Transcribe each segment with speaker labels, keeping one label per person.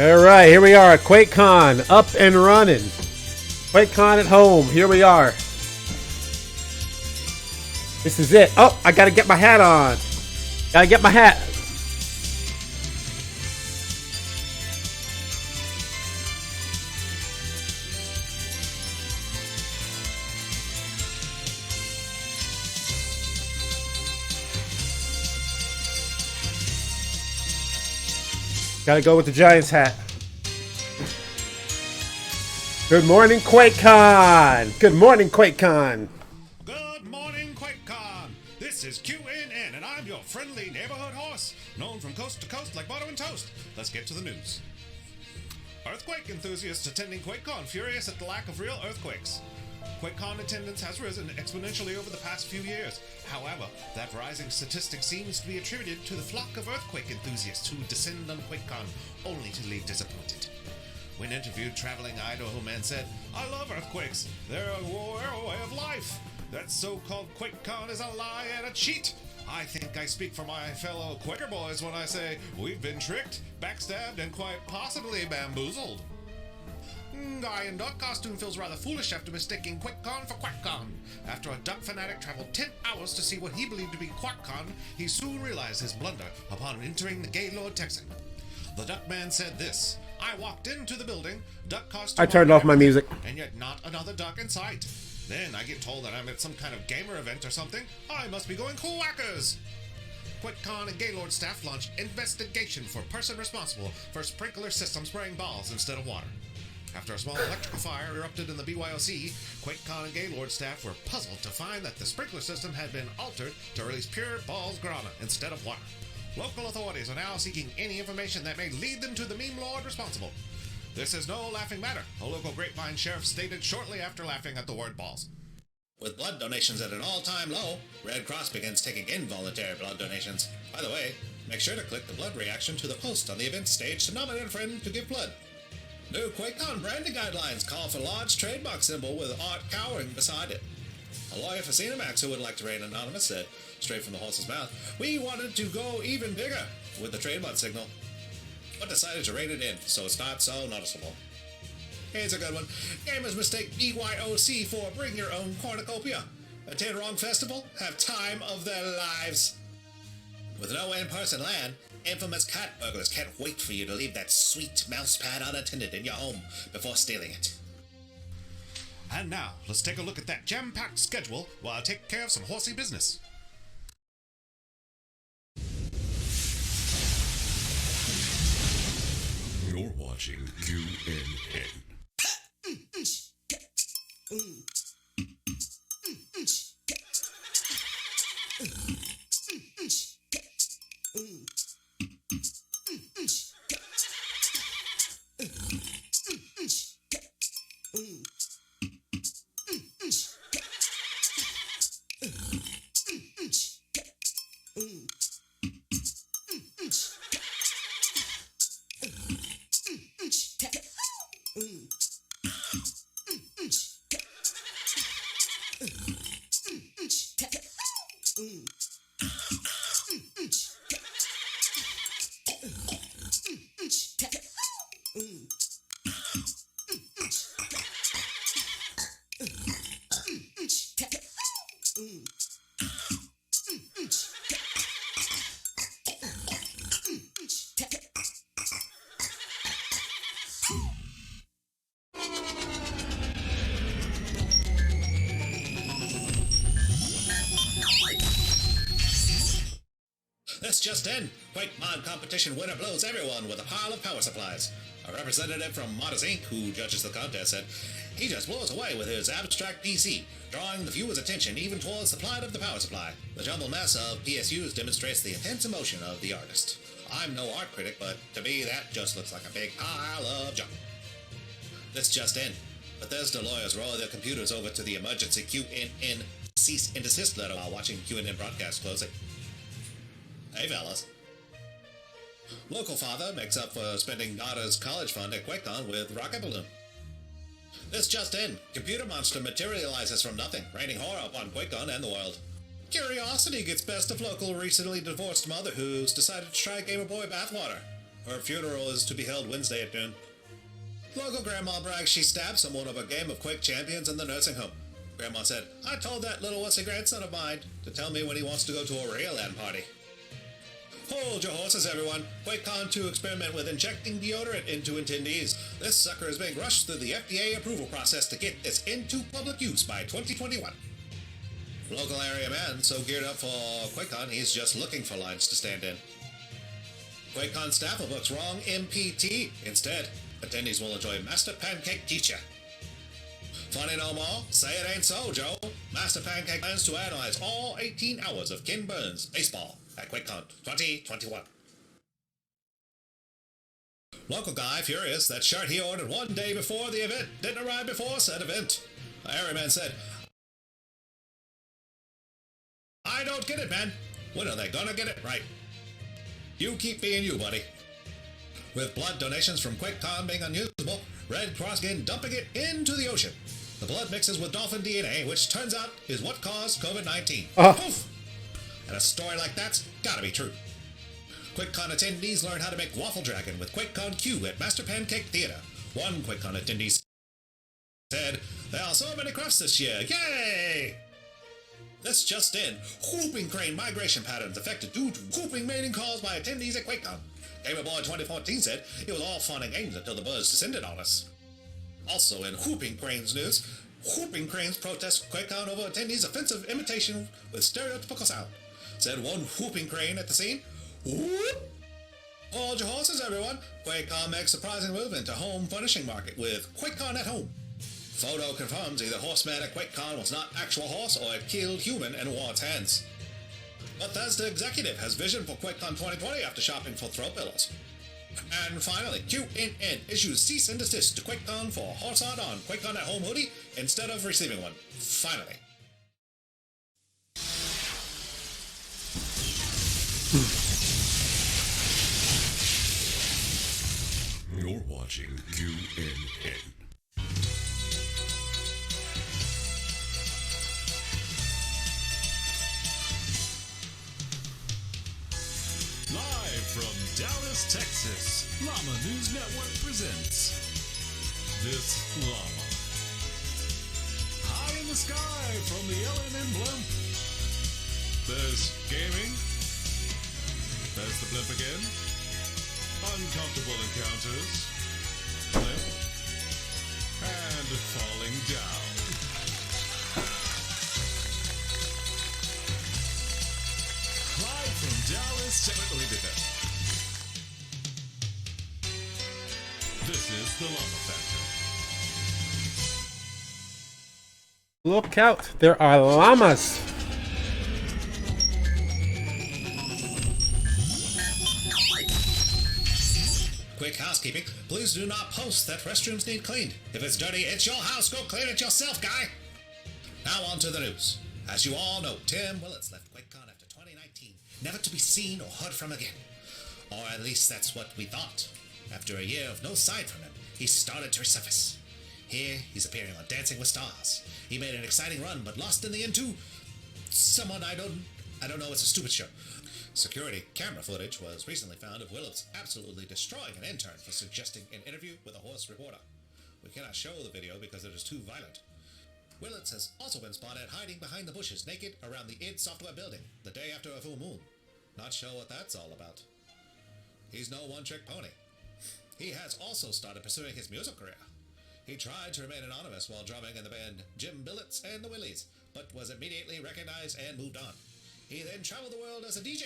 Speaker 1: All right, here we are, QuakeCon up and running. QuakeCon at home, here we are. This is it. Oh, I gotta get my hat on. Gotta get my hat. Gotta go with the Giants hat. Good morning, QuakeCon. Good morning, QuakeCon.
Speaker 2: Good morning, QuakeCon. This is QNN, and I'm your friendly neighborhood horse, known from coast to coast like butter and toast. Let's get to the news. Earthquake enthusiasts attending QuakeCon furious at the lack of real earthquakes. QuakeCon attendance has risen exponentially over the past few years. However, that rising statistic seems to be attributed to the flock of earthquake enthusiasts who descend on QuakeCon only to leave disappointed. When interviewed, traveling Idaho man said, "I love earthquakes. They're a way of life. That so-called QuakeCon is a lie and a cheat. I think I speak for my fellow Quaker boys when I say we've been tricked, backstabbed, and quite possibly bamboozled." Guy in duck costume feels rather foolish after mistaking QuakeCon for QuackCon. After a duck fanatic traveled 10 hours to see what he believed to be QuackCon, he soon realized his blunder upon entering the Gaylord Texan. The duck man said this: "I walked into the building, duck costume.
Speaker 1: I turned off my music.
Speaker 2: And yet not another duck in sight. Then I get told that I'm at some kind of gamer event or something. I must be going quackers." QuakeCon and Gaylord staff launched investigation for person responsible for sprinkler system spraying balls instead of water. After a small electrical fire erupted in the BYOC, QuakeCon and Gaylord staff were puzzled to find that the sprinkler system had been altered to release pure balls guarana instead of water. Local authorities are now seeking any information that may lead them to the meme lord responsible. "This is no laughing matter," a local Grapevine sheriff stated shortly after laughing at the word balls.
Speaker 3: With blood donations at an all-time low, Red Cross begins taking involuntary blood donations. By the way, make sure to click the blood reaction to the post on the event stage to nominate a friend to give blood. New QuakeCon branding guidelines call for large trademark symbol with art cowering beside it. A lawyer for Cinemax who would like to remain anonymous said, straight from the horse's mouth, "We wanted to go even bigger with the trademark signal, but decided to rein it in so it's not so noticeable." Here's a good one. Gamers mistake BYOC for Bring Your Own Cornucopia. Attend wrong festival, have time of their lives. With no in-person LAN, infamous cat burglars can't wait for you to leave that sweet mousepad unattended in your home before stealing it.
Speaker 2: And now, let's take a look at that jam-packed schedule while I take care of some horsey business. You're watching QNN.
Speaker 3: This just in, QuakeCon competition winner blows everyone with a pile of power supplies. A representative from Modest Inc., who judges the contest, said, "He just blows away with his abstract PC, drawing the viewer's attention even towards the plight of the power supply. The jumbled mess of PSUs demonstrates the intense emotion of the artist. I'm no art critic, but to me that just looks like a big pile of junk." This just in. Bethesda lawyers roll their computers over to the emergency QNN cease and desist letter while watching QNN broadcast closing. Hey, fellas. Local father makes up for spending daughter's college fund at QuakeCon with rocket balloon. This just in. Computer monster materializes from nothing, raining horror upon QuakeCon and the world. Curiosity gets best of local recently divorced mother who's decided to try Gamer Boy bathwater. Her funeral is to be held Wednesday at noon. Local grandma brags she stabbed someone over a game of Quake Champions in the nursing home. Grandma said, "I told that little wussy grandson of mine to tell me when he wants to go to a real LAN party." Hold your horses, everyone. QuakeCon to experiment with injecting deodorant into attendees. This sucker is being rushed through the FDA approval process to get this into public use by 2021. Local area man so geared up for QuakeCon he's just looking for lines to stand in. QuakeCon staffer books wrong MPT. Instead, attendees will enjoy Master Pancake Teacher. Funny no more? Say it ain't so, Joe. Master Pancake plans to analyze all 18 hours of Ken Burns baseball at QuakeCon 2021. Local guy furious that shirt he ordered one day before the event didn't arrive before said event. Airyman said, "I don't get it, man. When are they gonna get it right? You keep being you, buddy." With blood donations from QuakeCon being unusable, Red Cross again dumping it into the ocean. The blood mixes with dolphin DNA, which turns out is what caused COVID-19. Poof! And a story like that's gotta be true. QuakeCon attendees learn how to make Waffle Dragon with QuakeCon Q at Master Pancake Theater. One QuakeCon attendee said, "There are so many crafts this year, yay!" This just in, whooping crane migration patterns affected due to whooping mating calls by attendees at QuakeCon. Gamer Boy 2014 said, "It was all fun and games until the buzz descended on us." Also in Whooping Cranes news, Whooping Cranes protest QuakeCon over attendees' offensive imitation with stereotypical sound. Said one Whooping Crane at the scene, "Whoop! Hold your horses, everyone. QuakeCon makes surprising move into home furnishing market with QuakeCon at home." Photo confirms either horseman at QuakeCon was not actual horse or it killed human and wore its hands. Bethesda executive has vision for QuakeCon 2020 after shopping for throw pillows. And finally, QNN issues cease and desist to QuakeCon for Horsad on QuakeCon at home hoodie instead of receiving one. Finally.
Speaker 2: You're watching QNN. Live from Dallas, Texas, Llama News Network presents This Llama. High in the sky from the LNN blimp. There's gaming. There's the blimp again. Uncomfortable encounters. Blimp. And falling down. Live from Dallas, let me do that. This is the Llama Factor.
Speaker 1: Look out, there are llamas.
Speaker 3: Quick housekeeping, please do not post that restrooms need cleaned. If it's dirty, it's your house. Go clean it yourself, guy. Now on to the news. As you all know, Tim Willits left QuakeCon after 2019, never to be seen or heard from again. Or at least that's what we thought. After a year of no sign from him, he started to resurface. Here, he's appearing on Dancing with Stars. He made an exciting run, but lost in the end to someone I don't know. It's a stupid show. Security camera footage was recently found of Willits absolutely destroying an intern for suggesting an interview with a horse reporter. We cannot show the video because it is too violent. Willits has also been spotted hiding behind the bushes naked around the id Software building the day after a full moon. Not sure what that's all about. He's no one-trick pony. He has also started pursuing his music career. He tried to remain anonymous while drumming in the band Jim Billets and the Willies, but was immediately recognized and moved on. He then traveled the world as a DJ.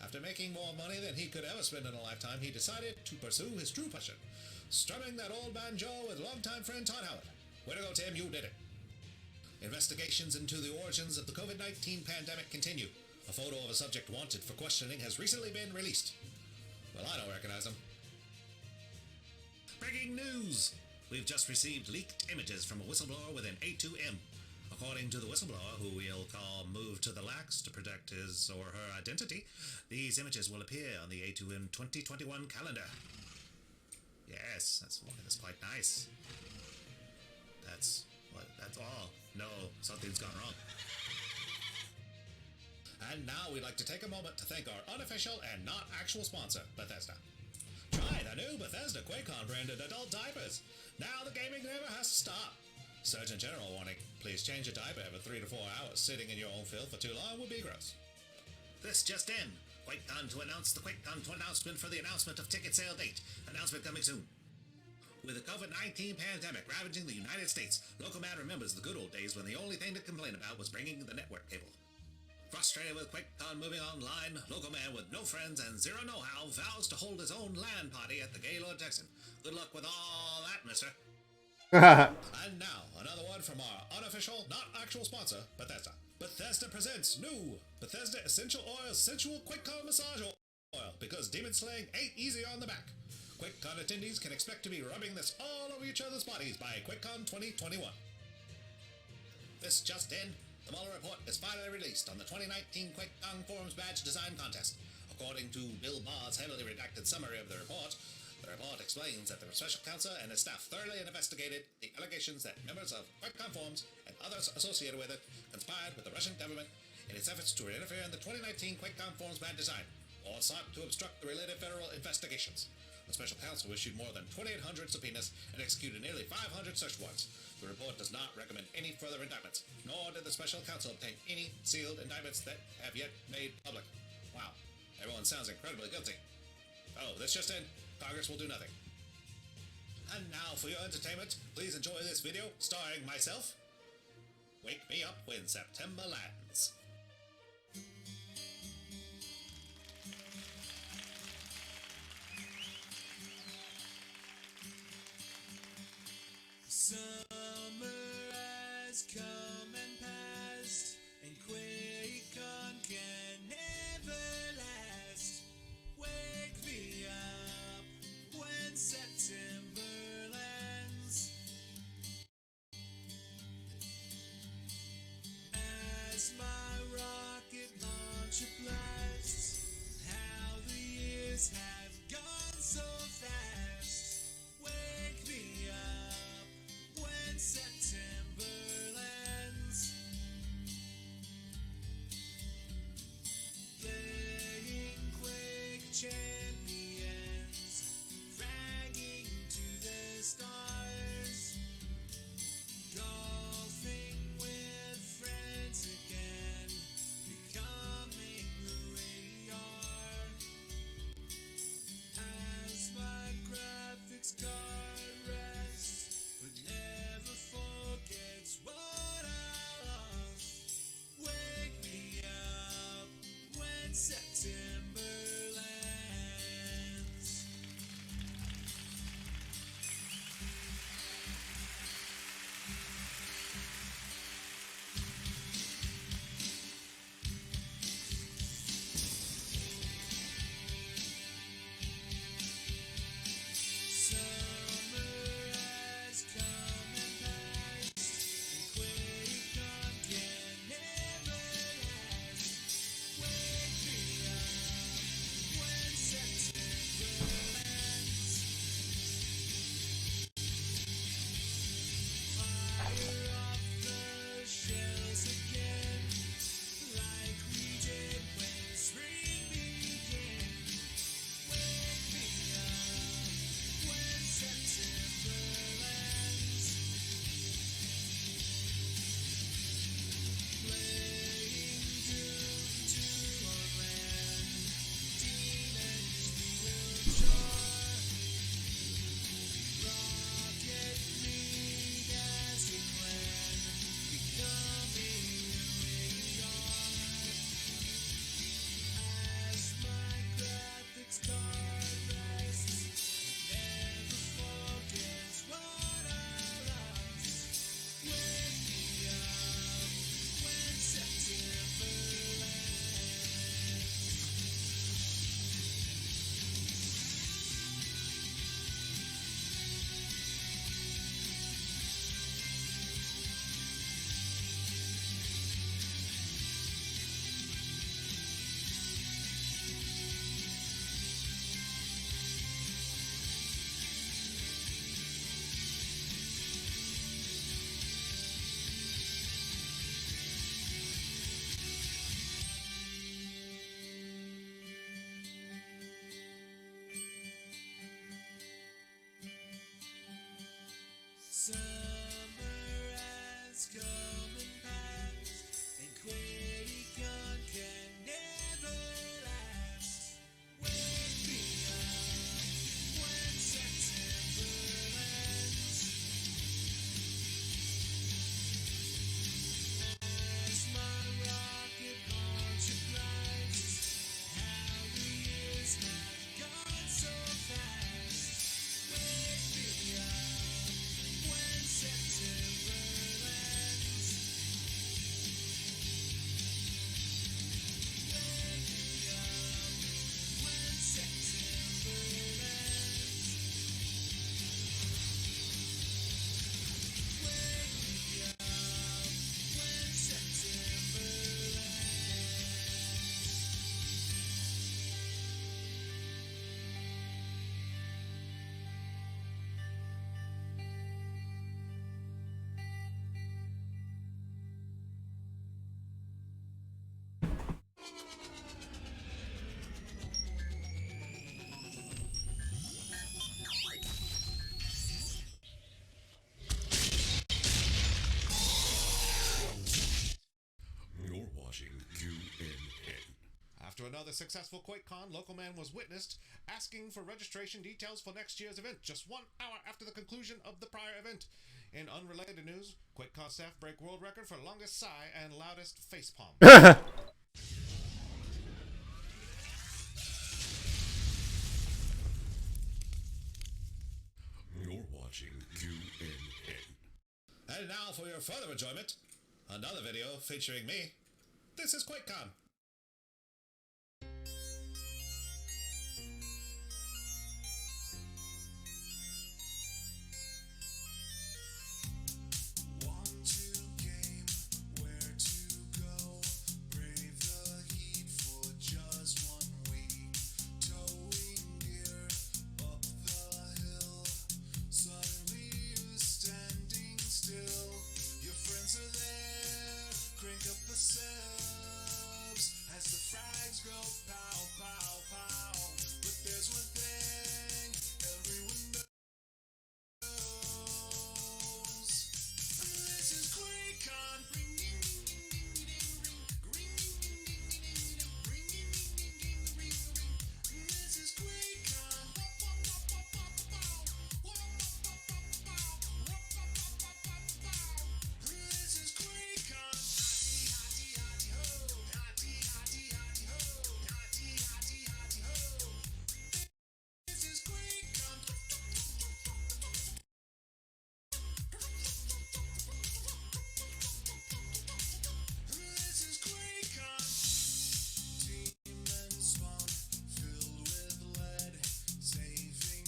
Speaker 3: After making more money than he could ever spend in a lifetime, he decided to pursue his true passion, strumming that old banjo with longtime friend Todd Howard. Way to go, Tim, you did it. Investigations into the origins of the COVID-19 pandemic continue. A photo of a subject wanted for questioning has recently been released. Well, I don't recognize him. Breaking news! We've just received leaked images from a whistleblower within A2M. According to the whistleblower, who we'll call Move to the Lax to protect his or her identity, these images will appear on the A2M 2021 calendar. Yes, that's quite nice. That's all. No, something's gone wrong. And now we'd like to take a moment to thank our unofficial and not actual sponsor, Bethesda. Try the new Bethesda QuakeCon branded adult diapers. Now the gaming never has to stop. Surgeon General warning, please change a diaper every 3 to 4 hours. Sitting in your own filth for too long would be gross. This just in. QuakeCon to announce the QuakeCon announcement for the announcement of ticket sale date. Announcement coming soon. With the COVID-19 pandemic ravaging the United States, Local Man remembers the good old days when the only thing to complain about was bringing the network cable. Frustrated with QuakeCon moving online, Local Man with no friends and zero know-how vows to hold his own LAN party at the Gaylord Texan. Good luck with all that, mister. And now, another one from our unofficial, not actual sponsor, Bethesda. Bethesda presents new Bethesda Essential Oil Sensual QuakeCon Massage Oil, because demon slaying ain't easy on the back. QuakeCon attendees can expect to be rubbing this all over each other's bodies by QuakeCon 2021. This just in, the Mueller report is finally released on the 2019 QuakeCon Forums Badge Design Contest. According to Bill Barr's heavily redacted summary of the report explains that the special counsel and his staff thoroughly investigated the allegations that members of QuakeCon Forums and others associated with it conspired with the Russian government in its efforts to interfere in the 2019 QuakeCon Forums Badge design, or sought to obstruct the related federal investigations. The special counsel issued more than 2,800 subpoenas and executed nearly 500 search warrants. The report does not recommend any further indictments, nor did the special counsel obtain any sealed indictments that have yet made public. Wow, everyone sounds incredibly guilty. Oh, this just in, Congress will do nothing. And now for your entertainment, please enjoy this video starring myself. Wake me up when September lands.
Speaker 4: Summer has come and passed, and QuakeCon can never last. Wake me up when September lands. As my
Speaker 2: After another successful QuakeCon, Local Man was witnessed asking for registration details for next year's event just 1 hour after the conclusion of the prior event. In unrelated news, QuakeCon staff break world record for longest sigh and loudest facepalm.
Speaker 5: You're watching QNN.
Speaker 3: And now for your further enjoyment, another video featuring me. This is QuakeCon.
Speaker 4: Want to game, where to go? Brave the heat for just 1 week. Towing gear up the hill. Suddenly you're standing still. Your friends are there. Crank up the subs as the frags go pow, pow, pow. But there's one thing everyone knows. This is QuakeCon. This is QuakeCon. This is QuakeCon. Hotty, hotty, ho. Hotty, hotty, hotty, ho. Hotty, hotty, hotty, ho. This is QuakeCon. This is QuakeCon. Demon spawn filled with lead, saving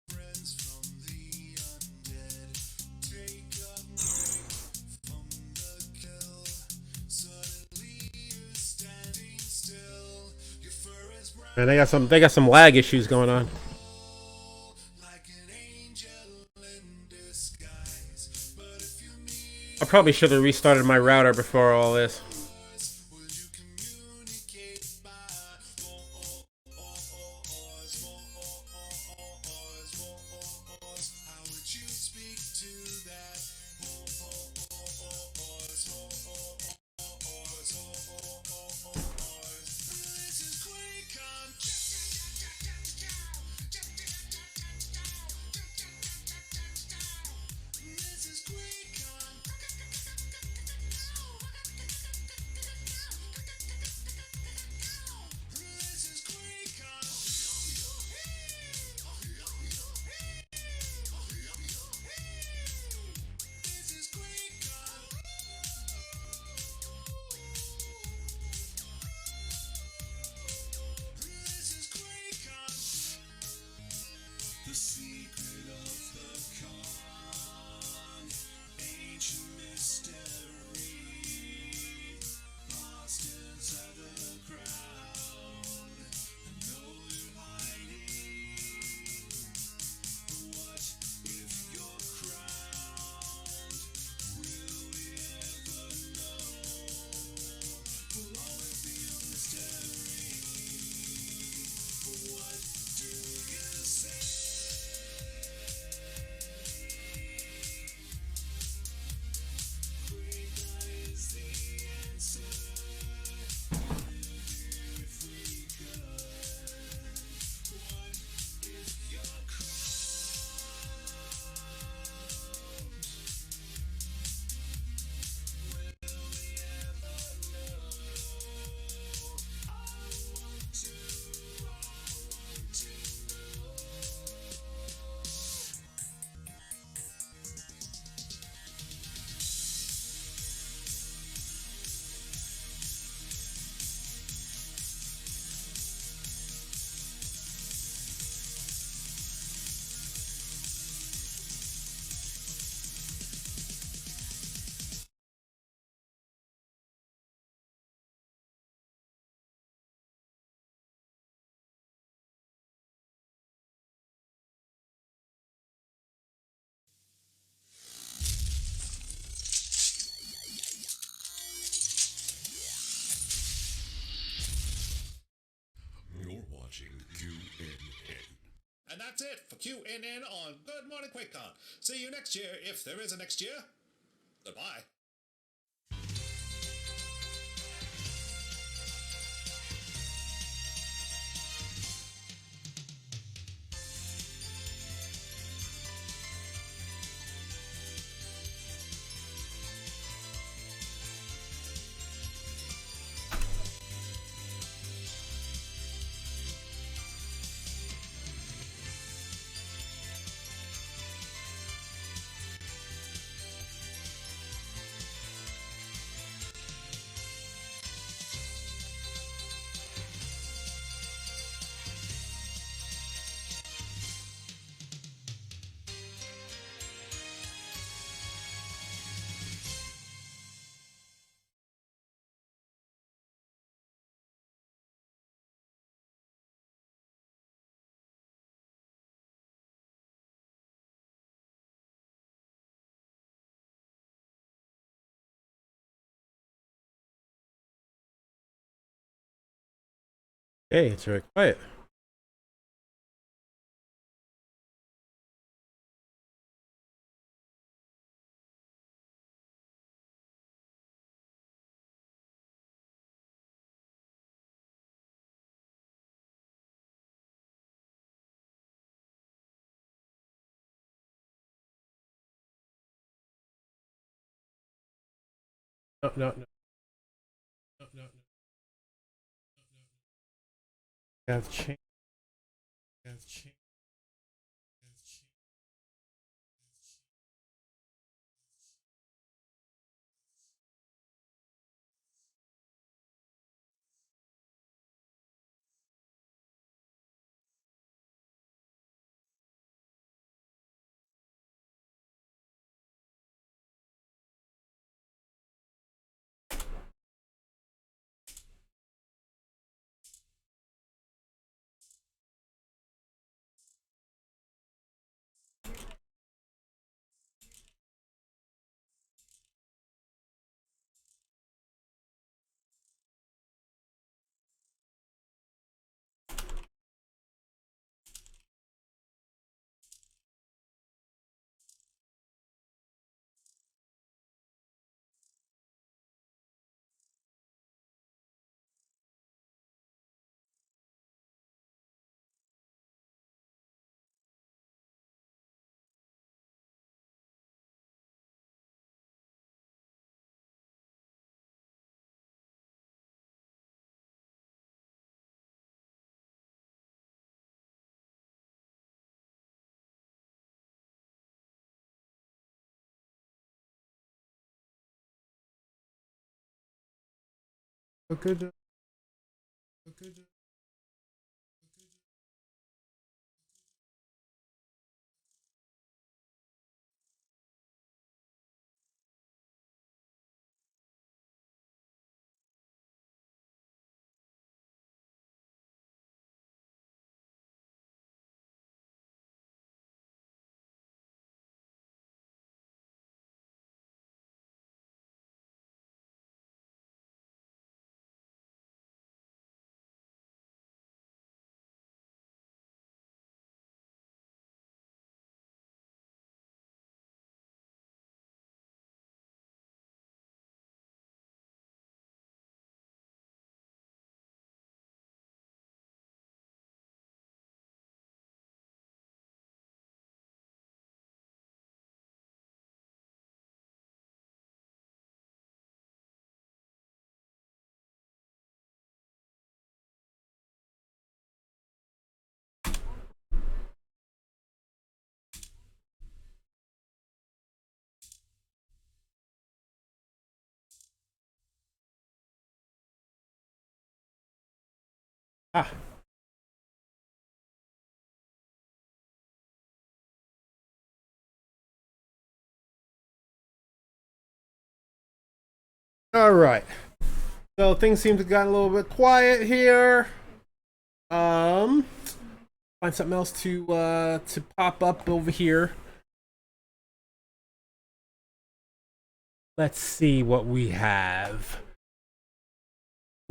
Speaker 4: friends from the undead. Take a break from the kill. Suddenly you're standing still. Your fur is brown
Speaker 1: Man, they got some lag issues going on.
Speaker 4: like an angel in disguise. But if you meet
Speaker 1: I probably should have restarted my router before all this.
Speaker 4: us, will you communicate by how would you speak to that? This is QuakeCon. This is QuakeCon. This is QuakeCon. This is QuakeCon. This is QuakeCon. The secret of the con, ancient mystery, lost inside the crowd. I know you're hiding. What if you're crowned? Will we ever know? Will always be a mystery. What do you say? QuakeCon is the answer. If we could, what if you're crowned? Will we ever know? I want to know.
Speaker 5: You're watching QNN.
Speaker 3: And that's it for QNN on Good Morning QuakeCon. See you next year if there is a next year. Goodbye.
Speaker 1: Hey, it's very quiet. No, no, no. No, no, no. Have changed. Have changed. Good. Ah. All right. So things seem to have gotten a little bit quiet here. Find something else to pop up over here. Let's see what we have.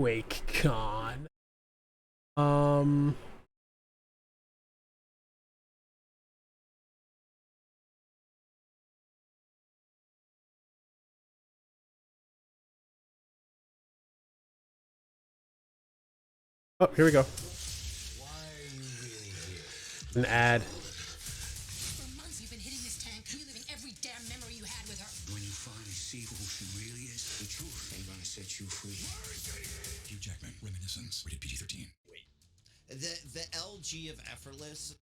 Speaker 1: QuakeCon. Um. Oh, here we go. An ad.
Speaker 6: For months you've been hitting this tank, reliving every damn memory you had with her.
Speaker 4: When you finally see who she really is, the truth ain't gonna set you free. Hugh Jackman, Reminiscence, rated PG-13.
Speaker 7: The LG of Effortless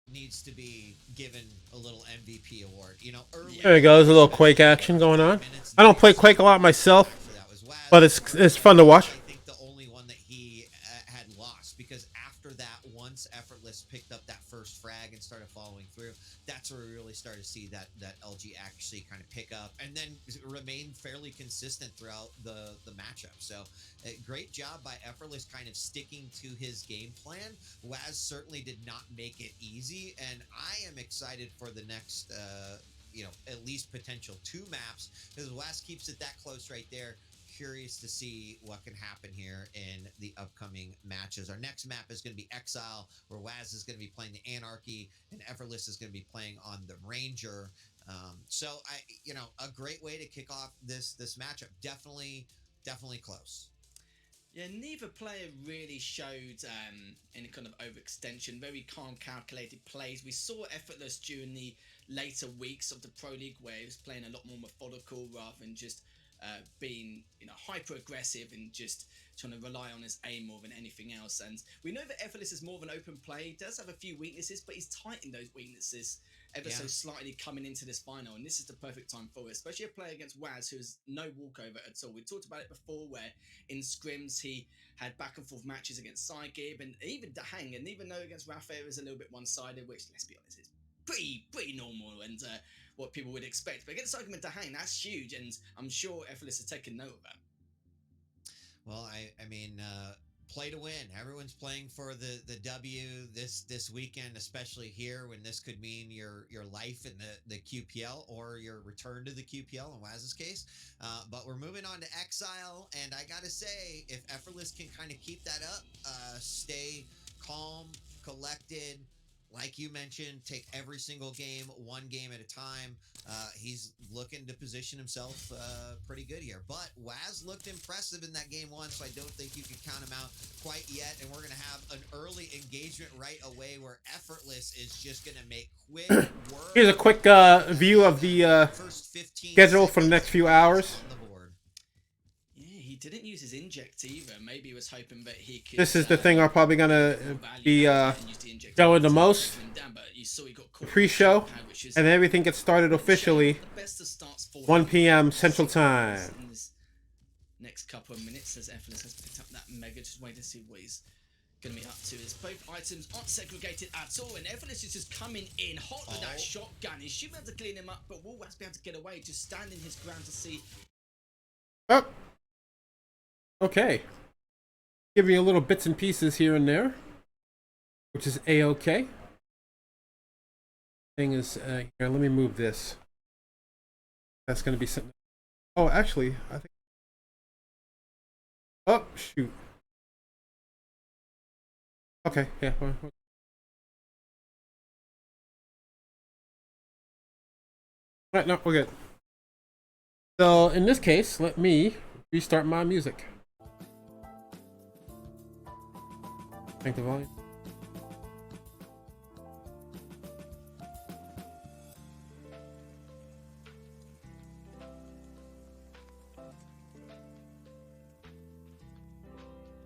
Speaker 7: needs to be given a little MVP award. You know, early
Speaker 1: There we go. There's a little Quake action going on. I don't play Quake a lot myself, but it's fun to watch.
Speaker 7: I think the only one that he had lost, because after that, once Effortless picked up that first frag and started following through, that's where we really started to see that LG actually kind of pick up and then remain fairly consistent throughout the matchup. So great job by Effortless kind of sticking to his game plan. Waz certainly did not make it easy, and I am excited for the next at least potential 2 maps, because Waz keeps it that close right there. curious to see what can happen here in the upcoming matches. Our next map is going to be Exile, where Waz is going to be playing the Anarchy, and Effortless is going to be playing on the Ranger. So a great way to kick off this matchup. Definitely close.
Speaker 8: Yeah, neither player really showed any kind of overextension. Very calm, calculated plays. We saw Effortless during the later weeks of the Pro League, where he was playing a lot more methodical rather than just being hyper aggressive and just trying to rely on his aim more than anything else. And we know that Effortless is more of an open play. He does have a few weaknesses, but he's tightened those weaknesses ever so slightly coming into this final, and this is the perfect time for it, especially a player against Waz, who's no walkover at all. We talked about it before, where in scrims he had back and forth matches against Sygib and even Dahang, and even though against Rafael is a little bit one-sided, which, let's be honest, is pretty normal and what people would expect, but against Sygib and Dahang, that's huge, and I'm sure Effortless has taken note of that.
Speaker 7: Well, I mean, play to win. Everyone's playing for the W this weekend, especially here, when this could mean your life in the QPL or your return to the QPL in Waz's case. But we're moving on to Exile, and I gotta say, if Effortless can kind of keep that up, stay calm, collected, like you mentioned, take every single game, one game at a time. He's looking to position himself pretty good here. But Waz looked impressive in that game one, so I don't think you can count him out quite yet. And we're going to have an early engagement right away where Effortless is just going to make quick work.
Speaker 1: Here's a quick view of the schedule for the next few hours.
Speaker 8: He didn't use his inject either. Maybe he was hoping that he could.
Speaker 1: This is the thing I'm probably gonna be showing the most. Pre-show, and everything gets started officially 1 p.m. Central Time.
Speaker 8: Next couple of minutes, as Effortless has picked up that mega, just waiting to see what he's going to be up to. As both items aren't segregated at all, and Effortless is just coming in hot with that shotgun. He should be able to clean him up, but will Waz be able to get away? Just standing his ground to see.
Speaker 1: Oh. Okay. Giving you a little bits and pieces here and there, which is A-okay. Thing is, here, let me move this. That's going to be something. Oh, actually, I think. Oh, shoot. Okay, yeah. Alright, no, we're good. So, in this case, let me restart my music. Crank the volume.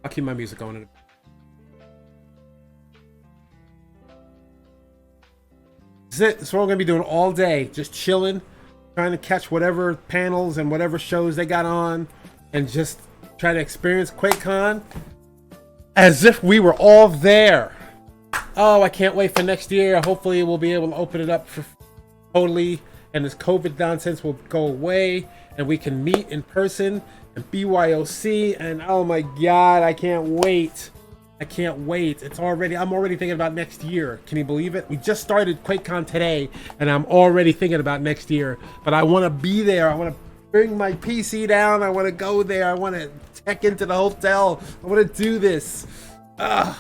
Speaker 1: I'll keep my music going. This is it. That's what I'm going to be doing all day. Just chilling, trying to catch whatever panels and whatever shows they got on, and just try to experience QuakeCon as if we were all there. Oh, I can't wait for next year. Hopefully we'll be able to open it up for totally, and this COVID nonsense will go away, and we can meet in person and BYOC, and oh my god, I can't wait. I can't wait. I'm already thinking about next year. Can you believe it? We just started QuakeCon today, and I'm already thinking about next year. But I want to be there. I want to bring my PC down. I want to go there. I want to check into the hotel. I want to do this. Ugh.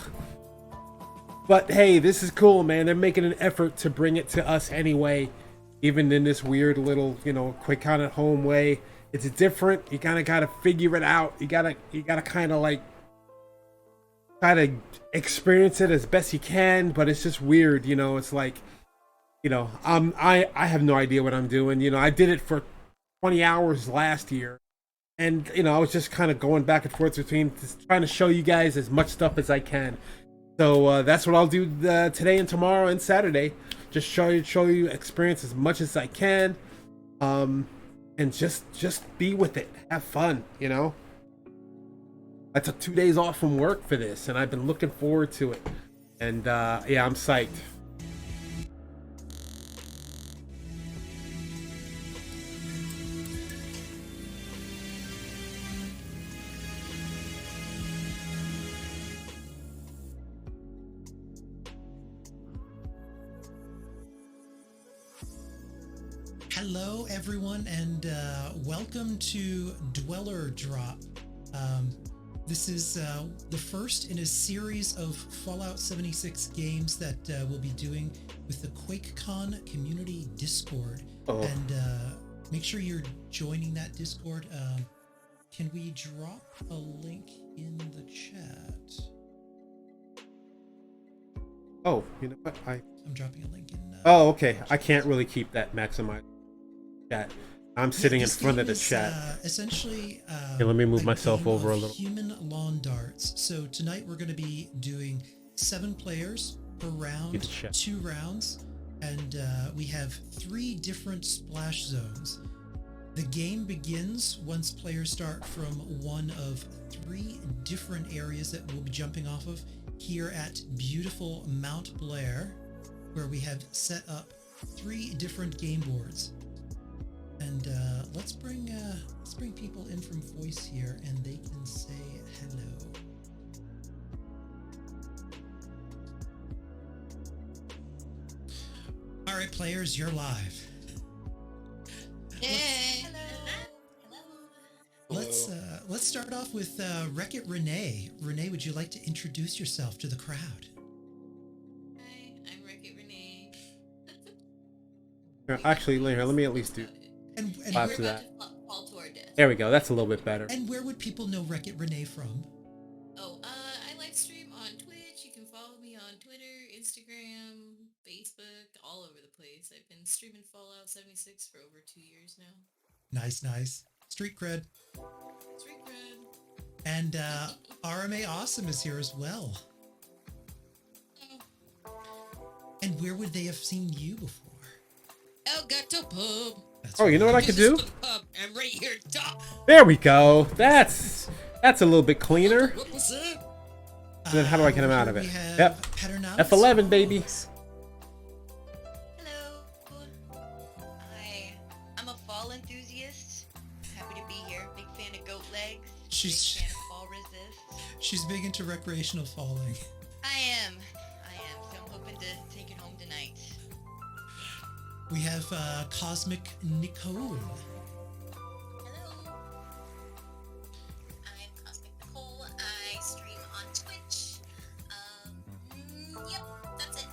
Speaker 1: But hey, this is cool, man. They're making an effort to bring it to us anyway, even in this weird little, QuakeCon at home way. It's different. You kind of gotta figure it out. You gotta kind of like try to experience it as best you can. But it's just weird, It's like, I have no idea what I'm doing. I did it for 20 hours last year, and I was just kind of going back and forth between just trying to show you guys as much stuff as I can. So that's what I'll do today and tomorrow and Saturday. Just show you experience as much as I can. And just be with it. Have fun, I took 2 days off from work for this, and I've been looking forward to it. And yeah, I'm psyched.
Speaker 9: Hello, everyone, and welcome to Dweller Drop. This is the first in a series of Fallout 76 games that we'll be doing with the QuakeCon community Discord. And make sure you're joining that Discord. Can we drop a link in the chat?
Speaker 1: Oh, you know what?
Speaker 9: I'm dropping a link in.
Speaker 1: Oh, okay. I can't really keep that maximized chat. I'm sitting in
Speaker 9: this
Speaker 1: front of
Speaker 9: game
Speaker 1: the
Speaker 9: is,
Speaker 1: chat.
Speaker 9: Essentially,
Speaker 1: Okay, let me move
Speaker 9: a
Speaker 1: myself
Speaker 9: game
Speaker 1: over a
Speaker 9: of
Speaker 1: little.
Speaker 9: Human lawn darts. So tonight we're going to be doing 7 players per round,
Speaker 1: the chat.
Speaker 9: 2 rounds, and we have 3 different splash zones. The game begins once players start from one of 3 different areas that we'll be jumping off of here at beautiful Mount Blair, where we have set up 3 different game boards. And let's bring people in from voice here, and they can say hello. All right, players, you're live.
Speaker 6: Hey.
Speaker 9: Let's start off with Wreck-It Renee. Renee, would you like to introduce yourself to the crowd?
Speaker 6: Hi, I'm Wreck-It Renee.
Speaker 1: Actually, let me at least do.
Speaker 9: And
Speaker 6: We're
Speaker 1: Claps
Speaker 6: about
Speaker 1: to that.
Speaker 6: to fall to our death.
Speaker 1: There we go. That's a little bit better.
Speaker 9: and where would people know Wreck-It Renee from?
Speaker 6: Oh, I live stream on Twitch. You can follow me on Twitter, Instagram, Facebook, all over the place. I've been streaming Fallout 76 for over 2 years now.
Speaker 9: Nice. Street cred.
Speaker 6: Street cred.
Speaker 9: And RMA Awesome is here as well. And where would they have seen you before?
Speaker 6: El Gato Pub.
Speaker 9: That's
Speaker 1: Oh, you know what I
Speaker 6: This
Speaker 1: could
Speaker 6: is
Speaker 1: do?
Speaker 6: the pub. I'm right here at top.
Speaker 1: There we go. That's a little bit cleaner.
Speaker 6: What was up?
Speaker 1: And then how do I get him out of
Speaker 9: We
Speaker 1: it?
Speaker 9: have
Speaker 1: Yep.
Speaker 9: Paternalis.
Speaker 1: F11, baby.
Speaker 10: Hello. Hi. I'm a fall enthusiast. Happy to be here. Big fan of goat legs.
Speaker 9: She's-
Speaker 10: Big fan of fall resist.
Speaker 9: She's big into recreational falling.
Speaker 10: I am. So I'm hoping to take it home tonight.
Speaker 9: We have Cosmic Nicole.
Speaker 11: Hello. I'm Cosmic Nicole. I stream on Twitch. Yep, that's it.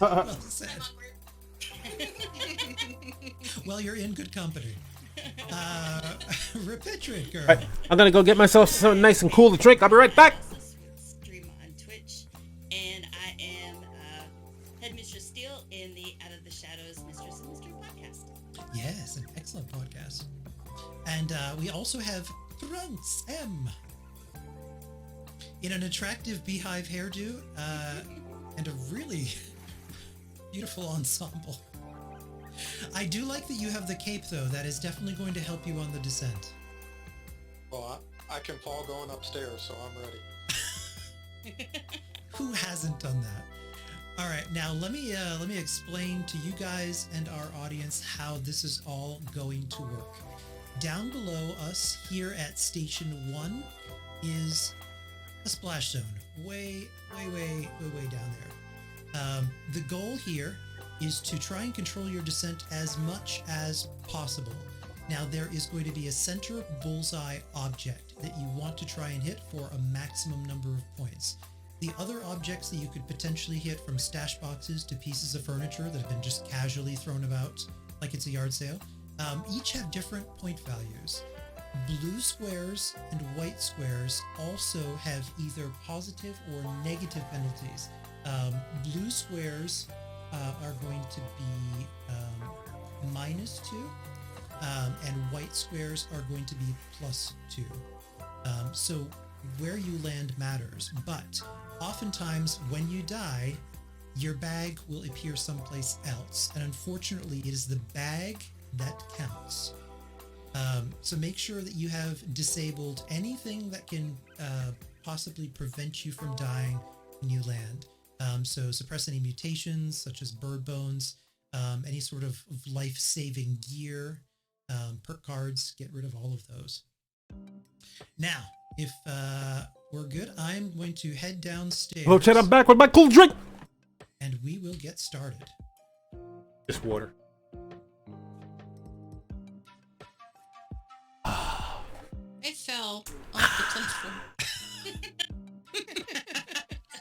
Speaker 9: Well said.
Speaker 11: I'm awkward.
Speaker 9: Well, you're in good company. Repetric girl.
Speaker 1: Alright, I'm gonna go get myself something nice and cool to drink. I'll be right back.
Speaker 12: Stream on Twitch, and I am Headmistress Steel in the Out of the Shadows Mistress and Mystery podcast.
Speaker 9: Yes, an excellent podcast. And we also have Trunks M. In an attractive beehive hairdo and a really beautiful ensemble. I do like that you have the cape, though. That is definitely going to help you on the descent.
Speaker 13: Well, I can fall going upstairs, so I'm ready.
Speaker 9: Who hasn't done that? All right, now let me explain to you guys and our audience how this is all going to work. Down below us here at Station 1 is a splash zone, way down there. The goal here is to try and control your descent as much as possible. Now, there is going to be a center bullseye object that you want to try and hit for a maximum number of points. The other objects that you could potentially hit, from stash boxes to pieces of furniture that have been just casually thrown about like it's a yard sale, each have different point values. Blue squares and white squares also have either positive or negative penalties. Blue squares are going to be -2, and white squares are going to be +2. So where you land matters, but oftentimes when you die, your bag will appear someplace else, and unfortunately it is the bag that counts. So make sure that you have disabled anything that can possibly prevent you from dying when you land. So suppress any mutations such as bird bones, any sort of life-saving gear, perk cards, get rid of all of those. Now, if we're good, I'm going to head downstairs.
Speaker 1: Hello, Chad. I'm back with my cool drink.
Speaker 9: And we will get started.
Speaker 1: Just water.
Speaker 6: fell off the platform.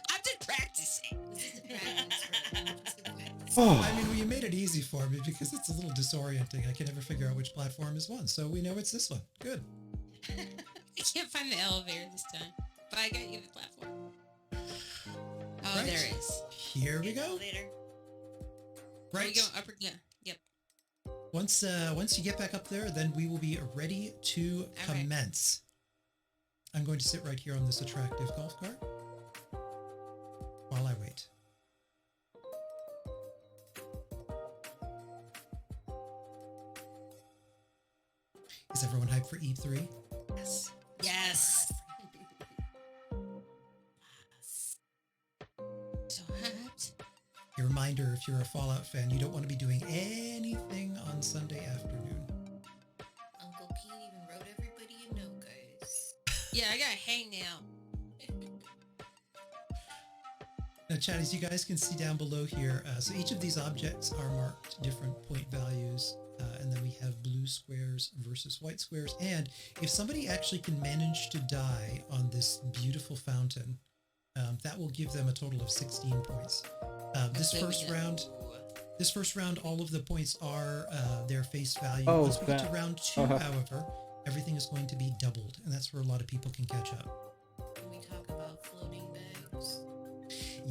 Speaker 12: I'm just practicing.
Speaker 6: This is the practice room. It's the practice.
Speaker 1: Oh,
Speaker 9: I mean, well, you made it easy for me because it's a little disorienting. I can never figure out which platform is one, so we know it's this one. Good.
Speaker 6: I can't find the elevator this time, but I got you the platform. Oh,
Speaker 9: Right.
Speaker 6: there it is.
Speaker 9: Here we go.
Speaker 10: Later.
Speaker 6: Are we
Speaker 9: Right.
Speaker 6: going up or yeah? Yep.
Speaker 9: Once you get back up there, then we will be ready to
Speaker 6: All right.
Speaker 9: commence. I'm going to sit right here on this attractive golf cart while I wait. Is everyone hyped for E3?
Speaker 10: Yes.
Speaker 6: Yes. So hyped.
Speaker 9: A reminder, if you're a Fallout fan, you don't want to be doing anything on Sunday afternoon.
Speaker 6: Uncle Pete even wrote everybody a note, guys. Yeah, I gotta hang now.
Speaker 9: Now, chat, as you guys can see down below here, so each of these objects are marked different point values, and then we have blue squares versus white squares. And if somebody actually can manage to die on this beautiful fountain, that will give them a total of 16 points. This first round, all of the points are their face value.
Speaker 1: Oh,
Speaker 9: Once we get to
Speaker 1: that.
Speaker 9: round 2, however, everything is going to be doubled, and that's where a lot of people can catch up.
Speaker 6: Can we talk about floating bags?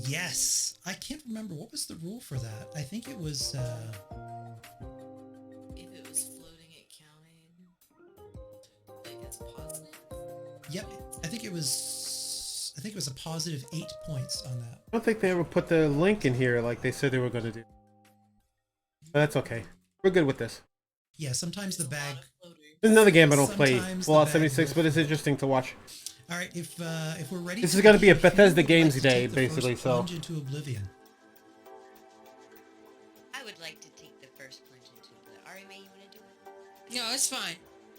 Speaker 9: Yes, I can't remember what was the rule for that. I think it was.
Speaker 6: If it was floating, it counted. Like it's positive.
Speaker 9: Yep, I think it was a positive 8 points on that.
Speaker 1: I don't think they ever put the link in here like they said they were going to do. But that's okay. We're good with this.
Speaker 9: Yeah, sometimes the bag.
Speaker 1: There's another game I don't play,
Speaker 9: Sometimes the
Speaker 1: Fallout
Speaker 9: bag
Speaker 1: 76,
Speaker 9: will
Speaker 1: but it's interesting to watch.
Speaker 9: All right, if we're ready.
Speaker 1: This
Speaker 9: to
Speaker 1: is gonna be a
Speaker 9: begin,
Speaker 1: Bethesda
Speaker 9: who would
Speaker 1: Games
Speaker 9: like to
Speaker 1: Day,
Speaker 9: take the
Speaker 1: basically,
Speaker 9: first
Speaker 1: so-
Speaker 9: plunge into oblivion.
Speaker 10: I would like to take the first plunge into it. Ari, May, you want to do it?
Speaker 6: No, it's fine.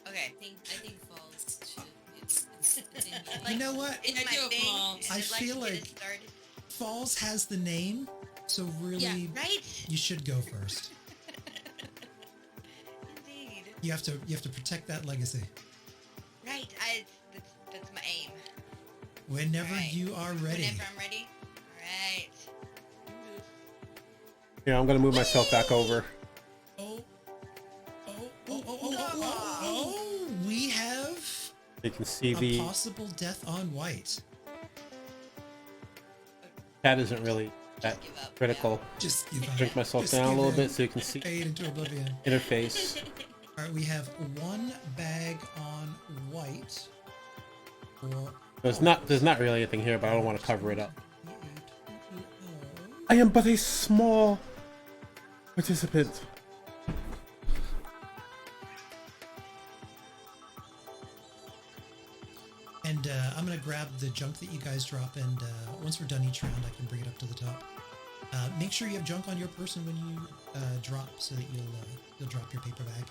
Speaker 10: Okay.
Speaker 6: I think falls should. It's in here.
Speaker 9: You know what?
Speaker 10: It's
Speaker 6: I
Speaker 10: my
Speaker 6: do
Speaker 10: thing.
Speaker 6: Falls.
Speaker 10: and
Speaker 9: I
Speaker 10: I'd
Speaker 9: feel
Speaker 10: to get
Speaker 9: like-
Speaker 10: it started.
Speaker 9: Falls has the name, so really,
Speaker 6: Yeah.
Speaker 10: Right?
Speaker 9: you should go first.
Speaker 10: Indeed.
Speaker 9: You have to protect that legacy.
Speaker 10: Right. That's my aim.
Speaker 9: Whenever
Speaker 10: Right.
Speaker 9: you are ready.
Speaker 10: Whenever I'm ready. Right.
Speaker 1: Yeah, I'm gonna move myself back over.
Speaker 9: Oh, we have
Speaker 1: You can see
Speaker 9: a
Speaker 1: the
Speaker 9: possible death on white.
Speaker 1: chat isn't really that
Speaker 10: Give up.
Speaker 1: critical.
Speaker 9: Just give up.
Speaker 1: Drink myself
Speaker 9: Just
Speaker 1: down a
Speaker 9: give
Speaker 1: little
Speaker 9: in.
Speaker 1: bit so you can see
Speaker 9: Fade into oblivion.
Speaker 1: interface.
Speaker 9: All right, we have one bag on white. Or
Speaker 1: There's not really anything here, but I don't want to cover it up. I am but a small participant.
Speaker 9: And I'm gonna grab the junk that you guys drop, and once we're done each round, I can bring it up to the top. Make sure you have junk on your person when you drop, so that you'll drop your paper bag.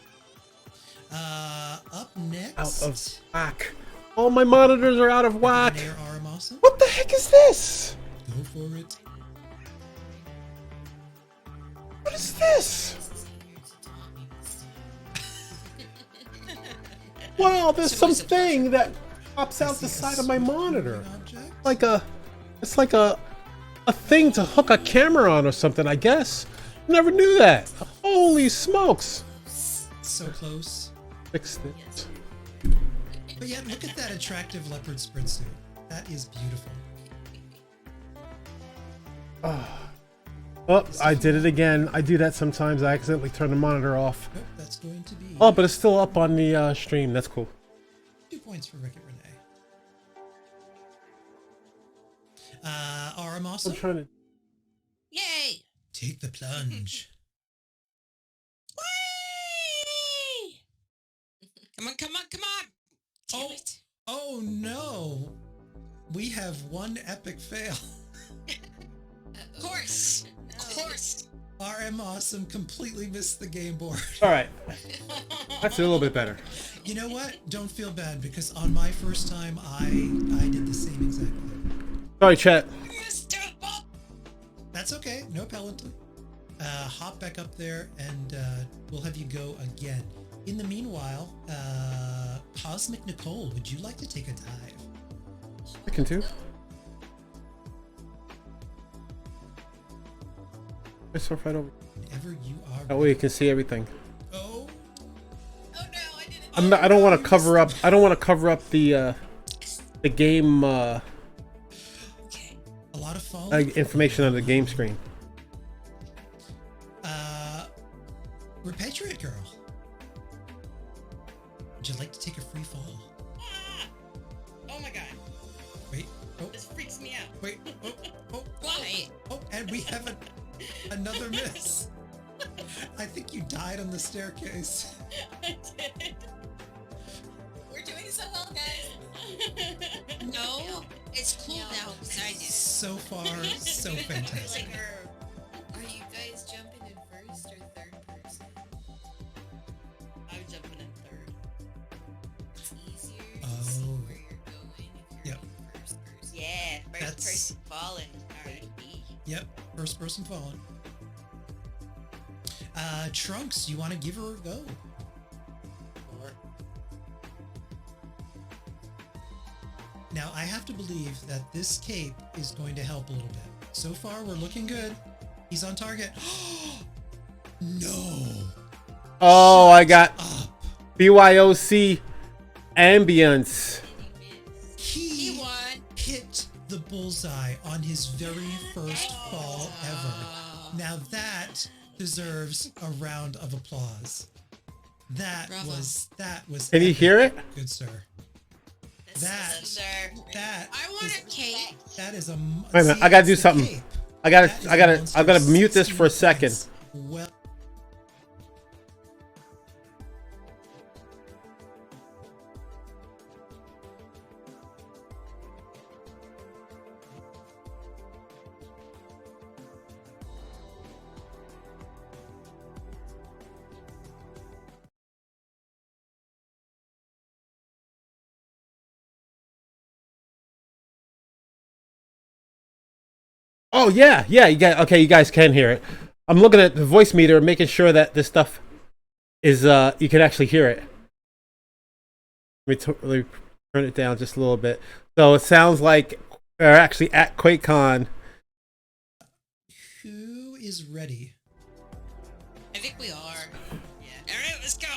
Speaker 9: Up next,
Speaker 1: Out of whack. All my monitors are out of whack.
Speaker 9: Nair Aramasa.
Speaker 1: What the heck is this?
Speaker 9: Go for it.
Speaker 1: What is this? Wow, there's something that pops out the side of my monitor. It's like a thing to hook a camera on or something, I guess. Never knew that. Holy smokes.
Speaker 9: So close.
Speaker 1: Fixed it.
Speaker 9: But yeah, look at that attractive leopard sprint suit. That is beautiful.
Speaker 1: Oh, I did it again. I do that sometimes. I accidentally turn the monitor off.
Speaker 9: Nope, that's going to be
Speaker 1: Oh, but it's still up on the stream. That's cool.
Speaker 9: 2 points for Rick Renee. Aramasa,
Speaker 1: I'm trying to.
Speaker 6: Yay!
Speaker 9: take the plunge.
Speaker 6: Whee! Come on, come on, come on! Damn it.
Speaker 9: Oh no! We have one epic fail.
Speaker 6: Of course! Of course!
Speaker 9: RM Awesome completely missed the game board.
Speaker 1: All right. That's a little bit better.
Speaker 9: You know what? Don't feel bad, because on my first time, I did the same exact thing.
Speaker 1: Sorry, chat.
Speaker 9: That's okay. No penalty. Hop back up there, and we'll have you go again. in the meanwhile, Cosmic Nicole, would you like to take a dive?
Speaker 1: I can too. I surf right over.
Speaker 9: Whenever you are.
Speaker 1: That way you can see everything.
Speaker 9: Oh.
Speaker 6: Oh no, I didn't.
Speaker 1: I'm not, I don't want to cover up. I don't want to cover up the game
Speaker 9: Okay. A lot of falling.
Speaker 1: information on the game screen.
Speaker 9: Repatriate girl. Would you like to take a free fall?
Speaker 12: Ah! Oh my god.
Speaker 9: Wait. Oh.
Speaker 12: This freaks me out.
Speaker 9: Wait. Oh. Oh.
Speaker 6: Why?
Speaker 9: Oh. And we have another miss. I think you died on the staircase.
Speaker 12: I did.
Speaker 6: We're doing so well, guys. No, it's cool now because I did.
Speaker 9: So far, so fantastic.
Speaker 6: Like, are you guys jumping in first or third person?
Speaker 12: I'm jumping in third.
Speaker 6: It's easier to see
Speaker 9: Oh.
Speaker 6: where you're going if you're
Speaker 9: Yep.
Speaker 6: in first person.
Speaker 10: Yeah, first
Speaker 9: That's-
Speaker 10: person falling. Alright.
Speaker 9: Yep. First person fallen. Trunks, you want to give her a go?
Speaker 13: Alright.
Speaker 9: Now, I have to believe that this cape is going to help a little bit. So far, we're looking good. He's on target. No.
Speaker 1: Oh, I got
Speaker 9: Up.
Speaker 1: BYOC ambience.
Speaker 9: He
Speaker 6: won.
Speaker 9: hit the bullseye on his very first fall ever. Now that deserves a round of applause. That
Speaker 6: Bravo.
Speaker 9: was
Speaker 1: Can you
Speaker 9: epic.
Speaker 1: hear it?
Speaker 9: Good sir. That
Speaker 10: Sir.
Speaker 6: I want a cake.
Speaker 9: that is a
Speaker 1: Wait a minute, I gotta do something. I gotta mute this for a second.
Speaker 9: Well,
Speaker 1: Oh yeah, yeah. You guys can hear it. I'm looking at the voice meter, making sure that this stuff is you can actually hear it. Let me turn it down just a little bit. So it sounds like we're actually at QuakeCon.
Speaker 9: who is ready?
Speaker 6: I think we are. Yeah. All right, let's go.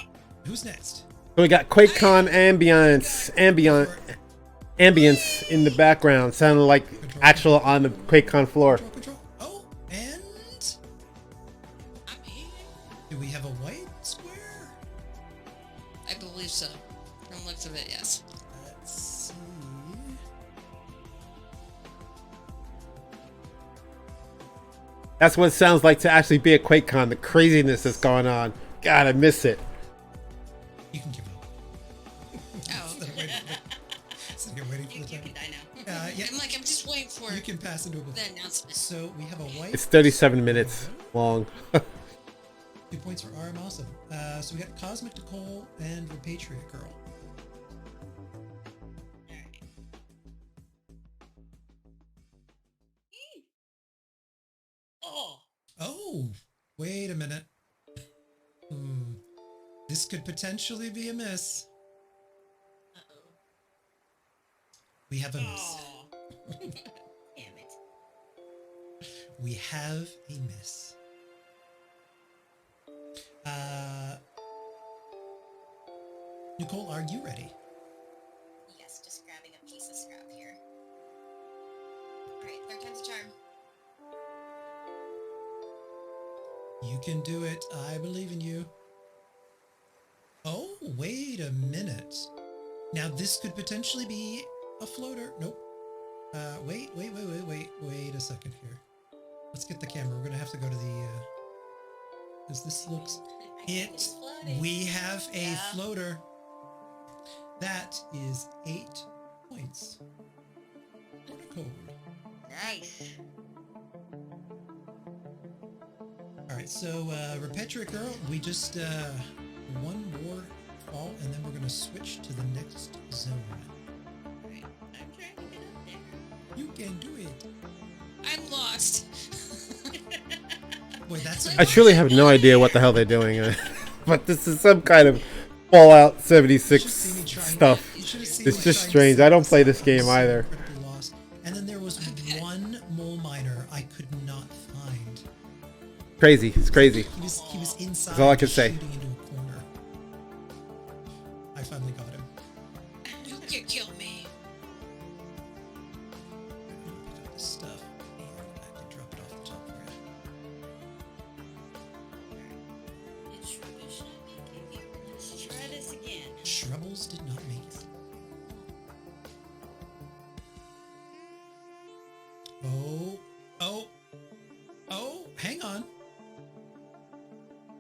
Speaker 9: Who's next?
Speaker 1: So we got QuakeCon ambience in the background, sounding like actual on the QuakeCon floor.
Speaker 9: Control. Oh, and
Speaker 6: I'm here.
Speaker 9: do we have a white square?
Speaker 6: I believe so. From the looks of it, yes.
Speaker 9: Let's see.
Speaker 1: That's what it sounds like to actually be at QuakeCon. The craziness that's going on. God, I miss it.
Speaker 9: You can give up.
Speaker 6: Oh.
Speaker 9: Instead of waiting for
Speaker 12: You
Speaker 9: the
Speaker 12: can
Speaker 9: time.
Speaker 12: die now.
Speaker 9: Yeah,
Speaker 6: I'm like, I'm just waiting for
Speaker 9: you can pass into a
Speaker 6: the announcement.
Speaker 9: So we have a white.
Speaker 1: It's 37 minutes long.
Speaker 9: 2 points for RM. Awesome. So we got Cosmic Nicole and Repatriate Girl.
Speaker 12: Oh,
Speaker 9: Oh, wait a minute. This could potentially be a miss.
Speaker 6: Uh-oh.
Speaker 9: We have a miss.
Speaker 12: oh. Damn it.
Speaker 9: We have a miss. Nicole, are you ready?
Speaker 11: Yes, just grabbing a piece of scrap here. Alright, third time's a charm.
Speaker 9: You can do it. I believe in you. Oh, wait a minute. Now this could potentially be a floater. Nope. Wait a second here. Let's get the camera. We're gonna have to go to the, because this looks, we have a floater. That is 8 points. Code.
Speaker 10: Nice.
Speaker 9: All right, so Repatriate Girl, we just one more fall, and then we're gonna switch to the next zone.
Speaker 12: Alright, I'm trying to get up there.
Speaker 9: You can do it.
Speaker 6: I'm lost.
Speaker 9: Boy, that's
Speaker 1: I truly have no idea what the hell they're doing, but this is some kind of Fallout
Speaker 9: You
Speaker 1: 76
Speaker 9: should see me trying.
Speaker 1: stuff.
Speaker 9: You should have seen
Speaker 1: It's
Speaker 9: me
Speaker 1: just
Speaker 9: trying to
Speaker 1: strange.
Speaker 9: save
Speaker 1: I don't play
Speaker 9: myself.
Speaker 1: this game
Speaker 9: I was so
Speaker 1: either.
Speaker 9: incredibly lost. And then there was one mole miner I could not find.
Speaker 1: Crazy. It's crazy.
Speaker 9: He was inside.
Speaker 1: That's all I can
Speaker 9: just
Speaker 1: say.
Speaker 9: Shooting into a corner. I finally got him.
Speaker 6: You can kill me.
Speaker 9: Pick up this stuff and I can drop it off the top for you.
Speaker 12: It's rubbish. Let's try this again.
Speaker 9: Shrubbles did not make it. Oh, hang on.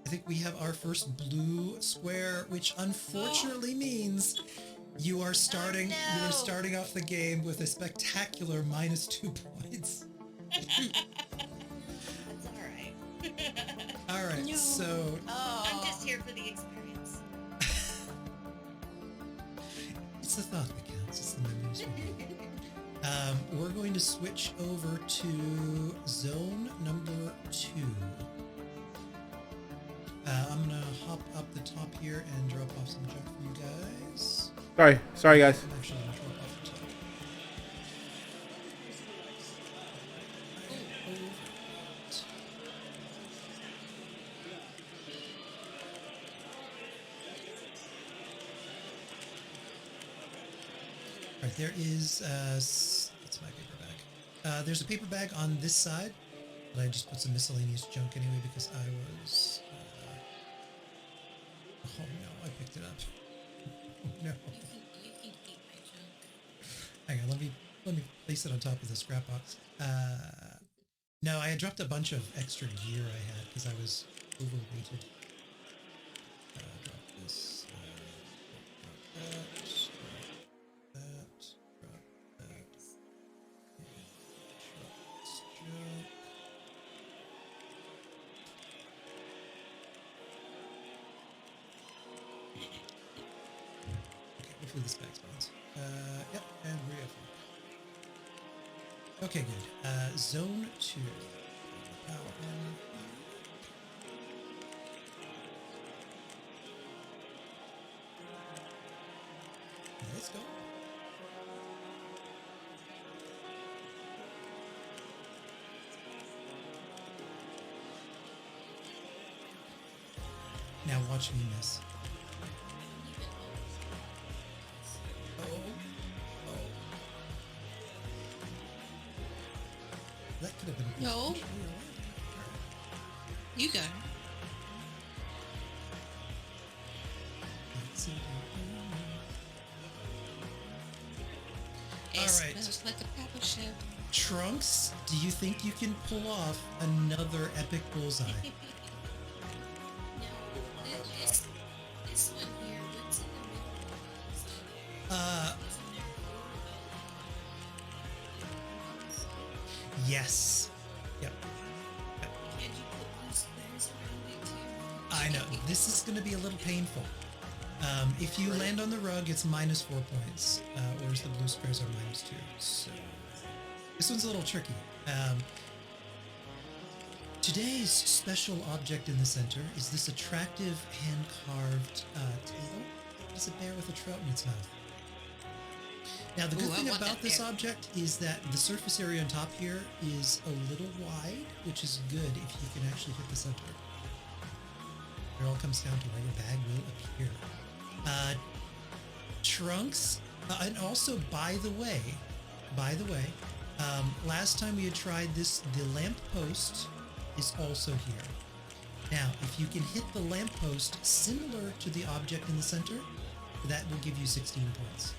Speaker 9: I think we have our first blue square, which unfortunately means you are starting you are starting off the game with a spectacular -2 points.
Speaker 12: That's alright.
Speaker 9: Alright, so
Speaker 10: I'm just here for the experience.
Speaker 9: it's the thought that counts, it's the memories we make. We're going to switch over to zone number 2. I'm gonna hop up the top here and drop off some junk for you guys.
Speaker 1: Sorry, guys.
Speaker 9: I'm actually gonna drop off the top. Alright, there is it's my paper bag. There's a paper bag on this side, but I just put some miscellaneous junk anyway because I was oh no, I picked it up. Oh no.
Speaker 6: You can keep my junk.
Speaker 9: Hang on, let me place it on top of the scrap box. No, I had dropped a bunch of extra gear I had because I was overweighted. Drop this. Drop that. Drop that. Drop that. And drop this junk. Okay, hopefully this bag spawns. Yep, and we're at full. Okay, good. Zone 2. Power on. Let's go. Now watch me miss. That could have been.
Speaker 6: No. You got it. It
Speaker 9: All right.
Speaker 6: smells like a pepper ship.
Speaker 9: Trunks, do you think you can pull off another epic bullseye?
Speaker 6: No, this one here. What's in the middle?
Speaker 9: Yes. Yep.
Speaker 6: Can you put blue squares around it too?
Speaker 9: I know. This is going to be a little painful. If you land on the rug, it's -4 points, whereas the blue squares are -2. So this one's a little tricky. Today's special object in the center is this attractive hand-carved table. It's a bear with a trout in its mouth. Now, the good
Speaker 6: Ooh, I
Speaker 9: thing
Speaker 6: want
Speaker 9: about
Speaker 6: that
Speaker 9: this
Speaker 6: bear.
Speaker 9: object is that the surface area on top here is a little wide, which is good if you can actually hit the center. It all comes down to where your bag will appear. Trunks, and also, by the way, last time we had tried this, the lamp post is also here. Now, if you can hit the lamp post similar to the object in the center, that will give you 16 points.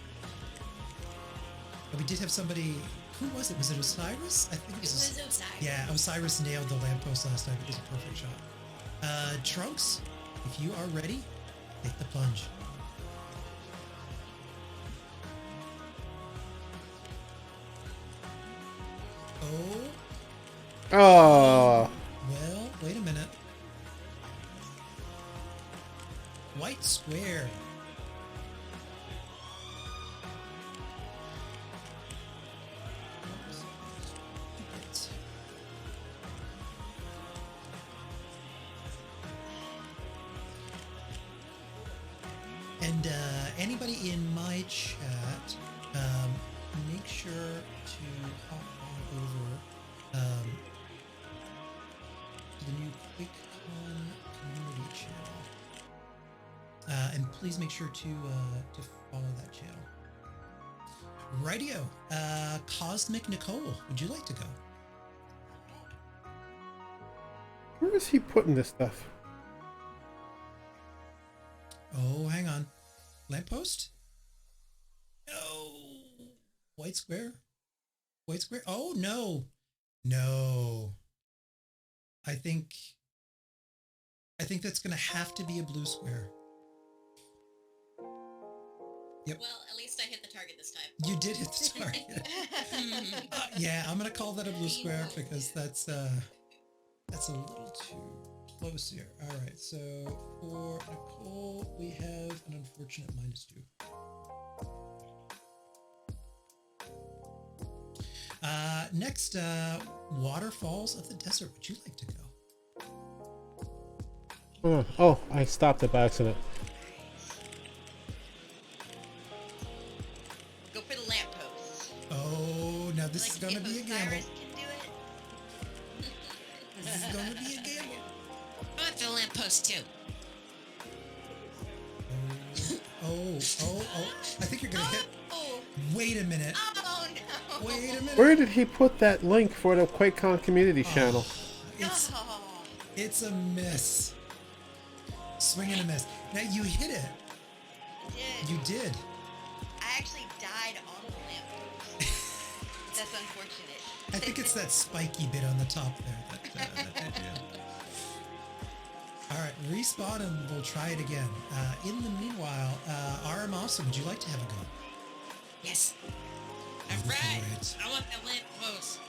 Speaker 9: But we did have somebody. Who was it? Was it Osiris? I think it was.
Speaker 6: It was Osiris.
Speaker 9: Yeah, Osiris nailed the lamppost last time. It was a perfect shot. Trunks, if you are ready, take the plunge. Oh,
Speaker 1: Oh,
Speaker 9: well, wait a minute. White square. And anybody in my chat, make sure to hop on over to the new QuakeCon community channel. And please make sure to follow that channel. Rightio. Cosmic Nicole, would you like to go?
Speaker 1: Where is he putting this stuff?
Speaker 9: Oh, hang on. Lamppost? No. White square? White square? Oh, no. No. I think that's going to have to be a blue square. Yep.
Speaker 6: Well, at least I hit the target this time.
Speaker 9: You did hit the target. Yeah, I'm going to call that a blue square because that's a little too close here. All right, so for Nicole, we have an unfortunate -2. Next, Waterfalls of the Desert. Would you like to go?
Speaker 1: Oh, I stopped it by accident.
Speaker 10: Go for the lamppost.
Speaker 9: Oh, now this is going to be a gamble.
Speaker 10: Osiris can do it.
Speaker 9: This is going to be a gamble.
Speaker 6: I want the lamppost too.
Speaker 9: Oh. I think you're going to hit. Wait a minute.
Speaker 10: Oh no.
Speaker 9: Wait a minute.
Speaker 1: Where did he put that link for the QuakeCon community channel?
Speaker 9: It's a miss. Swing and a miss. Now you hit it. You did.
Speaker 10: I actually died on the lamppost. That's unfortunate.
Speaker 9: I think it's that spiky bit on the top there. That did you. All right, respawn and we'll try it again. In the meanwhile, RM Awesome, would you like to have a go?
Speaker 6: Yes. I'm
Speaker 9: Go for
Speaker 6: right.
Speaker 9: it.
Speaker 6: I want the lamppost.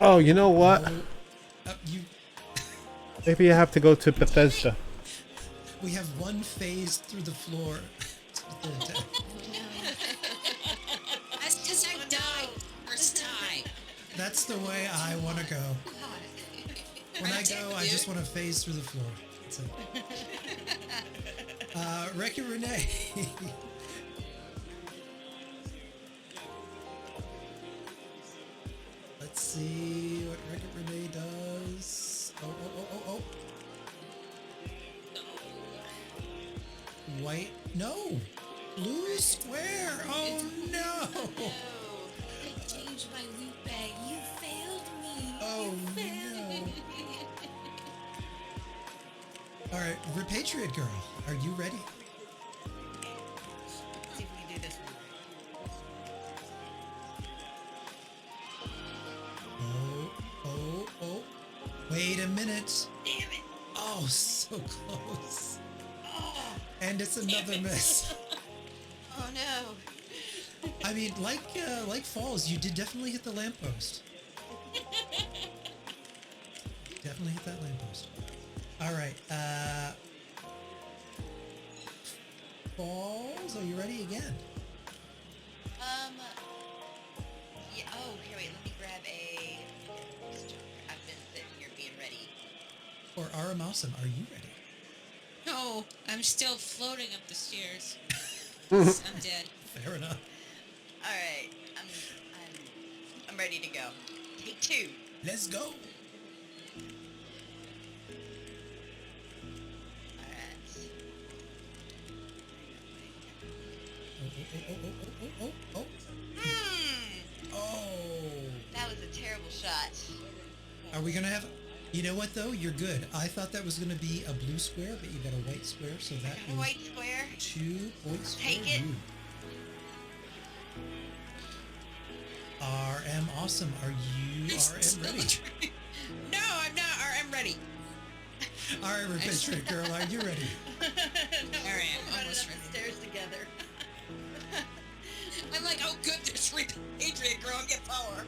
Speaker 1: Oh, you know what?
Speaker 9: You.
Speaker 1: Maybe I have to go to Bethesda.
Speaker 9: We have one phase through the floor.
Speaker 6: That's because I died first time.
Speaker 9: That's the way I want to go. When I go, I just want to phase through the floor. That's it. Wreck-It Renee. Let's see what Wreck-It Renee does. Oh. White. No. Blue square. Oh no.
Speaker 6: I changed my loot bag. You failed me.
Speaker 9: Oh no. All right, Repatriate Girl, are you ready?
Speaker 10: Let's see if we can do this one.
Speaker 9: Oh. Wait a minute.
Speaker 10: Damn it.
Speaker 9: Oh, so close. And it's another miss.
Speaker 10: Oh no.
Speaker 9: I mean, like Falls, you did definitely hit the lamppost. Definitely hit that lamppost. All right. Falls, are you ready again?
Speaker 10: Yeah. Oh, here, wait. Let me grab a. I've been sitting here being ready.
Speaker 9: Or RM Awesome, are you ready?
Speaker 6: No, I'm still floating up the stairs. I'm dead.
Speaker 9: Fair enough.
Speaker 10: All right. I'm ready to go. Take 2.
Speaker 9: Let's go. Oh.
Speaker 10: That was a terrible shot.
Speaker 9: Are we gonna have? You know what though? You're good. I thought that was gonna be a blue square, but you got a white square, so that
Speaker 10: A
Speaker 9: is
Speaker 10: white square.
Speaker 9: 2 points
Speaker 10: Take
Speaker 9: for
Speaker 10: it.
Speaker 9: you. RM Awesome, are you RM ready?
Speaker 6: No, I'm not. I'm ready.
Speaker 9: RM Repatriate Girl, are you ready?
Speaker 6: All right, I'm
Speaker 10: Running
Speaker 6: almost
Speaker 10: up
Speaker 6: ready.
Speaker 10: the stairs together.
Speaker 6: I'm like, oh good, there's Adrian girl, get power.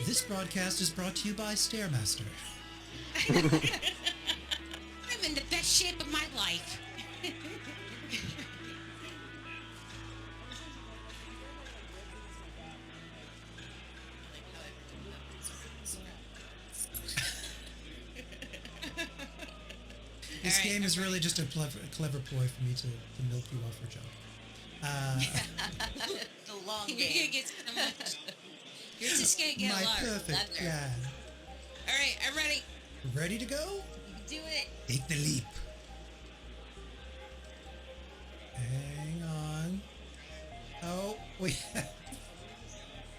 Speaker 9: This broadcast is brought to you by Stairmaster.
Speaker 6: I'm in the best shape of my life.
Speaker 9: This
Speaker 6: All right,
Speaker 9: game is
Speaker 6: I'm
Speaker 9: really just a clever ploy for me to milk you off for junk.
Speaker 10: It's a long
Speaker 6: You're gonna
Speaker 10: game.
Speaker 6: get so much. You're just gonna get
Speaker 9: My
Speaker 6: a lot of
Speaker 9: perfect
Speaker 6: leather.
Speaker 9: plan.
Speaker 6: All right, I'm ready.
Speaker 9: Ready to go?
Speaker 6: You can do it.
Speaker 9: Take the leap. Hang on. Oh, wait.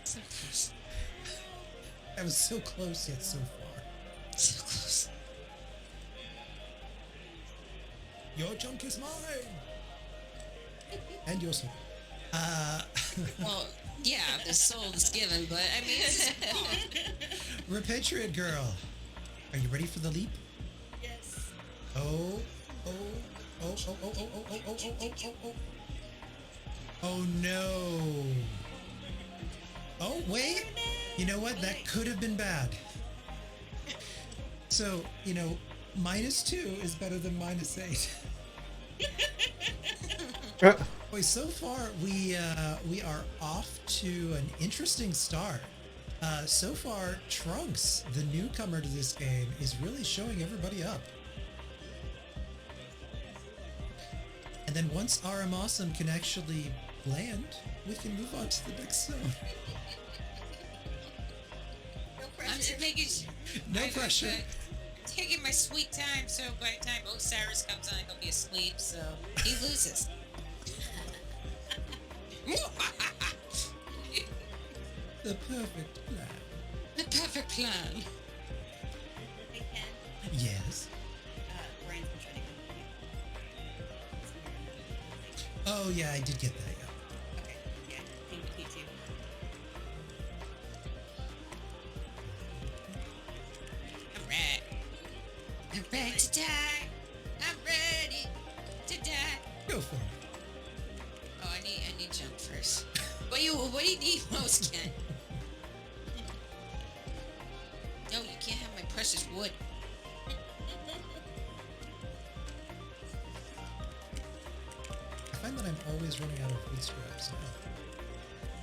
Speaker 6: So close.
Speaker 9: That was so close yet so far.
Speaker 6: So close.
Speaker 9: Your junk is mine. And your soul.
Speaker 6: Well, yeah, the soul is given, but I mean, it's
Speaker 9: Repatriate girl. Are you ready for the leap?
Speaker 12: Yes.
Speaker 9: Oh, oh, oh, oh, oh, oh, oh, oh, oh, oh, oh, oh, oh. Oh no. Oh, wait. You know what? That could have been bad. So, -2 is better than -8. Boy, so far we are off to an interesting start. So far, Trunks, the newcomer to this game, is really showing everybody up. And then once RM Awesome can actually land, we can move on to the next zone.
Speaker 10: No
Speaker 6: I'm
Speaker 10: pressure.
Speaker 6: just making sure.
Speaker 9: No pressure.
Speaker 6: Taking my sweet time, so by the time Osiris comes on, he'll be asleep, so he loses.
Speaker 9: The perfect plan.
Speaker 6: The perfect plan.
Speaker 12: Hey, Ken.
Speaker 9: Yes.
Speaker 12: Brian's been trying to come
Speaker 9: Oh yeah, I did get that. Yeah.
Speaker 12: Okay. Yeah. He too.
Speaker 6: Alright. I'm ready to die. I'm ready to die.
Speaker 9: Go for it.
Speaker 6: Oh, I need jump first. What do you need most, Ken? No, you can't have my precious wood.
Speaker 9: I find that I'm always running out of wood scraps now.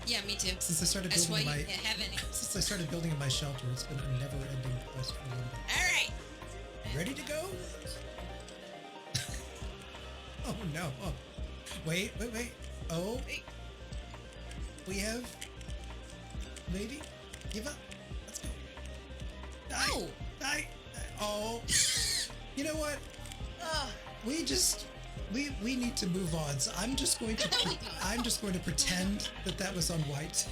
Speaker 6: Yeah, me too.
Speaker 9: Since I started
Speaker 6: That's why
Speaker 9: building
Speaker 6: you
Speaker 9: my
Speaker 6: can't have any.
Speaker 9: since I started building in my shelter, it's been a never-ending quest for lumber.
Speaker 6: Alright.
Speaker 9: Ready to go? Oh no! Oh. Wait! Oh, we have maybe give up. Let's go. Die!
Speaker 6: Oh.
Speaker 9: Die! Oh! You know what? We need to move on. So I'm just going to pretend that was on white.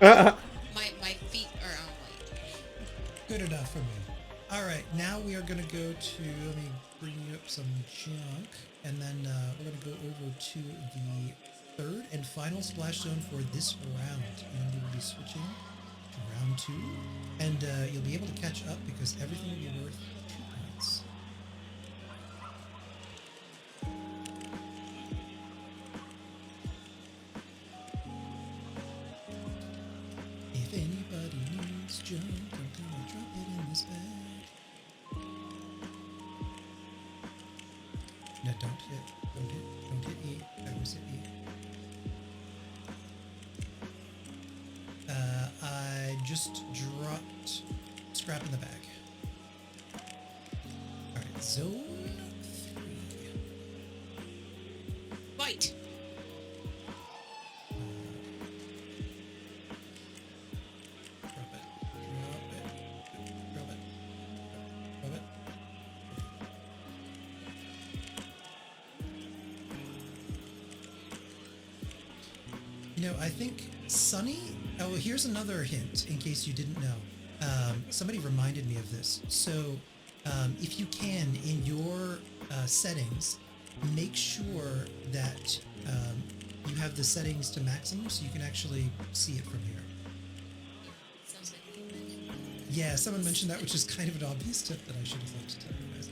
Speaker 6: My feet are on white.
Speaker 9: Good enough for me. All right, now we are going to go to, let me bring you up some junk, and then we're going to go over to the third and final splash zone for this round. And we will be switching to round 2, and you'll be able to catch up because everything will be worth 2 points. If anybody needs junk, I'm gonna drop it in this bag. No, don't hit E. I was at E. I just dropped scrap in the bag. Alright, zone 3.
Speaker 6: White.
Speaker 9: Drop it. I think Sunny. Oh, here's another hint in case you didn't know. Somebody reminded me of this. So, if you can, in your settings, make sure that you have the settings to maximum so you can actually see it from here.
Speaker 6: Somebody mentioned.
Speaker 9: Yeah, someone mentioned that, which is kind of an obvious tip that I should have thought to tell you guys.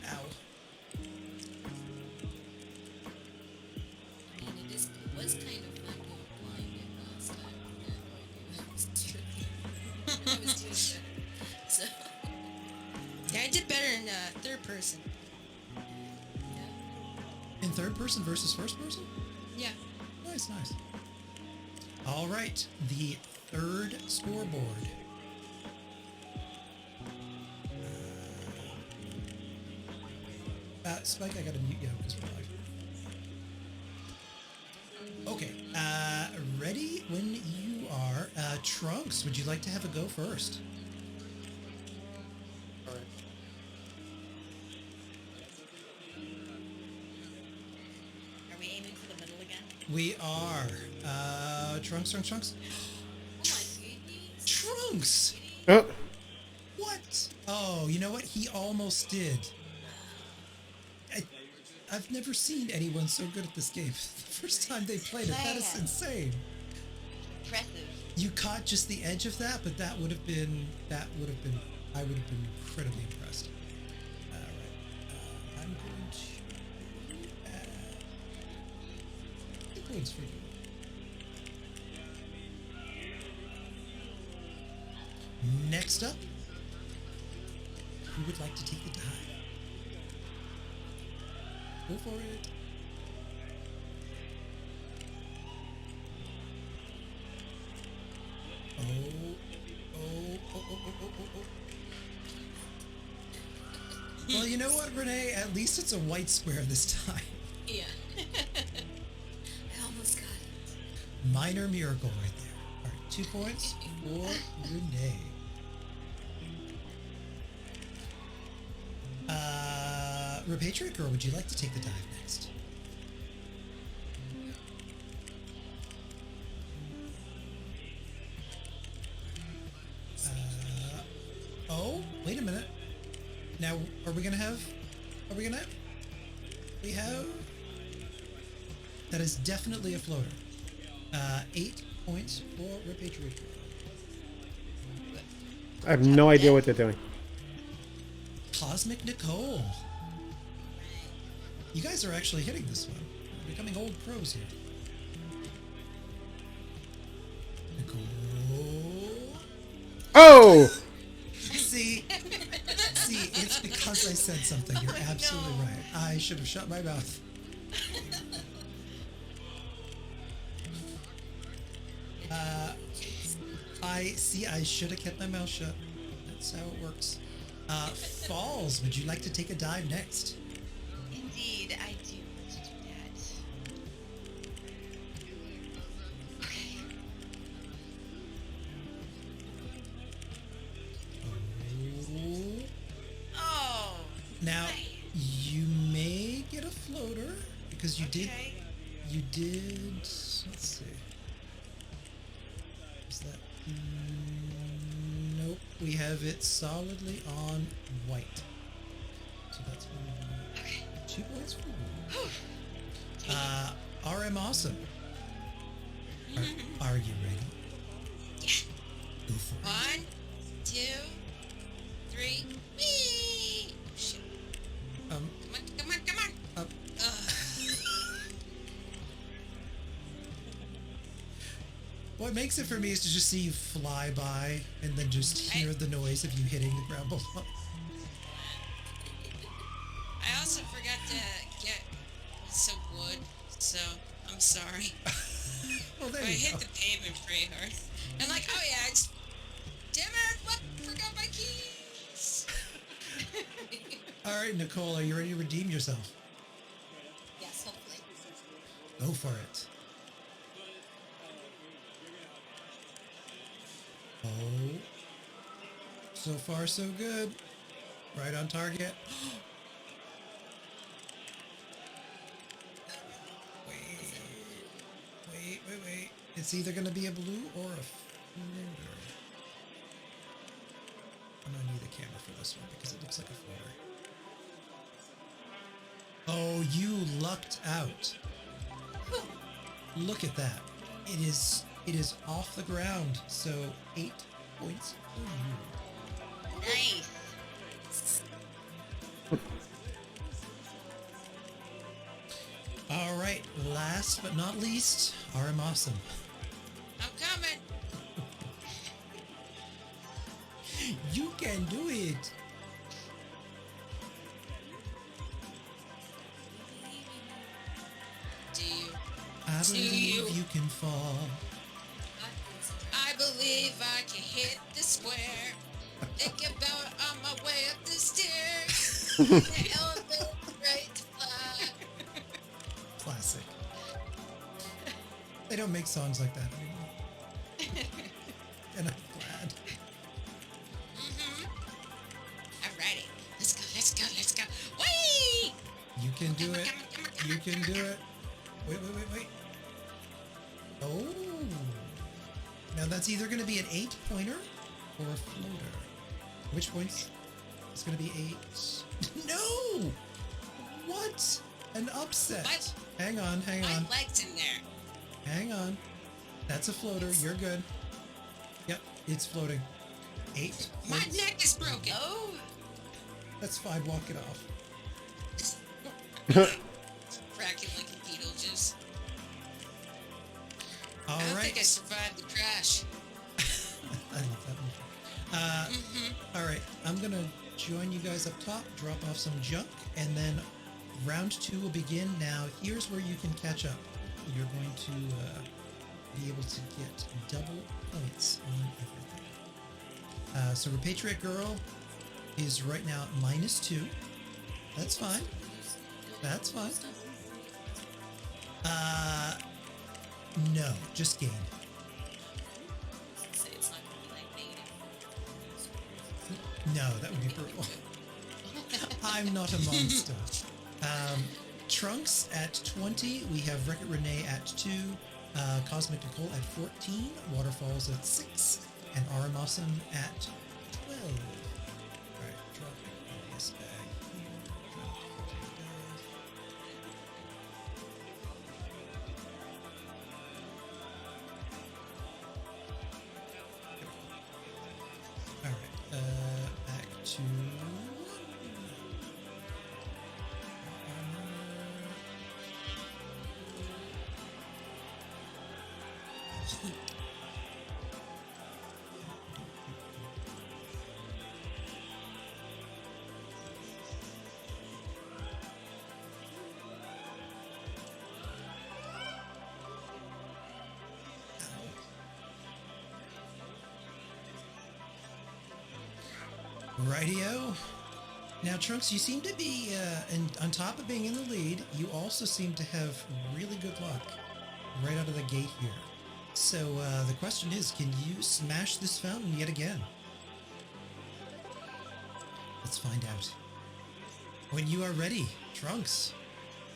Speaker 9: Ow.
Speaker 6: I mean, it was kind of fun going blind last time. I had no idea what I was doing. I was doing good. So. Yeah, I did better in third person. Yeah.
Speaker 9: In third person versus first person?
Speaker 6: Yeah.
Speaker 9: Nice. All right, the third scoreboard. Spike, I gotta mute you because we're live. Okay, ready when you are. Trunks, would you like to have a go first?
Speaker 13: All right.
Speaker 12: Are we aiming for the middle again?
Speaker 9: We are. Trunks.
Speaker 6: Oh my goodness.
Speaker 9: Trunks!
Speaker 1: Oh,
Speaker 9: What? Oh, you know what? He almost did. I've never seen anyone so good at this game. The first time they played it, that is
Speaker 10: Man.
Speaker 9: insane.
Speaker 10: Impressive.
Speaker 9: You caught just the edge of that, but I would have been incredibly impressed. All right. I'm going to add 2 points for you. Next up, who would like to take the dive? Go for it. Oh. Well, you know what, Renee? At least it's a white square this time.
Speaker 6: Yeah. I almost got it.
Speaker 9: Minor miracle right there. All right, 2 points for Renee. Repatriate Girl, would you like to take the dive next? Oh, wait a minute. Now, we have... That is definitely a floater. 8 points for Repatriate Girl.
Speaker 1: I have no idea what they're doing.
Speaker 9: Cosmic Nicole. You guys are actually hitting this one. We're becoming old pros here. Nicole.
Speaker 1: Oh!
Speaker 9: See, it's because I said something. You're absolutely right. I should have shut my mouth. I should have kept my mouth shut. That's how it works. Falls, would you like to take a dive next?
Speaker 10: Indeed, I do want to do that. Okay. Oh.
Speaker 9: Now, you may get a floater because you did. You did. Let's see. Is that? Nope. We have it solidly on white. So that's 2 points for you. RM Awesome. Are you ready?
Speaker 6: Yeah.
Speaker 9: Go for it.
Speaker 6: 1, 2, 3. Whee! Shit. Come on.
Speaker 9: Up. What makes it for me is to just see you fly by and then just hear the noise of you hitting the ground below.
Speaker 6: I also forgot to get some wood, so I'm sorry.
Speaker 9: Well, there
Speaker 6: I
Speaker 9: you
Speaker 6: hit
Speaker 9: go.
Speaker 6: the pavement pretty hard. I'm like, oh yeah, damn it, what? Forgot my keys.
Speaker 9: All right, Nicole, are you ready to redeem yourself?
Speaker 6: Yes, hopefully.
Speaker 9: Go for it. Oh. So far, so good. Right on target. Wait. It's either going to be a blue or a floater. I'm going to need the camera for this one because it looks like a floater. Oh, you lucked out. Look at that. It is off the ground. So 8 points for you.
Speaker 10: Nice.
Speaker 9: All right, last but not least, RM Awesome.
Speaker 6: I'm coming.
Speaker 9: You can do it.
Speaker 6: Do you?
Speaker 9: I
Speaker 6: Do
Speaker 9: believe
Speaker 6: you?
Speaker 9: you can fall.
Speaker 6: I believe I can hit the square. Think about on my way up the stairs. The elevator right
Speaker 9: They don't make songs like that anymore. And I'm glad.
Speaker 11: Alrighty. Let's go. Wait!
Speaker 9: You can do
Speaker 11: Come on,
Speaker 9: it.
Speaker 11: come on, come on,
Speaker 9: You
Speaker 11: come
Speaker 9: can
Speaker 11: on,
Speaker 9: do
Speaker 11: come on.
Speaker 9: it. Wait. Oh. Now that's either going to be an 8-pointer or a floater. Which points? It's going to be 8. No! What? An upset.
Speaker 11: What?
Speaker 9: Hang on.
Speaker 11: My leg's in there.
Speaker 9: Hang on. That's a floater. You're good. Yep, it's floating. 8
Speaker 11: My
Speaker 9: points.
Speaker 11: neck is broken. Oh.
Speaker 9: That's fine. Walk it off.
Speaker 11: Cracking like a Beetlejuice.
Speaker 9: All
Speaker 11: I don't
Speaker 9: right.
Speaker 11: think I survived the crash.
Speaker 9: I love that movie. All right, I'm gonna join you guys up top, drop off some junk, and then round 2 will begin. Now, here's where you can catch up. You're going to be able to get double points on everything. So Repatriate Girl is right now at -2. That's fine. That's fine. No, just gain.
Speaker 6: Say it's not gonna be like negative.
Speaker 9: No, that would be brutal. I'm not a monster. Trunks at 20. We have Wreck-It Renee at 2. Cosmic Nicole at 14. Waterfalls at 6. And Aramasan at 12. Alright, dropping this bag here. Drop it down. Alright, back to Rightio. Now, Trunks, you seem to be, and on top of being in the lead, you also seem to have really good luck right out of the gate here. So the question is, can you smash this fountain yet again? Let's find out. When you are ready, Trunks,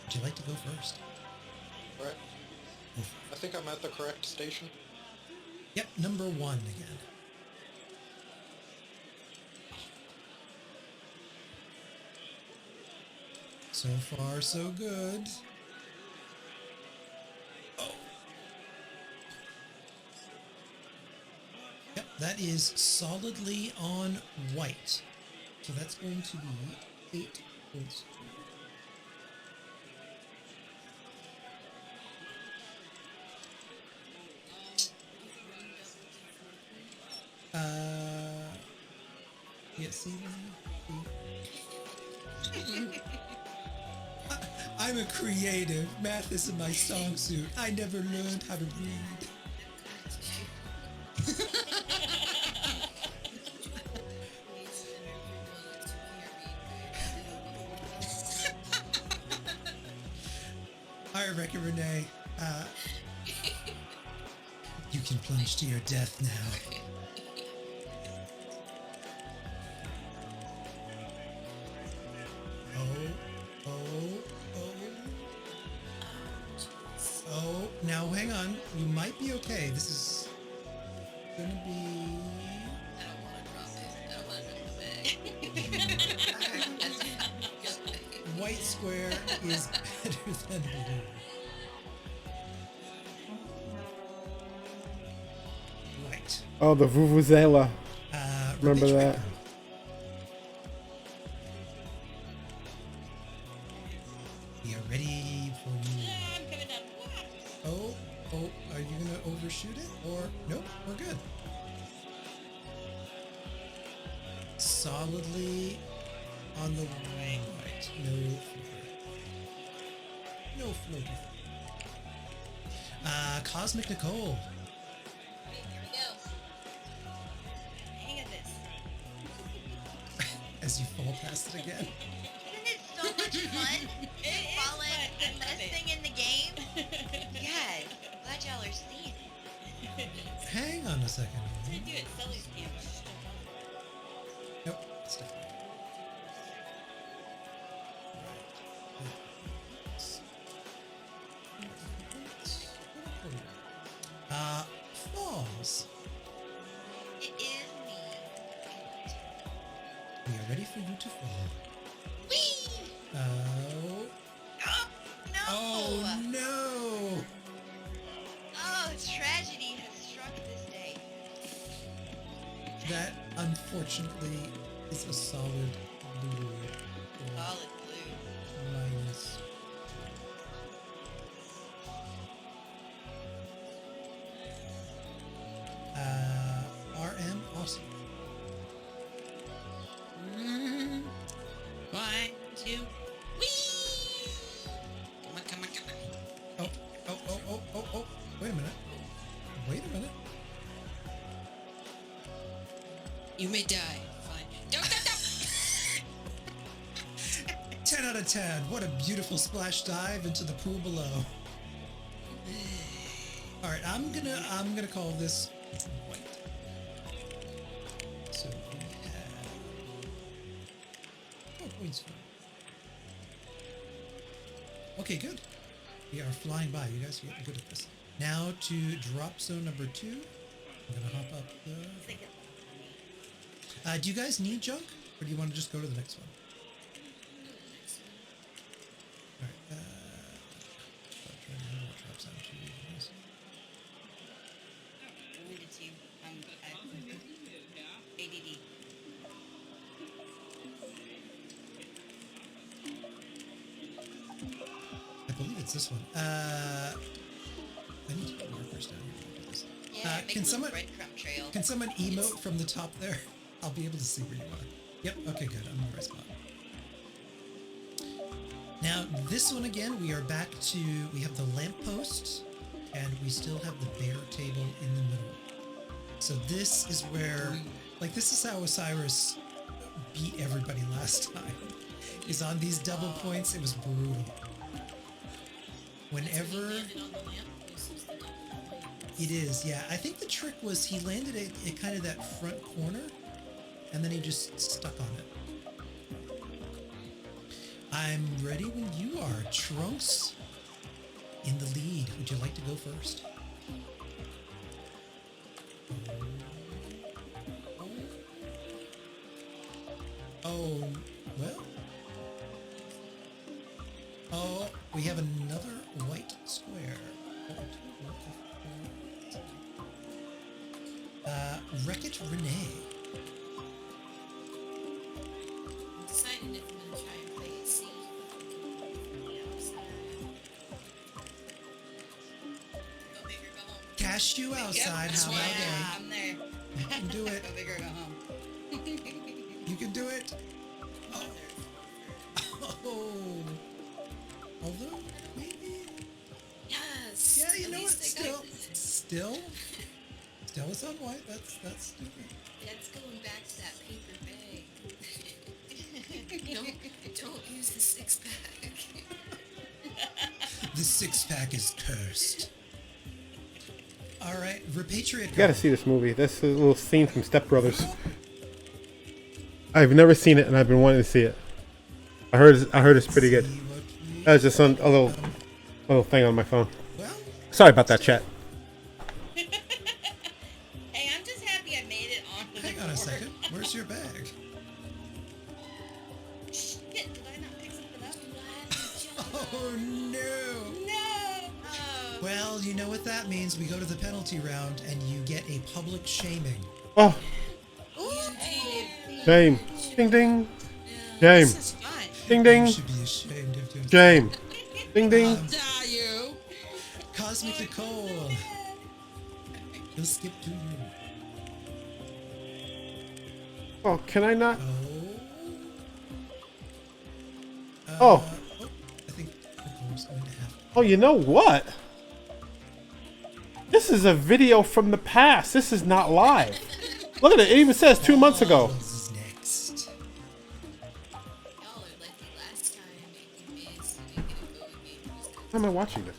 Speaker 9: would you like to go first?
Speaker 13: Right. I think I'm at the correct station.
Speaker 9: Yep, number 1 again. So far, so good. Oh. Yep, that is solidly on white. So that's going to be 8 points. Yeah, see? I'm a creative. Math isn't my song suit. I never learned how to read. All right, Wreck-It Renee. You can plunge to your death now. Oh, now hang on. You might be okay. This is gonna be...
Speaker 6: I don't want to drop it. I don't want to drop the bag.
Speaker 9: White square is better than blue. Right.
Speaker 1: Oh, the Vuvuzela. Remember
Speaker 9: Repatriate
Speaker 1: that?
Speaker 9: Girl. We are ready for you.
Speaker 12: I'm coming up.
Speaker 9: Oh, are you gonna overshoot it? Or, nope, we're good. Solidly on the right. No floater. No floater. Cosmic Nicole.
Speaker 12: Here we go. Hang of this.
Speaker 9: As you fall past it again.
Speaker 10: Isn't it so much fun?
Speaker 12: It is
Speaker 10: Fallen
Speaker 12: fun. I
Speaker 10: the
Speaker 12: love
Speaker 10: best
Speaker 12: it.
Speaker 10: thing in the game? Yes. Glad y'all are
Speaker 9: Hang on a second.
Speaker 12: Do it. Sully's camera.
Speaker 9: Nope. It's different. Falls.
Speaker 10: It is me.
Speaker 9: We are ready for you to fall.
Speaker 10: Whee!
Speaker 9: Oh.
Speaker 10: No!
Speaker 9: Oh no!
Speaker 10: Oh, tragedy has struck this day.
Speaker 9: That unfortunately is a solid blue.
Speaker 10: Solid blue.
Speaker 9: Minus. RM awesome.
Speaker 12: One, two, whee! Come on, come on, come on.
Speaker 9: Oh. Wait a minute. Wait a minute.
Speaker 12: You may die. Fine. Don't.
Speaker 9: 10 out of 10. What a beautiful splash dive into the pool below. All right, I'm gonna call this white. So we have 4 points for it. Okay, good. We are flying by. You guys are getting good at this. Now to drop zone number 2. I'm gonna hop up the. Do you guys need junk, or do you want to just go to the next one? All right. Stop trying to know what drop zone 2 is.
Speaker 12: Read it to you. ADD.
Speaker 9: I believe it's this one. I need to put markers down here. For this.
Speaker 10: Yeah, make
Speaker 9: Can
Speaker 10: a little
Speaker 9: someone
Speaker 10: breadcrumb trail.
Speaker 9: Can someone emote from the top there? I'll be able to see where you are. Yep. Okay. Good. I'm in the right spot. Now this one again. We are back to. We have the lamppost, and we still have the bear table in the middle. So this is where, like, this is how Osiris beat everybody last time. Is on these double points. It was brutal. Whenever it is, yeah. I think the trick was he landed it at kind of that front corner, and then he just stuck on it. I'm ready when you are, Trunks. In the lead. Would you like to go first? Oh, well. Oh, we have another white square. Wreck-It Renee.
Speaker 6: I'm deciding if I'm gonna try and play it safe. Go big or go home.
Speaker 9: Cash you outside. How about that?
Speaker 12: I'm there.
Speaker 9: You can do it.
Speaker 12: Go big or go home.
Speaker 9: You can do it. Oh. Although, maybe.
Speaker 6: Yes.
Speaker 9: Yeah, you
Speaker 6: at
Speaker 9: know what?
Speaker 6: least I got this.
Speaker 9: Still it's on white. That's stupid.
Speaker 6: That's going back to that paper bag. don't use the 6-pack.
Speaker 9: The 6-pack is cursed. All right, repatriate.
Speaker 1: You gotta see this movie. This is a little scene from Step Brothers. I've never seen it, and I've been wanting to see it. I heard it's pretty good. That was just a little thing on my phone. Sorry about that, chat.
Speaker 12: Hey, I'm just happy I made it on the
Speaker 9: Hang on a second. Where's your bag?
Speaker 12: Shit, did I not pick something up?
Speaker 9: Oh no!
Speaker 12: No!
Speaker 9: Well, you know what that means. We go to the penalty round, and you get a public shaming.
Speaker 1: Oh, shame! Ding ding! Shame! Ding ding!
Speaker 9: You should be ashamed of yourself.
Speaker 1: Shame! Ding ding!
Speaker 12: You.
Speaker 9: Cosmic Nicole. He'll skip to you.
Speaker 1: Oh, can I not?
Speaker 9: Oh.
Speaker 1: Oh.
Speaker 9: I think Nicole's going to have.
Speaker 1: Oh, you know what? This is a video from the past. This is not live. Look at it. It even says 2 months ago.
Speaker 9: Who's next?
Speaker 6: Y'all are like the last time you missed and you didn't go with me.
Speaker 1: Why am I watching this?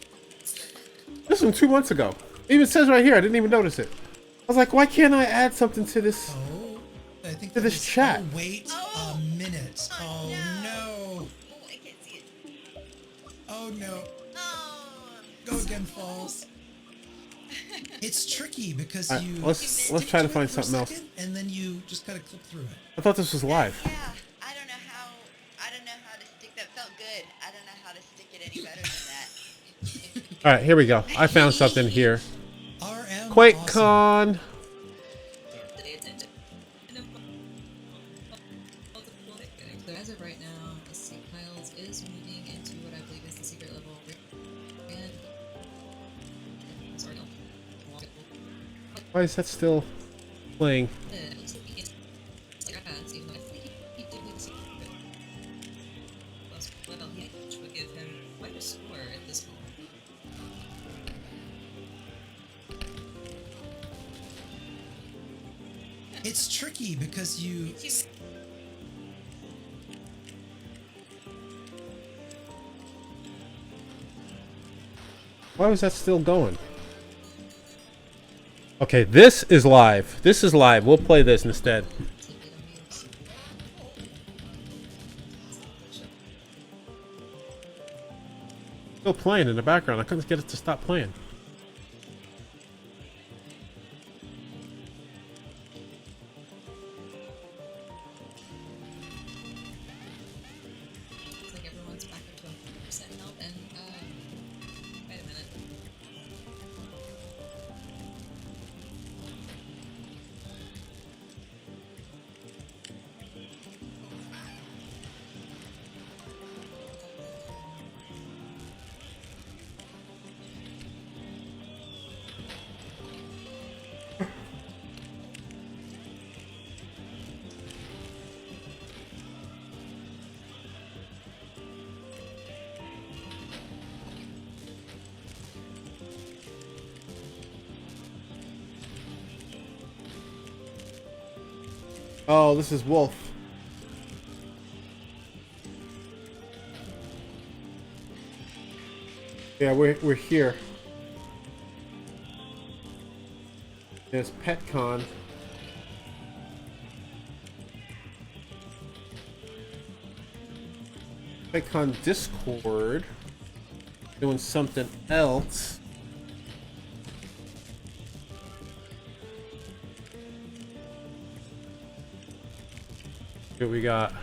Speaker 1: This was 2 months ago. It even says right here. I didn't even notice it. I was like, why can't I add something to this?
Speaker 9: Oh, I think
Speaker 1: To this
Speaker 9: was-
Speaker 1: chat.
Speaker 9: Oh, wait a minute. Oh, no.
Speaker 10: Oh, I can't see it.
Speaker 9: Oh, no.
Speaker 10: Oh.
Speaker 9: Go again, Falls. It's tricky because
Speaker 1: Alright,
Speaker 9: you
Speaker 1: let's
Speaker 9: stick
Speaker 1: try to
Speaker 9: it
Speaker 1: find
Speaker 9: for a
Speaker 1: something else.
Speaker 9: second, and then you just gotta click through it.
Speaker 1: I thought this was live.
Speaker 10: Yeah, I don't know how to stick that. Felt good. I don't know how to stick it any better than that.
Speaker 1: All right, here we go. I found something here.
Speaker 9: RM
Speaker 1: QuakeCon.
Speaker 6: So as of right now, let's see, Kyle's is moving into what I believe is the secret level. And sorry, no.
Speaker 1: Why is that still playing?
Speaker 6: It looks like it's like even though I think he did leave a secret. Plus, well, which would give him quite a score at this point.
Speaker 9: It's tricky because you
Speaker 1: Why was that still going? Okay, this is live. This is live. We'll play this instead. Still playing in the background. I couldn't get it to stop playing.
Speaker 6: Looks like everyone's back up to 100% health, and wait a minute.
Speaker 1: Oh, this is Wolf. Yeah, we're here. There's PetCon. PetCon Discord. Doing something else. What we got?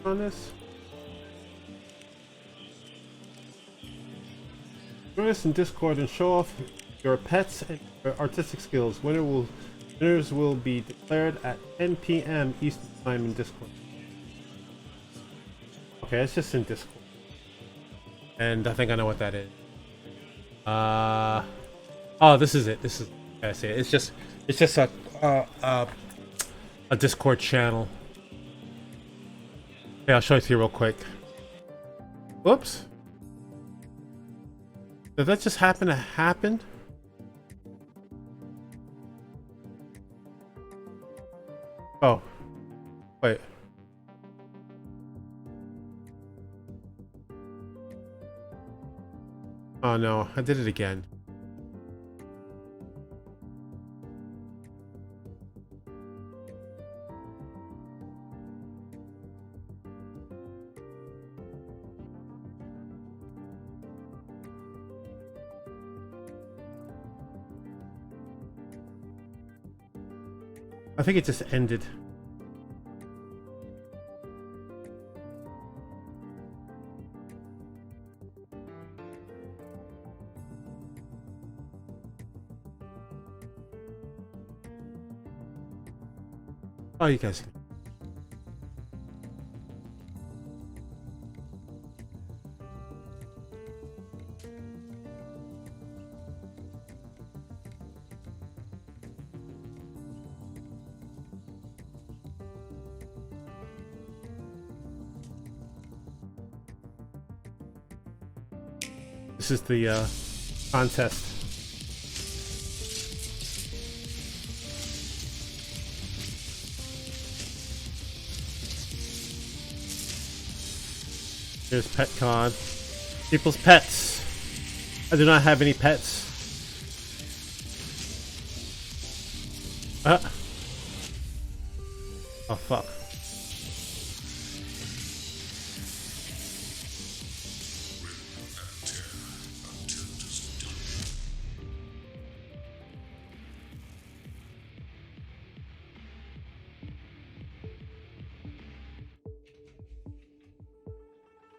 Speaker 1: On this. Join us in Discord and show off your pets and your artistic skills. Winners will be declared at 10 p.m. Eastern Time in Discord. Okay, it's just in Discord. And I think I know what that is. Oh, this is it. This is. I see it. It's just a Discord channel. Yeah, I'll show it to you real quick. Whoops. Did that just happen to happen? Oh. Wait. Oh no, I did it again. I think it just ended. Oh, you guys. This is the contest. Here's PetCon. People's pets. I do not have any pets. Oh fuck.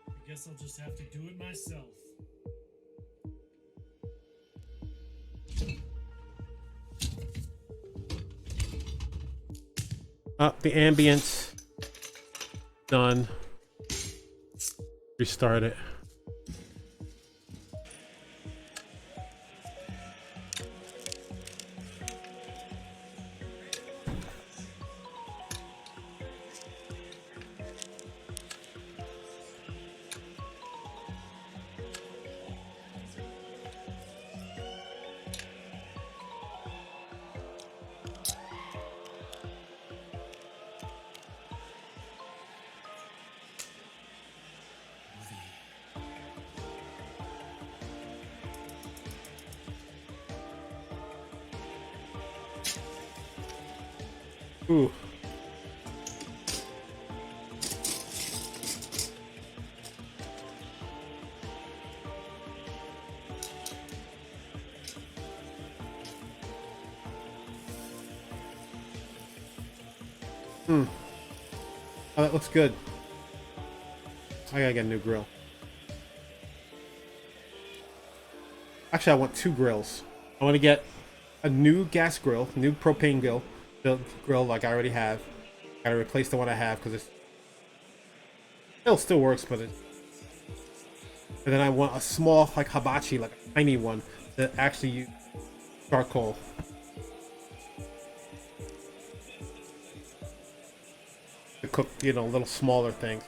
Speaker 14: I guess I'll just have to do it myself.
Speaker 1: The ambience done. Restart it. Ooh. Oh, that looks good. I gotta get a new grill. Actually, I want two grills. I want to get a new gas grill, new propane grill like I already have. Gotta replace the one I have because it still works, but it. And then I want a small, like hibachi, like a tiny one that actually use charcoal. To cook, you know, little smaller things.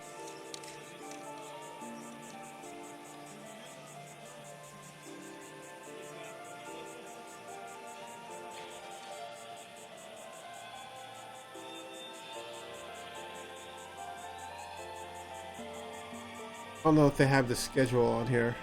Speaker 1: I don't know if they have the schedule on here.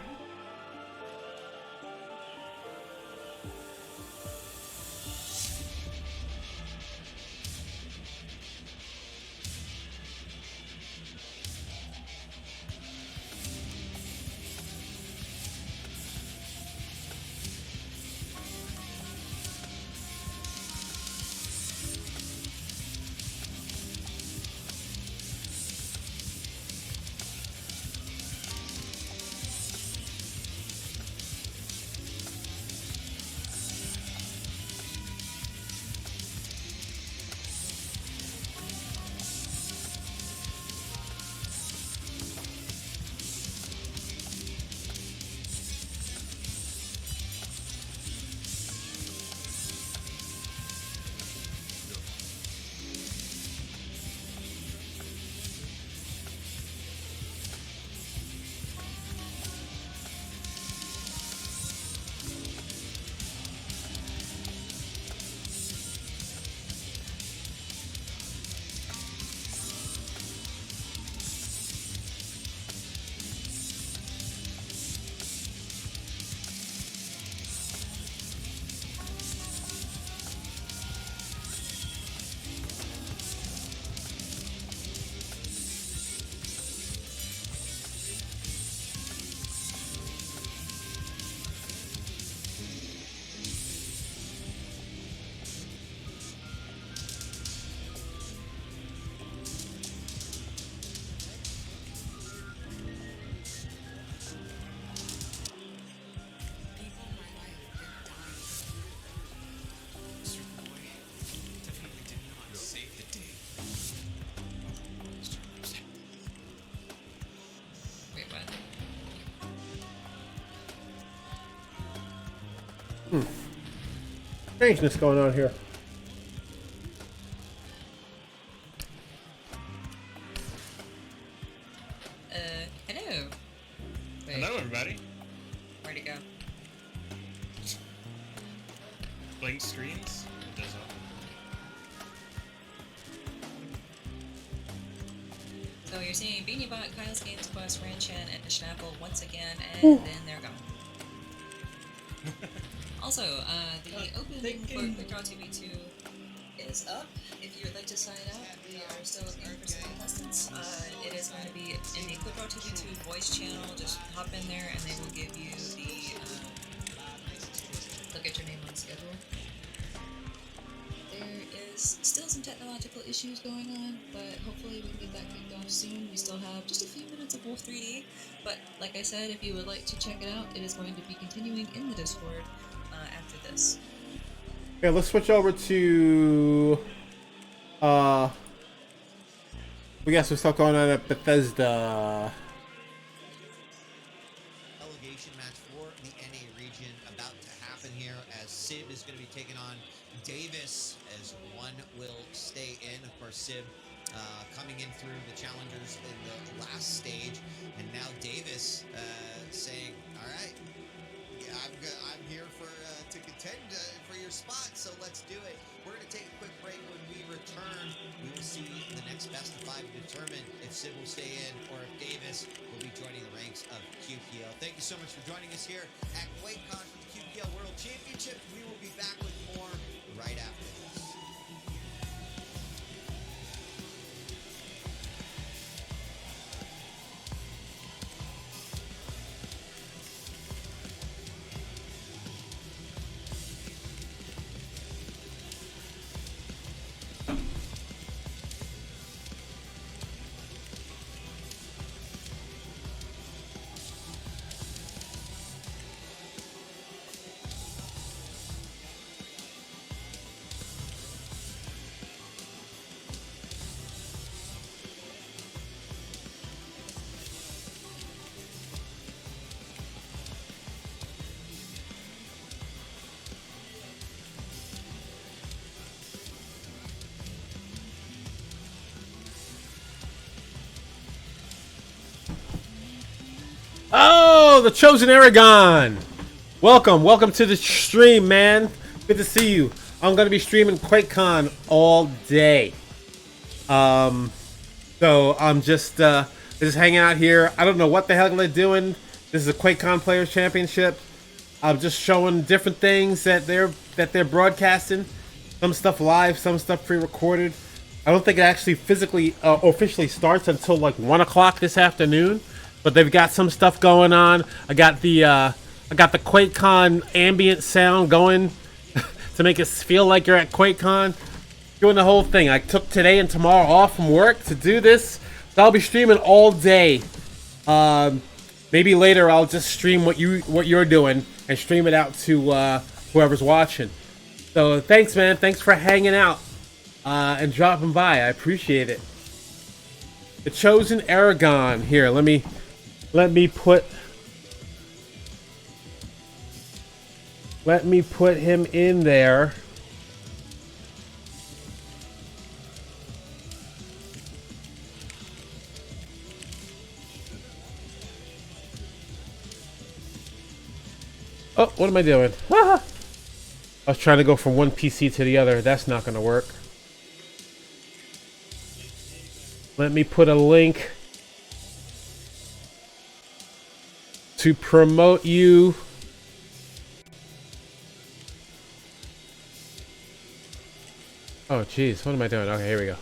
Speaker 1: strangeness going on here.
Speaker 15: Hello. Wait,
Speaker 16: Hello, everybody.
Speaker 15: where'd it go?
Speaker 16: Blank screens. It does
Speaker 15: So you're seeing Beanie Bot, Kyle's Games Quest, Ranchan, and Schnapple once again, and
Speaker 1: Ooh.
Speaker 15: then they're gone. Also, the opening for Quick Draw TV2 is up. If you would like to sign up, we are still looking for some contestants. It is going to be in the Quick Draw TV2 voice channel. Just hop in there and they will give you the, they'll get your name on the schedule. There is still some technological issues going on, but hopefully we can get that kicked off soon. We still have just a few minutes of Wolf 3D, but like I said, if you would like to check it out, it is going to be continuing in the Discord after this.
Speaker 1: Okay, let's switch over to we got some stuff going on at Bethesda.
Speaker 7: Relegation match for the NA region about to happen here as Sib is going to be taking on Davis as one will stay in. Of course, Sib coming in through the challengers in the last stage, and now Davis saying, "All right, yeah, I'm here for to contend for your spot, so let's do it." We're going to take a quick break. When we return, we will see the next best of 5 to determine if Sib will stay in or if Davis will be joining the ranks of QPL. Thank you so much for joining us here at QuakeCon for the QPL World Championship. We will be back with more right after this.
Speaker 1: Oh, the Chosen Aragon. Welcome to the stream, man. Good to see you. I'm gonna be streaming QuakeCon all day. So I'm just hanging out here. I don't know what the hell they're doing. This is a QuakeCon Players Championship. I'm just showing different things that they're broadcasting. Some stuff live, some stuff pre-recorded. I don't think it actually physically officially starts until like 1 o'clock this afternoon. But they've got some stuff going on. I got the QuakeCon ambient sound going to make us feel like you're at QuakeCon. Doing the whole thing. I took today and tomorrow off from work to do this. So I'll be streaming all day. Maybe later I'll just stream what you're doing and stream it out to whoever's watching. So thanks, man. Thanks for hanging out and dropping by. I appreciate it. The Chosen Aragon here. Let me put him in there. Oh, what am I doing? I was trying to go from one PC to the other. That's not going to work. Let me put a link to promote you. Oh, jeez. What am I doing? Okay, here we go.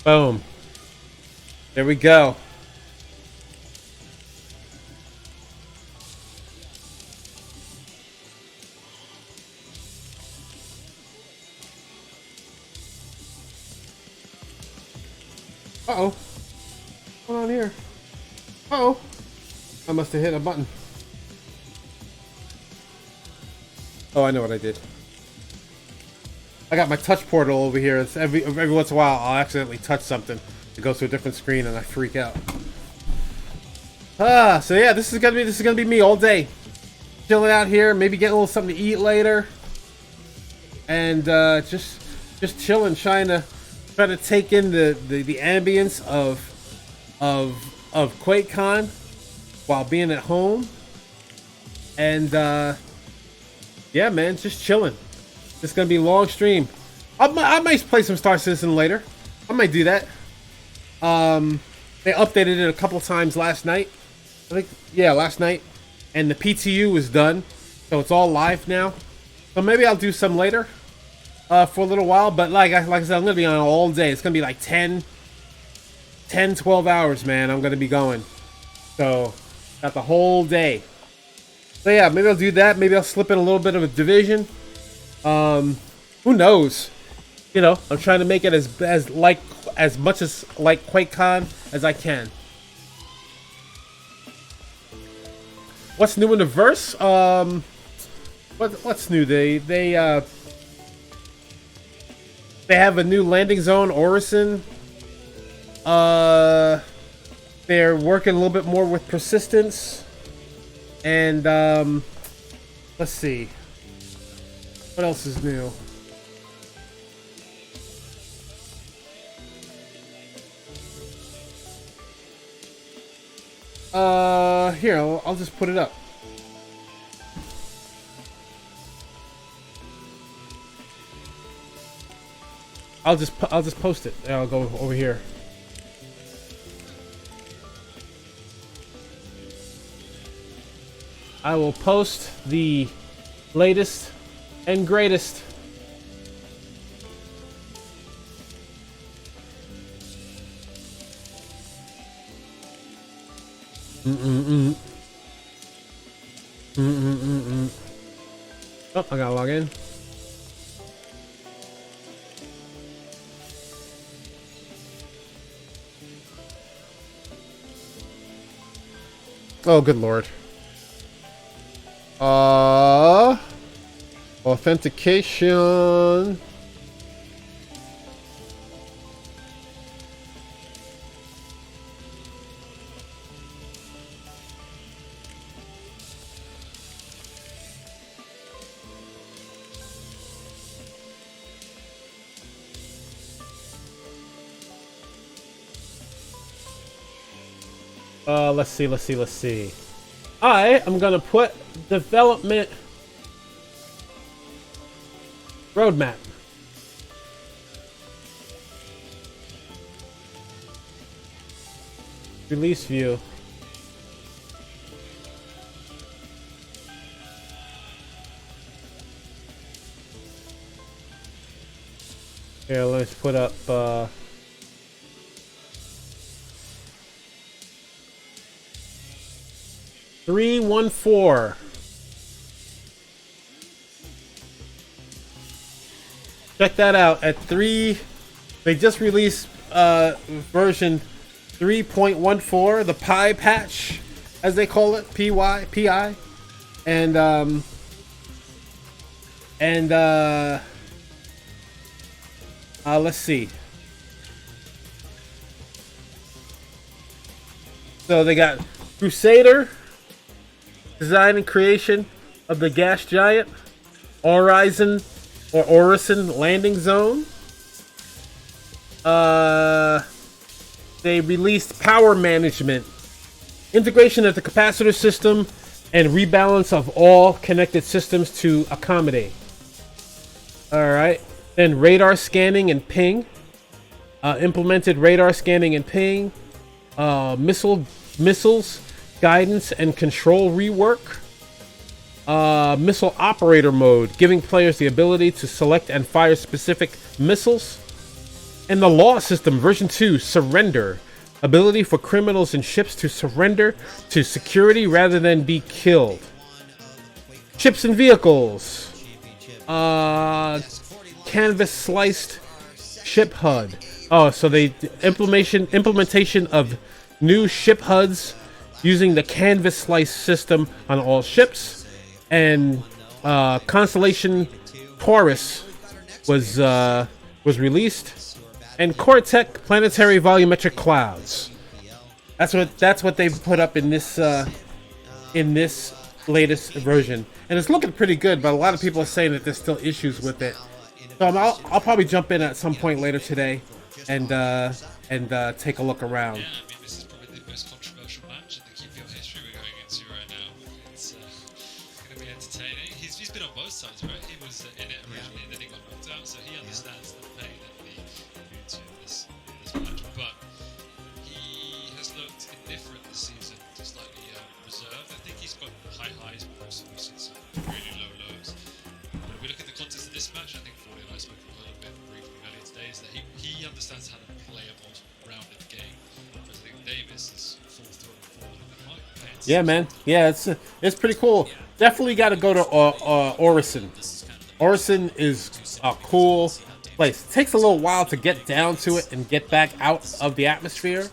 Speaker 1: Boom. There we go. Uh-oh. What's going on here? Uh-oh. I must have hit a button. Oh, I know what I did. I got my touch portal over here. It's every once in a while I'll accidentally touch something. It goes to a different screen and I freak out. So yeah, this is gonna be me all day, chilling out here, maybe getting a little something to eat later, and just chilling, trying to take in the ambience of QuakeCon while being at home, and yeah, man, just chilling. It's gonna be a long stream. I might play some Star Citizen later. I might do that. They updated it a couple times last night. I think, yeah, last night. And the PTU is done. So it's all live now. So maybe I'll do some later. For a little while. But like I said, I'm going to be on all day. It's going to be like 10, 12 hours, man. I'm going to be going. So, got the whole day. So yeah, maybe I'll do that. Maybe I'll slip in a little bit of a Division. Who knows? You know, I'm trying to make it as much as like QuakeCon as I can. What's new in the verse? What's new? They have a new landing zone, Orison. They're working a little bit more with persistence. And let's see. What else is new? Here, I'll just put it up. I'll just post it. I'll go over here. I will post the latest and greatest. Oh, I gotta log in. Oh, good lord. Authentication. Let's see. I am gonna put development roadmap. Release view. Here, let's put up 314. Check that out at 3. They just released version 3.14, the Pi patch, as they call it, PI, and let's see. So they got Crusader, design and creation of the gas giant, Orison landing zone. They released power management, integration of the capacitor system, and rebalance of all connected systems to accommodate. Alright. Then radar scanning and ping. Implemented radar scanning and ping. Missiles, guidance and control rework. Missile operator mode, giving players the ability to select and fire specific missiles. And the law system, version 2, surrender. Ability for criminals and ships to surrender to security rather than be killed. Ships and vehicles. Canvas sliced ship HUD. Oh, so they implementation of new ship HUDs using the canvas slice system on all ships. And Constellation Taurus was released, and Cortec planetary volumetric clouds. That's what they've put up in this latest version, and it's looking pretty good. But a lot of people are saying that there's still issues with it. So I'll probably jump in at some point later today, and take a look around.
Speaker 17: Yeah, I mean, this is probably the most controversial match in the QPR history we're going into right now. It's going to be entertaining. He's been on both sides, right? He was in it originally, and then he got knocked out, so he understands the pain and the beauty of this match. But he has looked indifferent this season, slightly reserved. I think he's got high highs, but also we've seen some really low lows. But if we look at the context of this match, I think Forley and I spoke a little bit briefly earlier today, is that he understands how to play a more rounded game. Whereas I think Davis is full throttle forward and might pay attention.
Speaker 1: Yeah, man. Yeah, it's pretty cool. Definitely got to go to Orison. Orison is a cool place. It takes a little while to get down to it and get back out of the atmosphere,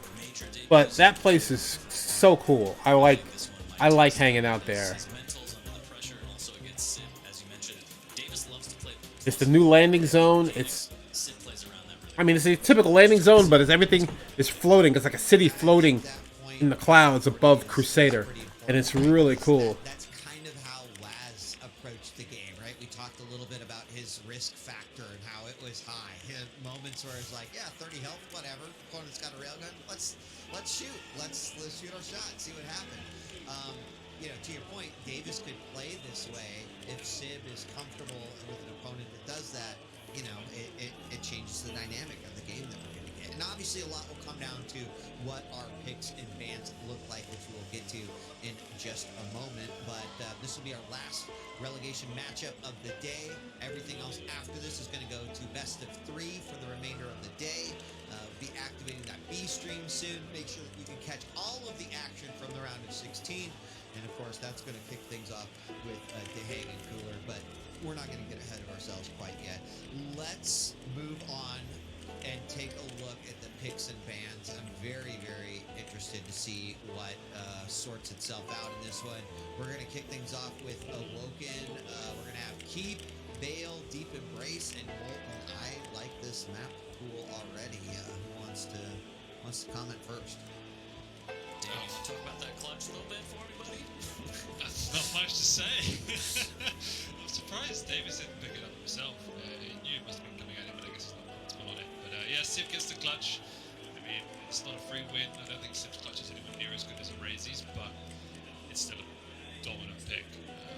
Speaker 1: but that place is so cool. I like hanging out there. It's the new landing zone. It's a typical landing zone, but everything is floating. It's like a city floating in the clouds above Crusader, and it's really cool.
Speaker 7: That's kind of how Laz approached the game, right? We talked a little bit about his risk factor and how it was high. He had moments where it's like, yeah, 30 health, whatever. Opponent's got a railgun. Let's shoot. Let's shoot our shot. See what happens. To your point, Davis could play this way if Sib is comfortable with an opponent that does that. It changes the dynamic of the game that we're going to get. And obviously a lot will come down to what our picks and bans look like, which we'll get to in just a moment. But this will be our last relegation matchup of the day. Everything else after this is going to go to best of 3 for the remainder of the day. Be activating that B stream soon. Make sure that you can catch all of the action from the round of 16. And of course, that's going to kick things off with De Haag and Cooler. But we're not going to get ahead of ourselves quite yet. Let's move on and take a look at the picks and bans. I'm very, very interested to see what sorts itself out in this one. We're going to kick things off with Awoken. We're going to have Keep, Bale, Deep Embrace, and Molten. I like this map pool already. Who wants to comment first?
Speaker 16: Dave, you want to talk about that clutch a little bit for me, buddy?
Speaker 17: Not much to say. I'm surprised Davis didn't pick it up himself. He knew it must have been coming at him, but I guess he's not multiple on it. But yeah, Sib gets the clutch. I mean, it's not a free win. I don't think Sib's clutch is anywhere near as good as Arazi's, but it's still a dominant pick.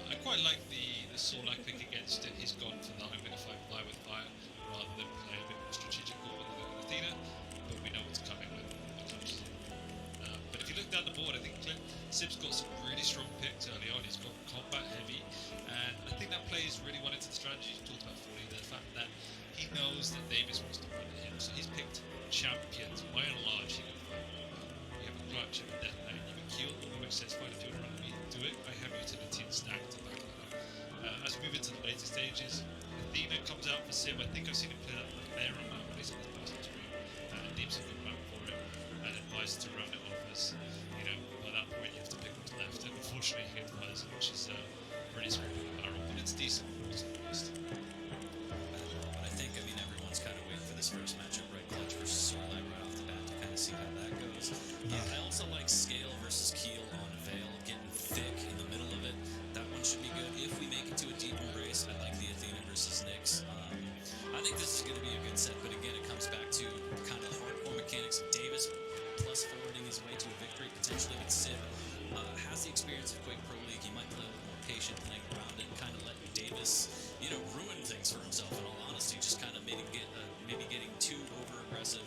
Speaker 17: I quite like the Sorlak pick against it. He's gone for the I'm going to fight fly with fire rather than play a bit more strategical with Athena, but we know what's coming with the clutches. But if you look down the board, I think Sib's got some really strong picks early on. He's got combat heavy, and I think that plays really well into the strategy. You talked about Forley, the fact that he knows that Davis wants to run at him, so he's picked champions. By and large, he goes right. You have a clutch, you have a death knight, you have a kill, which says fine, if you want to run at me, do it. I have utility and stack to back that up. As we move into the later stages, Athena comes out for Sib. I think I've seen him play that a fair amount, at least on his personal stream, and Deep's a good back for it, and advice to round it off as, by that point you have to pick what's left, and unfortunately he advised, which is pretty scraping the barrel, but it's decent.
Speaker 16: I think, everyone's kind of waiting for this first matchup, right? Clutch versus Sorlag right off the bat to kind of see how that goes. I also like Scale versus Keel on Veil, getting thick in the middle of it. That one should be good. If we make it to a deep embrace, I like the Athena versus Nyx. I think this is going to be a good set, but again, it comes back to kind of the hardcore mechanics of Davis plus forwarding his way to a victory, potentially with Sib. Has the experience of Quake Pro League. He might play a little more patient, playing around it, and kind of let Davis, ruin things for himself. In all honesty, just kind of maybe getting too over aggressive,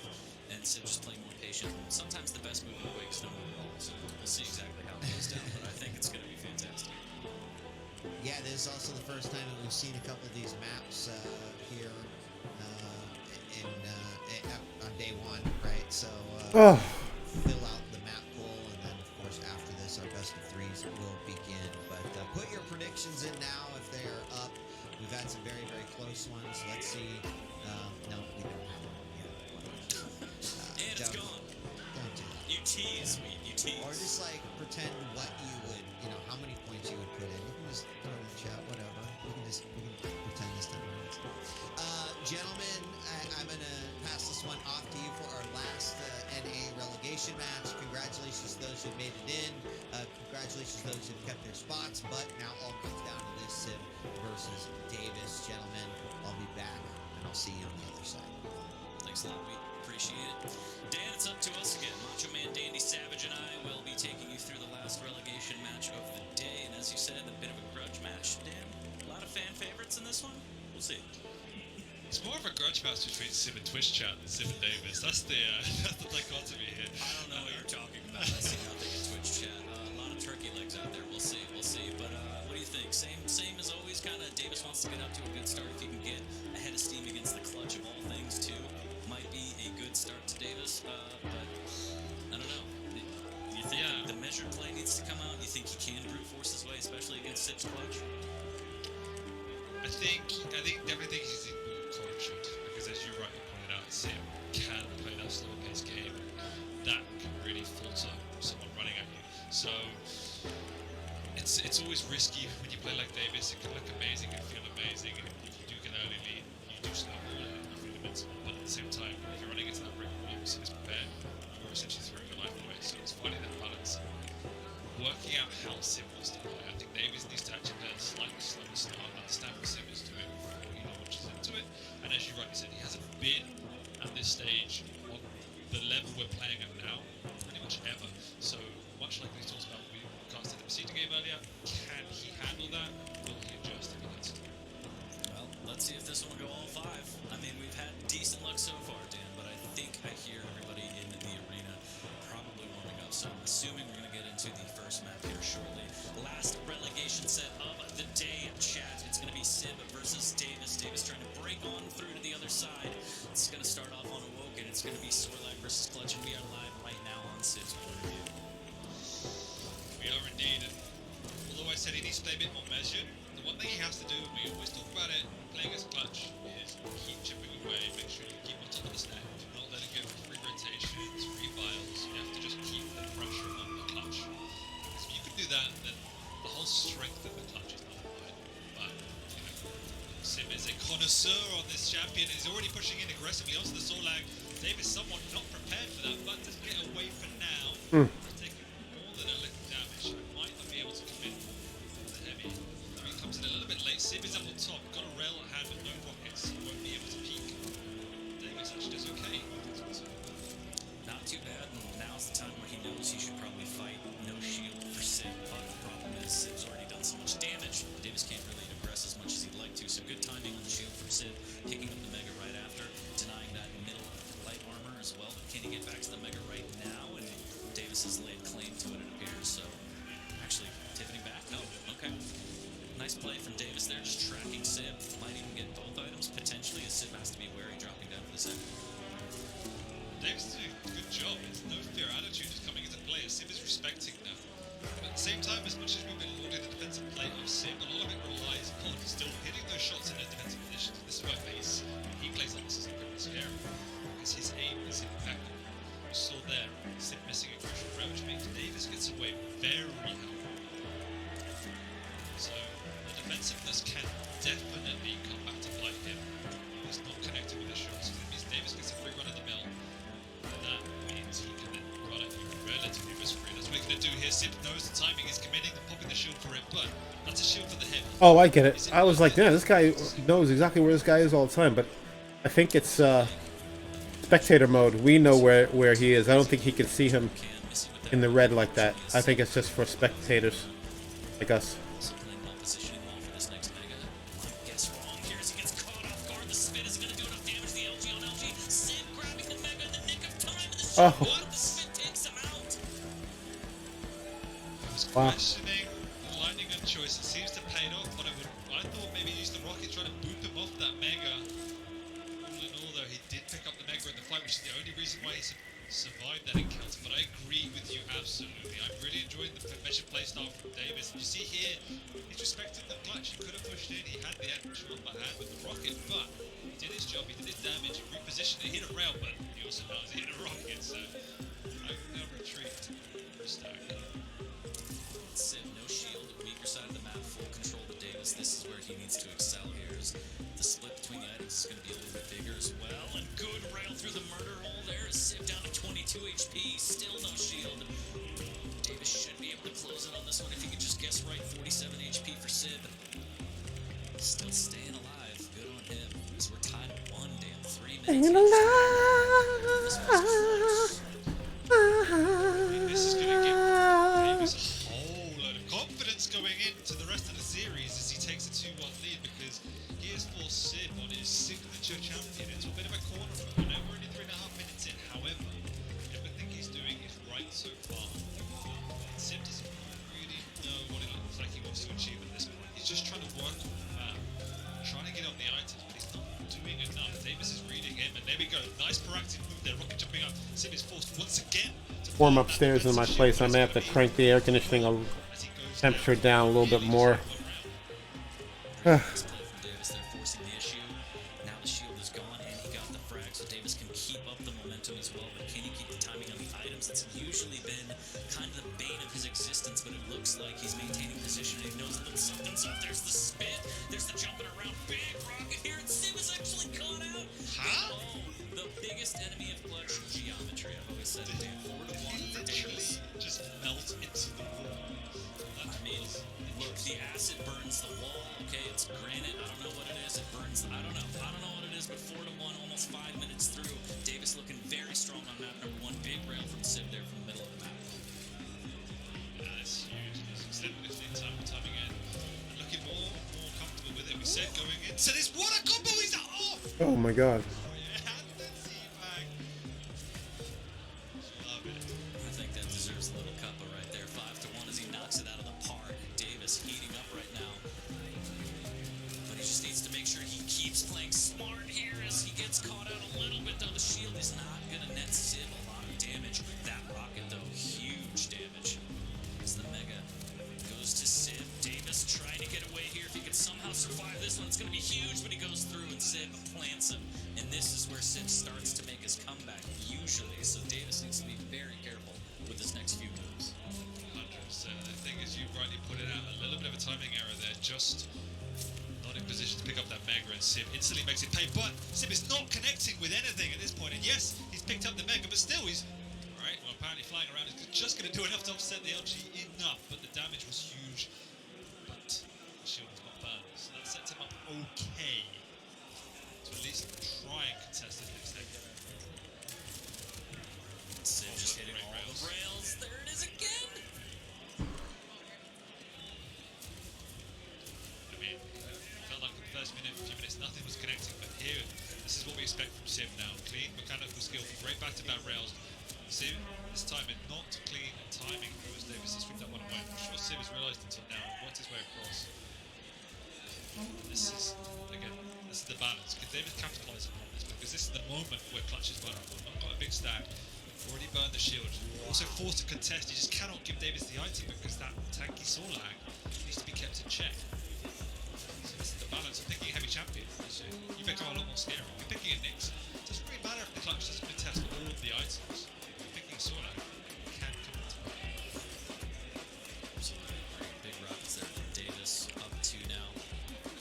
Speaker 16: and Sib just playing more patient. Sometimes the best move in Quake is no move at all. So we'll see exactly how it goes down, but I think it's going to be fantastic.
Speaker 7: Yeah, this is also the first time that we've seen a couple of these maps here on day one, right? So fill out the map pool, and then of course after this, our best of 3s will begin. But put your predictions in now if they are up. We've had some very, very close ones. Let's see. No, we don't have one yet.
Speaker 16: And it's gone.
Speaker 7: Don't do that.
Speaker 16: You tease me. You tease.
Speaker 7: Or just pretend what you would, how many points you would put in. You can just throw it in the chat, whatever. We can pretend this time. Gentlemen, I'm going to pass this one off to you for our last NA relegation match. Congratulations those who made it in. Congratulations to those who've kept their spots. But now all comes down to this Sim versus Davis. Gentlemen, I'll be back, and I'll see you on the other side.
Speaker 16: Thanks a lot, we appreciate it. Dan, it's up to us again. Macho Man Dandy Savage and I will be taking you through the last relegation match of the day. And as you said, a bit of a grudge match. Dan, a lot of fan favorites in this one? We'll see.
Speaker 17: It's more of a grudge match between Sim and Twitch chat than Sim and Davis. That's the dichotomy here.
Speaker 16: I don't know what you're talking about. I see nothing in Twitch chat. A lot of turkey legs out there. We'll see. But what do you think? Same as always. Kind of Davis wants to get up to a good start. If he can get ahead of steam against the clutch of all things too, might be a good start to Davis. But I don't know. You think the measured play needs to come out? You think he can brute force his way, especially against Sip's clutch?
Speaker 17: I definitely think he's in more caution because, as you rightly pointed out, Sim can play that slow paced game. That can really falter someone running at you. So it's always risky when you play like Davis. It can look amazing and feel amazing, and if you do get an early lead, you do snowball and you feel invincible. But at the same time, if you're running into that brick wall, Sim is prepared. You're essentially throwing your life away. So it's finding that balance, working out how Sim wants to play. I think Davis needs to actually play a slightly slower start, understand what Sim is doing before he launches into it. And as you rightly said, he hasn't been at this stage on the level we're playing at now pretty much ever. So much like we talked about, we casted the Besieged game earlier. Can he handle that? Will he adjust if he needs to?
Speaker 16: Well, let's see if this one will go all five. I mean, we've had decent luck so far, Dan, but I think I hear everybody in the arena probably warming up. So I'm assuming we're going to get into the first map here shortly. Last relegation set of the day, chat. It's going to be Sib versus Davis. Davis trying to break on through to the other side. It's going to start off on Awoken. It's going to be Sorlag versus Clutch, and we are live right now on Sib's point of view.
Speaker 17: We are indeed. And although I said he needs to play a bit more measured, the one thing he has to do, and we always talk about it, playing as Clutch, is keep chipping away, make sure you keep on top of the stack. Do not let it go for free rotations, free vials. You have to just keep the pressure on the Clutch. Because if you can do that, then the whole strength of the Clutch is not mine. But, you know, Sim is a connoisseur on this champion. He's already pushing in aggressively onto the Sorlag. Davis somewhat not prepared for that, but doesn't get away for now. Taking more than a little damage. Might not be able to commit the heavy. I mean, comes in a little bit late. Sim is up on top. Got a rail at hand, but no rockets. Won't be able to peek. Davis actually does okay.
Speaker 16: Not too bad, and now's the time where he knows he should probably fight no shield for Sim, but the problem is Sim's already done so much damage. Davis can't really aggress as much as he'd like to, so good timing on the shield from Sim, picking up the Mega right after, denying that middle light armor as well, but can he get back to the Mega right now? And Davis has laid claim to it, it appears, so actually, Tiffany back? No, okay. Nice play from Davis there, just tracking Sim. Might even get both items, potentially, as Sim has to be wary dropping down for the second.
Speaker 17: Davis is doing a good job. It's no fear attitude is coming into play. Sim is respecting them. But at the same time, as much as we've been lauding the defensive play of Sim, a lot of it relies upon still hitting those shots in those defensive positions. This is why Mace, when he plays like this, is incredibly scary. Because his aim is impeccable. We saw there, Sim missing a crucial throw, which makes Davis gets away very helpful. So, the defensiveness can definitely come back to bite him. He's not connected with his shots. It means Davis gets a free run of the mill. That means he can then run at you relatively risk-free. That's what he's going to do here. Sim knows the timing is committing and popping the shield for it, but that's a shield for the heavy.
Speaker 1: Oh, I get it. I was like, yeah, this guy knows exactly where this guy is all the time, but I think it's spectator mode. We know where he is. I don't think he can see him in the red like that. I think it's just for spectators like us. Oh. Wow.
Speaker 17: Questioning the lightning gun choice. It seems to pay off, but I thought maybe use the rocket trying to boop him off that Mega. All in all, though, he did pick up the Mega in the fight, which is the only reason why he survived that encounter. But I agree with you absolutely. I'm really enjoying the measured playstyle from Davis. And you see here, he's respecting the clutch. He could have pushed in. He had the actual upper hand with the rocket, but he did his job. He did his damage. He repositioned it. He hit a rail, but he also knows he hit a rocket. So I will now retreat. Stack.
Speaker 16: Sim, no shield, weaker side of the map, full control to Davis. This is where he needs to excel here. As the split between the items is going to be a little bit bigger as well. And good rail through the murder hole there. Sim down to 22 HP, still no shield. Sib. Still staying alive. Good on him. Because we're tied at 1 damn 3 minutes.
Speaker 1: Staying alive.
Speaker 17: This is going to give Davis a whole load of confidence going into the rest of the series as he takes a 2-1 lead, because he has forced Sib on his signature champion into a bit of a corner for him. I know we're only 3.5 minutes in, however, everything he's doing is right so far. Sib doesn't really know what it looks like he wants to achieve at this point. He's just trying to work on the map, trying to get up the items, but he's not doing enough. Davis is reading him, and there we go. Nice proactive move there. Rocket jumping up. Sib is forced once again to
Speaker 1: Warm upstairs in my place. I may have to crank the air conditioning a temperature down a little bit more.
Speaker 16: Davis, they're forcing the issue. Now the shield is gone and he got the frag, so Davis can keep up the momentum as well. But can he keep the timing on the items? That's usually been kind of the bane of his existence, but it looks like he's maintaining position and he knows that something's up. There's the spin, there's the jumping around, big rocket here, and Sim is actually caught out.
Speaker 17: Huh?
Speaker 16: The biggest enemy of clutch geometry. I've always said it, Dan. 4 to 1 for Davis.
Speaker 17: Just melt into the wall.
Speaker 16: I mean, look, the acid burns the wall. Okay, it's granite. I don't know what it is. It burns. I don't know what it is. But 4 to 1, almost 5 minutes through. Davis looking very strong on map number 1. Big rail from Sib there from the middle of the map.
Speaker 17: Yeah, that's huge. He's extending the timing in. And looking more comfortable with it. We said going into this. What a combo! He's off!
Speaker 1: Oh my god.
Speaker 16: I think that deserves a little cuppa right there. 5 to 1 as he knocks it out of the park. Davis heating up right now. But he just needs to make sure he keeps playing smart here as he gets caught out a little bit, though. The shield is not going to net Sib a lot of damage. That rocket, though, huge damage. As the Mega goes to Sib. Davis trying to get away here. If he can somehow survive this one, it's going to be huge, but he goes through and Sib plants him. And this is where Sib starts to make his comeback, usually. So Davis needs to be very careful with his next few moves.
Speaker 17: 100%. I think, as you rightly put it out, a little bit of a timing error there. Just not in position to pick up that Mega, and Sib instantly makes it pay. But Sib is not connecting with anything at this point. And yes, he's picked up the Mega, but still he's... Alright, well, apparently flying around is just going to do enough to offset the LG enough. But the damage was huge. But the shield has got burned. So that sets him up okay to at least try and contest his next hit.
Speaker 16: Sib just hitting all the rails. There it is again.
Speaker 17: I mean, felt like in the first few minutes, nothing was connecting. But here, this is what we expect from Sib now. Clean mechanical skill, great back-to-back rails. Sib, this time not clean timing through as Davis has swept that one away. I'm sure Sib has realised until now and worked his way across. This is, again, this is the balance. Can Davis capitalise upon this? Because this is the moment where Clutch is vulnerable. Not got a big stack. Already burned the shield. Also forced to contest. You just cannot give Davis the item because that tanky saw lag needs to be kept in check. So this is the balance of picking a heavy champion. So you become a lot more scary. You're picking a Nyx. It doesn't really matter if the Clutch doesn't contest all of the items. You're picking a saw lag. You can come into play.
Speaker 16: Big rockets there from Davis. Up 2 now.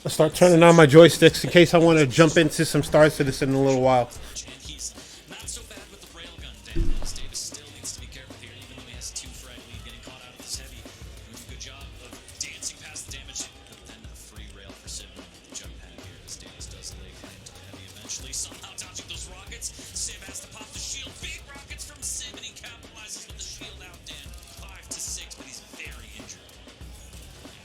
Speaker 1: I'll start turning on my joysticks in case I want to jump into some Star Citizen in a little while.
Speaker 16: And he's not so bad with the railgun damage. Davis still needs to be careful here, even though he has a 2 frag lead, getting caught out of this heavy. Doing a good job of dancing past the damage. But then a free rail for Sib with the jump pad here as Davis does lay claim to the heavy eventually. Somehow dodging those rockets. Sib has to pop the shield. Big rockets from Sib, and he capitalizes with the shield out, Dan. 5 to 6, but he's very injured.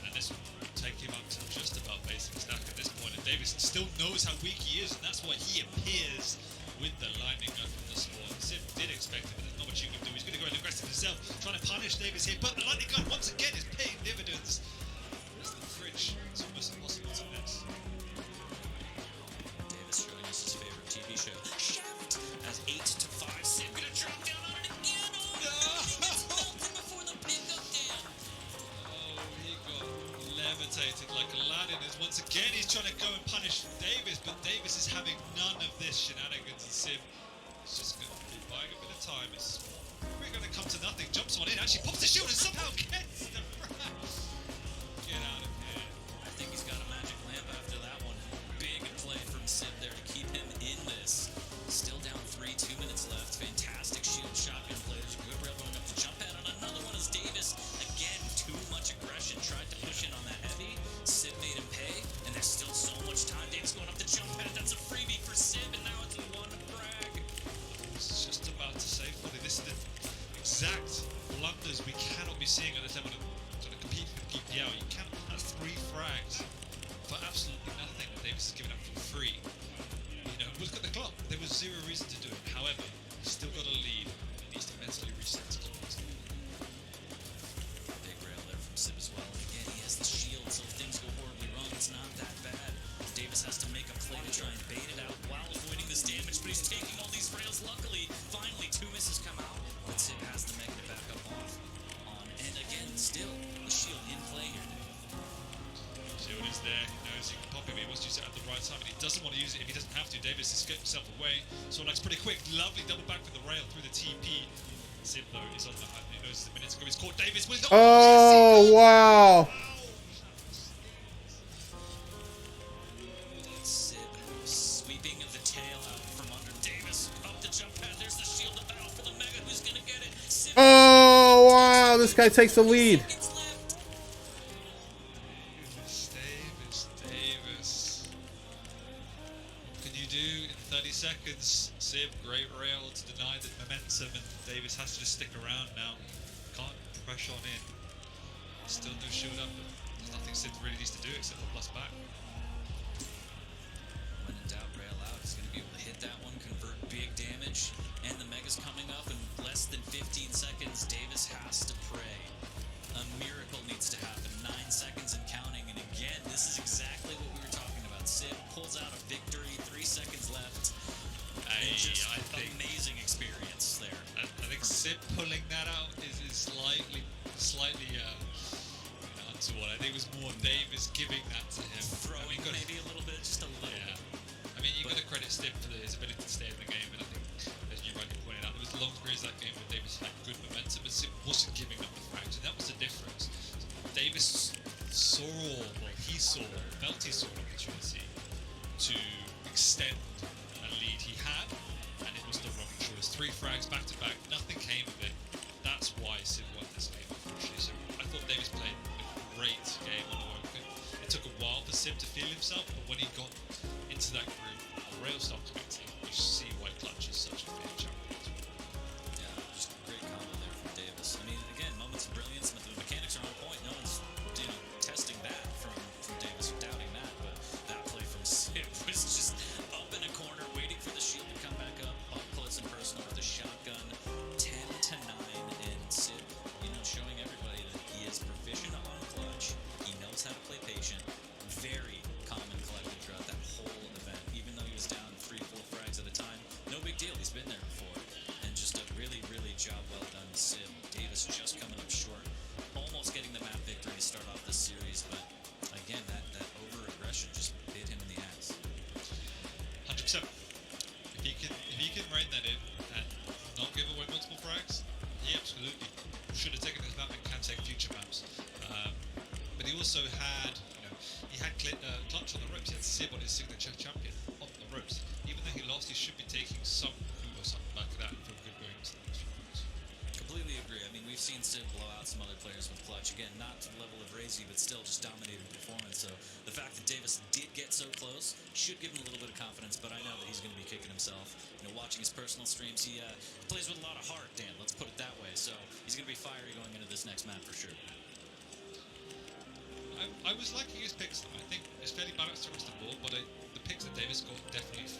Speaker 17: And this will take him up to just about basic stack at this point. And Davis still knows how weak he is, and that's why he appears with the lightning gun from the spawn. Sib did expect it, but there's not much you can do. He's going to go and aggressive himself, trying to punish Davis here. But the lightning gun once again is paying dividends. As the fridge, it's almost impossible to miss.
Speaker 16: Davis showing us his favorite TV show. Shout! As 8 to 5, Sib gonna drop down on it again. Oh, no! It's melted before the pickup, Dan.
Speaker 17: Oh, he got levitated like Aladdin as once again he's trying to go and punish Davis, but Davis is having none of this shenanigans, and Sib is just going to be buying a bit of time. It's probably going to come to nothing. Jumps on in, actually pops the shield and somehow gets the frag. Get out of here.
Speaker 16: I think he's got a magic lamp after that one. Big play from Sib there to keep him in this. Still down 3, 2 minutes left. Fantastic shield shotgun play. There's a good rail going up to jump pad on another one as Davis, again, too much aggression. Tried to push in on that heavy.
Speaker 17: they want to sort of compete for the PPL, you can't have 3 frags for absolutely nothing that Davis is giving up for free. You know, look at the clock. There was 0 reason to do it. However, he's still got a lead. He needs to mentally reset to keep this lead.
Speaker 16: Big rail there from Sib as well. Again, he has the shield, so if things go horribly wrong, it's not that bad. Davis has to make a play to try and bait it out while avoiding this damage, but he's taking all these rails. Luckily, finally 2 misses come out, but Sib has the mega to back up off on. And again, still the shield in play here.
Speaker 17: Shield is there. He knows he can pop it, but he wants to use it at the right time, and he doesn't want to use it if he doesn't have to. Davis escaped himself away. Sorlak's pretty quick. Lovely double back with the rail through the TP. Sib, though, is on the he knows the minutes ago. He's caught Davis with.
Speaker 1: Oh, wow.
Speaker 16: Sib sweeping of the tail out from under Davis. Up the jump pad. There's the shield to battle for the mega. Who's gonna get it? Sib
Speaker 1: Oh, wow. This guy takes the lead.
Speaker 17: Davis. What can you do in 30 seconds? Sib, great rail to deny the momentum, and Davis has to just stick around now. Can't pressure on in. Still no shield up, but there's nothing Sib really needs to do except for plus back.
Speaker 16: When in doubt, rail out. He's going to be able to hit that one, convert big damage, and the mega's coming up in less than 15 seconds. Davis has to pray. A miracle needs to happen. 9 seconds and counting, and again, this is exactly what we were talking about. Sib pulls out a victory, 3 seconds left.
Speaker 17: I think
Speaker 16: amazing experience there.
Speaker 17: I think Sib pulling that out is slightly untoward. I think it was more Davis giving that to him.
Speaker 16: Throwing maybe a little bit, just a little bit.
Speaker 17: I mean, you've got to credit Sib for his ability to stay in the game, and I think, as you rightly pointed out, there was long periods of that game where Davis had good momentum, but Sib wasn't giving up the frags, and that was the difference. Davis felt he saw an opportunity to extend a lead he had, and it was the wrong choice. 3 frags back to back, nothing came of it. That's why Sib won this game, unfortunately. So I thought Davis played a great game on the work. It took a while for Sib to feel himself, but when he got into that groove, the rail stopped connecting. You see why Clutch is such a big champion.
Speaker 16: Yeah, just a great combo there from Davis. I mean, again, moments of brilliance, but the mechanics are on point. No one's, testing that from Davis or doubting that, but that play from Sib was just up in a corner, waiting for the shield to come back up close and personal with the shotgun. 10-9, and Sib, showing everybody that he is proficient on clutch. He knows how to play patient. Very calm and collected throughout that whole event. Even though he was down 3-4 frags at a time, no big deal. He's been there before. And just a really, really job well done, Sib. Davis just coming up short. Almost getting the map victory to start off this series, but again, that over-aggression just bit him in the ass.
Speaker 17: 100%. If he can rein that in and not give away multiple frags, he absolutely should have taken this map and can take future maps. But he also had, Clutch on the ropes. He had Sib on his signature champion on the ropes. Even though he lost, he should be taking some clue or something like that for good going into the next few rounds.
Speaker 16: Completely agree. I mean, we've seen Sib blow out some other players with clutch. Again, not to the level of Razy, but still just dominating performance. So the fact that Davis did get so close should give him a little bit of confidence, but I know that he's going to be kicking himself. Watching his personal streams, he plays with a lot of heart, Dan. Let's put it that way. So he's going to be fiery going into this next map for sure.
Speaker 17: I was liking his picks, though. I think it's fairly balanced across the board, but the picks that Davis got definitely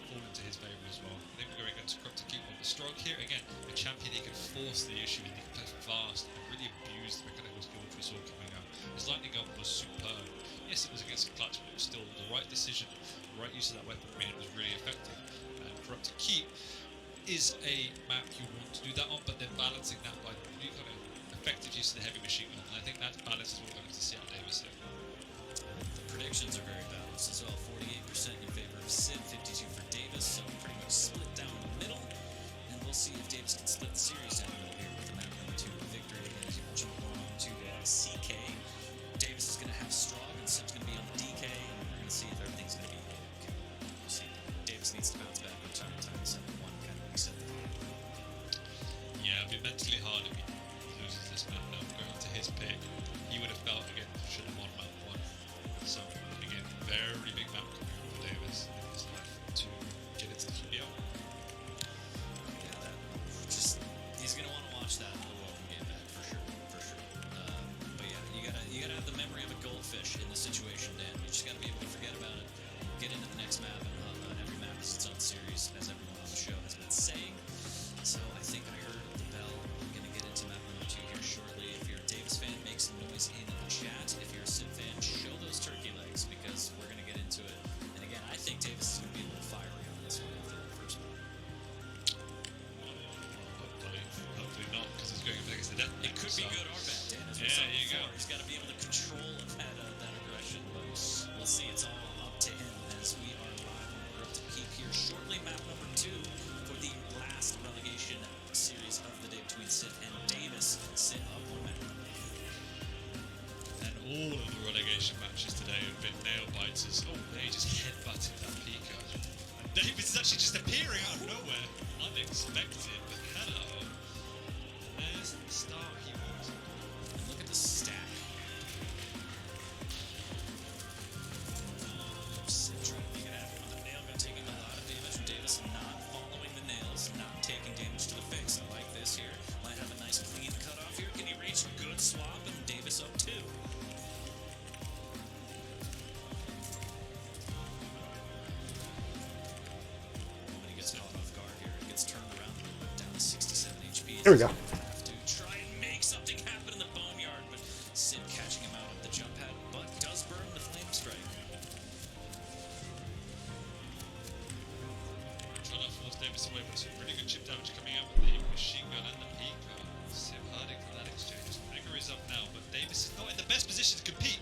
Speaker 17: fall into his favour as well. I think we're going to corrupt to keep on the stroke here. Again, a champion he can force the issue, and he can play fast and really abuse the mechanical skills we saw coming out. His lightning up was superb. Yes, it was against a clutch, but it was still the right decision, the right use of that weapon. I mean, it was really effective. And corrupt to keep is a map you want to do that on, but then balancing that by really kind of effective use of the heavy machine gun. And I think that balance is what we're going to see out of Davis here.
Speaker 16: The predictions are very balanced as well. 48% in favor of Sib, 52 for Davis, so pretty much split down the middle. And we'll see if Davis can split the series down the middle here with the map number 2 victory. Again, as you mentioned, going on to CK. Davis is going to have Strong, and Sib's going to be on the DK, and we're going to see if everything's going to be okay. We'll see. Davis needs to bounce back on time 7-1, kind of reset the game.
Speaker 17: Yeah, it'd be mentally hard if he loses this map now. Going to his pick, he would have felt again should have won map 1. So again, very big map coming up for Davis in his life to get into the PBL.
Speaker 16: Yeah, that just he's gonna want to watch that in the World game back for sure, for sure.
Speaker 17: you go.
Speaker 16: He's got to be able to control that aggression, but we'll see. It's all up to him as we are live on the road to keep here shortly. Map number 2 for the last relegation series of the day between Sid and Davis. Sid up 1 map.
Speaker 17: And all of the relegation matches today have been nail biters. Oh, he just headbutted that Pico. And Davis is actually just appearing out of nowhere. Unexpected, but hello. There's the star he was.
Speaker 16: And look at the stack. Sid trying to make it happen with the nail gun, taking a lot of damage from Davis, not following the nails, not taking damage to the face. I like this here. Might have a nice clean cutoff here. Can he reach? Good swap, and Davis up 2.
Speaker 1: There we go.
Speaker 16: Have to try and make something happen in the boneyard, but Sid catching him out of the jump pad, but does burn the flame strike.
Speaker 17: Trying to force Davis away, but some pretty good chip damage coming out with the machine gun and the Pico. Sid hurting from that exchange. Mega is up now, but Davis is not in the best position to compete.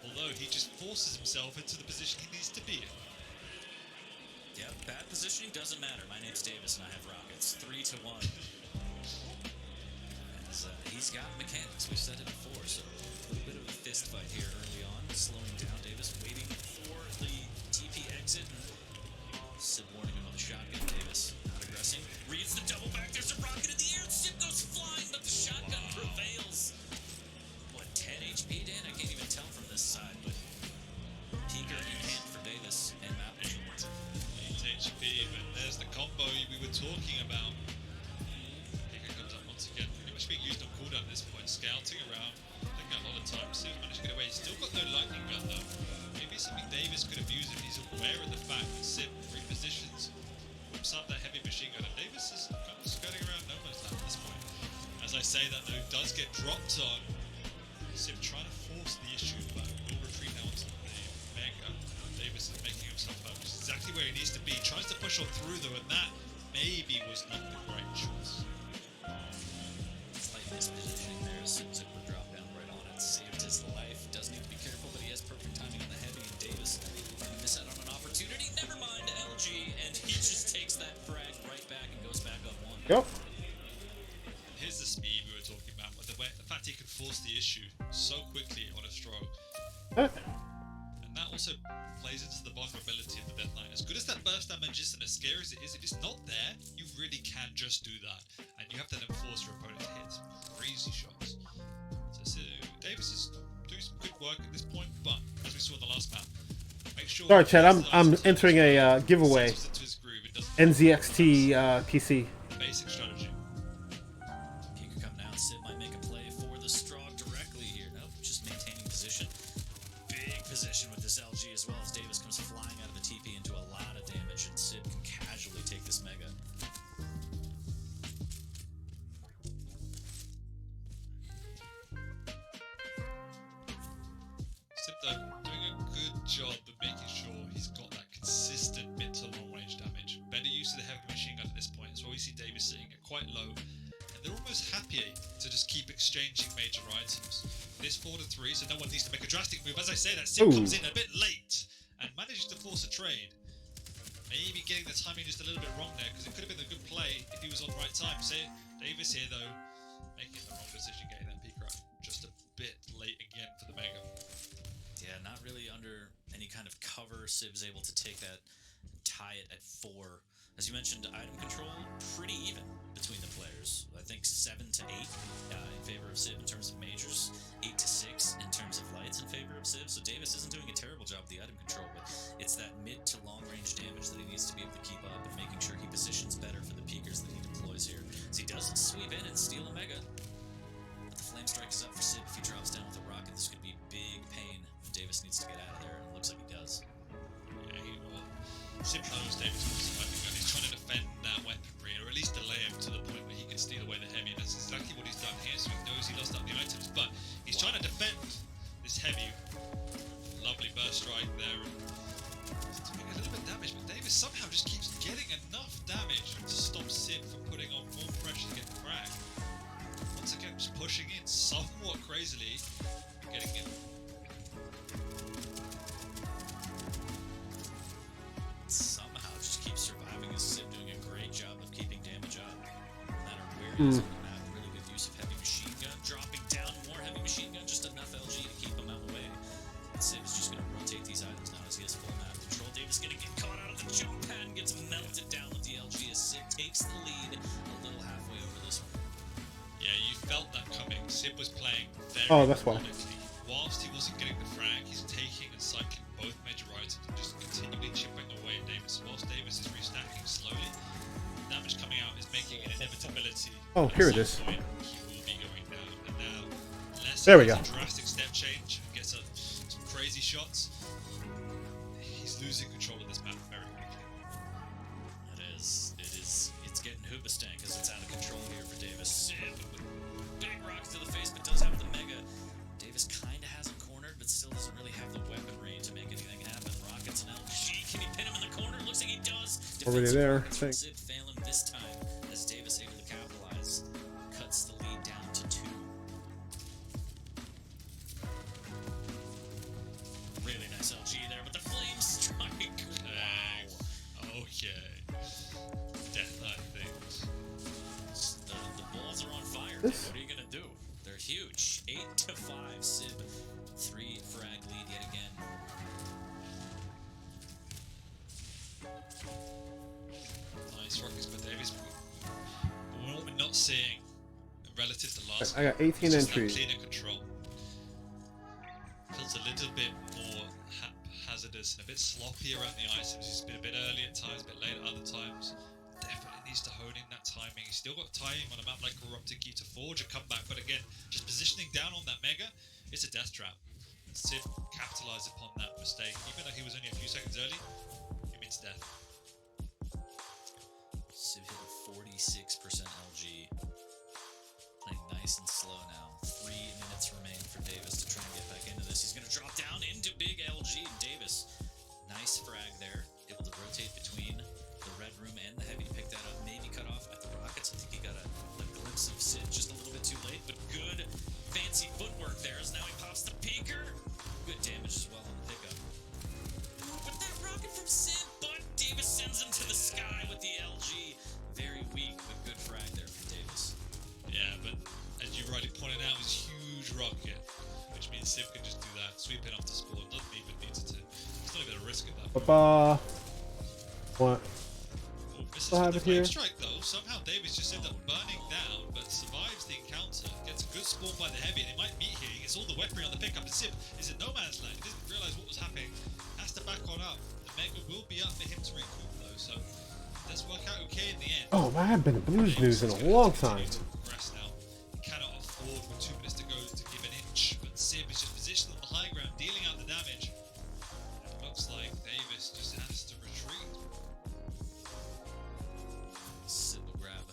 Speaker 17: Although he just forces himself into the position he needs to be in.
Speaker 16: Yeah, bad positioning doesn't matter. My name's Davis and I have rockets. 3-1. He's got mechanics. We've said it before, so a little bit of a fist fight here early on. Slowing down Davis, waiting for the TP exit. Sid warning him with a shotgun. Davis not aggressing. Reads the double back. There's a rocket in the air. Sid goes flying, but the shotgun prevails. What, 10 HP, Dan? I can't even tell from this side, but Peeker in hand for Davis and map 8
Speaker 17: HP, but there's the combo we were talking about. Pico comes up once again. Pretty much being used on cooldown at this point, scouting around, taking a lot of time. Sid managed to get away. He's still got no lightning gun though. Maybe something Davis could have used if he's aware of the fact that Sid repositions, whips up that heavy machine gun, and Davis is kind of skirting around no man's land at this point. As I say that though, does get dropped on. Sid trying to force the issue, but will retreat now onto the mega. Davis is making himself up, which is exactly where he needs to be. Tries to push on through though, and that maybe was not the right choice.
Speaker 16: Slight mispositioning there. Zipper dropped down right on it. Saved his life. Does need to be careful, but he has perfect timing on the heavy. And Davis trying to miss out on an opportunity. Never mind LG, and he just takes that frag right back and goes back up 1.
Speaker 1: Yep.
Speaker 17: Here's the speed we were talking about, with the fact he could force the issue so quickly on a stroke. And that also plays into the vulnerability of the deadline. As good as that burst damage is and as scary as it is, if it's not there, you really can just do that. And you have to then force your opponent to hit some crazy shots. So Davis is doing some good work at this point, but as we saw in the last map, make sure...
Speaker 1: Sorry, Chad, I'm entering a giveaway. NZXT PC.
Speaker 17: Basic strategy.
Speaker 16: He could come now. Sid might make a play for the Strog directly here. Nope, just maintaining position. Big position with this LG as well as Davis comes flying out of the TP into a lot of damage, and Sid can casually take this mega.
Speaker 17: Sid though, doing a good job of making sure he's got that consistent mid to long range damage. Better use of the heavy machine gun at this point. That's why we see Davis sitting at quite low. And they're almost happy to just keep exchanging major items. It is 4-3, so no one needs to make a drastic move. As I say, that Sid comes in a bit late and manages to force a trade. Maybe getting the timing just a little bit wrong there, because it could have been a good play if he was on the right time. So Davis here though, making the wrong decision, getting that peak right. Just a bit late again for the mega.
Speaker 16: Yeah, not really under any kind of cover. Sib's able to take that, tie it at 4. As you mentioned, item control, pretty even between the players. I think 7-8 in favor of Sib in terms of majors, 8-6 in terms of lights in favor of Sib. So Davis isn't doing a terrible job with the item control, but it's that mid to long range damage that he needs to be able to keep up and making sure he positions better for the peekers that he deploys here. So he does sweep in and steal a mega. But the flame strike is up for Sib. If he drops down with a rocket, this could be big pain. Davis needs to get out of there, and it looks like he does.
Speaker 17: Yeah, he will. Sib knows Davis wants a weapon gun. He's trying to defend that weaponry, or at least delay him to the point where he can steal away the heavy. And that's exactly what he's done here. So he knows he does have the items LG. Getting in.
Speaker 16: Somehow just keeps surviving as Sib doing a great job of keeping damage up. No matter where he is on the map, really good use of heavy machine gun. Dropping down more heavy machine gun, just enough LG to keep him out of the way. And Sib is just going to rotate these items now as he has full map control. Davis going to get caught out of the jump pad and gets melted down with the LG as Sib takes the lead a little halfway over this one.
Speaker 17: Yeah, you felt that coming. Sib was playing very
Speaker 1: that's why.
Speaker 17: methodically. Whilst he wasn't getting the frag, he's taking and cycling both major items and just continually chipping away at Davis. Whilst Davis is restacking slowly, damage coming out is making an inevitability.
Speaker 1: Oh, here it
Speaker 17: At
Speaker 1: is.
Speaker 17: some point, he will be going down. And now, unless
Speaker 1: There
Speaker 17: he
Speaker 1: we
Speaker 17: gets
Speaker 1: go.
Speaker 17: a drastic step change and gets some crazy shots, he's losing control of this map very quickly.
Speaker 16: It's getting hoobastank as it's out of control here for Davis. Sib with big rocks to the face, but does have the mega. Davis kind of has him cornered, but still doesn't really have the weaponry to make anything happen. Rockets and LG, can he pin him in the corner? Looks like he does.
Speaker 1: Already
Speaker 16: Defensive
Speaker 1: there,
Speaker 16: rockets
Speaker 1: I
Speaker 16: from
Speaker 1: think.
Speaker 16: Sib fail him this time as Davis able to capitalize. Cuts the lead down to 2. Really nice LG there, but the flame strike.
Speaker 17: Wow. Okay. Death Knight things.
Speaker 16: The balls are on fire.
Speaker 1: This-
Speaker 16: What are you gonna do? They're huge. 8-5. Sib 3 frag lead yet again.
Speaker 17: Nice rockets by Davis. But what we're not seeing relative to last
Speaker 1: I got 18
Speaker 17: is just that
Speaker 1: entries.
Speaker 17: cleaner control. Feels a little bit more haphazardous and a bit sloppy around the items. He's been a bit early at times, a bit late at other times. Definitely needs to hone in that timing. He's still got timing on a map like Corrupted Key to forge a comeback, but again, just positioning down on that mega, it's a death trap. Sib capitalized upon that mistake. Even though he was only a few seconds early, it means death.
Speaker 16: Sib hit a 46% LG. Playing nice and slow now. 3 minutes remain for Davis to try and get back into this. He's going to drop down into big LG. Davis, nice frag there. Able to rotate between the red room and the heavy. Pick that up. Maybe cut off at the rockets. I think he got a glimpse of Sid just a little bit too late, but good fancy footwork there as now he pops the peeker. Good damage as well on the pickup. Ooh, but that rocket from Sid, but Davis sends him to the sky with the LG. Very weak, but good frag there from Davis.
Speaker 17: Yeah, but as you rightly pointed out, it was a huge rocket, which means Sib can just do that, sweep it off the spawn, doesn't even need to. It's not even a risk at that point.
Speaker 1: Ba-ba. What?
Speaker 17: Oh, misses
Speaker 1: What
Speaker 17: with the
Speaker 1: happened here?
Speaker 17: flame strike though. Somehow Davis just ends up burning down, but survives the encounter. Gets a good spawn by the heavy, and it might meet here. He gets all the weaponry on the pickup, and Sib is in no man's land. He didn't realize what was happening. Has to back on up. The mega will be up for him to recoup though, so it does work out okay in the end.
Speaker 1: Oh, man, I haven't been to Blues News in a long time.
Speaker 17: Progress now. He cannot afford with 2 minutes to go to give an inch, but Sib is just positioned on the high ground, dealing out the damage. And it looks like Davis just has to retreat.
Speaker 16: Sid will grab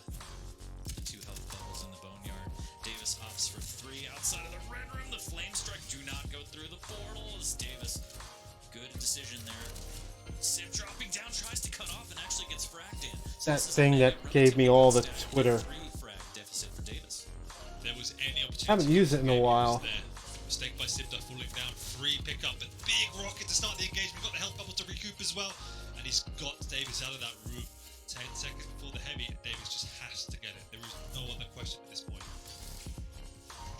Speaker 16: the 2 health bubbles in the boneyard. Davis opts for 3 outside of the red room. The flame strike do not go through the portals. Davis, good decision there. Sib dropping down, tries to cut off and actually gets fragged in. So
Speaker 1: That
Speaker 16: this is
Speaker 1: thing
Speaker 16: a
Speaker 1: that gave me all the
Speaker 16: relatively
Speaker 1: Twitter.
Speaker 16: 3 frag deficit for Davis.
Speaker 17: There was any opportunity.
Speaker 1: Haven't used it in a while.
Speaker 17: Mistake by Sibda falling down. Free pickup and big rocket to start the engagement. Got the health bubble to recoup as well. And he's got Davis out of that room. 10 seconds before the heavy, and Davis just has to get it. There is no other question at this point.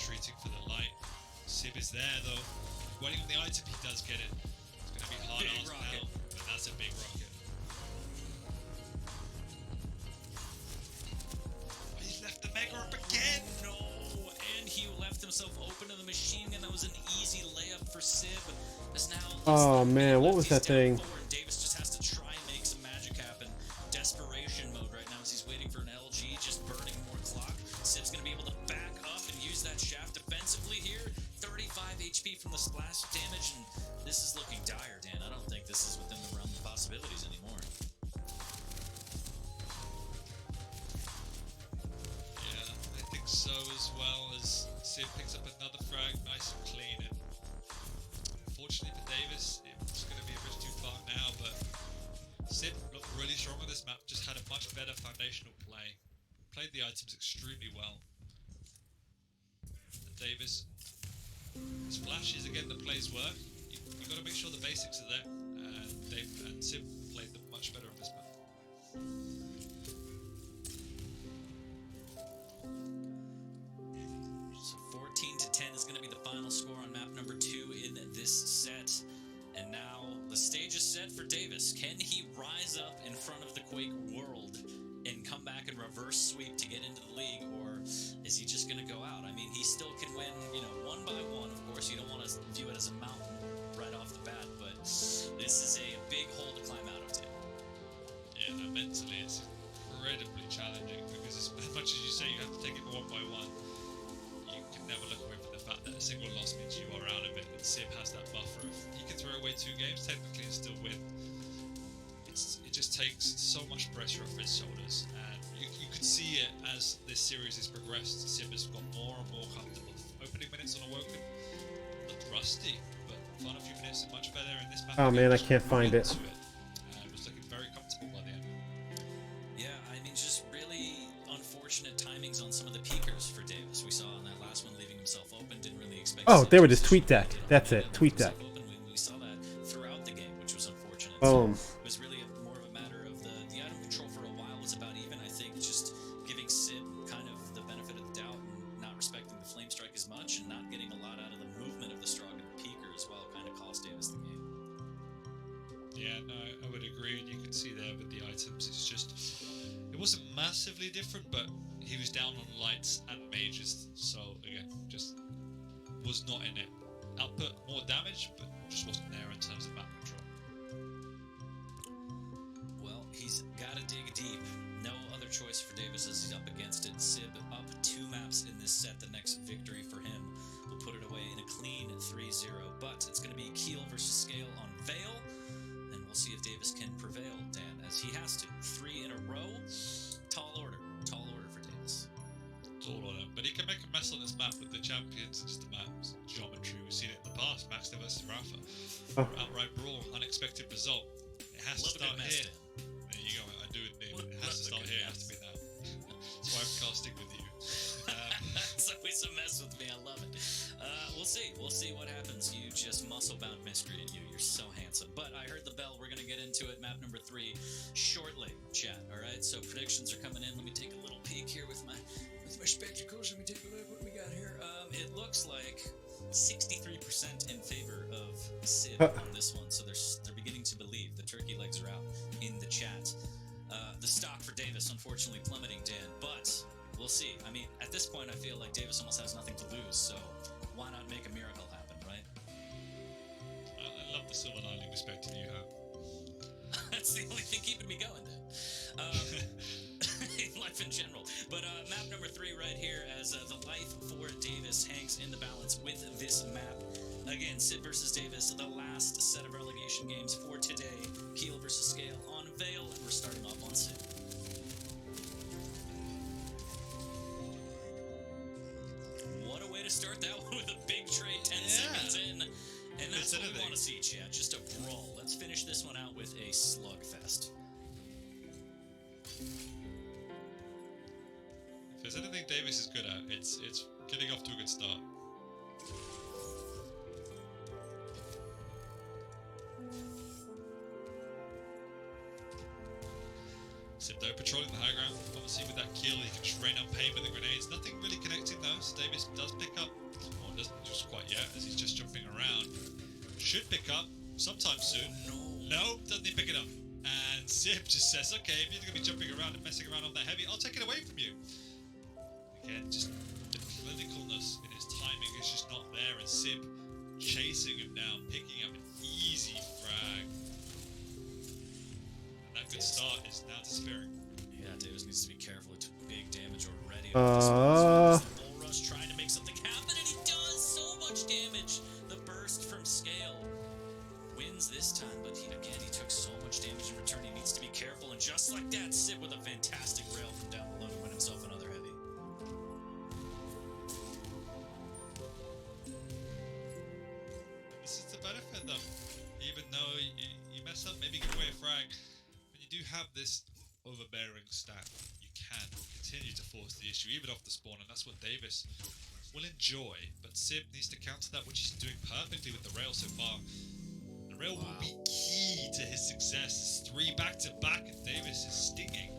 Speaker 17: Retreating for the light. Sib is there though. Waiting on the item, he does get it. It's going to be hard
Speaker 16: Big
Speaker 17: ass
Speaker 16: rocket.
Speaker 17: now, but that's a big rocket. He's left the mega up again.
Speaker 16: No, and he left himself open to the machine gun. That was an easy layup for Sib. As now
Speaker 1: Oh, man, what was that thing?
Speaker 16: Davis just has to try and make some magic happen. Desperation mode right now as he's waiting for an LG, just burning more clock. Sib's going to be able to back up and use that shaft defensively here. 35 HP from the splash damage, and this is looking dire, Dan. I don't think this is within the realm of possibilities anymore.
Speaker 17: Yeah, I think so as well. As Sib picks up another frag, nice and clean. And unfortunately for Davis, it's going to be a bridge too far now. But Sib looked really strong on this map. Just had a much better foundational play. Played the items extremely well. And Davis It's flashes again, the plays work. You've got to make sure the basics are there. And Dave and Sim played them much better on this map.
Speaker 16: So 14 to 10 is going to be the final score on map number 2 in this set. And now the stage is set for Davis. Can he rise up in front of the Quake world and come back and reverse sweep to get into the league, or is he just going to go out? I mean, he still can win, one by one. Of course, you don't want to view it as a mountain right off the bat, but this is a big hole to climb out of, too.
Speaker 17: Yeah, no, mentally it's incredibly challenging because as much as you say you have to take it one by one, you can never look away from the fact that a single loss means you are out of it, and Sim has that buffer. If he can throw away 2 games technically and still win, it just takes so much pressure off his shoulders, and you could see it as this series has progressed. Sim has got more and more comfortable. Opening minutes on Awoken looked rusty, but final few minutes are much better, and this map
Speaker 1: Oh man, I can't find it.
Speaker 17: was looking very comfortable by the end.
Speaker 16: Yeah, I mean, just really unfortunate timings on some of the peakers for Davis. We saw on that last one leaving himself open, didn't really expect.
Speaker 1: Oh, they were just tweet deck. That's it. Tweet deck.
Speaker 16: We saw that throughout the game, which was unfortunate.
Speaker 1: Boom.
Speaker 16: So it was really more of a matter of the item control for a while was about even. I think just giving Sid kind of the benefit of the doubt and not respecting the flame strike as much and not getting a lot out of the movement of the Strog and the peaker as well kind of cost Davis the game.
Speaker 17: Yeah, no, I would agree. You can see there with the items, it's just, it wasn't massively different, but he was down on lights and mages, so again, just was not in it. Output more damage, but just wasn't there in terms of map control.
Speaker 16: Well, he's got to dig deep. No other choice for Davis as he's up against it. Sib up 2 maps in this set. The next victory for him will put it away in a clean 3-0. But it's going to be Keel versus Scale on Vale. And we'll see if Davis can prevail, Dan, as he has to. 3 in a row. Tall order. Tall order for Davis.
Speaker 17: Tall order. But he can make a mess on this map with the champions and just the map's geometry. We've seen it in the past. Maxter versus Rafa.
Speaker 1: Oh.
Speaker 17: Outright brawl. Unexpected result. It has to start here. There you go. I do indeed. It has to start here. It has to be now. That's why I'm casting with you.
Speaker 16: It's always a mess with me. I love it. We'll see. We'll see what happens. You just muscle-bound miscreant. You're so handsome. But I heard the bell. We're going to get into it. Map number 3 shortly, chat. All right? So predictions are coming in. Let me take a little peek here with my spectacles. Let me take a look what we got here. It looks like 63% in favor of Sid on this one. So they're beginning to believe. The turkey legs are out in the chat. The stock for Davis, unfortunately, plummeting, Dan. But we'll see. I mean, at this point, I feel like Davis almost has nothing to lose. So why not make a miracle happen, right?
Speaker 17: I love the silver lining perspective you have.
Speaker 16: That's the only thing keeping me going, Dan. In life in general. But map number 3 right here as the life for Davis hangs in the balance with this map. Again, Sid versus Davis, the last set of relegation games for today. Keel versus Scale on Vale, and we're starting off on Sid. What a way to start that one with a big trade 10 seconds in. And that's what we want to see, chat. Just a brawl. Let's finish this one out with a slugfest.
Speaker 17: If there's anything Davis is good at, it's getting off to a good start. Sibdo patrolling the high ground. Obviously with that kill, he can just rain on pain with the grenades. Nothing really connecting though, so Davis does pick up, or doesn't just quite yet, as he's just jumping around. Should pick up sometime soon. No, doesn't he pick it up? And Sib just says, okay, if you're going to be jumping around and messing around on that heavy, I'll take it away from you. Again, just the clinicalness in his timing is just not there, and Sib chasing him down, picking up an easy frag. And that good start is now disappearing.
Speaker 16: Yeah, Davis needs to be careful. He took big damage already. Bull Rush trying to make something happen, and he does so much damage. The burst from Scale wins this time, but he took so much damage in return. He needs to be careful, and just like that, Sid with a fantastic rail from down below to win himself another heavy.
Speaker 17: This is the benefit though. Even though you mess up, maybe give away a frag, when you do have this overbearing stack, you can continue to force the issue even off the spawn, and that's what Davis will enjoy, but Sib needs to counter that, which he's doing perfectly with the rail so far. The rail will be key to his success. It's 3 back-to-back, and Davis is stinging.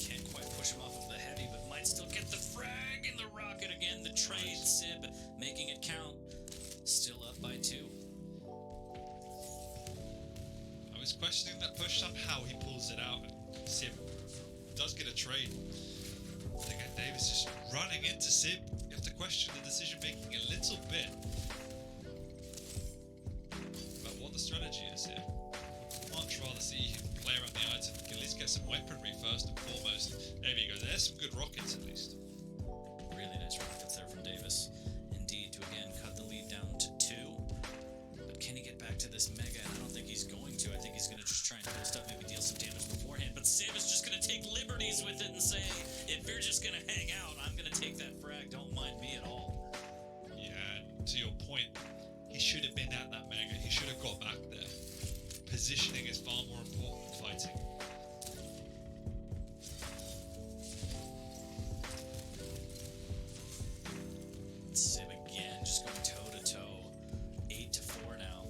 Speaker 16: Can't quite push him off of the heavy, but might still get the frag in the rocket again. The trade, Sib making it count. Still up by 2.
Speaker 17: I was questioning that push up, how he pulls it out, and Sib does get a trade. But again, Davis just running into Sib. You have to question the decision making a little bit about what the strategy is here. Much rather see him play around the item, at least get some weaponry first and foremost. There you go, there's some good rockets at least.
Speaker 16: Really nice rockets there from Davis. Indeed, to again cut the lead down to 2. But can he get back to this mega? I don't think he's going to. I think he's going to just try and post up, maybe deal some damage beforehand. But Sib is just going to take liberties with it and say, if you're just going to hang out, I'm going to take that frag. Don't mind me at all.
Speaker 17: Yeah, to your point, he should have been at that mega. He should have got back there. Positioning is far more important than fighting.
Speaker 16: Sib again, just going toe-to-toe. 8-4 now.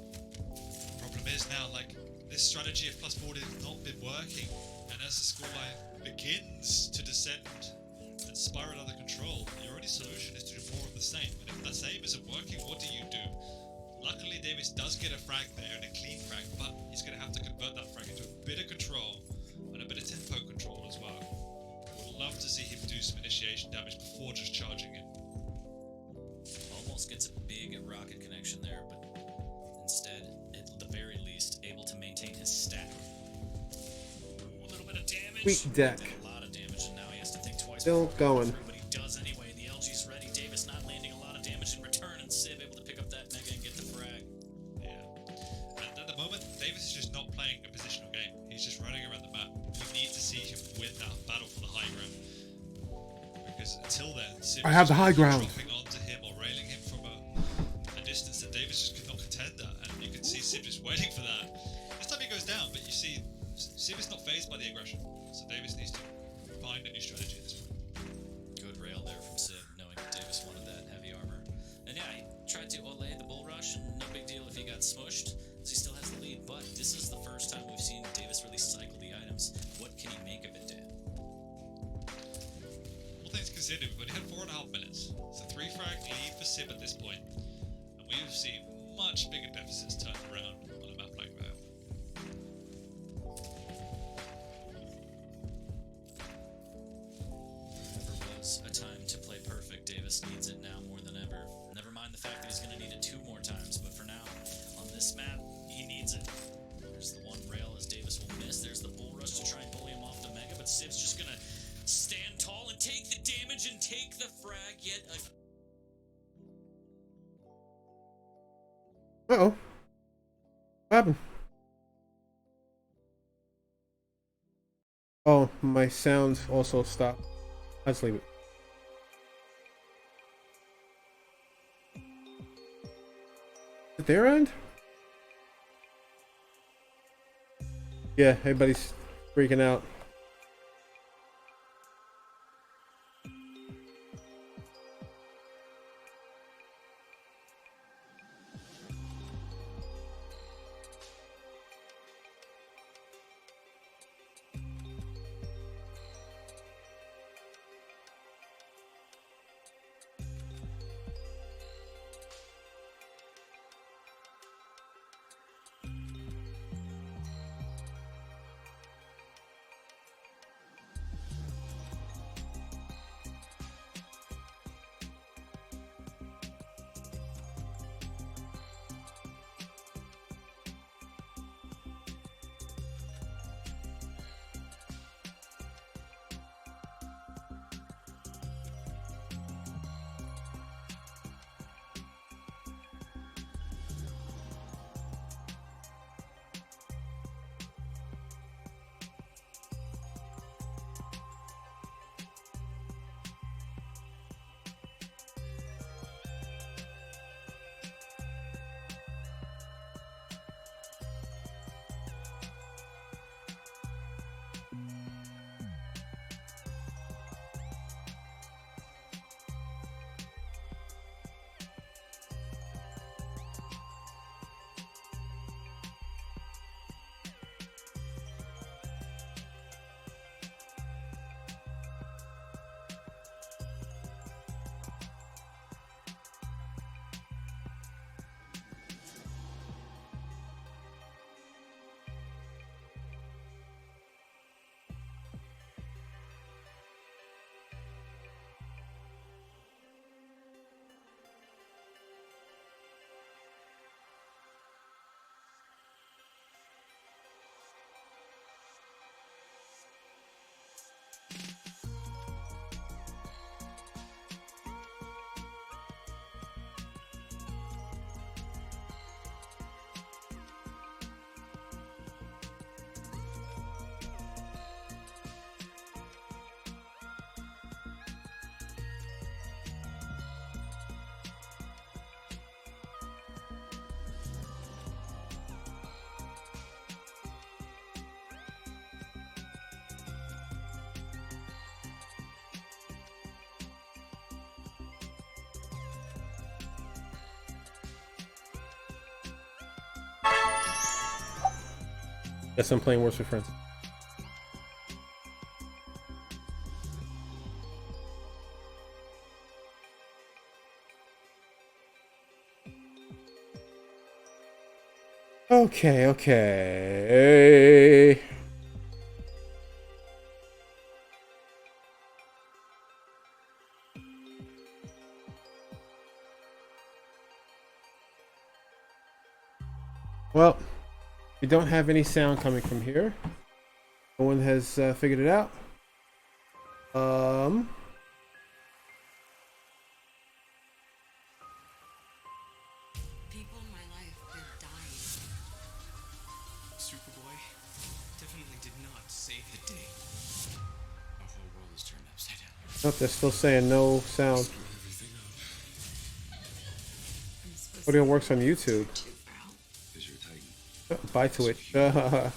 Speaker 17: Problem is now, like, this strategy of plus board has not been working, and as the scoreline begins to descend and spiral out of control, your only solution is to do more of the same. And if the same isn't working, what do you do? Luckily, Davis does get a frag there, and a clean frag, but he's going to have to convert that frag into a bit of control and a bit of tempo control as well. Would love to see him do some initiation damage before just charging it.
Speaker 16: Almost gets a big rocket connection there, but instead, at the very least, able to maintain his stack. Ooh, a little bit of damage.
Speaker 1: Weak deck.
Speaker 16: Did a lot of damage, and now he has to think twice.
Speaker 1: Still going.
Speaker 16: But he does anyway. The LG's ready. Davis not landing a lot of damage in return, and Sib able to pick up that mega and get the frag.
Speaker 17: Yeah. And at the moment, Davis is just not playing a positional game. He's just running around the map. We need to see him win that battle for the high ground. Because until then, Sib
Speaker 1: I have the high ground.
Speaker 17: dropping onto him or railing him from a distance that Davis just could not contend at. And you can see Sib just waiting for that. This time he goes down, but you see Sib is not phased by the aggression. So Davis needs to find a new strategy at this point.
Speaker 16: Good rail there from Sib, knowing that Davis wanted that heavy armor. And yeah, he tried to Olay the bull rush, and no big deal if he got smushed, as he still has the lead. But this is the first time we've seen Davis really cycle the items. What can he make of it, Dan?
Speaker 17: All things considered, we've only had 4.5 minutes. It's a 3 frag lead for Sib at this point. And we have seen much bigger deficits turned around on a map like that.
Speaker 16: Never was a time to play perfect. Davis needs it now more than ever. Never mind the fact that he's going to need it 2 more times, but for now, on this map, he needs it. There's the one rail as Davis will miss. There's the bull rush to try and bully him off the mega, but Sib's just going to stand tall and take the damage and take the frag yet again.
Speaker 1: Uh-oh. What happened? Oh, my sound also stopped. Let's leave it. At their end? Yeah, everybody's freaking out. Guess I'm playing Words with Friends. Okay, okay. Well, we don't have any sound coming from here. No one has figured it out.
Speaker 18: People in my life, they're dying. Superboy definitely did not save the day. Our whole world is turned upside down.
Speaker 1: Nope, they're still saying no sound. Audio works on YouTube. Bye Twitch. Wow.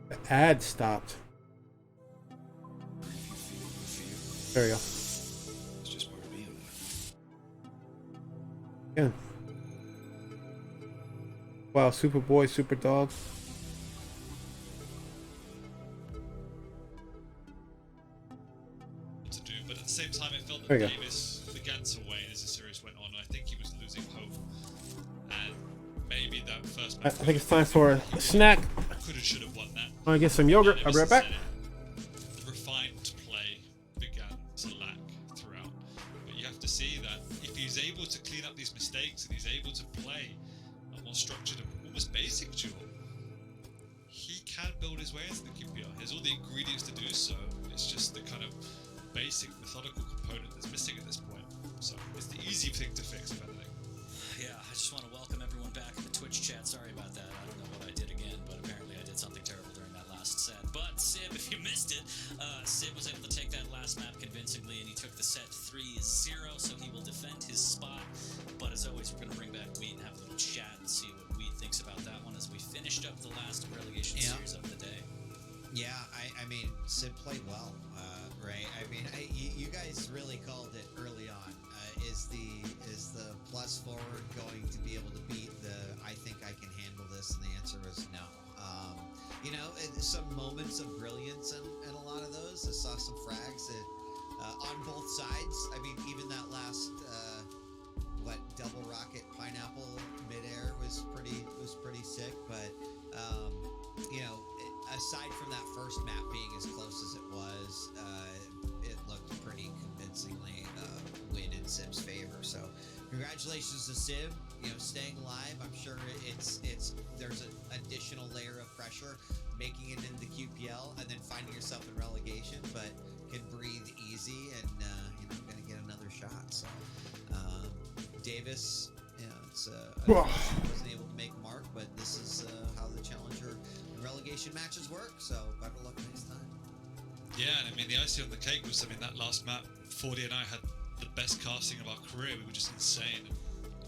Speaker 1: The ad stopped. There we go.
Speaker 5: It's just part of being one.
Speaker 1: Yeah. Wow, Superboy, Super Dog.
Speaker 17: To do, but at the same time, it felt
Speaker 1: There
Speaker 17: that
Speaker 1: you go.
Speaker 17: Davis began to wane as the series went on. I think he was losing hope, and maybe that first
Speaker 1: I
Speaker 17: match
Speaker 1: think it's time for a snack.
Speaker 17: could have, should have won that.
Speaker 1: I want to get some yogurt. I'll be right back.
Speaker 17: The refined play began to lack throughout, but you have to see that if he's able to clean up these mistakes and he's able to play a more structured and almost basic duel, he can build his way into the QPR. He has all the ingredients to do so. It's just the kind of basic methodical component that's missing at this point. So it's the easy thing to fix, if anything.
Speaker 16: Yeah, I just want to welcome everyone back in the Twitch chat. Sorry about that. I don't know what I did again, but apparently I did something terrible during that last set. But Sib, if you missed it, Sib was able to take that last map convincingly, and he took the set 3-0, so he will defend his spot. But as always, we're going to bring back Wheat and have a little chat and see what Wheat thinks about that one as we finished up the last relegation series of the day.
Speaker 7: Yeah, I mean, Sid played well, right? I mean, you guys really called it early on. Is the plus forward going to be able to beat the I think I can handle this? And the answer is no. You know, some moments of brilliance in a lot of those. I saw some frags that, on both sides. I mean, even that last double rocket pineapple midair was pretty sick. But you know, aside from that first map being as close as it was, it looked pretty convincingly win in Sib's favor. So congratulations to Sib, you know, staying alive. I'm sure there's an additional layer of pressure making it into QPL and then finding yourself in relegation, but can breathe easy and you know, gonna get another shot. So Davis, you know, it's unfortunately wasn't able to make a mark, but this is how the challenger and relegation matches work. So better luck next time.
Speaker 17: Yeah, and I mean, the icing on the cake was, I mean, that last map, 40 and I had the best casting of our career. We were just insane.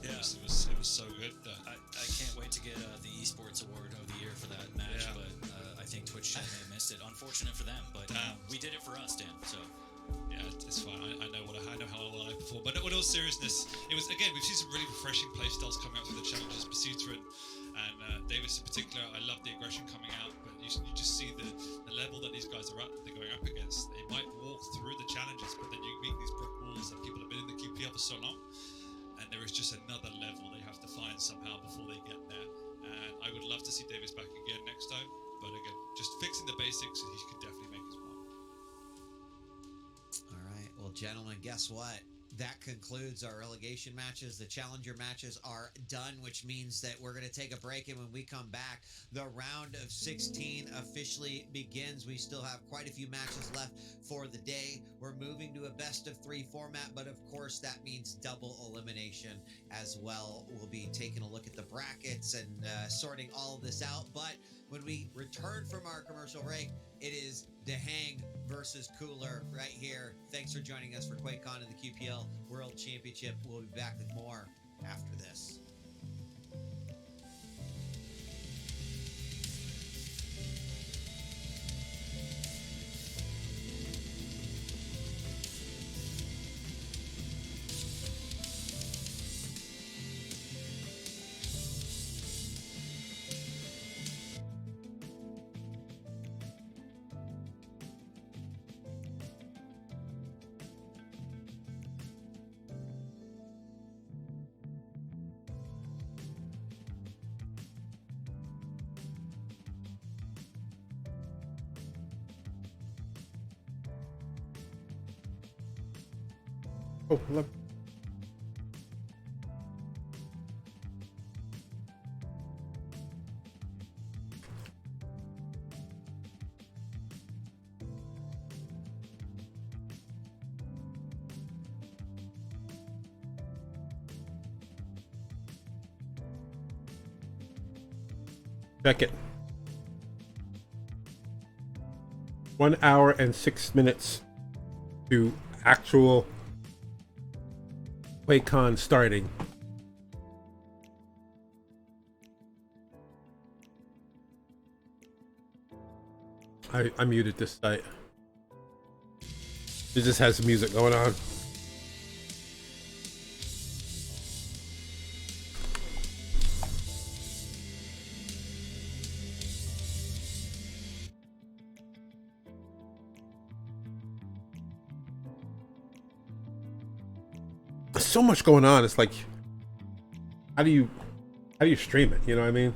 Speaker 16: Yeah.
Speaker 17: It was so good.
Speaker 16: I can't wait to get the esports award of the year for that match,
Speaker 17: Yeah.
Speaker 16: but I think Twitch chat may have missed it. Unfortunate for them, but we did it for us, Dan. So
Speaker 17: yeah, it's fine. I know how well I perform. But in all seriousness, it was, again, we've seen some really refreshing play styles coming out through the challenges. Basuta and Davis in particular, I love the aggression coming out, but you just see the level that these guys are at, that they're going up against. They might walk through the challenges, but then you meet these brick walls that people have been in the QPL for so long, and there is just another level they have to find somehow before they get there. And I would love to see Davis back again next time, but again, just fixing the basics, and he could definitely make his mark.
Speaker 7: All right. Well, gentlemen, guess what? That concludes our relegation matches. The challenger matches are done, which means that we're going to take a break. And when we come back, the round of 16 officially begins. We still have quite a few matches left for the day. We're moving to a best of 3 format, but of course that means double elimination as well. We'll be taking a look at the brackets and sorting all of this out. But when we return from our commercial break, it is DeHang versus Cooler right here. Thanks for joining us for QuakeCon and the QPL World Championship. We'll be back with more after this.
Speaker 1: Oh, look. Check it. 1 hour and 6 minutes to actual QuakeCon starting. I muted this site. It just has music going on. There's so much going on. It's like, how do you stream it? You know what I mean?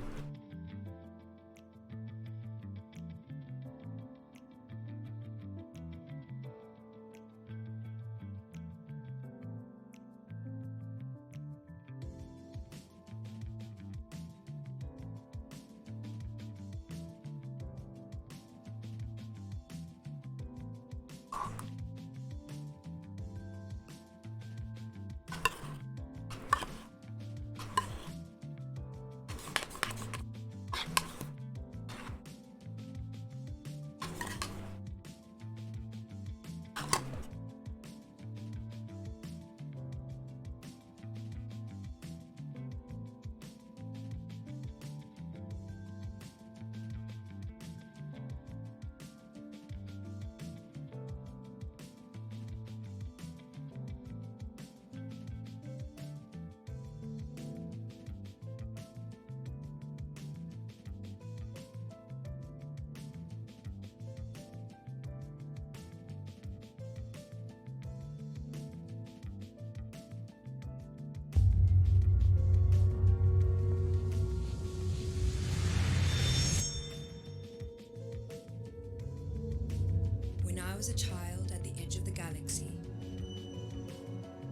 Speaker 19: When I was a child at the edge of the galaxy,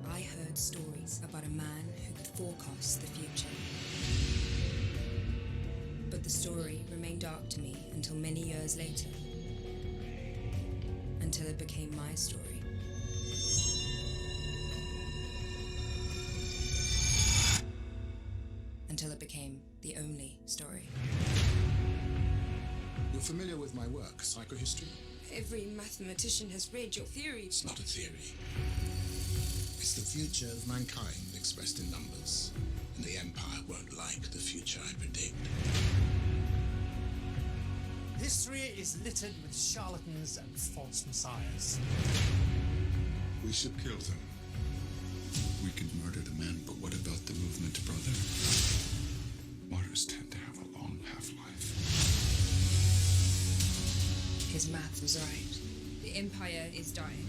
Speaker 19: I heard stories about a man who could forecast the future. But the story remained dark to me until many years later. Until it became my story. Until it became the only story.
Speaker 4: You're familiar with my work, psychohistory?
Speaker 19: Every mathematician has read your theory.
Speaker 4: It's not a theory. It's the future of mankind expressed in numbers. And the Empire won't like the future I predict.
Speaker 20: History is littered with charlatans and false messiahs.
Speaker 4: We should kill them. We can murder the men, but what about the movement, brother? Martyrs tend to have a long half-life.
Speaker 19: His math was right. The Empire is dying.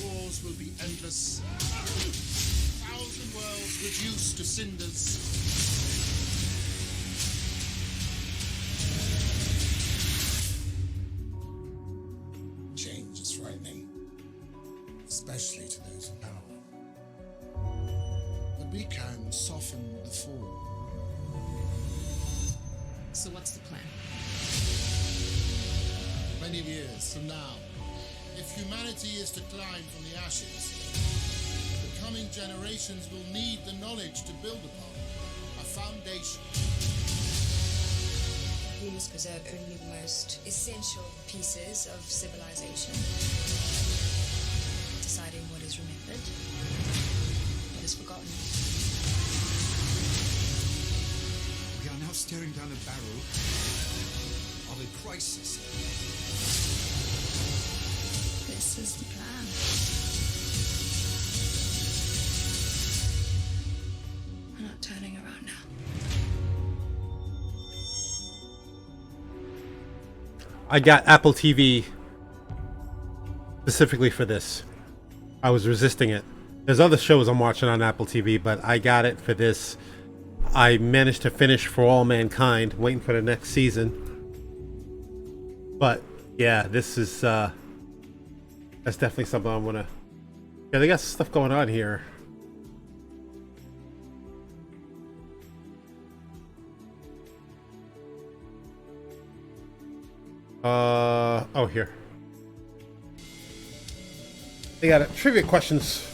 Speaker 20: Wars will be endless. 1,000 worlds reduced to cinders.
Speaker 4: Change is frightening, especially to those in power. But we can soften the fall.
Speaker 19: So what's the plan?
Speaker 4: Many years from now, if humanity is to climb from the ashes, the coming generations will need the knowledge to build upon, a foundation.
Speaker 19: We must preserve only the most essential pieces of civilization. Deciding what is remembered, what is forgotten.
Speaker 4: We are now staring down a barrel of a crisis.
Speaker 19: This is the plan. We're not turning around now.
Speaker 1: I got Apple TV specifically for this. I was resisting it. There's other shows I'm watching on Apple TV, but I got it for this. I managed to finish For All Mankind, waiting for the next season. But yeah, this is that's definitely something I'm gonna Yeah, they got stuff going on here. Oh, here. They got it. Trivia questions.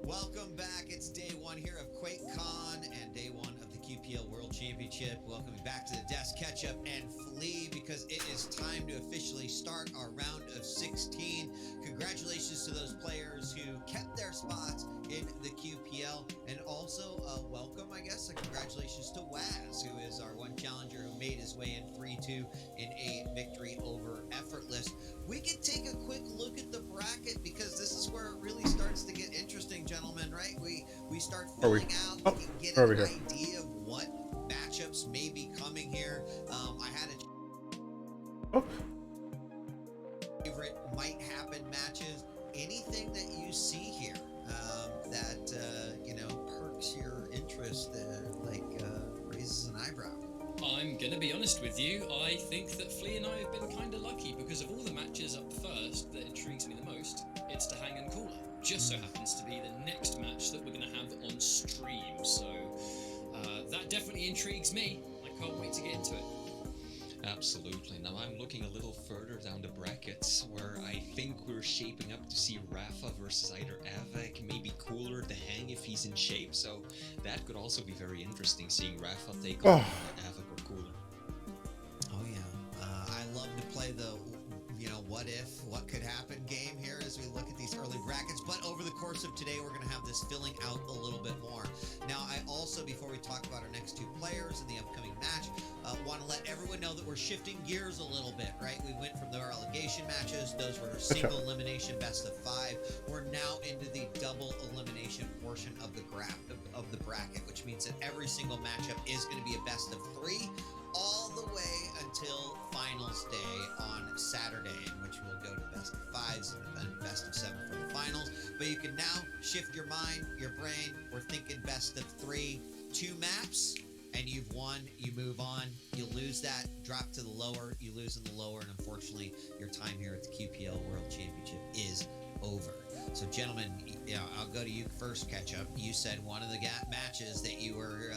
Speaker 7: Welcome back. It's day one here of QuakeCon and day one of the QPL World Championship. Welcome back to the desk, catch up and flee because it is time to officially start our round of 16. Congratulations to those players who kept their spots in the QPL, and also welcome, I guess, congratulations to Waz, who is our one challenger who made his way in 3-2 in a victory over Effortless. We can take a quick look at the bracket because this is where it really starts to get interesting, gentlemen, right? We start filling out, we can get an idea of what matchups may be coming here. I had a favorite might happen matches. Anything that you see here that perks your interest, raises an eyebrow?
Speaker 21: I'm gonna be honest with you. I think that Flea and I have been kind of lucky because of all the matches up first that intrigues me the most. It's to Hang and Cooler. Just so happens to be the next match that we're gonna have on stream. So that definitely intrigues me. I can't wait to get into it.
Speaker 5: Absolutely. Now I'm looking a little further down the brackets where I think we're shaping up to see Rafa versus either Avak, maybe Cooler, the Hang if he's in shape. So that could also be very interesting, seeing Rafa take on Avak or Cooler.
Speaker 7: Oh yeah, I love to play the what if, what could happen game here as we look at these early brackets, but over the course of today we're going to have this filling out a little bit more. Now I also, before we talk about our next two players in the upcoming match, want to let everyone know that we're shifting gears a little bit, right? We went from the relegation matches, those were single elimination best of 5. We're now into the double elimination portion of the bracket, which means that every single matchup is going to be a best of 3 all the way until finals day on Saturday, in which we'll go to best of 5s and then best of 7 for the finals. But you can now shift your mind, your brain. We're thinking best of 3, 2 maps, and you've won. You move on. You lose that, drop to the lower. You lose in the lower, and unfortunately, your time here at the QPL World Championship is over. So, gentlemen, I'll go to you first, Ketchup. You said one of the matches that you were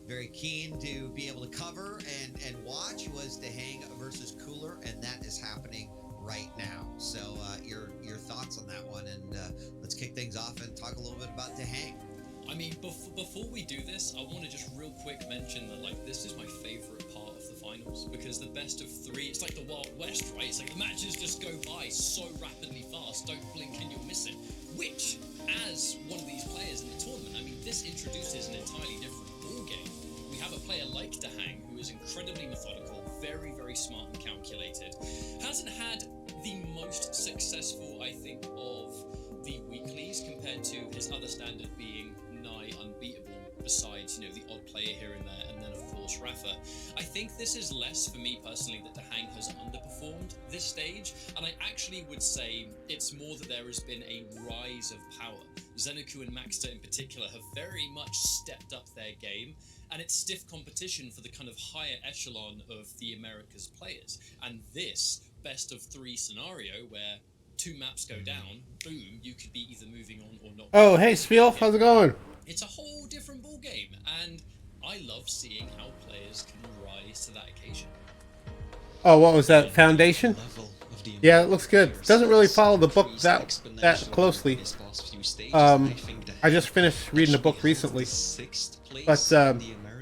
Speaker 7: very keen to be able to cover and watch was the Hang versus Cooler, and that is happening right now. So, your thoughts on that one, and let's kick things off and talk a little bit about the Hang.
Speaker 21: I mean, before we do this, I want to just real quick mention that, this is my favorite part of the finals, because the best of 3, it's like the Wild West, right? It's like the matches just go by so rapidly fast, don't blink and you'll miss it. Which, as one of these players in the tournament, I mean, this introduces an entirely different ballgame. We have a player like Dahang, who is incredibly methodical, very, very smart and calculated. Hasn't had the most successful, I think, of the weeklies compared to his other standard being nigh unbeatable, besides, the odd player here and there, and then of course Rafa. I think this is less for me personally that Dahang has underperformed this stage, and I actually would say it's more that there has been a rise of power. Xenoku and Maxter in particular have very much stepped up their game, and it's stiff competition for the kind of higher echelon of the Americas players. And this best of 3 scenario where 2 maps go down, boom, you could be either moving on or not.
Speaker 1: Oh, hey, Spiel, how's it going?
Speaker 21: It's a whole different ball game, and I love seeing how players can rise to that occasion.
Speaker 1: Oh, what was that? Foundation? Yeah, it looks good. Doesn't really follow the book that closely. I just finished reading the book recently, but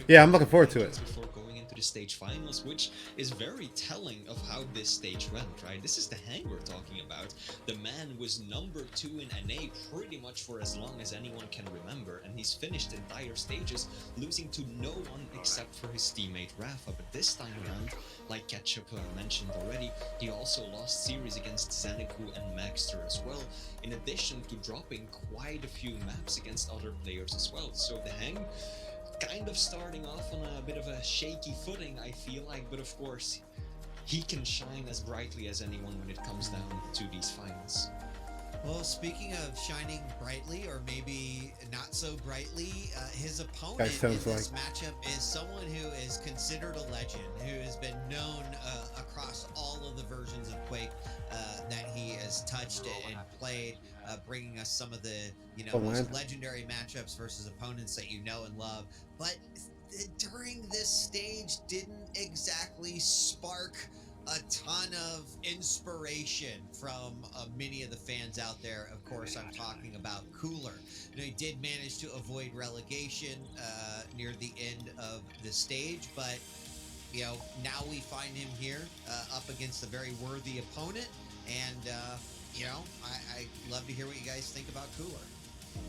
Speaker 1: yeah, I'm looking forward to it.
Speaker 5: Before going into the stage finals, which is very telling of how this stage went, right? This is the Hang we're talking about. The man was number 2 in NA pretty much for as long as anyone can remember, and he's finished entire stages losing to no one except for his teammate Rafa. But this time around, like Ketchup mentioned already, he also lost series against Xaniku and Maxter as well, in addition to dropping quite a few maps against other players as well. So the Hang kind of starting off on a bit of a shaky footing, I feel like, but of course, he can shine as brightly as anyone when it comes down to these finals.
Speaker 7: Well, speaking of shining brightly, or maybe not so brightly, his opponent in this matchup is someone who is considered a legend, who has been known across all of the versions of Quake that he has touched and played, bringing us some of the most legendary matchups versus opponents that you know and love. But during this stage, didn't exactly spark a ton of inspiration from many of the fans out there. Of course, I'm talking about Cooler. He did manage to avoid relegation near the end of the stage, but now we find him here up against a very worthy opponent, and I love to hear what you guys think about Cooler.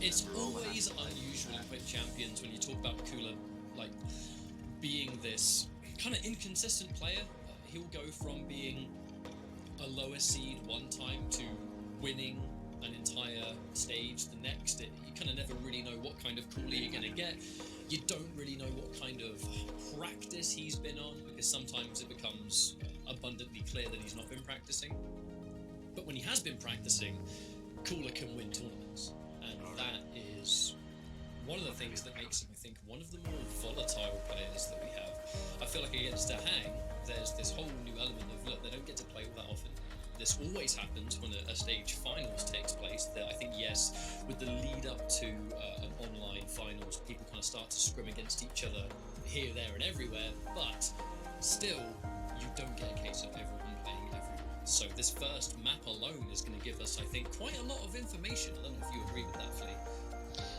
Speaker 21: It's always unusual in Quake Champions when you talk about Cooler, like being this kind of inconsistent player. He'll go from being a lower seed one time to winning an entire stage the next. You kind of never really know what kind of cooler you're going to get. You don't really know what kind of practice he's been on, because sometimes it becomes abundantly clear that he's not been practicing. But when he has been practicing, Cooler can win tournaments. And that is one of the things that makes him, I think, one of the more volatile players that we have. I feel like against the Hang, there's this whole new element of, look, they don't get to play all that often. This always happens when a stage finals takes place. That I think, yes, with the lead up to an online finals, people kind of start to scrim against each other here, there, and everywhere. But still, you don't get a case of everyone playing everyone. So this first map alone is going to give us, I think, quite a lot of information. I don't know if you agree with that, Flea.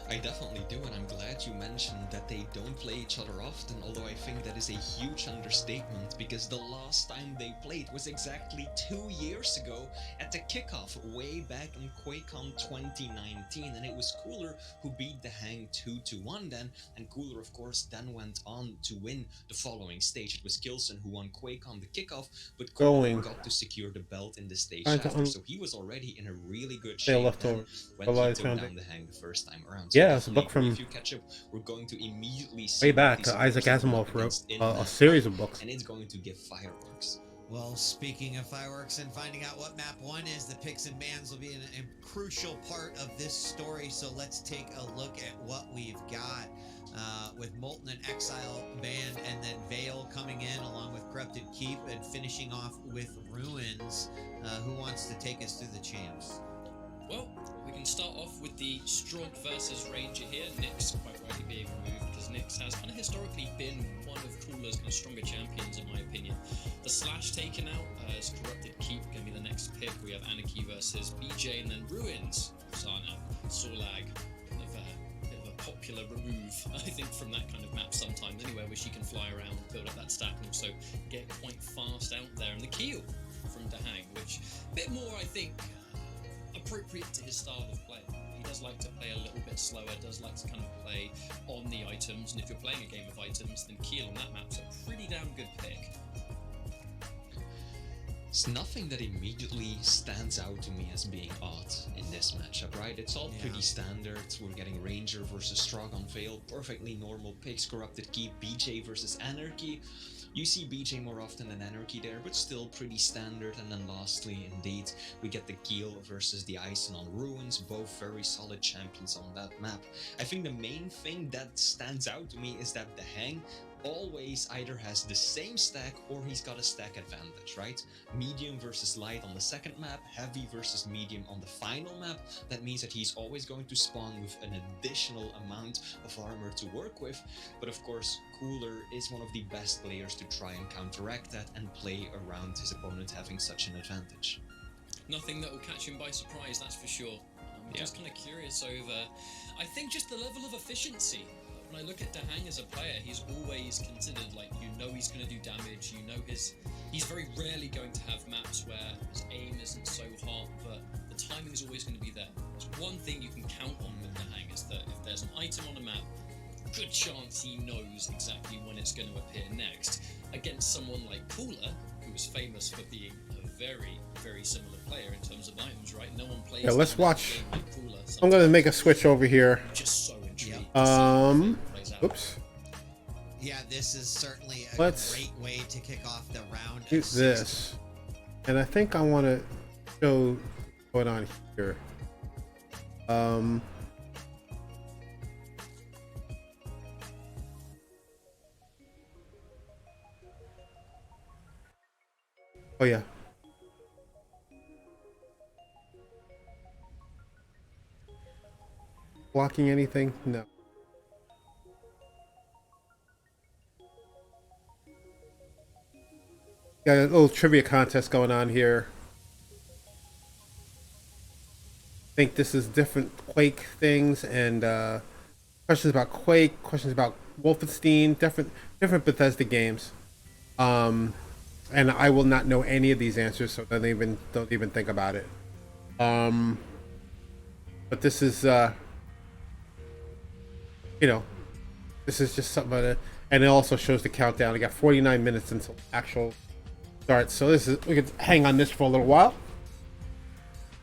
Speaker 5: I definitely do, and I'm glad you mentioned that they don't play each other often, although I think that is a huge understatement, because the last time they played was exactly 2 years ago at the kickoff, way back in QuakeCon 2019, and it was Cooler who beat the Hang 2-1 then, and Cooler, of course, then went on to win the following stage. It was Kilson who won QuakeCon the kickoff, but Cooler got to secure the belt in the stage after, so he was already in a really good shape then when he took down the Hang the first time around. So
Speaker 1: yeah, it's a book from
Speaker 5: we're going to immediately see
Speaker 1: way back. Isaac Asimov wrote a series of books,
Speaker 5: and it's going to give fireworks.
Speaker 7: Well, speaking of fireworks and finding out what map 1 is, the picks and bans will be a crucial part of this story. So let's take a look at what we've got with Molten and Exile banned, and then Veil coming in along with Corrupted Keep, and finishing off with Ruins. Who wants to take us through the champs?
Speaker 21: Well, we can start off with the Strog versus Ranger here. Nyx quite rightly being removed, because Nyx has kind of historically been one of Cooler's kind of stronger champions, in my opinion. The Slash taken out as Corrupted Keep going to be the next pick. We have Anarchy versus BJ, and then Ruins, Sana, Sorlag. Kind of a bit of a popular remove, I think, from that kind of map sometimes, anywhere where she can fly around, build up that stack, and also get quite fast out there. And the Keel from Dahang, which a bit more, I think, appropriate to his style of play. He does like to play a little bit slower, does like to kind of play on the items, and if you're playing a game of items, then Keel on that map's a pretty damn good pick.
Speaker 5: It's nothing that immediately stands out to me as being odd in this matchup, right? It's all pretty standard. We're getting Ranger versus Strog on Veil, perfectly normal picks. Corrupted Keep, BJ versus Anarchy. You see BJ more often than Anarchy there, but still pretty standard. And then lastly, indeed, we get the Keel versus the Ison on Ruins, both very solid champions on that map. I think the main thing that stands out to me is that the Hang always either has the same stack or he's got a stack advantage, right? Medium versus light on the second map, heavy versus medium on the final map. That means that he's always going to spawn with an additional amount of armor to work with. But of course, Cooler is one of the best players to try and counteract that and play around his opponent having such an advantage.
Speaker 21: Nothing that will catch him by surprise, that's for sure. I'm just kind of curious over, I think, just the level of efficiency. When I look at Dahang as a player, he's always considered, like, you know he's going to do damage, you know he's very rarely going to have maps where his aim isn't so hot, but the timing is always going to be there. There's one thing you can count on with Dahang is that if there's an item on a map, good chance he knows exactly when it's going to appear next. Against someone like Cooler, who is famous for being a very, very similar player in terms of items, right? No one plays.
Speaker 1: Yeah, let's watch.
Speaker 21: Like Cooler,
Speaker 1: I'm gonna make a switch over here.
Speaker 21: just so intrigued.
Speaker 1: Oops.
Speaker 7: Yeah, this is certainly a
Speaker 1: Let's
Speaker 7: great way to kick off the round.
Speaker 1: do this, and I think I want to show what's going on here. Oh yeah. Blocking anything? No. Got a little trivia contest going on here. I think this is different Quake things and questions about Quake, questions about Wolfenstein, different Bethesda games. And I will not know any of these answers, so don't even think about it. But this is this is just something and it also shows the countdown. I got 49 minutes until actual start, so we could hang on this for a little while.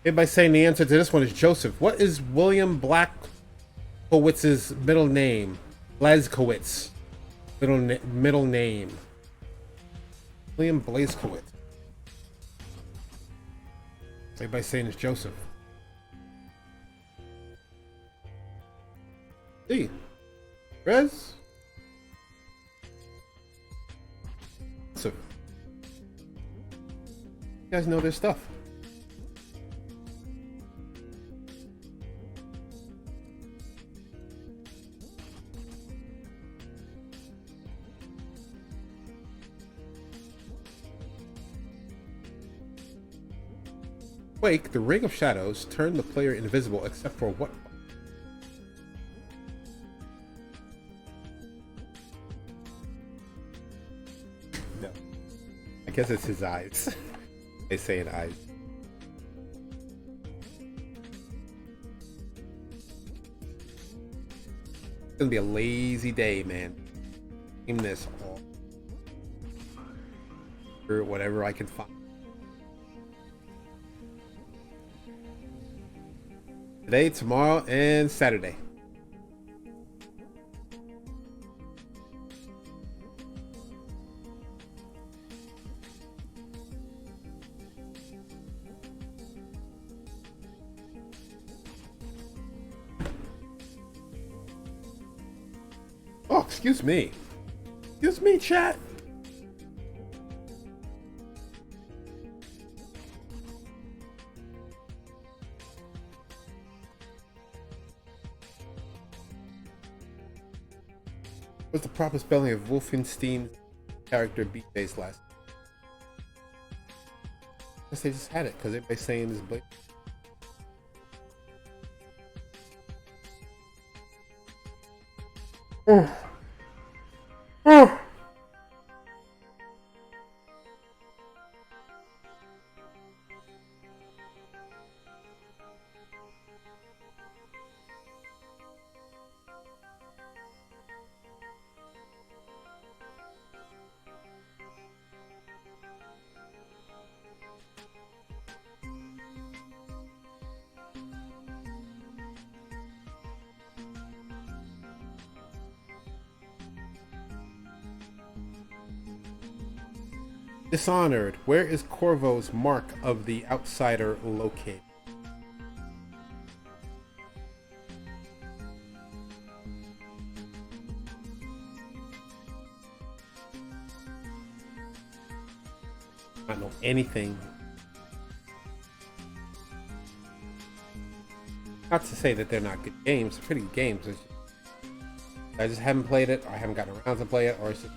Speaker 1: Everybody's saying the answer to this one is Joseph. What is William Blazkowicz's middle name? Blazkowicz. Middle name. William Blazkowicz. Everybody's saying it's Joseph. See. Rez? So, you guys know their stuff. Quake, the Ring of Shadows, turn the player invisible except for what? No. I guess it's his eyes. They say in eyes. It's gonna be a lazy day, man. In this all. Or whatever I can find. Today, tomorrow, and Saturday. Oh, excuse me. Excuse me, chat. What's the proper spelling of Wolfenstein character BJ's last? I guess they just had it because everybody's saying this blatant. Dishonored. Where is Corvo's mark of the outsider located? not know anything. Not to say that they're not good games, they're pretty good games. I just haven't played it, or I haven't gotten around to play it, or it's just...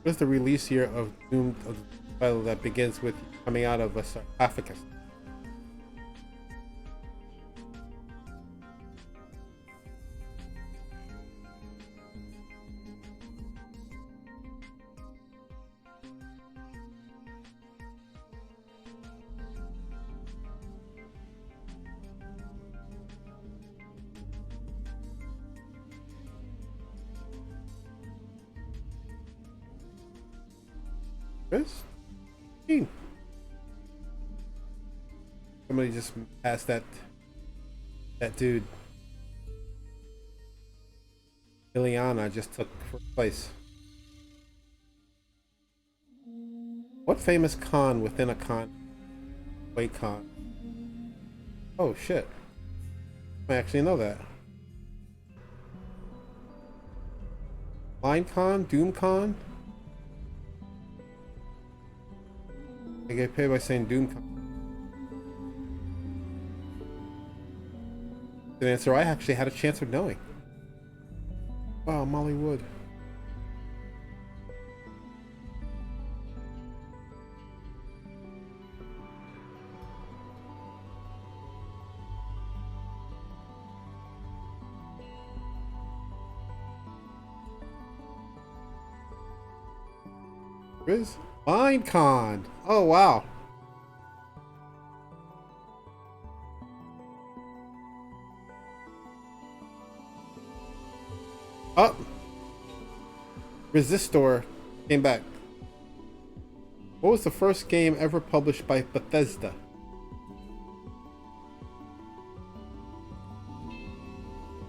Speaker 1: What's the release year of Doom, of the title that begins with coming out of a sarcophagus? Chris? Somebody just asked that dude. Ileana just took first place. What famous con within a con? Wait, con. Oh shit. I actually know that. Line con? Doom con? I get paid by saying Doom con. The answer I actually had a chance of knowing. Wow, Molly Wood. Riz? Minecon! Oh wow. Oh! Resistor came back. What was the first game ever published by Bethesda?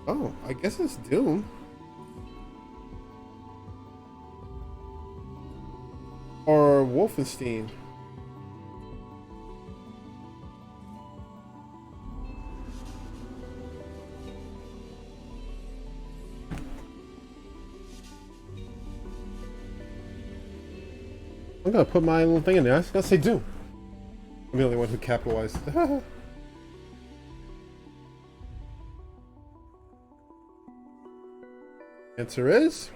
Speaker 1: Oh, I guess it's Doom. Or Wolfenstein. I'm gonna put my little thing in there. I was gonna say Doom. I'm the only one who capitalized. Answer is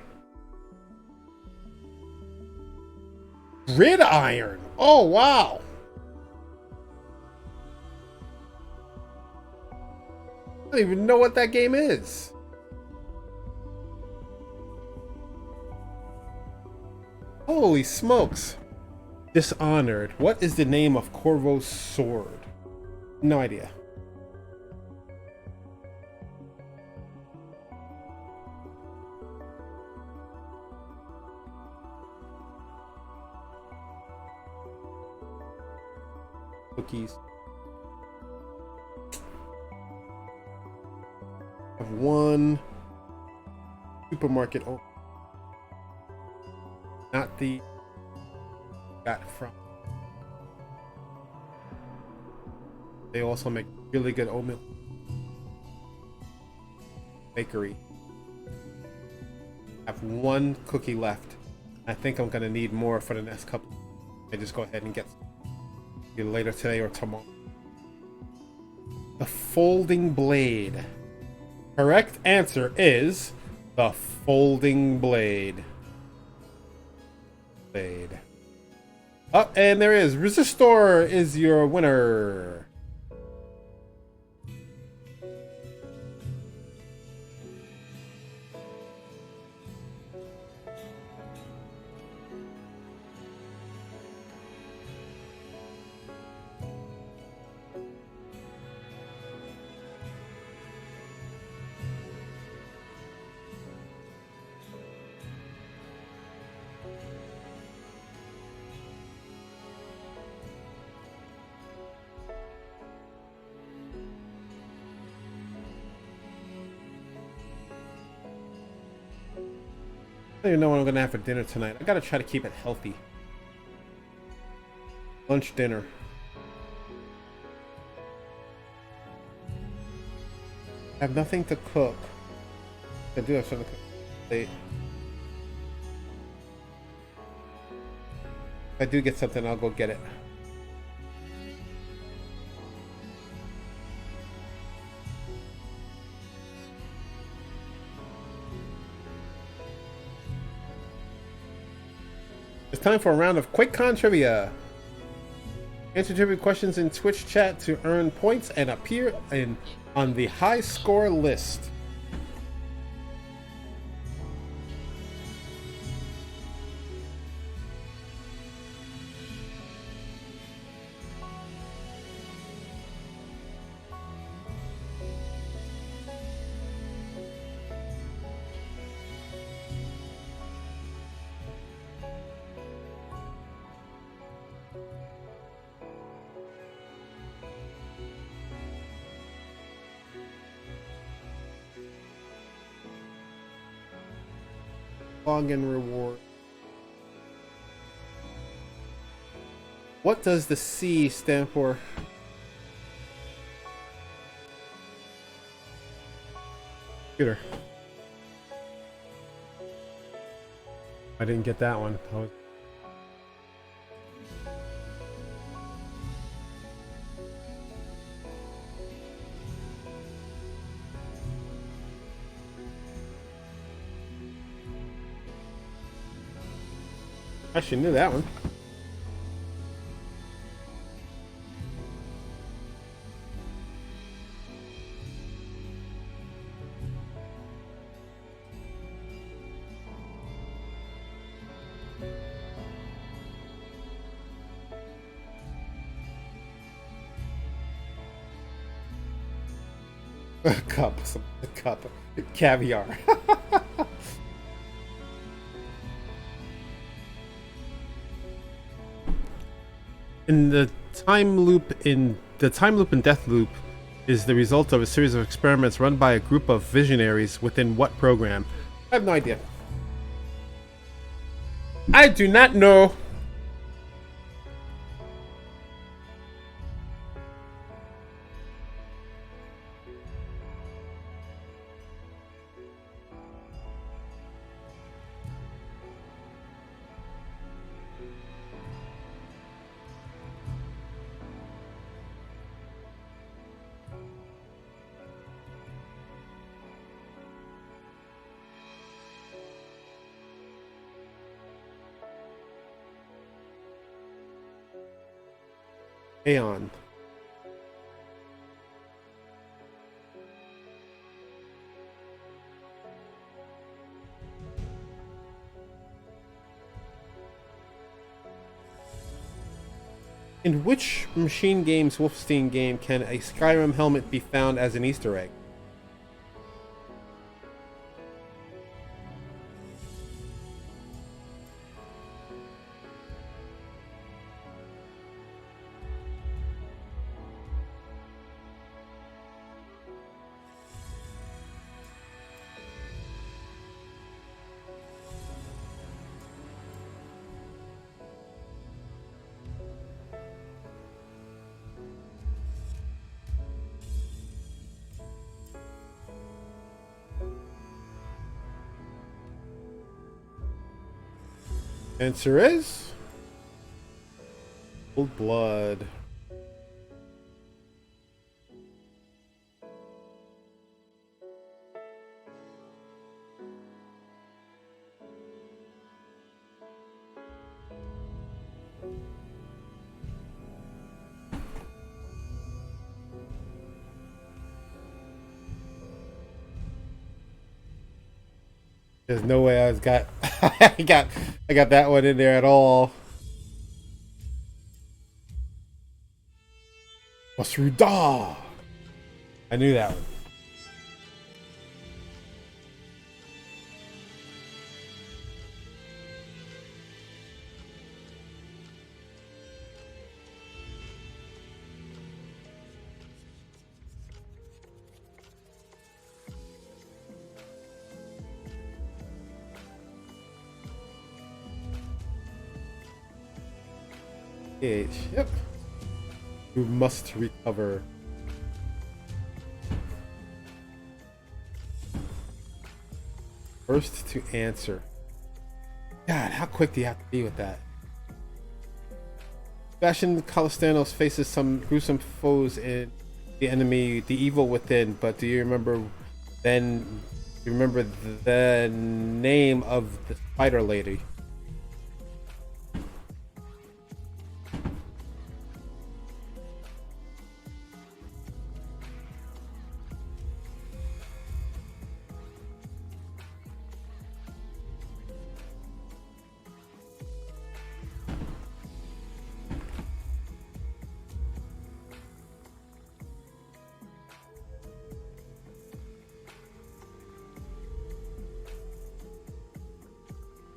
Speaker 1: Gridiron. Oh wow. I don't even know what that game is. Holy smokes. Dishonored. What is the name of Corvo's sword? No idea. Cookies. I have one supermarket. Oh, not the got from. They also make really good oatmeal. Bakery. I have one cookie left. I think I'm gonna need more for the next couple. I just go ahead and get either later today or tomorrow. The folding blade. Correct answer is the folding blade. Blade. Oh, and there is. Resistor is your winner. don't even know what I'm gonna have for dinner tonight. I gotta try to keep it healthy. Lunch, dinner. I have nothing to cook. I do have something to cook late. If I do get something, I'll go get it. It's time for a round of QuakeCon trivia. Answer trivia questions in Twitch chat to earn points and appear on the high score list. Login reward. What does the C stand for? Computer. I didn't get that one. I should knew that one. A cup, caviar. In the time loop in Death Loop is the result of a series of experiments run by a group of visionaries within what program? I have no idea. I do not know. Aeon. In which Machine Games Wolfenstein game can a Skyrim helmet be found as an Easter egg? Answer is Old Blood. There's no way I got I got that one in there at all. Masruda. I knew that one. Gauge. Yep. You must recover. First to answer. God, how quick do you have to be with that? Sebastian Calistanos faces some gruesome foes in the enemy, the evil within. But do you remember then? Do you remember the name of the spider lady?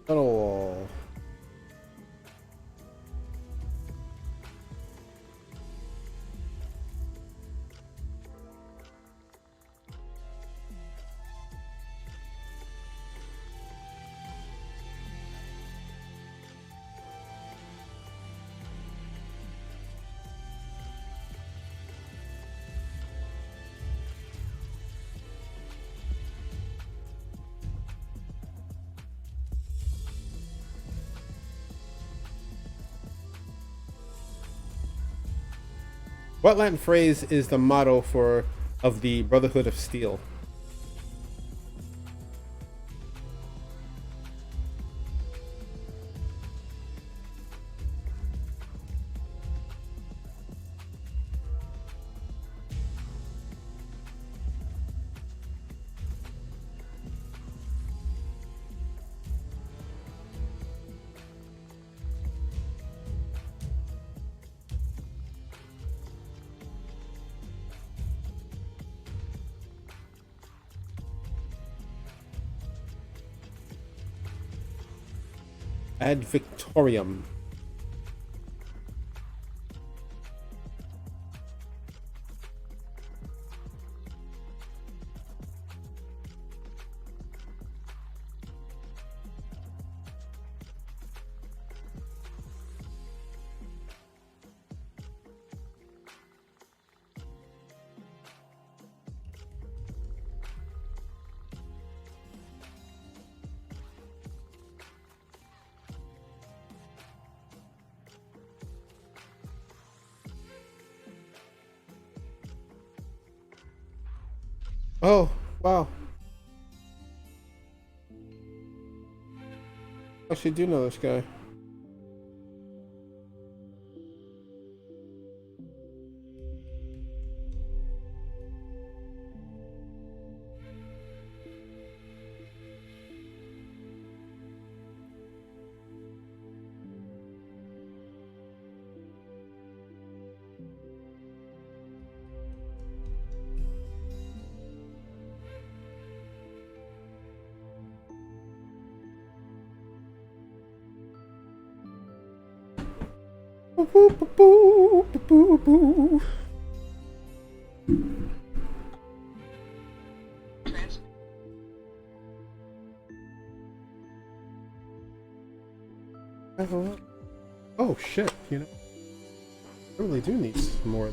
Speaker 1: Tunnel. What Latin phrase is the motto for of the Brotherhood of Steel? Ad Victorium. Oh, wow. I actually do know this guy. Oh shit, you know, I really do need some more.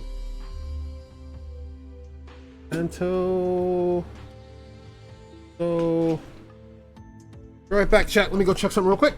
Speaker 1: Until so, be right back, chat. Let me go check something real quick.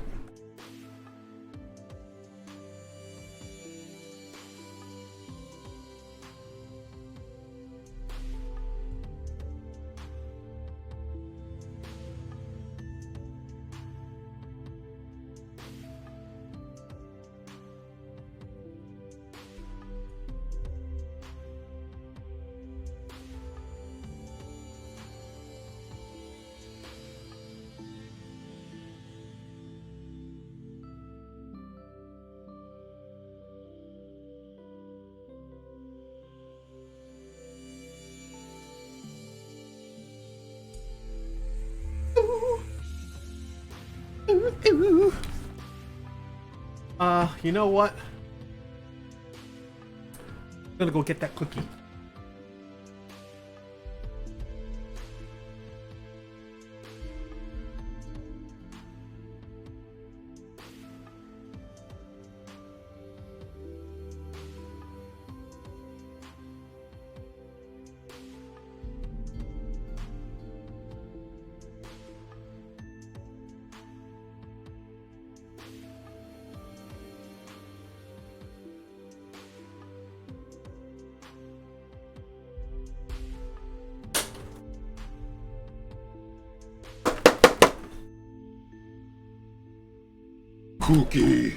Speaker 1: You know what? I'm gonna go get that cookie. Cookie.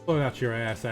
Speaker 1: Blow out your ass.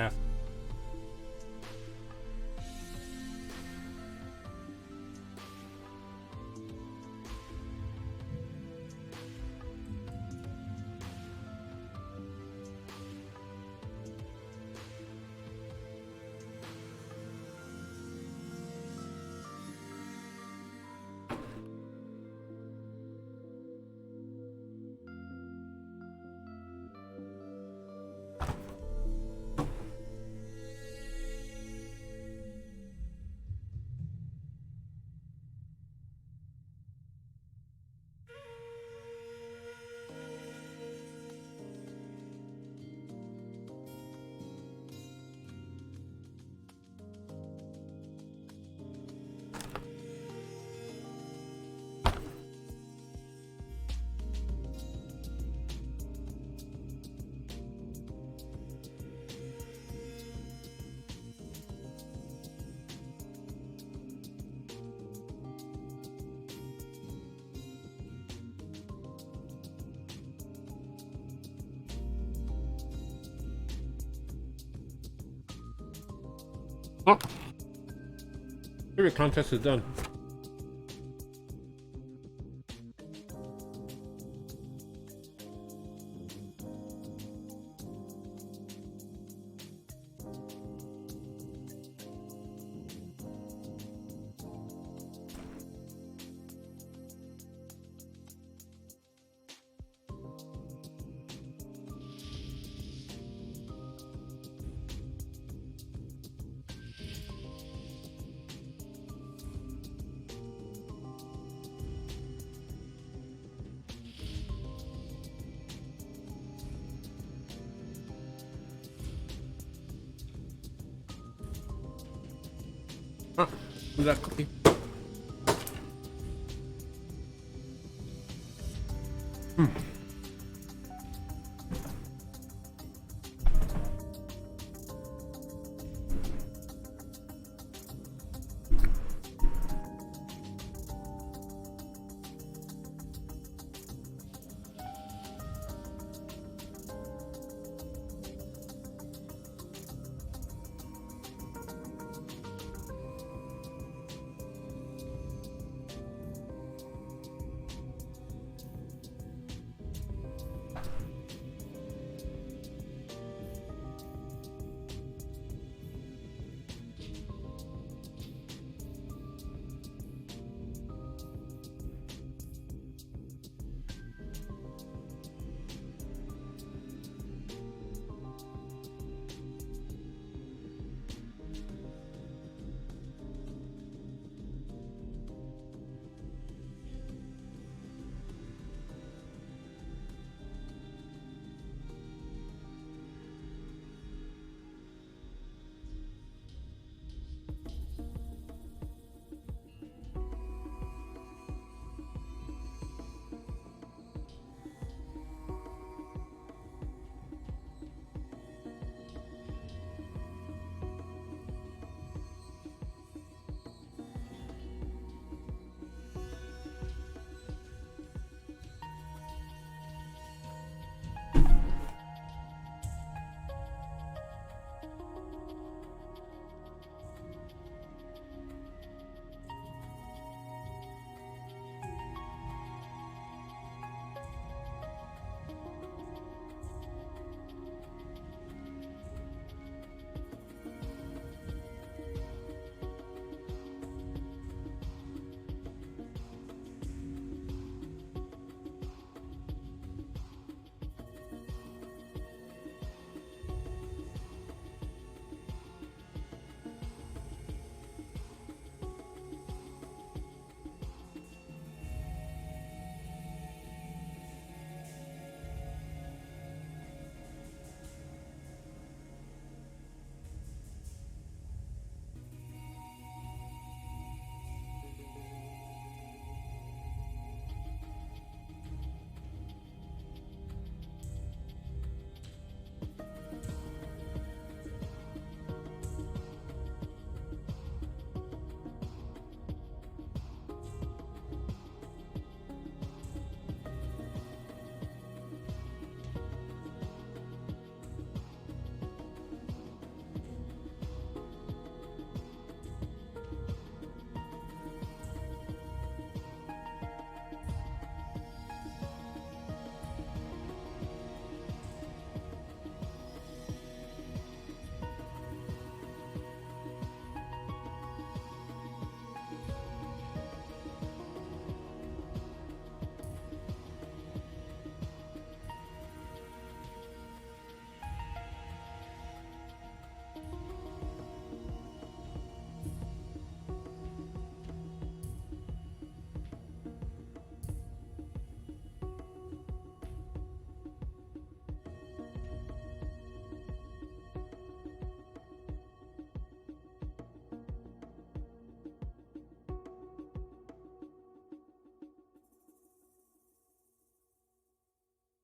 Speaker 1: Oh, favorite contest is done. Ah, that cookie.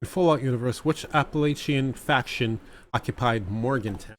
Speaker 1: Fallout universe, which Appalachian faction occupied Morgantown?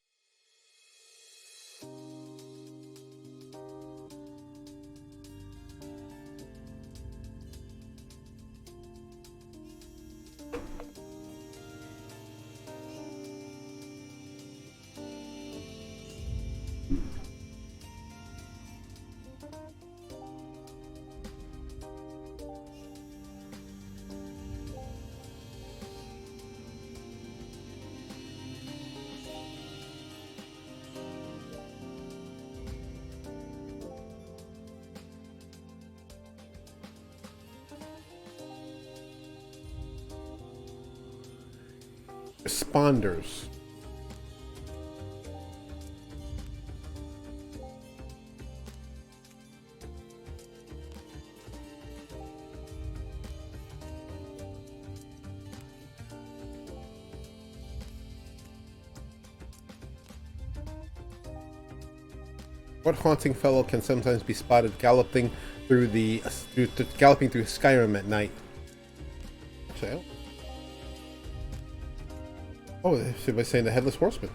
Speaker 1: Responders. What haunting fellow can sometimes be spotted galloping through Skyrim at night? So, oh, somebody saying the Headless Horseman.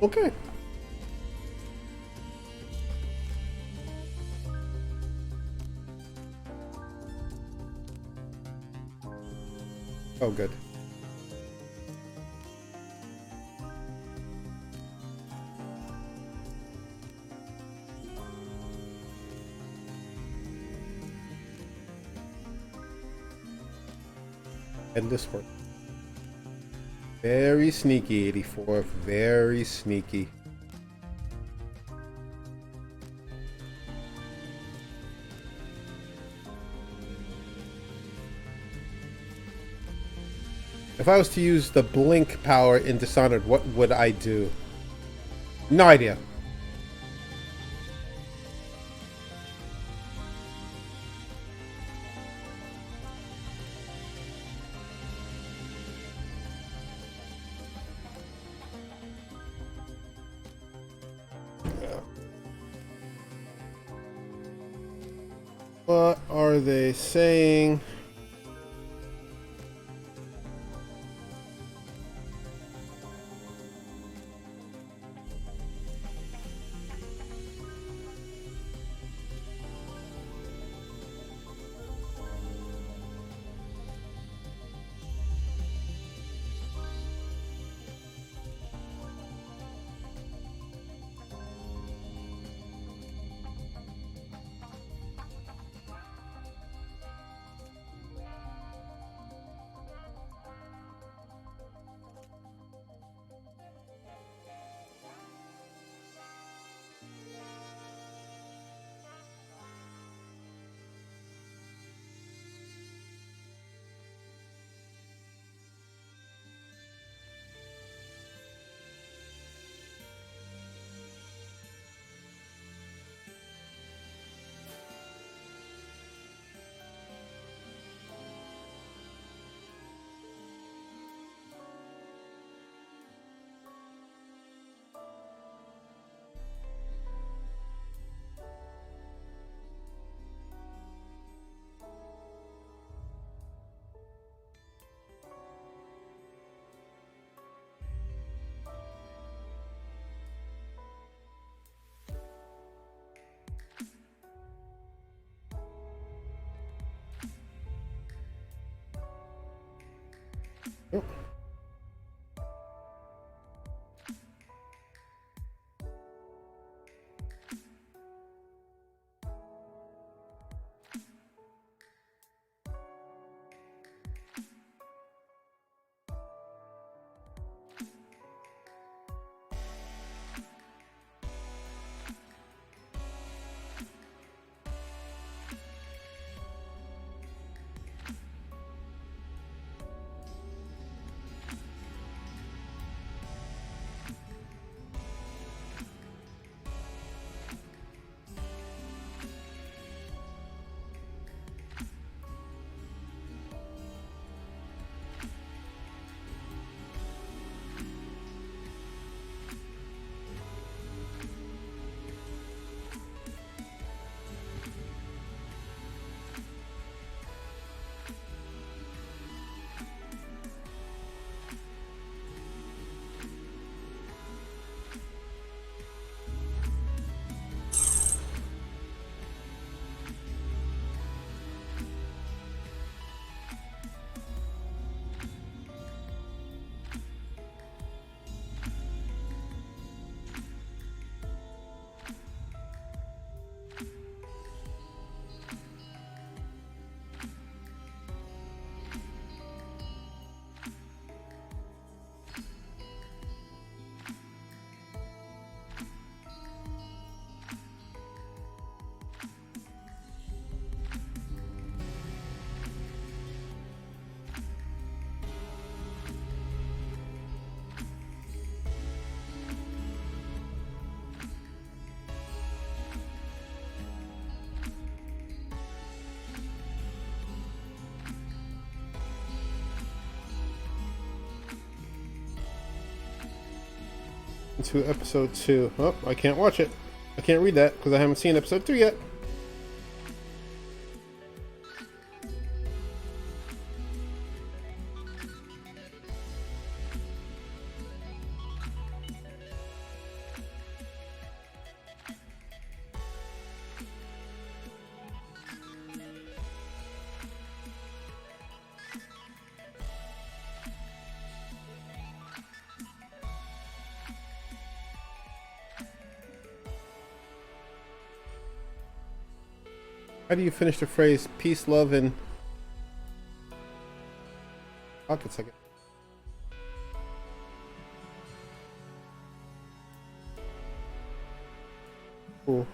Speaker 1: Okay. Oh, good. Headless Horseman. Very sneaky, 84. Very sneaky. If I was to use the blink power in Dishonored, what would I do? No idea. What are they saying? To episode 2. Oh, I can't watch it. I can't read that because I haven't seen episode 2 yet. How do you finish the phrase peace, love, and pockets? I guess. Cool.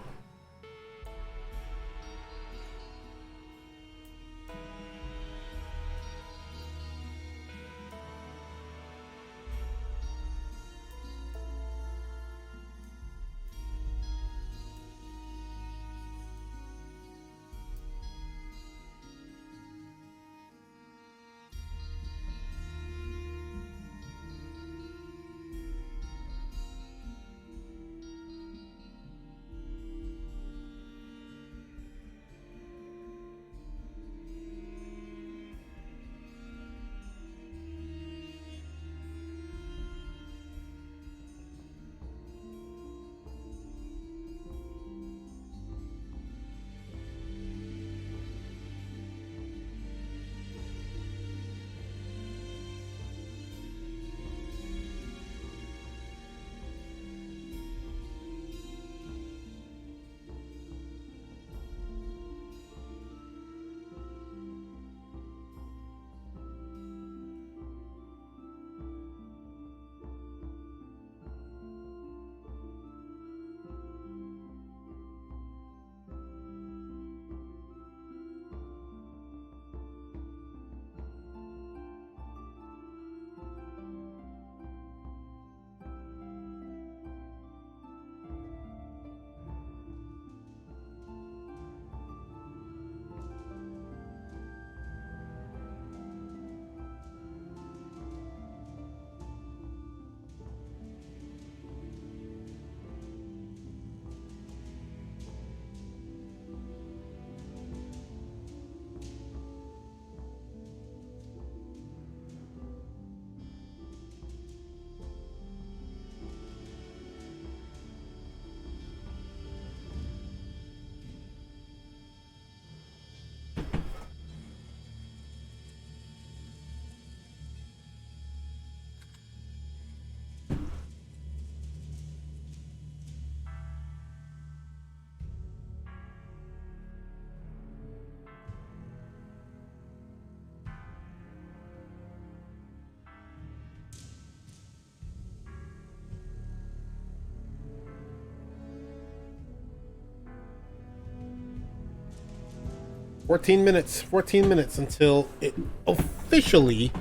Speaker 1: Fourteen minutes until it officially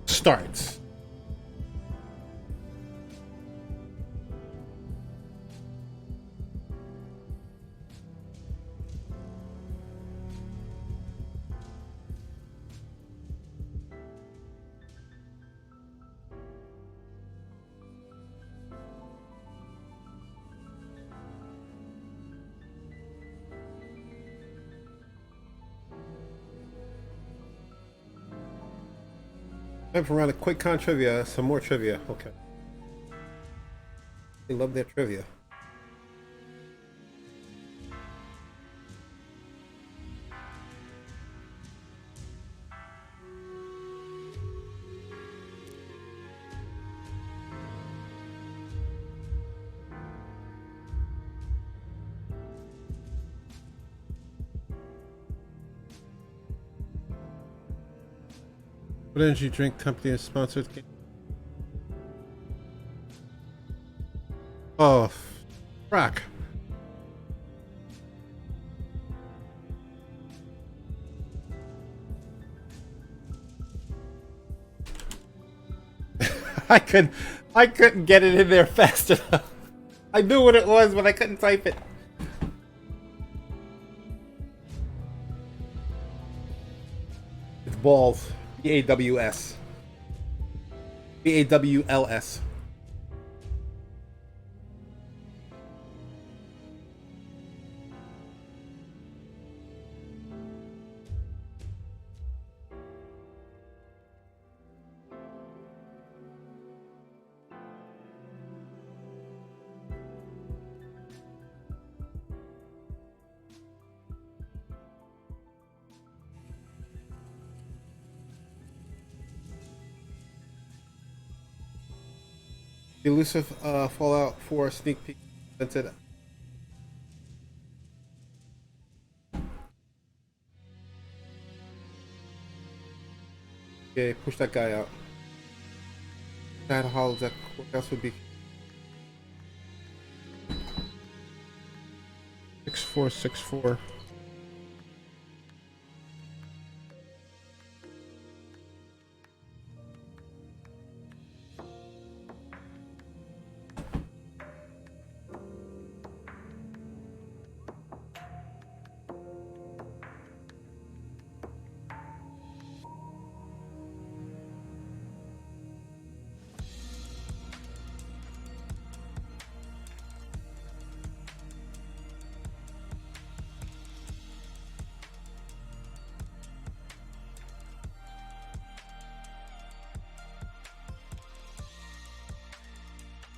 Speaker 1: starts. Time for around a quick con trivia. Some more trivia. Okay. They love their trivia. What energy drink company is sponsored? Oh, rock. I couldn't get it in there fast enough. I knew what it was, but I couldn't type it. It's balls. B-A-W-S. B-A-W-L-S. Elusive Fallout 4 sneak peek presented. Okay, push that guy out. That holodeck. What else would be? 6464.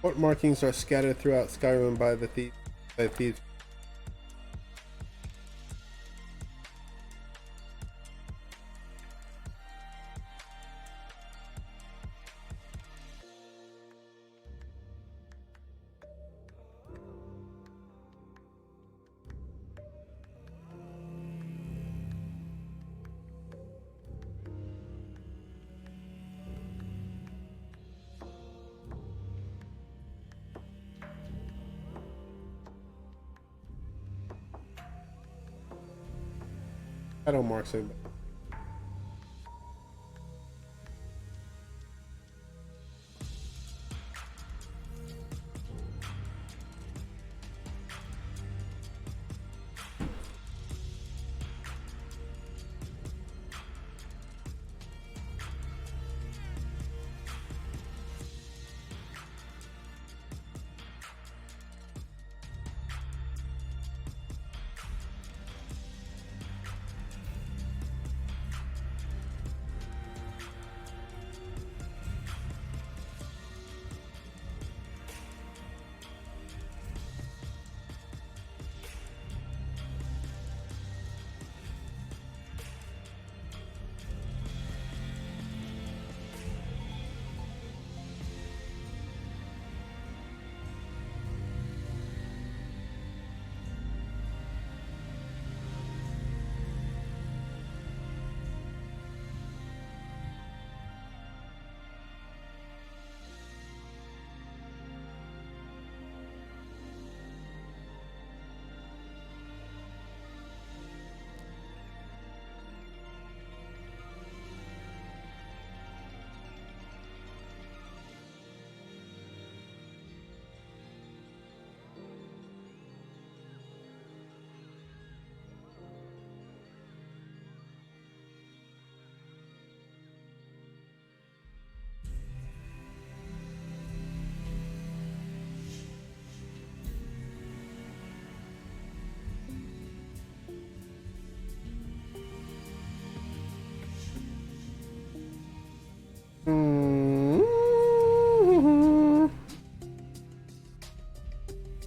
Speaker 1: What markings are scattered throughout Skyrim by the thieves? Shadow marks it.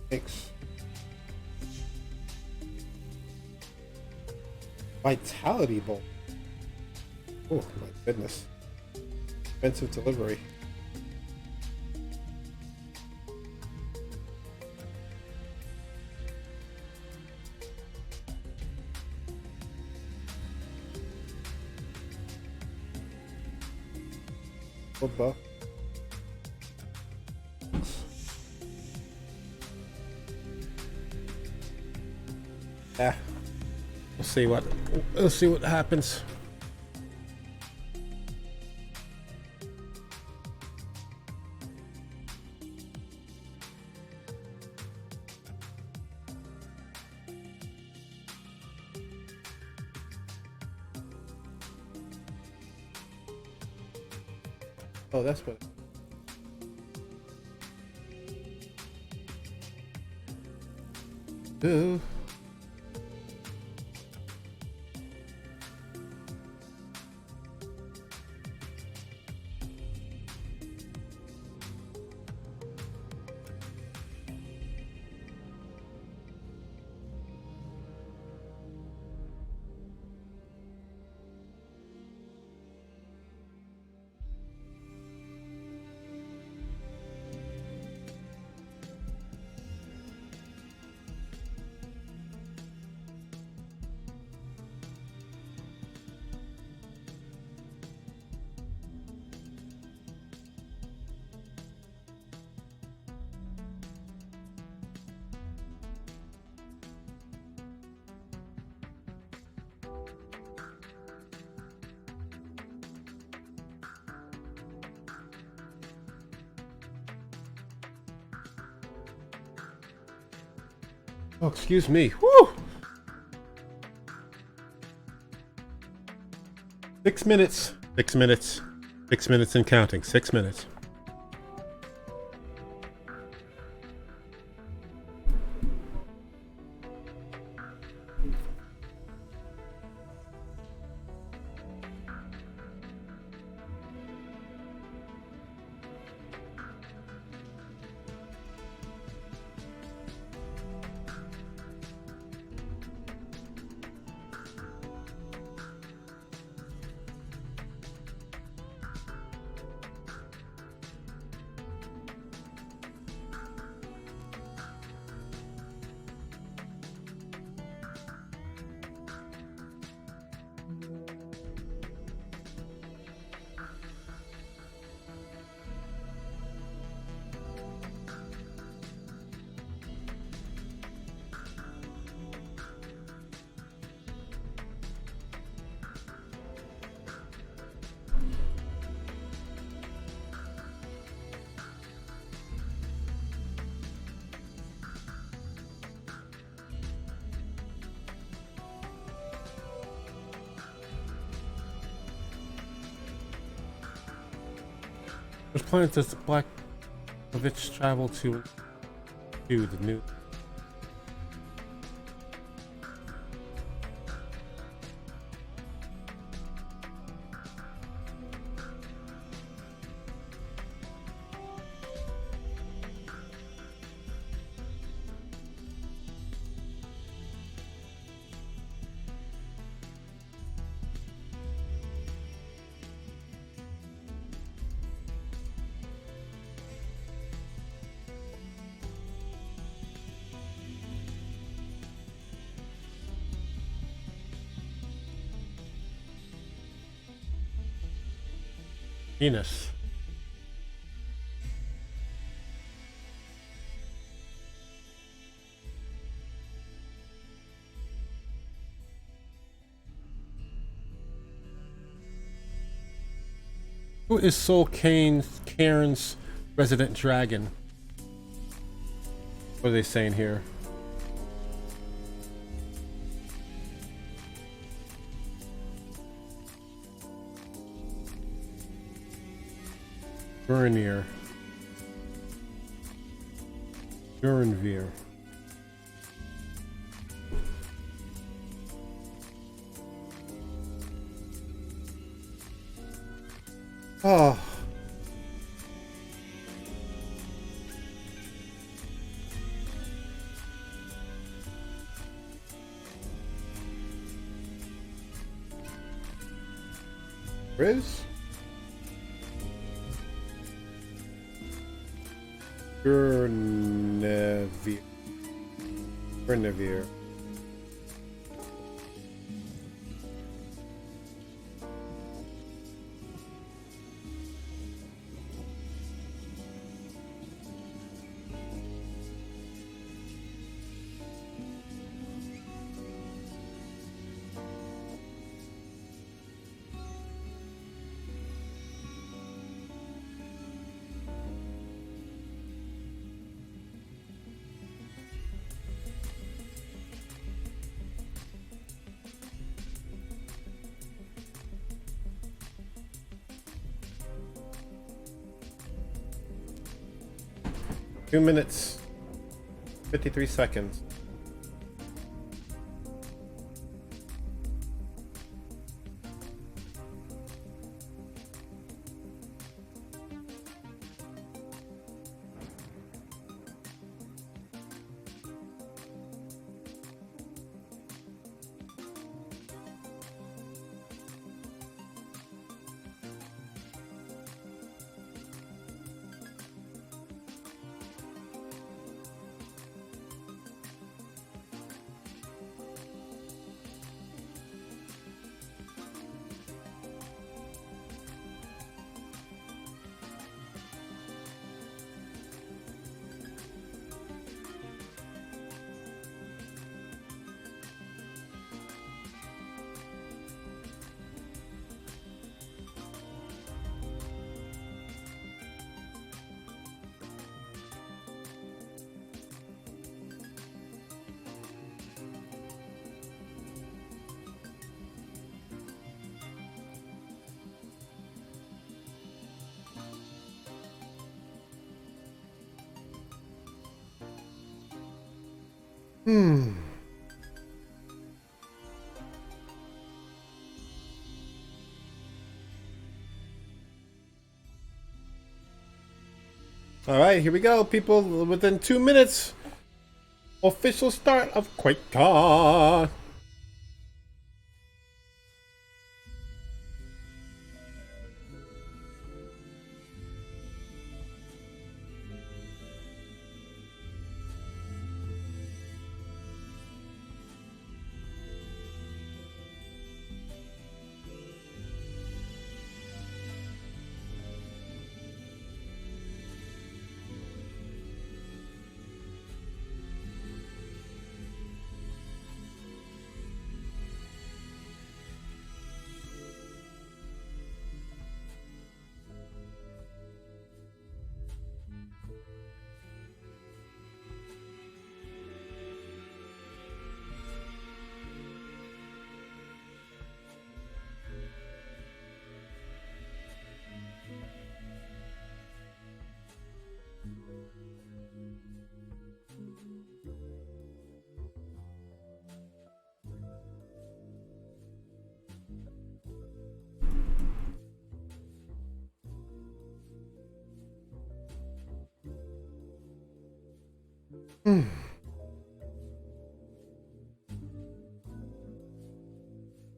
Speaker 1: Thanks. Vitality Bolt. Oh my goodness. Expensive delivery. What buff? Yeah. We'll see what happens. Oh, that's what. Ooh. Oh, excuse me. Woo! 6 minutes. 6 minutes. 6 minutes and counting. 6 minutes. Which planet does the Black Witch travel to the new? Venus. Who is Soul Cairn's resident dragon? What are they saying here? Urinir. Urinvir. Oh. Riz? Gurnevere. Gurnevere. Two minutes, 53 seconds. All right, here we go, people. Within 2 minutes, official start of QuakeCon.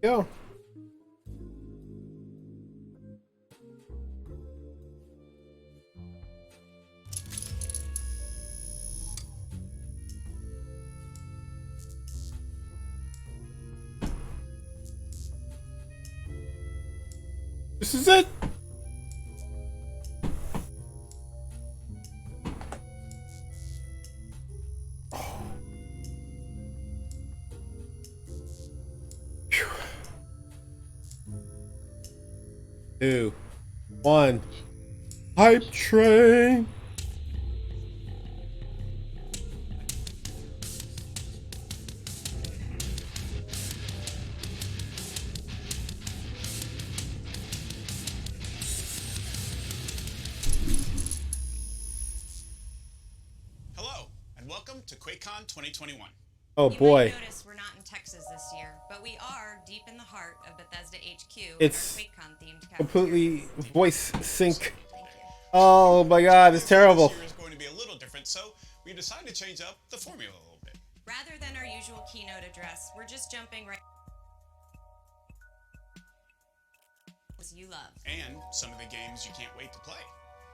Speaker 1: Go. This is it. Two, one, hype train.
Speaker 2: Hello, and welcome to QuakeCon 2021.
Speaker 1: Oh boy.
Speaker 10: Notice we're not in Texas this year, but we are deep in the heart of Bethesda HQ.
Speaker 1: It's
Speaker 10: themed
Speaker 1: completely voice sync. Oh my god, it's terrible.
Speaker 2: This year is going to be a little different, so we decided to change up the formula a little bit.
Speaker 10: Rather than our usual keynote address, we're just jumping right as you love.
Speaker 2: And some of the games you can't wait to play.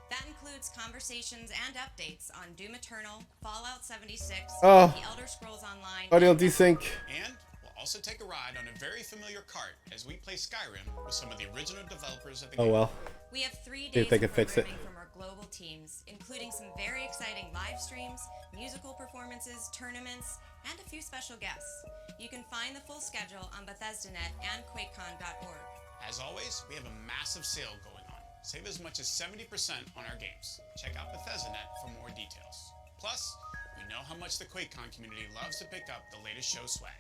Speaker 10: That includes conversations and updates on Doom Eternal, Fallout 76,
Speaker 1: Oh.
Speaker 10: The Elder Scrolls Online,
Speaker 1: Audio desync.
Speaker 2: And we'll also take a ride on a very familiar cart as we play Skyrim with some of the original developers of the
Speaker 1: Oh
Speaker 2: game.
Speaker 1: well.
Speaker 10: We have 3
Speaker 1: See
Speaker 10: days
Speaker 1: if they
Speaker 10: of
Speaker 1: can fix it.
Speaker 10: programming from our global teams, including some very exciting live streams, musical performances, tournaments, and a few special guests. You can find the full schedule on BethesdaNet and QuakeCon.org.
Speaker 2: As always, we have a massive sale going on. Save as much as 70% on our games. Check out BethesdaNet for more details. Plus, we know how much the QuakeCon community loves to pick up the latest show swag.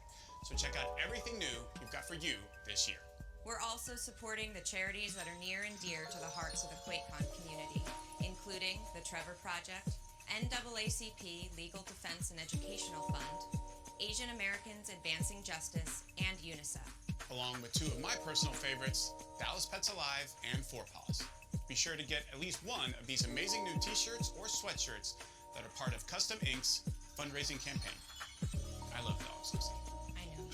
Speaker 2: So check out everything new we've got for you this year.
Speaker 10: We're also supporting the charities that are near and dear to the hearts of the QuakeCon community, including the Trevor Project, NAACP Legal Defense and Educational Fund, Asian Americans Advancing Justice, and UNICEF.
Speaker 2: Along with 2 of my personal favorites, Dallas Pets Alive and Four Paws. Be sure to get at least one of these amazing new t-shirts or sweatshirts that are part of Custom Inc.'s fundraising campaign. I love dogs.
Speaker 10: I know.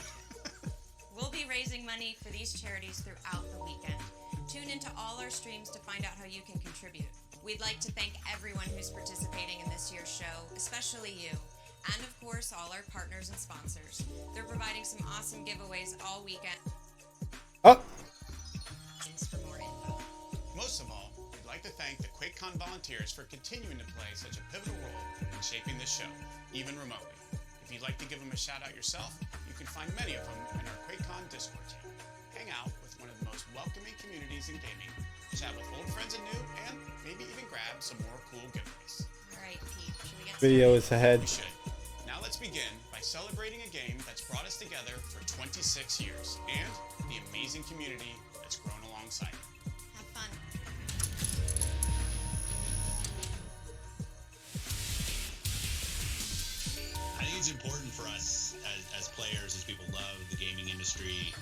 Speaker 10: We'll be raising money for these charities throughout the weekend. Tune into all our streams to find out how you can contribute. We'd like to thank everyone who's participating in this year's show, especially you. And of course, all our partners and sponsors. They're providing some awesome giveaways all weekend.
Speaker 1: Oh.
Speaker 10: Thanks for more info.
Speaker 2: Most of all, we'd like to thank the QuakeCon volunteers for continuing to play such a pivotal role in shaping this show, even remotely. If you'd like to give them a shout out yourself, you can find many of them in our QuakeCon Discord channel. Hang out with one of the most welcoming communities in gaming, chat with old friends and new, and maybe even grab some more cool giveaways.
Speaker 10: All right, Pete, should we get
Speaker 1: Video is ahead.
Speaker 2: We should. Now let's begin by celebrating a game that's brought us together for 26 years and the amazing community that's grown alongside it.
Speaker 10: Have fun.
Speaker 22: How do you
Speaker 3: think it's important for us as players, as people love the gaming industry,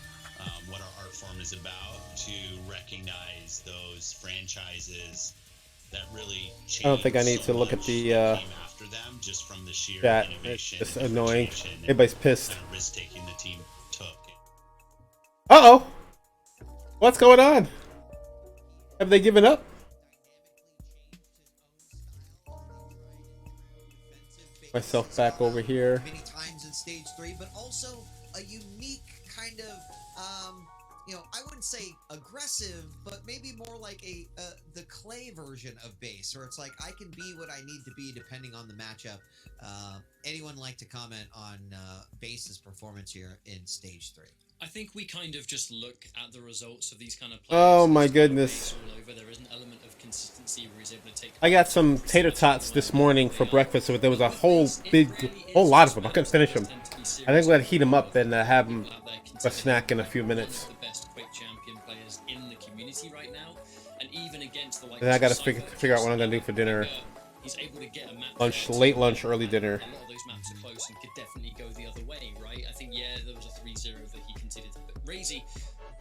Speaker 3: what our art form is about, to recognize those franchises that really changed.
Speaker 1: I don't think I need
Speaker 3: so
Speaker 1: to look at
Speaker 3: much
Speaker 1: the
Speaker 3: that came after them, just from the sheer
Speaker 1: chat.
Speaker 3: innovation,
Speaker 1: It's
Speaker 3: and
Speaker 1: annoying.
Speaker 3: differentiation and
Speaker 1: Everybody's pissed.
Speaker 3: kind of risk-taking the team took.
Speaker 1: Uh-oh. What's going on? Have they given up? Myself back over here.
Speaker 7: Many times in stage 3, but also a unique kind of, I wouldn't say aggressive, but maybe more like the clay version of base, where it's like I can be what I need to be depending on the matchup. Anyone like to comment on base's performance here in stage 3?
Speaker 21: I think we kind of just look at the results of these kind of
Speaker 1: Oh
Speaker 21: players.
Speaker 1: my goodness.
Speaker 21: All over. There is an element of consistency where he's able to take.
Speaker 1: I got some tater tots this morning for breakfast, so there was a whole lot of them. I couldn't finish them. I think we're gonna heat them up and have them for a snack in a few minutes.
Speaker 21: The best Quake champion players in the community right now, and even against the
Speaker 1: And I gotta figure out what I'm gonna do for dinner.
Speaker 21: He's able to get a map.
Speaker 1: Lunch, late lunch, early dinner.
Speaker 21: A lot of those maps are close and could definitely go the other way, right? I think there was a 3-0 that he considered, but Razy.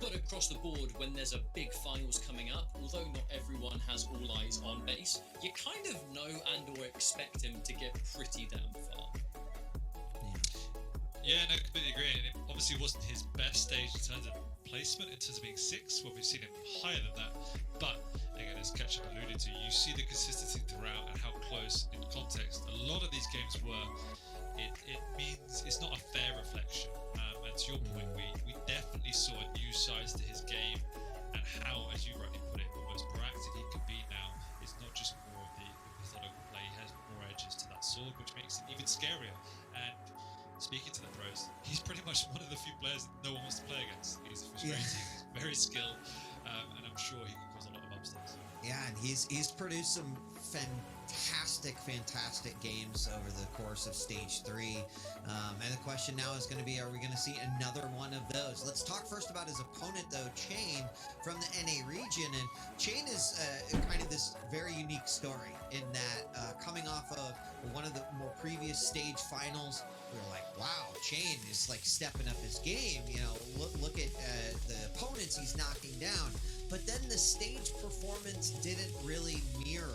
Speaker 21: But across the board, when there's a big finals coming up, although not everyone has all eyes on base, you kind of know and or expect him to get pretty damn far.
Speaker 17: Yeah, no, completely agree. And it obviously wasn't his best stage in terms of placement, in terms of being 6. Well, we've seen him higher than that. But again, as Ketchup alluded to, you see the consistency throughout and how close in context a lot of these games were. It means it's not a fair reflection. And to your point, we definitely saw a new size to his game, and how, as you rightly put it, almost proactive he can be now. It's not just more of the methodical play, he has more edges to that sword, which makes it even scarier. And speaking to the pros, he's pretty much one of the few players that no one wants to play against. He's frustrating, he's very skilled, and I'm sure he can cause a lot of upsets.
Speaker 7: Yeah, and he's produced some fantastic games over the course of stage 3. And the question now is going to be, are we going to see another one of those? Let's talk first about his opponent, though, Chain from the NA region. And Chain is kind of this very unique story in that coming off of one of the more previous stage finals, we were like, wow, Chain is like stepping up his game. Look at the opponents he's knocking down. But then the stage performance didn't really mirror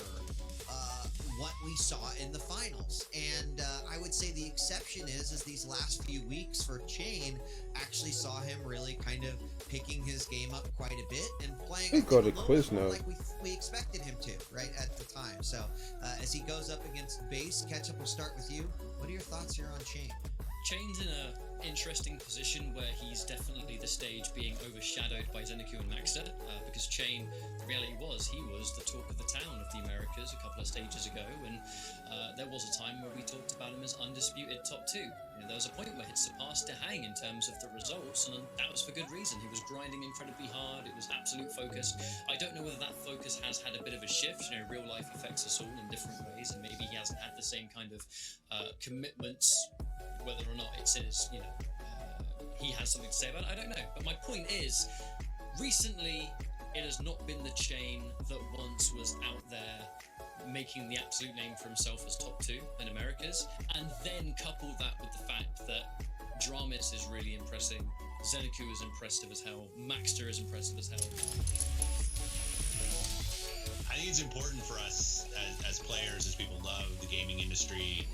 Speaker 7: what we saw in the finals. And I would say the exception is these last few weeks for Chain actually saw him really kind of picking his game up quite a bit and playing
Speaker 1: Go to Quiznos.
Speaker 7: like we expected him to, right, at the time. So as he goes up against base, Ketchup, will start with you. What are your thoughts here on Chain?
Speaker 21: Chain's in a interesting position where he's definitely the stage being overshadowed by Zeniku and Maxter, because Chain, the reality was, he was the talk of the town of the Americas a couple of stages ago, and there was a time where we talked about him as undisputed top 2. There was a point where he'd surpassed Dehang in terms of the results, and that was for good reason. He was grinding incredibly hard, it was absolute focus. I don't know whether that focus has had a bit of a shift. Real life affects us all in different ways, and maybe he hasn't had the same kind of commitments, whether or not it's in his, he has something to say about it, I don't know. But my point is, recently, it has not been the Chain that once was out there making the absolute name for himself as top 2 in Americas, and then couple that with the fact that Dramis is really impressing, Zeniku is impressive as hell, Maxter is impressive as hell.
Speaker 3: I think it's important for us as players, as people love the gaming industry,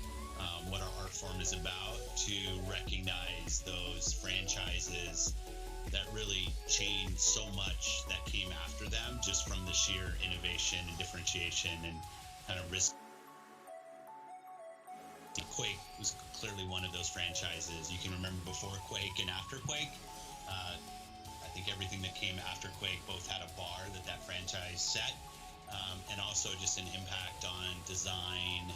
Speaker 3: what our art form is about, to recognize those franchises that really changed so much that came after them, just from the sheer innovation and differentiation and kind of risk. Quake was clearly one of those franchises. You can remember before Quake and after Quake. I think everything that came after Quake both had a bar that franchise set, and also just an impact on design,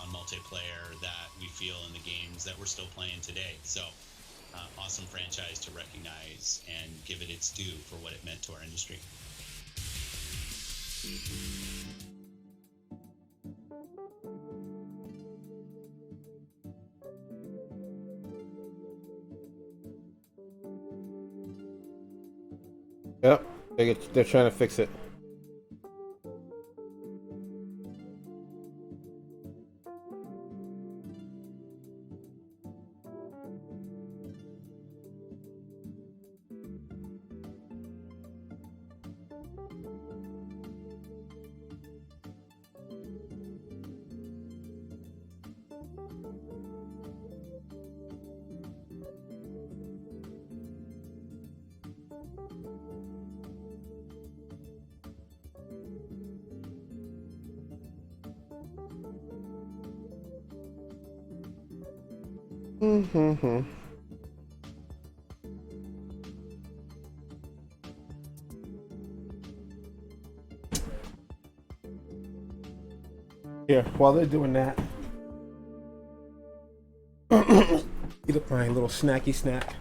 Speaker 3: on multiplayer that we feel in the games that we're still playing today. So awesome franchise to recognize and give it its due for what it meant to our industry.
Speaker 1: Yep, they're trying to fix it. Mm-hmm. Here, while they're doing that, eat up my little snacky snack.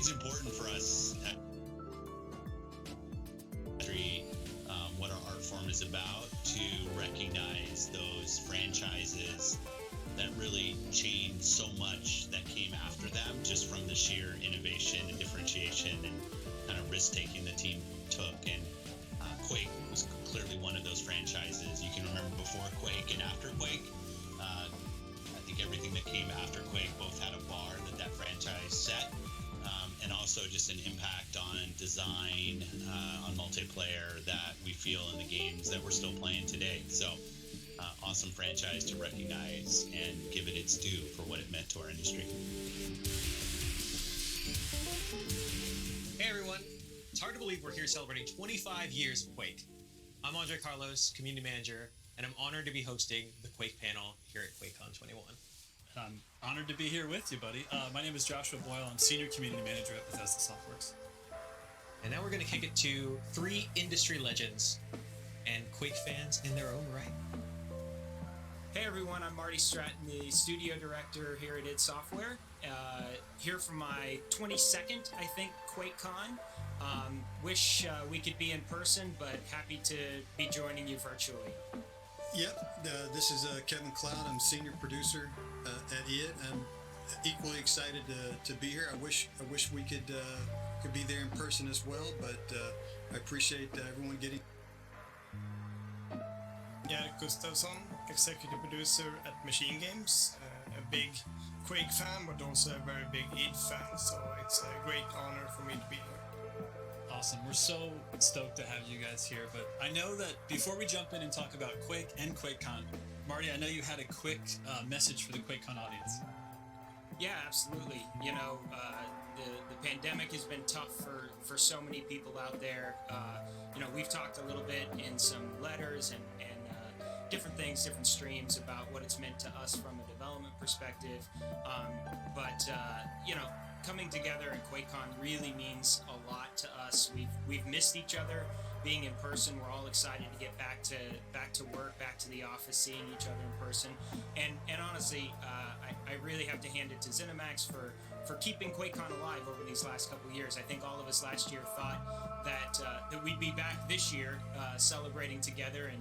Speaker 3: it's important for us what our art form is about to recognize those franchises that really changed so much that came after them, just from the sheer innovation and differentiation and kind of risk taking the team took. And Quake was clearly one of those franchises. You can remember before Quake and after Quake. I think everything that came after Quake both had a bar that franchise set, and also just an impact on design, on multiplayer that we feel in the games that we're still playing today. So awesome franchise to recognize and give it its due for what it meant to our industry.
Speaker 8: Hey everyone, it's hard to believe we're here celebrating 25 years of Quake. I'm Andre Carlos, Community Manager, and I'm honored to be hosting the Quake panel here at QuakeCon 21.
Speaker 22: I'm honored to be here with you, buddy. My name is Joshua Boyle. I'm Senior Community Manager at Bethesda Softworks.
Speaker 8: And now we're going to kick it to three industry legends and Quake fans in their own right.
Speaker 23: Hey everyone, I'm Marty Stratton, the Studio Director here at id Software. Here for my 22nd, I think, QuakeCon. Wish we could be in person, but happy to be joining you virtually.
Speaker 24: Yep, this is Kevin Cloud. I'm Senior Producer at id. I'm equally excited to be here. I wish we could be there in person as well, but I appreciate everyone getting.
Speaker 25: Erik Gustafsson, Executive Producer at Machine Games, a big Quake fan, but also a very big id fan, so it's a great honor for me to be here.
Speaker 22: Awesome. We're so stoked to have you guys here, but I know that before we jump in and talk about Quake and QuakeCon, Marty, I know you had a quick message for the QuakeCon audience.
Speaker 23: Yeah, absolutely. You know, the pandemic has been tough for so many people out there. You know, we've talked a little bit in some letters and different things, different streams about what it's meant to us from a development perspective. But you know, coming together at QuakeCon really means a lot to us. We've missed each other. Being in person, we're all excited to get back to work, back to the office, seeing each other in person. And honestly, I really have to hand it to ZeniMax for keeping QuakeCon alive over these last couple of years. I think all of us last year thought that we'd be back this year celebrating together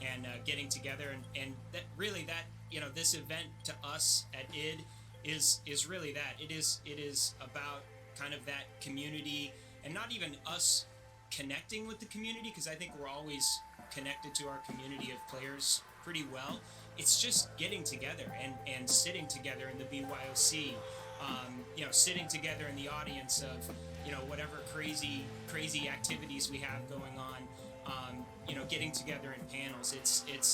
Speaker 23: and getting together, and that really, that, you know, this event to us at id is really that. It is about kind of that community, and not even us connecting with the community, because I think we're always connected to our community of players pretty well. It's just getting together and sitting together in the BYOC, you know, sitting together in the audience of, you know, whatever crazy activities we have going on, you know, getting together in panels. It's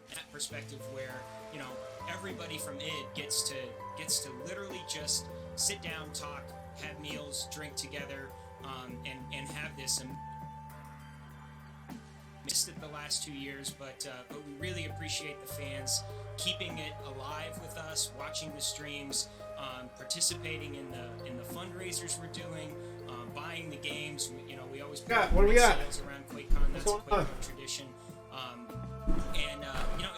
Speaker 23: that perspective where, you know, everybody from id gets to literally just sit down, talk, have meals, drink together, and have this. Missed it the last 2 years, but we really appreciate the fans keeping it alive with us, watching the streams, participating in the fundraisers we're doing, buying the games. You know, we always put
Speaker 1: what do we got?
Speaker 23: sales around QuakeCon. That's a QuakeCon tradition. And you know,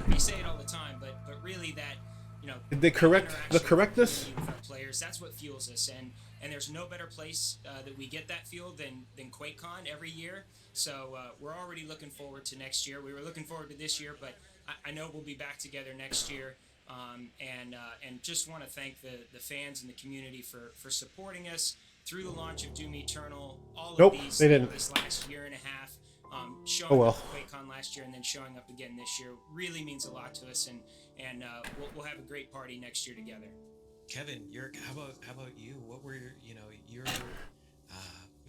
Speaker 23: we say it all the time, but really that, you know,
Speaker 1: Did they correct the correctness?
Speaker 23: with our players, that's what fuels us, and there's no better place that we get that fuel than QuakeCon every year. So we're already looking forward to next year. We were looking forward to this year, but I know we'll be back together next year. And just want to thank the fans and the community for supporting us through the launch of Doom Eternal, all
Speaker 1: Nope,
Speaker 23: of these
Speaker 1: they didn't.
Speaker 23: this last year and a half. Showing
Speaker 1: Oh, well.
Speaker 23: up at QuakeCon last year and then showing up again this year really means a lot to us, and we'll have a great party next year together.
Speaker 8: Kevin, how about you? What were your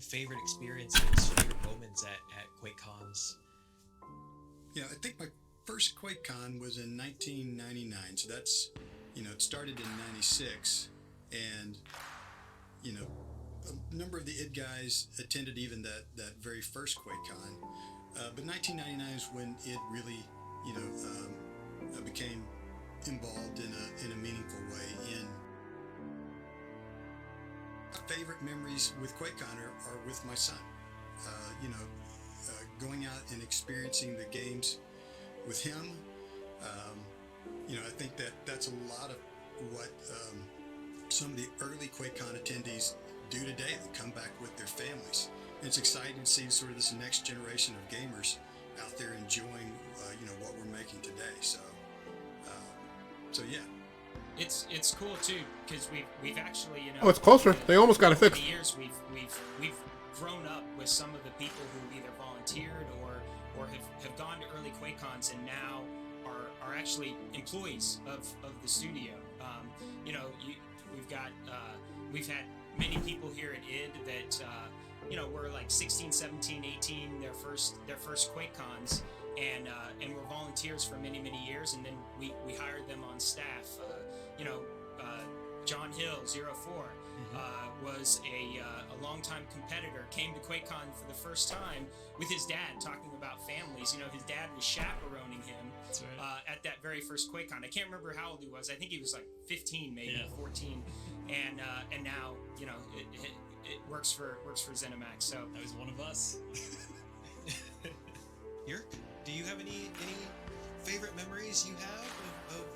Speaker 8: favorite experiences, favorite moments at QuakeCons?
Speaker 24: Yeah, I think my first QuakeCon was in 1999. So that's, you know, it started in 96, and, you know, a number of the id guys attended even that very first QuakeCon. But 1999 is when it really, you know, became involved in a meaningful way. In favorite memories with QuakeCon are with my son. You know, going out and experiencing the games with him. You know, I think that's a lot of what some of the early QuakeCon attendees do today. They come back with their families. And it's exciting to see sort of this next generation of gamers out there enjoying, what we're making today. So yeah.
Speaker 23: It's cool too because we've actually
Speaker 1: Oh, it's closer. They almost got it
Speaker 23: over the
Speaker 1: fixed.
Speaker 23: years we've grown up with some of the people who either volunteered or have gone to early QuakeCons and now are actually employees of the studio. We've had many people here at ID that were like 16, 17, 18, their first QuakeCons, and were volunteers for many years, and then we hired them on staff. John Hill 04 was a longtime competitor, came to QuakeCon for the first time with his dad, talking about families. His dad was chaperoning him at that very first QuakeCon. I can't remember how old he was. I think he was like 15, maybe 14, and now it works for ZeniMax. So
Speaker 22: that was one of us.
Speaker 8: Yerk, do you have any favorite memories you have of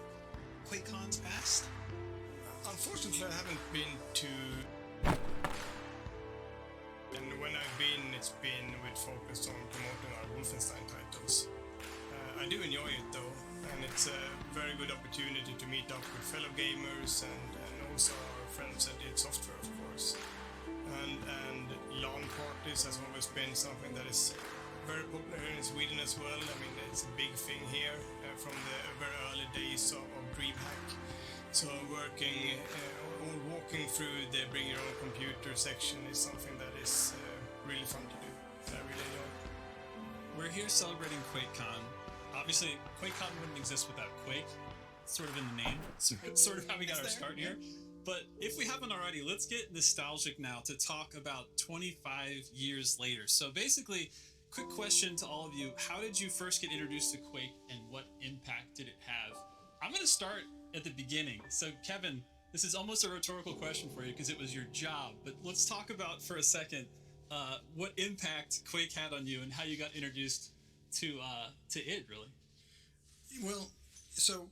Speaker 8: QuakeCons past?
Speaker 25: Unfortunately, I haven't been to. And when I've been, it's been with focus on promoting our Wolfenstein titles. I do enjoy it though, and it's a very good opportunity to meet up with fellow gamers and also our friends at id Software, of course. And LAN parties has always been something that is very popular here in Sweden as well. I mean, it's a big thing here from the very early days of DreamHack. So walking through the bring your own computer section is something that is really fun to do. I really enjoy.
Speaker 22: We're here celebrating QuakeCon. Obviously, QuakeCon wouldn't exist without Quake. It's sort of in the name. It's sort of how we got our start here. But if we haven't already, let's get nostalgic now to talk about 25 years later. So basically, quick question to all of you. How did you first get introduced to Quake and what impact did it have? I'm going to start at the beginning. So Kevin, this is almost a rhetorical question for you because it was your job, but let's talk about for a second what impact Quake had on you and how you got introduced to id, really.
Speaker 24: Well, so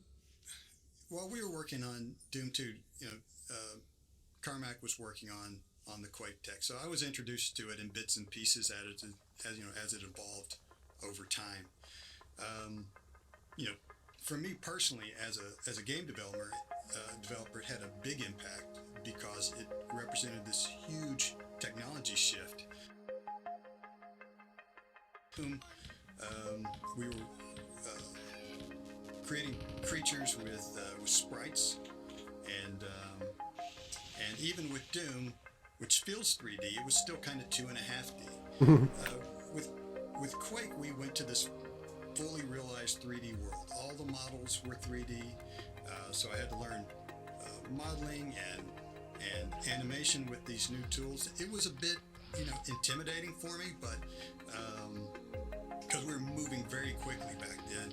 Speaker 24: while we were working on Doom 2, Carmack was working on the Quake tech, so I was introduced to it in bits and pieces as it evolved over time. For me personally, as a game developer, it had a big impact because it represented this huge technology shift. We were creating creatures with sprites, and even with Doom, which feels 3D, it was still kind of 2.5D. With Quake, we went to this fully realized 3D world. All the models were 3D, so I had to learn modeling and animation with these new tools. It was a bit, intimidating for me, but because we were moving very quickly back then.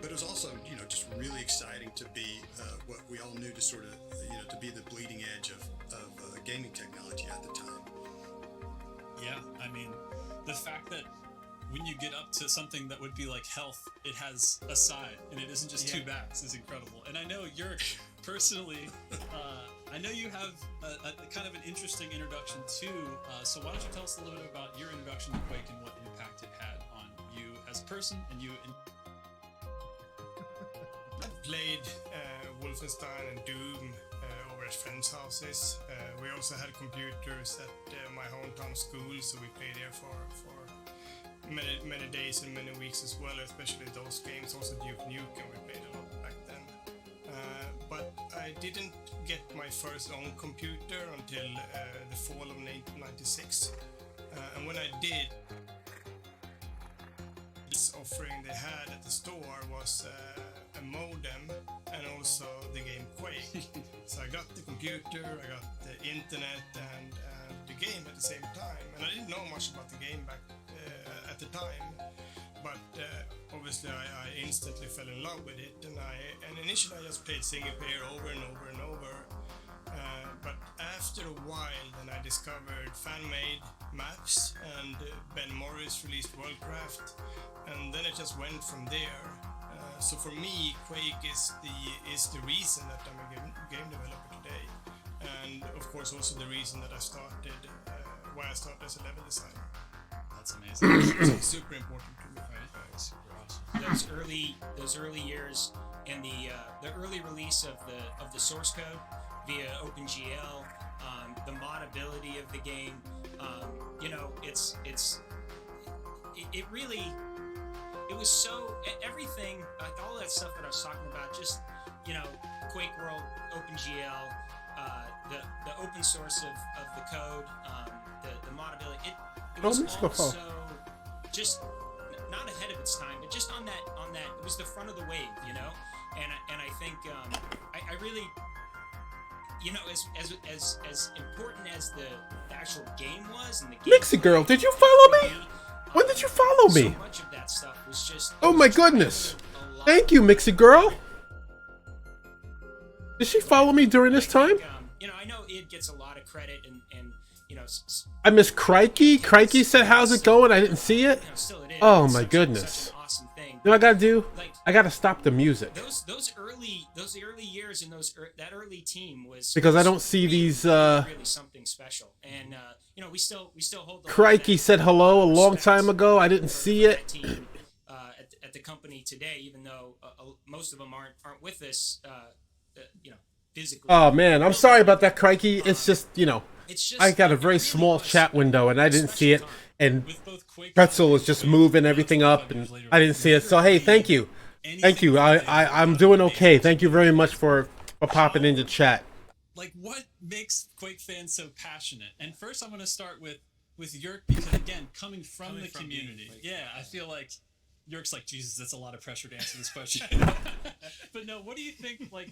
Speaker 24: But it was also, just really exciting to be what we all knew to sort of, to be the bleeding edge of gaming technology at the time.
Speaker 22: Yeah, I mean, the fact that when you get up to something that would be like health, it has a side and it isn't just two backs is incredible. And I know you're personally, I know you have a kind of an interesting introduction too. So why don't you tell us a little bit about your introduction to Quake and what impact it had on you as a person and you
Speaker 25: I've played Wolfenstein and Doom over at friends' houses. We also had computers at my hometown school, so we played there for many days and many weeks as well, especially those games. Also Duke Nukem, we played a lot back then. But I didn't get my first own computer until the fall of 1996. And when I did, this offering they had at the store was a modem and also the game Quake. So I got the computer, I got the internet and the game at the same time. And I didn't know much about the game back at the time, but obviously I instantly fell in love with it, and initially I just played single player over and over and over. But after a while, then I discovered fan-made maps, and Ben Morris released Worldcraft, and then it just went from there. So for me, Quake is the reason that I'm a game developer today. and of course also the reason that I started, why I started as a level designer.
Speaker 22: That's amazing.
Speaker 25: It's super important to me.
Speaker 22: Right. Super awesome.
Speaker 23: Those early years and the early release of the source code via OpenGL, the modability of the game, it really, it was so, everything, like all that stuff that I was talking about, just, Quake World, OpenGL, the open source of the code, the modability, it was all so just not ahead of its time, but just on that, it was the front of the wave, and I think I really, as important as the actual game was, and the game
Speaker 1: Mixie girl, did you follow me? When did you follow me?
Speaker 23: so much of that stuff was just,
Speaker 1: Oh my goodness. Thank you, Mixie girl. Did she follow me during this time?
Speaker 23: I know it gets a lot of credit, and
Speaker 1: I miss Crikey. Crikey said, how's it going? I didn't see it. Oh my goodness.
Speaker 23: awesome thing.
Speaker 1: You know what I gotta do? I gotta stop the music.
Speaker 23: Those early years and that early team was,
Speaker 1: because I don't see these
Speaker 23: really something special, and we still hold the
Speaker 1: Crikey said hello a long time ago. I didn't see it.
Speaker 23: team at the company today, even though most of them aren't with us, physically.
Speaker 1: Oh man, I'm sorry about that, Crikey. It's just, I got a very small chat window and I didn't see it, and Pretzel was just moving everything up and I didn't see it. So hey, thank you. Thank you. I'm doing okay. Thank you very much for popping into chat.
Speaker 22: Like, what makes Quake fans so passionate? And first I'm going to start with Yerk, because again, coming from the community. Yeah, I feel like Yerk's like, Jesus, that's a lot of pressure to answer this question. But no, what do you think, like,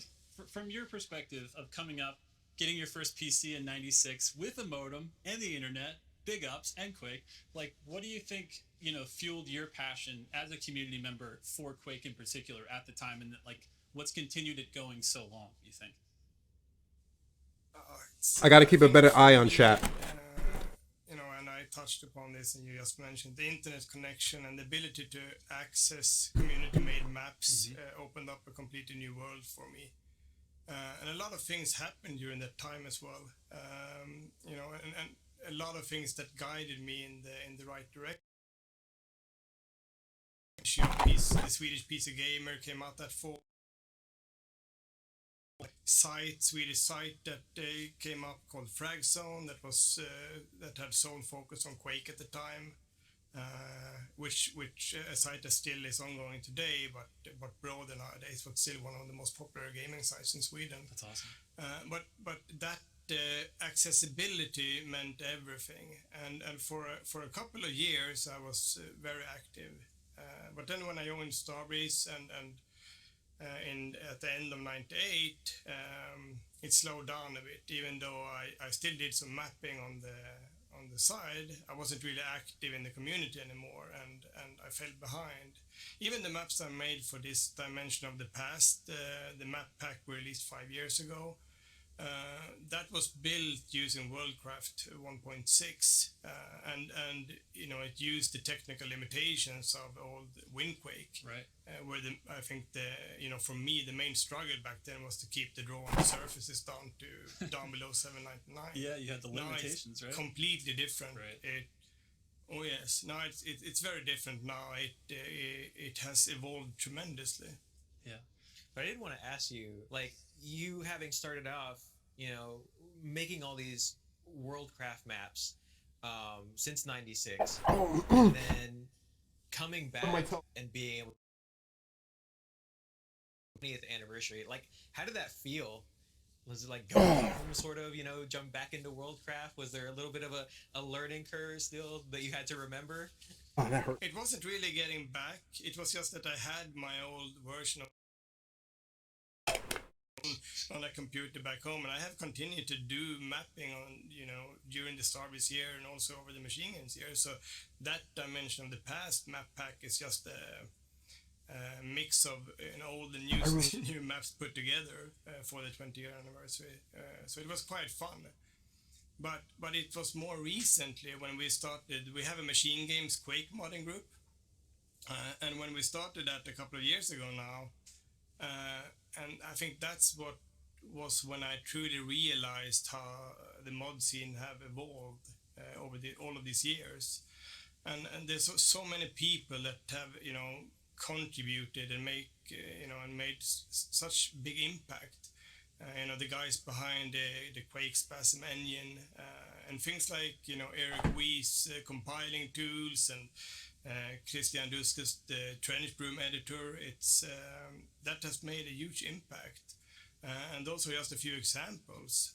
Speaker 22: from your perspective of coming up, getting your first PC in 96 with a modem and the internet, big ups, and Quake, like, what do you think, fueled your passion as a community member for Quake in particular at the time, and like, what's continued it going so long, you think?
Speaker 1: I got to keep a better eye on chat.
Speaker 25: And I touched upon this, and you just mentioned the internet connection and the ability to access community-made maps opened up a completely new world for me. And a lot of things happened during that time as well. And a lot of things that guided me in the right direction. The Swedish PC Gamer came out that fall. Swedish site that came up called Frag Zone that had sole focus on Quake at the time, which a site that still is ongoing today, but broader nowadays, but still one of the most popular gaming sites in Sweden.
Speaker 22: That's awesome.
Speaker 25: But that accessibility meant everything, and for a couple of years I was very active. But then when I joined Starbreeze and at the end of '98, it slowed down a bit. Even though I still did some mapping on the side, I wasn't really active in the community anymore, and I fell behind. Even the maps I made for this dimension of the past, the map pack we released 5 years ago, that was built using Worldcraft 1.6, and it used the technical limitations of old WinQuake.
Speaker 22: Right.
Speaker 25: Where I think for me the main struggle back then was to keep the draw on the surfaces down below 799.
Speaker 22: Yeah, you had the limitations,
Speaker 25: now it's
Speaker 22: right?
Speaker 25: Completely different.
Speaker 22: Right.
Speaker 25: Oh yes, now it's very different now. It has evolved tremendously.
Speaker 22: Yeah.
Speaker 7: But I did want to ask you, like, you having started off, making all these Worldcraft maps since '96, and then coming back and being able to 20th anniversary, like, how did that feel? Was it like going home, sort of, jump back into Worldcraft? Was there a little bit of a learning curve still that you had to remember?
Speaker 1: Oh, that hurt.
Speaker 25: It wasn't really getting back. It was just that I had my old version of on a computer back home, and I have continued to do mapping on during the Starbreeze year and also over the Machine Games year. So that dimension of the past map pack is just a mix of old and new maps put together for the 20-year anniversary. So it was quite fun. But it was more recently when we started. We have a Machine Games Quake modding group, and when we started that a couple of years ago now. And I think that's what was when I truly realized how the mod scene have evolved over all of these years, and there's so many people that have contributed and made such big impact. The guys behind the Quake Spasm engine and things like Eric Weiss compiling tools and Christian Duskes the Trench Broom editor. It's that has made a huge impact, and those are just a few examples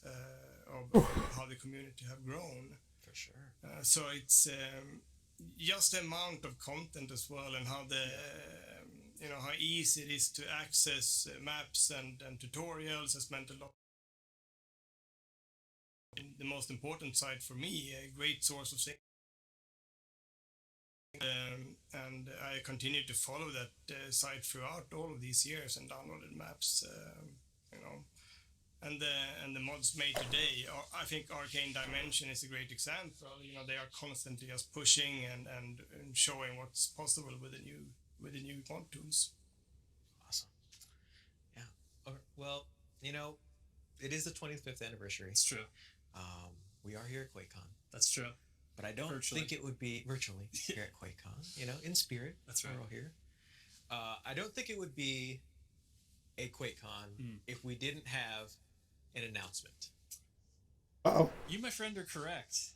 Speaker 25: of how the community have grown.
Speaker 8: For sure.
Speaker 25: So it's just the amount of content as well, and how how easy it is to access maps and tutorials has meant a lot. The most important side for me, a great source of and I continue to follow that site throughout all of these years and downloaded maps, and the mods made today. I think Arcane Dimension is a great example. They are constantly just pushing and showing what's possible with the new mod tools.
Speaker 8: Awesome. Yeah. Well, it is the 25th anniversary.
Speaker 22: It's true.
Speaker 8: We are here at QuakeCon.
Speaker 22: That's true.
Speaker 8: But I don't think it would be virtually here at QuakeCon. In spirit.
Speaker 22: That's right.
Speaker 8: We're all here. I don't think it would be a QuakeCon if we didn't have an announcement.
Speaker 1: Uh-oh.
Speaker 22: You, my friend, are correct.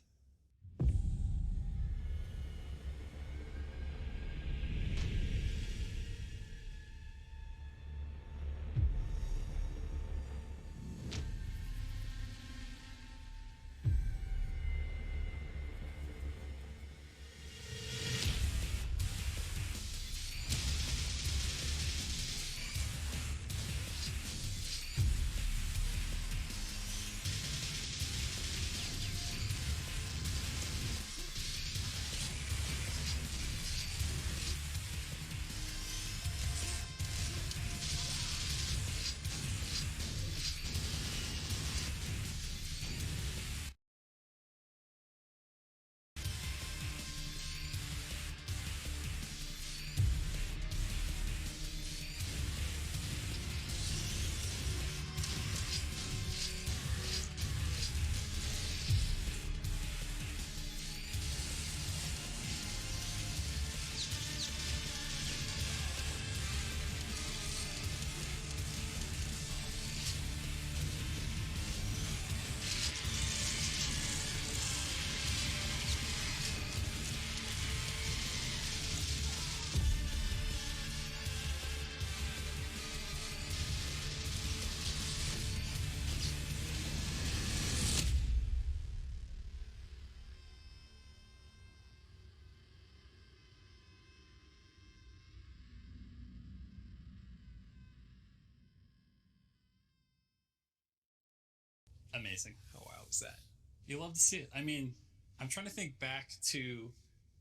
Speaker 22: Amazing.
Speaker 8: How wild was that?
Speaker 22: You love to see it. I mean, I'm trying to think back to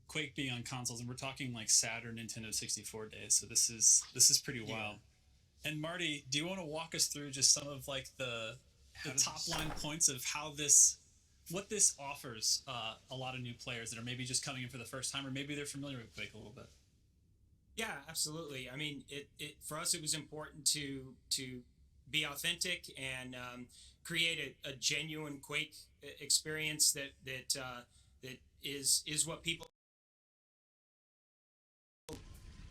Speaker 22: Quake being on consoles, and we're talking like Saturn, Nintendo 64 days. So this is pretty wild. And Marty, do you want to walk us through just some of like the top line points of what this offers a lot of new players that are maybe just coming in for the first time, or maybe they're familiar with Quake a little bit?
Speaker 23: Yeah, absolutely. I mean, it for us, it was important to be authentic and create a genuine Quake experience that is what people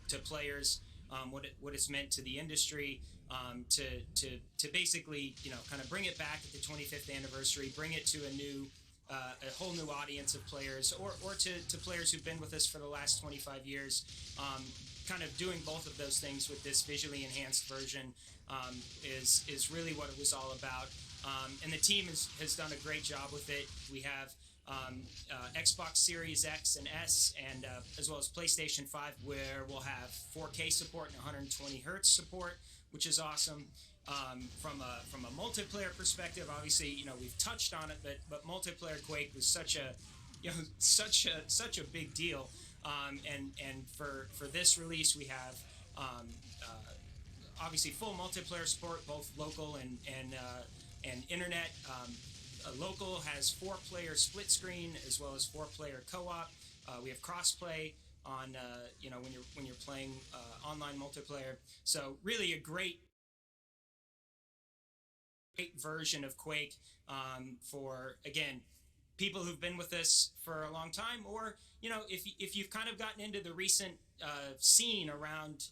Speaker 23: to players, what it's meant to the industry, to basically kind of bring it back at the 25th anniversary, bring it to a whole new audience of players, or to players who've been with us for the last 25 years. Kind of doing both of those things with this visually enhanced version is really what it was all about. And the team has done a great job with it. We have Xbox Series X and S, and as well as PlayStation 5, where we'll have 4K support and 120 hertz support, which is awesome. From a multiplayer perspective, obviously, we've touched on it, but multiplayer Quake was such a big deal. And for this release, we have obviously full multiplayer support, both local and internet. Local has 4-player split screen as well as 4-player co-op. We have crossplay on when you're playing online multiplayer. So really a great great version of Quake for, again, people who've been with us for a long time, or if you've kind of gotten into the recent scene around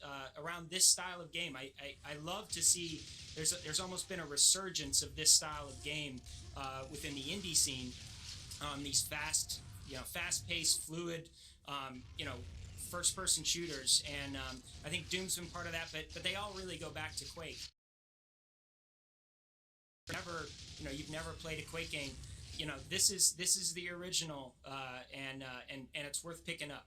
Speaker 23: this style of game. I love to see there's almost been a resurgence of this style of game within the indie scene. These fast-paced, fluid, first-person shooters, and I think Doom's been part of that, but they all really go back to Quake. You've never played a Quake game, this is the original, and it's worth picking up.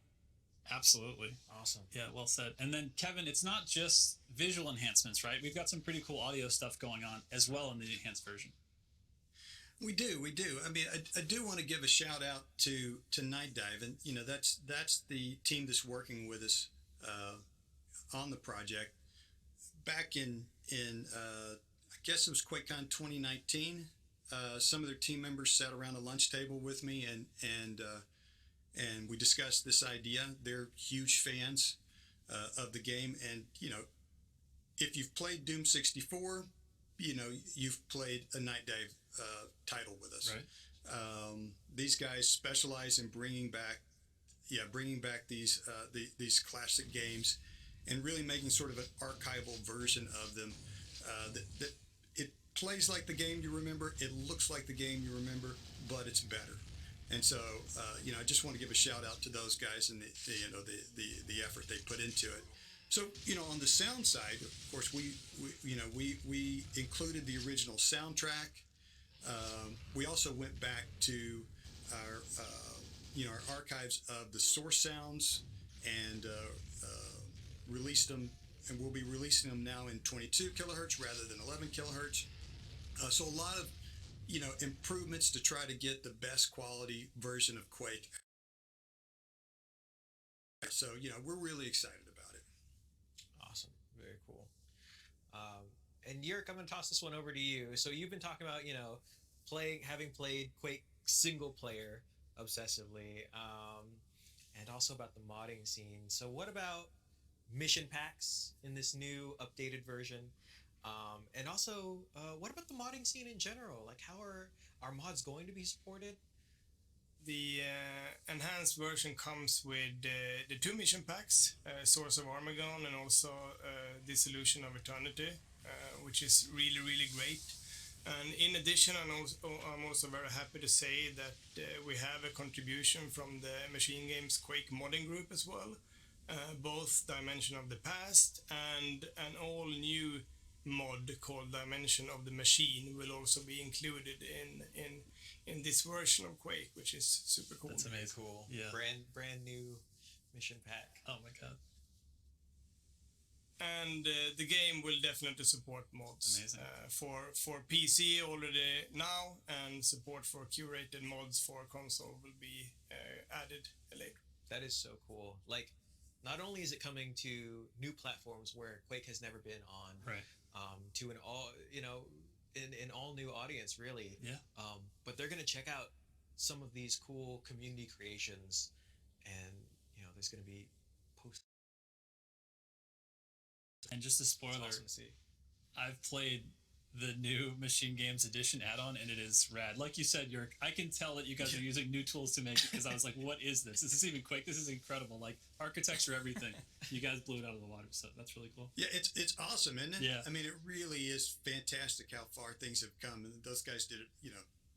Speaker 22: Absolutely.
Speaker 23: Awesome.
Speaker 22: Yeah, well said. And then, Kevin, it's not just visual enhancements, right? We've got some pretty cool audio stuff going on as well in the enhanced version.
Speaker 24: We do. I mean, I do want to give a shout out to Night Dive, and that's the team that's working with us on the project. Back in I guess it was QuakeCon 2019. Some of their team members sat around a lunch table with me, and we discussed this idea. They're huge fans of the game, and if you've played Doom 64, you've played a Night Dive title with us.
Speaker 22: Right.
Speaker 24: These guys specialize in bringing back these classic games, and really making sort of an archival version of them that it plays like the game you remember, it looks like the game you remember, but it's better. And so, I just want to give a shout out to those guys and the effort they put into it. So, on the sound side, of course, we included the original soundtrack. We also went back to our archives of the source sounds and released them, and we'll be releasing them now in 22 kilohertz rather than 11 kilohertz. So a lot of improvements to try to get the best quality version of Quake. So we're really excited about it.
Speaker 8: Awesome, very cool. And Yurk, I'm gonna toss this one over to you. So you've been talking about having played Quake single player obsessively, and also about the modding scene. So what about mission packs in this new updated version? And also, what about the modding scene in general? Like, how are mods going to be supported?
Speaker 25: The enhanced version comes with the 2 mission packs, Source of Armageddon and also Dissolution of Eternity, which is really, really great. And in addition, I'm also very happy to say that we have a contribution from the Machine Games Quake modding group as well. Both Dimension of the Past and an all-new mod called Dimension of the Machine will also be included in this version of Quake, which is super cool.
Speaker 22: That's amazing.
Speaker 8: Cool.
Speaker 22: Yeah.
Speaker 8: Brand new mission pack.
Speaker 22: Oh my god.
Speaker 25: And the game will definitely support mods.
Speaker 22: Amazing.
Speaker 25: For PC already now, and support for curated mods for console will be added later.
Speaker 8: That is so cool. Like, not only is it coming to new platforms where Quake has never been on,
Speaker 22: right,
Speaker 8: to an all new audience, really.
Speaker 22: Yeah.
Speaker 8: But they're gonna check out some of these cool community creations, and there's gonna be post.
Speaker 22: And just a spoiler,
Speaker 8: Awesome to see.
Speaker 22: I've played the new Machine Games Edition add-on, and it is rad. Like you said, Yurk, I can tell that you guys are using new tools to make it, because I was like, what is this? Is this even Quake? This is incredible. Like, architecture, everything. You guys blew it out of the water, so that's really cool.
Speaker 24: Yeah, it's awesome, isn't it?
Speaker 22: Yeah.
Speaker 24: I mean, it really is fantastic how far things have come, and those guys did it,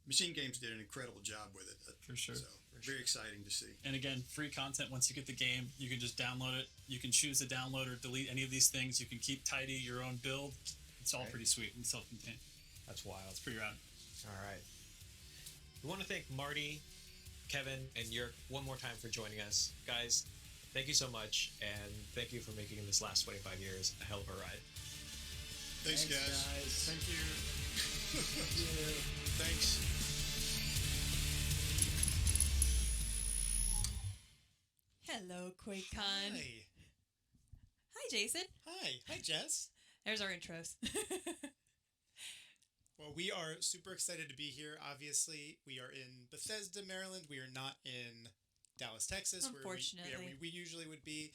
Speaker 24: Machine Games did an incredible job with it.
Speaker 22: For sure.
Speaker 24: So, very exciting to see.
Speaker 22: And again, free content. Once you get the game, you can just download it. You can choose to download or delete any of these things. You can keep tidy your own build. It's all pretty sweet and self-contained.
Speaker 8: That's wild.
Speaker 22: It's pretty rad.
Speaker 8: All right. We want to thank Marty, Kevin, and Yurk one more time for joining us. Guys, thank you so much, and thank you for making this last 25 years a hell of a ride.
Speaker 24: Thanks guys.
Speaker 25: Thank you.
Speaker 24: Thank you. Thanks.
Speaker 6: Hello, QuakeCon.
Speaker 9: Hi.
Speaker 6: Hi, Jason.
Speaker 9: Hi, Jess.
Speaker 6: There's our intros.
Speaker 9: Well, we are super excited to be here. Obviously, we are in Bethesda, Maryland. We are not in Dallas, Texas, where
Speaker 6: Unfortunately.
Speaker 9: we usually would be.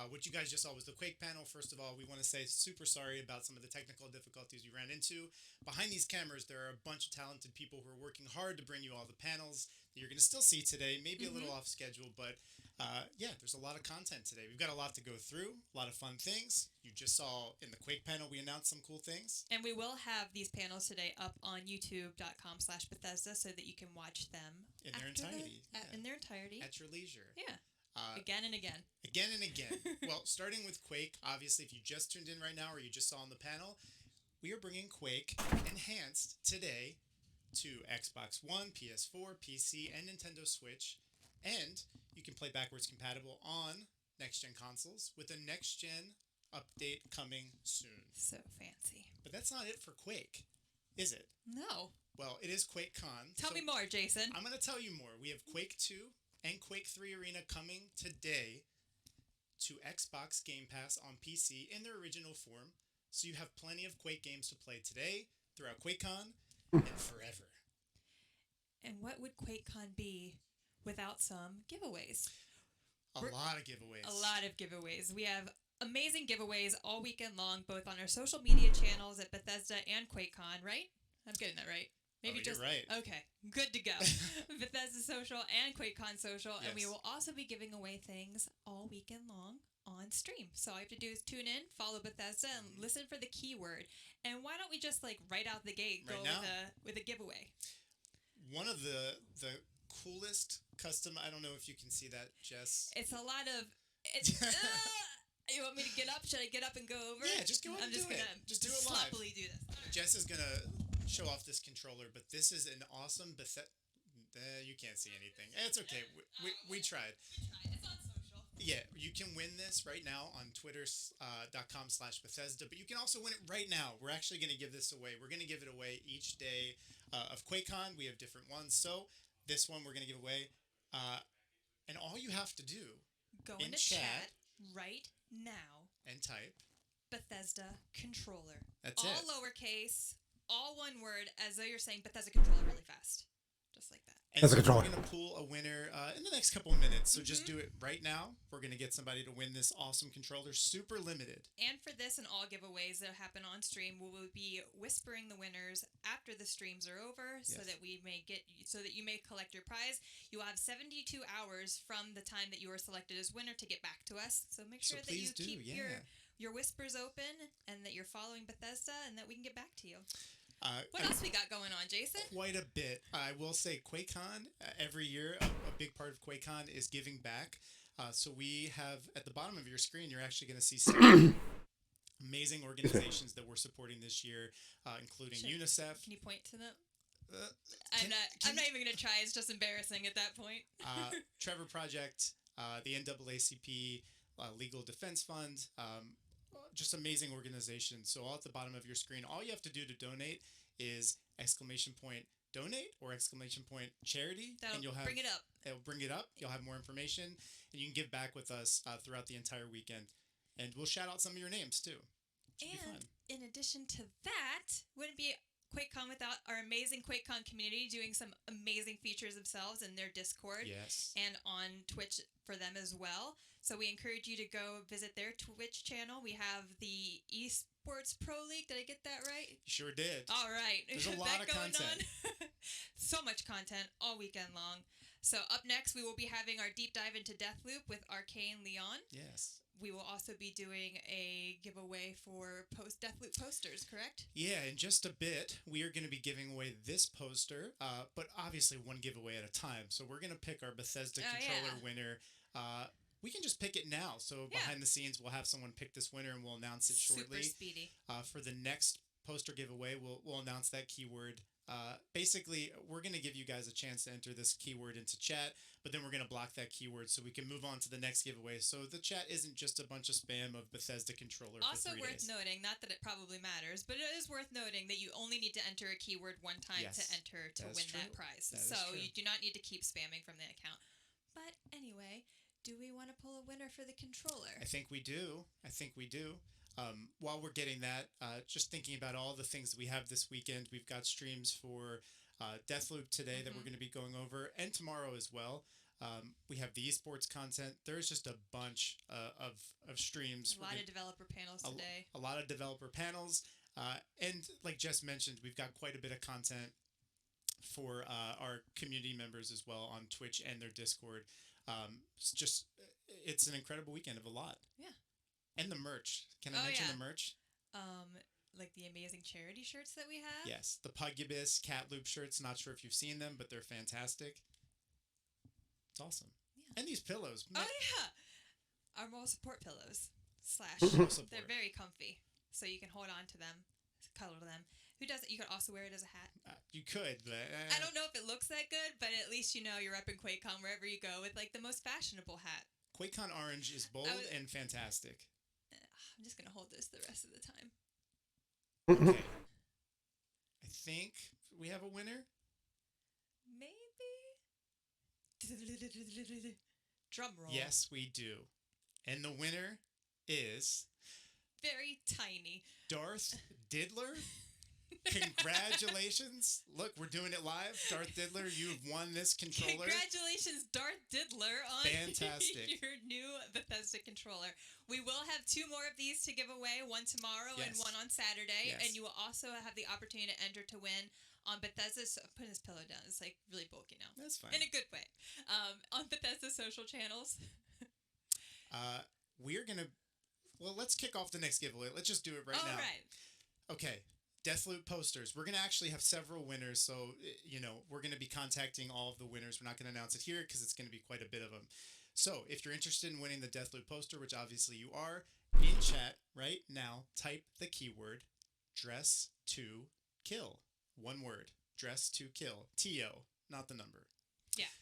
Speaker 9: What you guys just saw was the Quake panel. First of all, we want to say super sorry about some of the technical difficulties we ran into. Behind these cameras, there are a bunch of talented people who are working hard to bring you all the panels that you're going to still see today. Maybe a little off schedule, but yeah, there's a lot of content today. We've got a lot to go through, a lot of fun things. You just saw in the Quake panel, we announced some cool things.
Speaker 6: And we will have these panels today up on youtube.com/Bethesda so that you can watch them
Speaker 9: In their
Speaker 6: after
Speaker 9: entirety.
Speaker 6: in their entirety.
Speaker 9: At your leisure.
Speaker 6: Yeah. Again and again.
Speaker 9: Again and again. Well, starting with Quake, obviously, if you just tuned in right now or you just saw on the panel, we are bringing Quake Enhanced today to Xbox One, PS4, PC, and Nintendo Switch. And you can play backwards compatible on next-gen consoles with a next-gen update coming soon.
Speaker 6: So fancy.
Speaker 9: But that's not it for Quake, is it?
Speaker 6: No.
Speaker 9: Well, it is QuakeCon.
Speaker 6: Tell me more, Jason.
Speaker 9: I'm going to tell you more. We have Quake 2 and Quake 3 Arena coming today to Xbox Game Pass on PC in their original form. So you have plenty of Quake games to play today, throughout QuakeCon, and forever.
Speaker 6: And what would QuakeCon be without some giveaways?
Speaker 9: A lot of giveaways.
Speaker 6: A lot of giveaways. We have amazing giveaways all weekend long, both on our social media channels at Bethesda and QuakeCon, right? I'm getting that right. Maybe
Speaker 9: you're right.
Speaker 6: Okay, good to go. Bethesda Social and QuakeCon Social, and we
Speaker 9: Yes.
Speaker 6: will also be giving away things all weekend long on stream. So all you have to do is tune in, follow Bethesda, and listen for the keyword. And why don't we just right out the gate go
Speaker 9: Right now?
Speaker 6: with a giveaway?
Speaker 9: One of the coolest custom, I don't know if you can see that, Jess.
Speaker 6: It's a lot of. You want me to get up? Should I get up and go over?
Speaker 9: Yeah, just go up
Speaker 6: I'm
Speaker 9: and
Speaker 6: just
Speaker 9: do it.
Speaker 6: gonna
Speaker 9: Just do it live.
Speaker 6: sloppily do this.
Speaker 9: Jess is going to show off this controller, but this is an awesome Bethesda. You can't see anything. It's okay. We tried.
Speaker 6: It's on social.
Speaker 9: Yeah, you can win this right now on twitter.com/Bethesda, but you can also win it right now. We're actually going to give this away. We're going to give it away each day of QuakeCon. We have different ones. So this one we're going to give away. And all you have to do,
Speaker 6: Go
Speaker 9: in
Speaker 6: into chat right now
Speaker 9: and type.
Speaker 6: Bethesda controller.
Speaker 9: That's
Speaker 6: all
Speaker 9: it.
Speaker 6: lowercase, all one word, as though you're saying Bethesda controller really fast. Just like that.
Speaker 9: And so we're going to pull a winner in the next couple of minutes. So just do it right now. We're going to get somebody to win this awesome controller. Super limited.
Speaker 6: And for this and all giveaways that happen on stream, we will be whispering the winners after the streams are over, so that you may collect your prize. You will have 72 hours from the time that you were selected as winner to get back to us. So make sure that you keep your whispers open and that you're following Bethesda and that we can get back to you. What else we got going on, Jason?
Speaker 9: Quite a bit. I will say QuakeCon, every year, a big part of QuakeCon is giving back. So we have, at the bottom of your screen, you're actually going to see some amazing organizations that we're supporting this year, including UNICEF.
Speaker 6: Can you point to them? I'm not even going to try. It's just embarrassing at that point.
Speaker 9: Trevor Project, the NAACP, Legal Defense Fund, just amazing organizations. So all at the bottom of your screen, all you have to do to donate is !donate or !charity.
Speaker 6: That'll
Speaker 9: and
Speaker 6: bring it up.
Speaker 9: It'll bring it up. You'll have more information, and you can give back with us throughout the entire weekend. And we'll shout out some of your names, too. Should be fun.
Speaker 6: In addition to that, wouldn't be QuakeCon without our amazing QuakeCon community doing some amazing features themselves in their Discord and on Twitch for them as well. So we encourage you to go visit their Twitch channel. We have the Esports Pro League. Did I get that right?
Speaker 9: You sure did.
Speaker 6: All right.
Speaker 9: There's a lot of content.
Speaker 6: So much content all weekend long. So up next, we will be having our deep dive into Deathloop with Arcane Leon.
Speaker 9: Yes.
Speaker 6: We will also be doing a giveaway for Deathloop posters, correct?
Speaker 9: Yeah, in just a bit, we are going to be giving away this poster, but obviously one giveaway at a time. So we're going to pick our Bethesda controller winner. We can just pick it now. So behind the scenes, we'll have someone pick this winner and we'll announce it shortly.
Speaker 6: Super speedy.
Speaker 9: For the next poster giveaway, we'll announce that keyword. Basically, we're going to give you guys a chance to enter this keyword into chat, but then we're going to block that keyword so we can move on to the next giveaway. So the chat isn't just a bunch of spam of Bethesda controller
Speaker 6: Also
Speaker 9: for 3
Speaker 6: worth
Speaker 9: days.
Speaker 6: noting, not that it probably matters, but it is worth noting that you only need to enter a keyword one time to enter to win that prize. So you do not need to keep spamming from the account. But anyway, do we want to pull a winner for the controller?
Speaker 9: I think we do. While we're getting that, just thinking about all the things that we have this weekend, we've got streams for Deathloop today that we're going to be going over, and tomorrow as well. We have the esports content. There's just a bunch of streams.
Speaker 6: A lot of developer panels today.
Speaker 9: A lot of developer panels. And like Jess mentioned, we've got quite a bit of content for our community members as well on Twitch and their Discord. It's an incredible weekend of a lot.
Speaker 6: Yeah.
Speaker 9: And the merch. Can I mention the merch?
Speaker 6: Like the amazing charity shirts that we have.
Speaker 9: Yes, the Pugibus Cat Loop shirts. Not sure if you've seen them, but they're fantastic. It's awesome. Yeah. And these pillows.
Speaker 6: Oh yeah, our moral support pillows. They're very comfy, so you can hold on to them, cuddle them. Who does it? You could also wear it as a hat.
Speaker 9: You could, but
Speaker 6: I don't know if it looks that good, but at least you know you're repping QuakeCon wherever you go with like the most fashionable hat.
Speaker 9: QuakeCon orange is bold and fantastic.
Speaker 6: I'm just gonna hold this the rest of the time.
Speaker 9: Okay. I think we have a winner.
Speaker 6: Maybe. Drum roll.
Speaker 9: Yes, we do. And the winner is
Speaker 6: very tiny
Speaker 9: Darth Diddler. Congratulations. Look, we're doing it live. Darth Diddler, you've won this controller.
Speaker 6: Congratulations, Darth Diddler, on
Speaker 9: Fantastic.
Speaker 6: your new Bethesda controller. We will have 2 more of these to give away, one tomorrow and one on Saturday.
Speaker 9: Yes.
Speaker 6: And you will also have the opportunity to enter to win on Bethesda's... I'm putting this pillow down. It's like really bulky now.
Speaker 9: That's fine.
Speaker 6: In a good way. On Bethesda's social channels.
Speaker 9: We're going to... Well, let's kick off the next giveaway. Let's just do it right now.
Speaker 6: All right.
Speaker 9: Okay. Deathloop posters. We're going to actually have several winners, so, we're going to be contacting all of the winners. We're not going to announce it here because it's going to be quite a bit of them. So, if you're interested in winning the Deathloop poster, which obviously you are, in chat right now, type the keyword dress to kill. One word. Dress to kill. T-O, not the number.
Speaker 6: Yeah.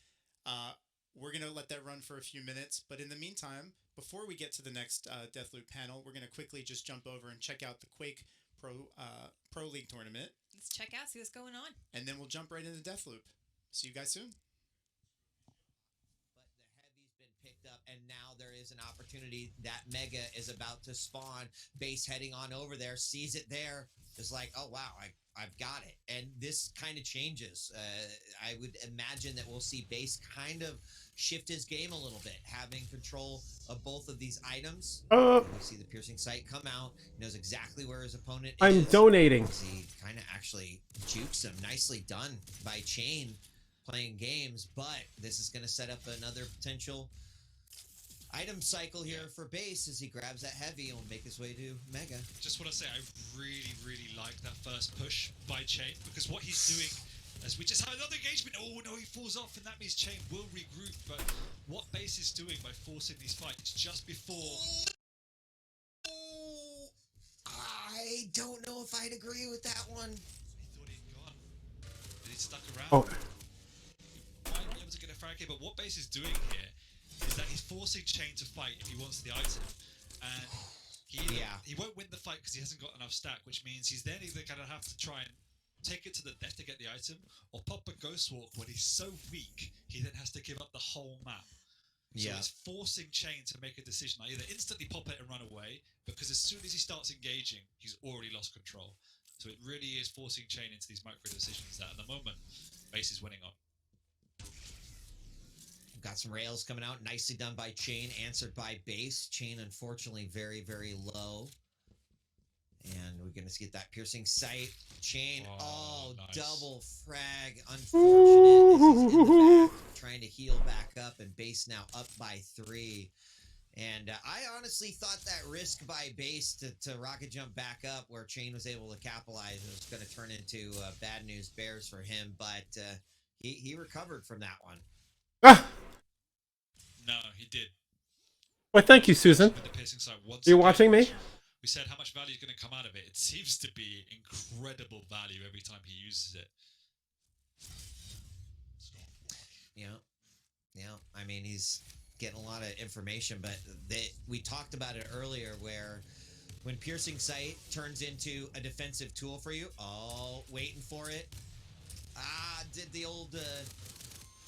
Speaker 9: We're going to let that run for a few minutes, but in the meantime, before we get to the next Deathloop panel, we're going to quickly just jump over and check out the Quake Pro League tournament.
Speaker 6: Let's check out, see what's going on.
Speaker 9: And then we'll jump right into Deathloop. See you guys soon.
Speaker 7: But the heavy's been picked up, and now there is an opportunity that Mega is about to spawn. Base heading on over there, sees it there, is like, oh wow, I've got it. And this kind of changes. I would imagine that we'll see Base kind of shift his game a little bit, having control of both of these items. We see the piercing sight come out. He knows exactly where his opponent is.
Speaker 1: I'm donating.
Speaker 7: He kind of actually jukes him. Nicely done by Chain playing games, but this is going to set up another potential item cycle here for Base as he grabs that heavy and will make his way to Mega.
Speaker 17: Just want to say, I really, really like that first push by Chain, because what he's doing, as we just had another engagement, oh no, he falls off, and that means Chain will regroup, but what Base is doing by forcing these fights just before...
Speaker 7: I don't know if I'd agree with that one.
Speaker 17: He thought he'd gone, but he stuck around.
Speaker 1: Oh.
Speaker 17: Might be able to get a frag here, but what Base is doing here is that he's forcing Chain to fight if he wants the item, and he won't win the fight because he hasn't got enough stack, which means he's then either going to have to try and take it to the death to get the item, or pop a Ghost Walk when he's so weak he then has to give up the whole map. So it's forcing Chain to make a decision. I either instantly pop it and run away, because as soon as he starts engaging, he's already lost control. So it really is forcing Chain into these micro decisions that at the moment, Base is winning on.
Speaker 7: Got some rails coming out. Nicely done by Chain, answered by Base. Chain, unfortunately, very, very low. And we're going to get that piercing sight. Chain, nice. Double frag. Unfortunate. He's in the back, trying to heal back up, and Base now up by 3. And I honestly thought that risk by Base to rocket jump back up where Chain was able to capitalize was going to turn into bad news bears for him, but he recovered from that one.
Speaker 17: No, he did.
Speaker 1: Well, thank you, Susan. Are you watching me?
Speaker 17: We said how much value is going to come out of it. It seems to be incredible value every time he uses it.
Speaker 7: Yeah. I mean, he's getting a lot of information, but we talked about it earlier where when piercing sight turns into a defensive tool for you, waiting for it. Did the old...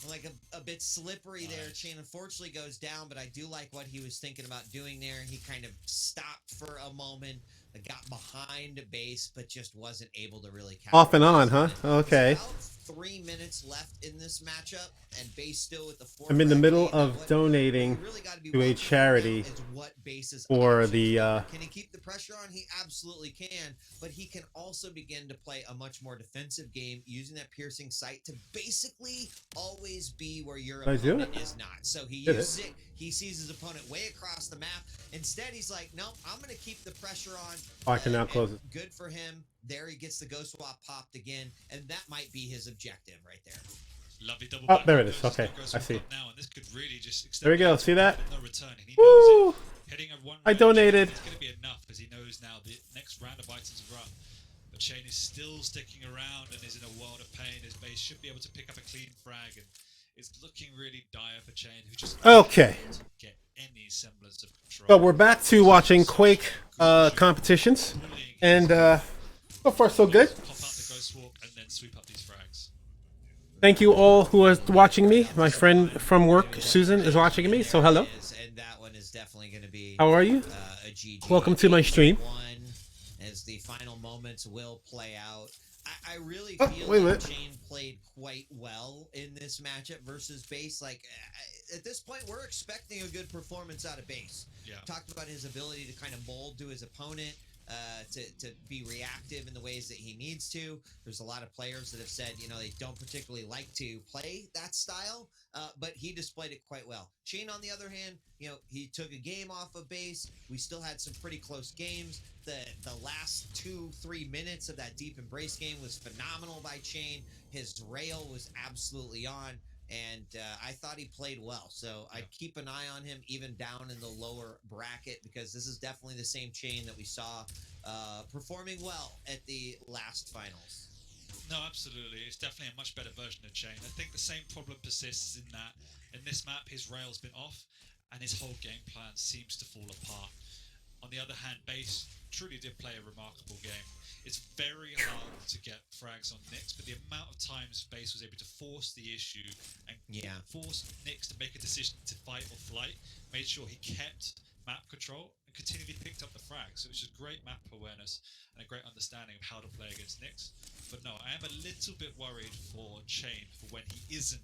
Speaker 7: like a bit slippery there. Chain unfortunately goes down, but I do like what he was thinking about doing there. He kind of stopped for a moment, got behind base, but just wasn't able to really
Speaker 1: Off and on,
Speaker 7: capitalize
Speaker 1: huh?
Speaker 7: on it.
Speaker 1: Okay.
Speaker 7: About 3 minutes left in this matchup, and Base still with the 4
Speaker 1: I'm in the
Speaker 7: frag
Speaker 1: middle
Speaker 7: lead. Now,
Speaker 1: of
Speaker 7: what
Speaker 1: donating
Speaker 7: you really got to be
Speaker 1: to a
Speaker 7: watching for
Speaker 1: charity
Speaker 7: now is what Base's
Speaker 1: for
Speaker 7: options
Speaker 1: the
Speaker 7: are. Can he keep the pressure on? He absolutely can, but he can also begin to play a much more defensive game using that piercing sight to basically always be where your
Speaker 1: Did I do
Speaker 7: opponent
Speaker 1: it?
Speaker 7: is not. So he
Speaker 1: Did
Speaker 7: uses
Speaker 1: it?
Speaker 7: it. He sees his opponent way across the map. Instead, he's like, nope, I'm going to keep the pressure on.
Speaker 1: Oh, I can now
Speaker 7: and
Speaker 1: close it.
Speaker 7: Good for him. There he gets the ghost swap popped again, and that might be his objective right there.
Speaker 17: Lovely double
Speaker 1: Oh,
Speaker 17: back
Speaker 1: there it
Speaker 17: goes
Speaker 1: is.
Speaker 17: to
Speaker 1: Okay,
Speaker 17: Ghost
Speaker 1: I
Speaker 17: Swap
Speaker 1: see.
Speaker 17: up now, and this could really just extend
Speaker 1: There we go.
Speaker 17: the
Speaker 1: See that?
Speaker 17: no return, and he knows
Speaker 1: Woo!
Speaker 17: it. Hitting a one
Speaker 1: I
Speaker 17: range,
Speaker 1: donated.
Speaker 17: It's going to be enough because he knows now the next round of items are up. But Chain is still sticking around and is in a world of pain. His base should be able to pick up a clean frag, and it's looking really dire for Chain, who just
Speaker 1: Okay.
Speaker 17: can't get any semblance of control.
Speaker 1: So we're back to watching Quake competitions, and so far so good.
Speaker 17: Pop out the Ghost Walk and then sweep up these frags.
Speaker 1: Thank you all who are watching me. My friend from work, Susan, is watching me, so hello.
Speaker 7: And that one is definitely going to be
Speaker 1: How are you?
Speaker 7: a GG.
Speaker 1: Welcome to my stream.
Speaker 7: As the final moments will play out. I really
Speaker 1: Oh,
Speaker 7: feel
Speaker 1: wait a
Speaker 7: like
Speaker 1: minute.
Speaker 7: Chain played quite well in this matchup versus Base. Like, at this point, we're expecting a good performance out of Base.
Speaker 17: Yeah.
Speaker 7: Talked about his ability to kind of mold to his opponent, to be reactive in the ways that he needs to. There's a lot of players that have said, they don't particularly like to play that style, but he displayed it quite well. Chain, on the other hand, he took a game off of Base. We still had some pretty close games. The last 2-3 minutes of that Deep Embrace game was phenomenal by Chain. His rail was absolutely on. And I thought he played well. So I'd keep an eye on him even down in the lower bracket, because this is definitely the same Chain that we saw performing well at the last finals.
Speaker 17: No, absolutely. It's definitely a much better version of Chain. I think the same problem persists in that in this map his rail's been off and his whole game plan seems to fall apart. On the other hand, Base truly did play a remarkable game. It's very hard to get frags on Nyx, but the amount of times Base was able to force the issue and force Nyx to make a decision to fight or flight, made sure he kept map control and continually picked up the frags. So it was just great map awareness and a great understanding of how to play against Nyx. But no, I am a little bit worried for Chain for when he isn't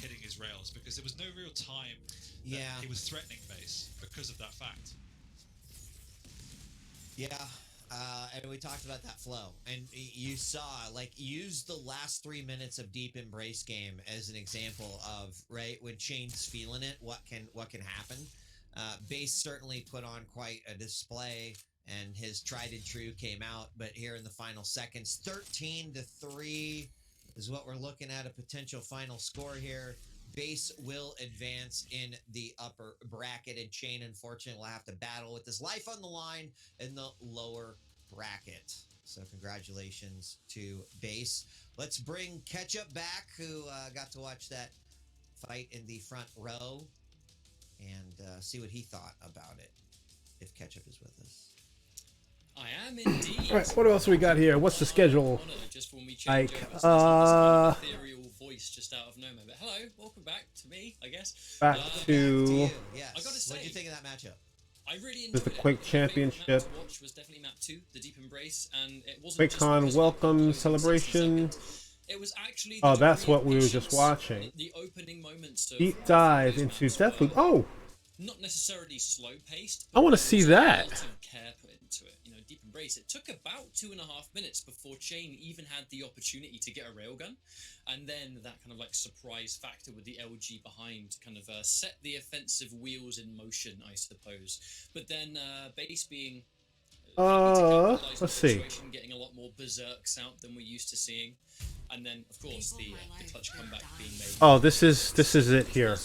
Speaker 17: hitting his rails, because there was no real time that he was threatening Base because of that fact.
Speaker 7: Yeah, and we talked about that flow, and you saw, use the last 3 minutes of Deep Embrace game as an example of, right, when Chain's feeling it, what can happen. Base certainly put on quite a display, and his tried and true came out, but here in the final seconds, 13-3 is what we're looking at, a potential final score here. Base will advance in the upper bracket, and Chain, unfortunately, will have to battle with his life on the line in the lower bracket. So congratulations to Base. Let's bring Ketchup back, who got to watch that fight in the front row, and see what he thought about it, if Ketchup is with us.
Speaker 21: I am indeed.
Speaker 1: All right, what else we got here? What's the schedule?
Speaker 21: Just when we change
Speaker 1: Like,
Speaker 21: over, so there's this ethereal voice just out of nowhere. But hello, welcome back to me, I guess.
Speaker 1: Back to
Speaker 7: Yes.
Speaker 21: I gotta say,
Speaker 7: what did you think of that matchup?
Speaker 21: I really enjoyed
Speaker 1: There's the
Speaker 21: it.
Speaker 1: Quake
Speaker 21: My favourite
Speaker 1: Championship.
Speaker 21: map to watch was definitely map 2, the Deep Embrace, and it wasn't just
Speaker 1: QuakeCon
Speaker 21: because
Speaker 1: welcome celebration.
Speaker 21: it was actually
Speaker 1: Oh,
Speaker 21: the
Speaker 1: that's
Speaker 21: degree
Speaker 1: what
Speaker 21: of
Speaker 1: we were
Speaker 21: patience,
Speaker 1: just watching.
Speaker 21: the opening moments of
Speaker 1: Deep dive into Deathloop. Oh,
Speaker 21: not necessarily slow paced.
Speaker 1: I want to see that.
Speaker 21: A lot of care put into it. Deep Embrace. It took about 2.5 minutes before Chain even had the opportunity to get a railgun, and then that kind of surprise factor with the LG behind kind of set the offensive wheels in motion, I suppose. But then Base being
Speaker 1: let's see.
Speaker 21: getting a lot more berserks out than we're used to seeing, and then of course the clutch comeback being made.
Speaker 1: Oh, this is it here.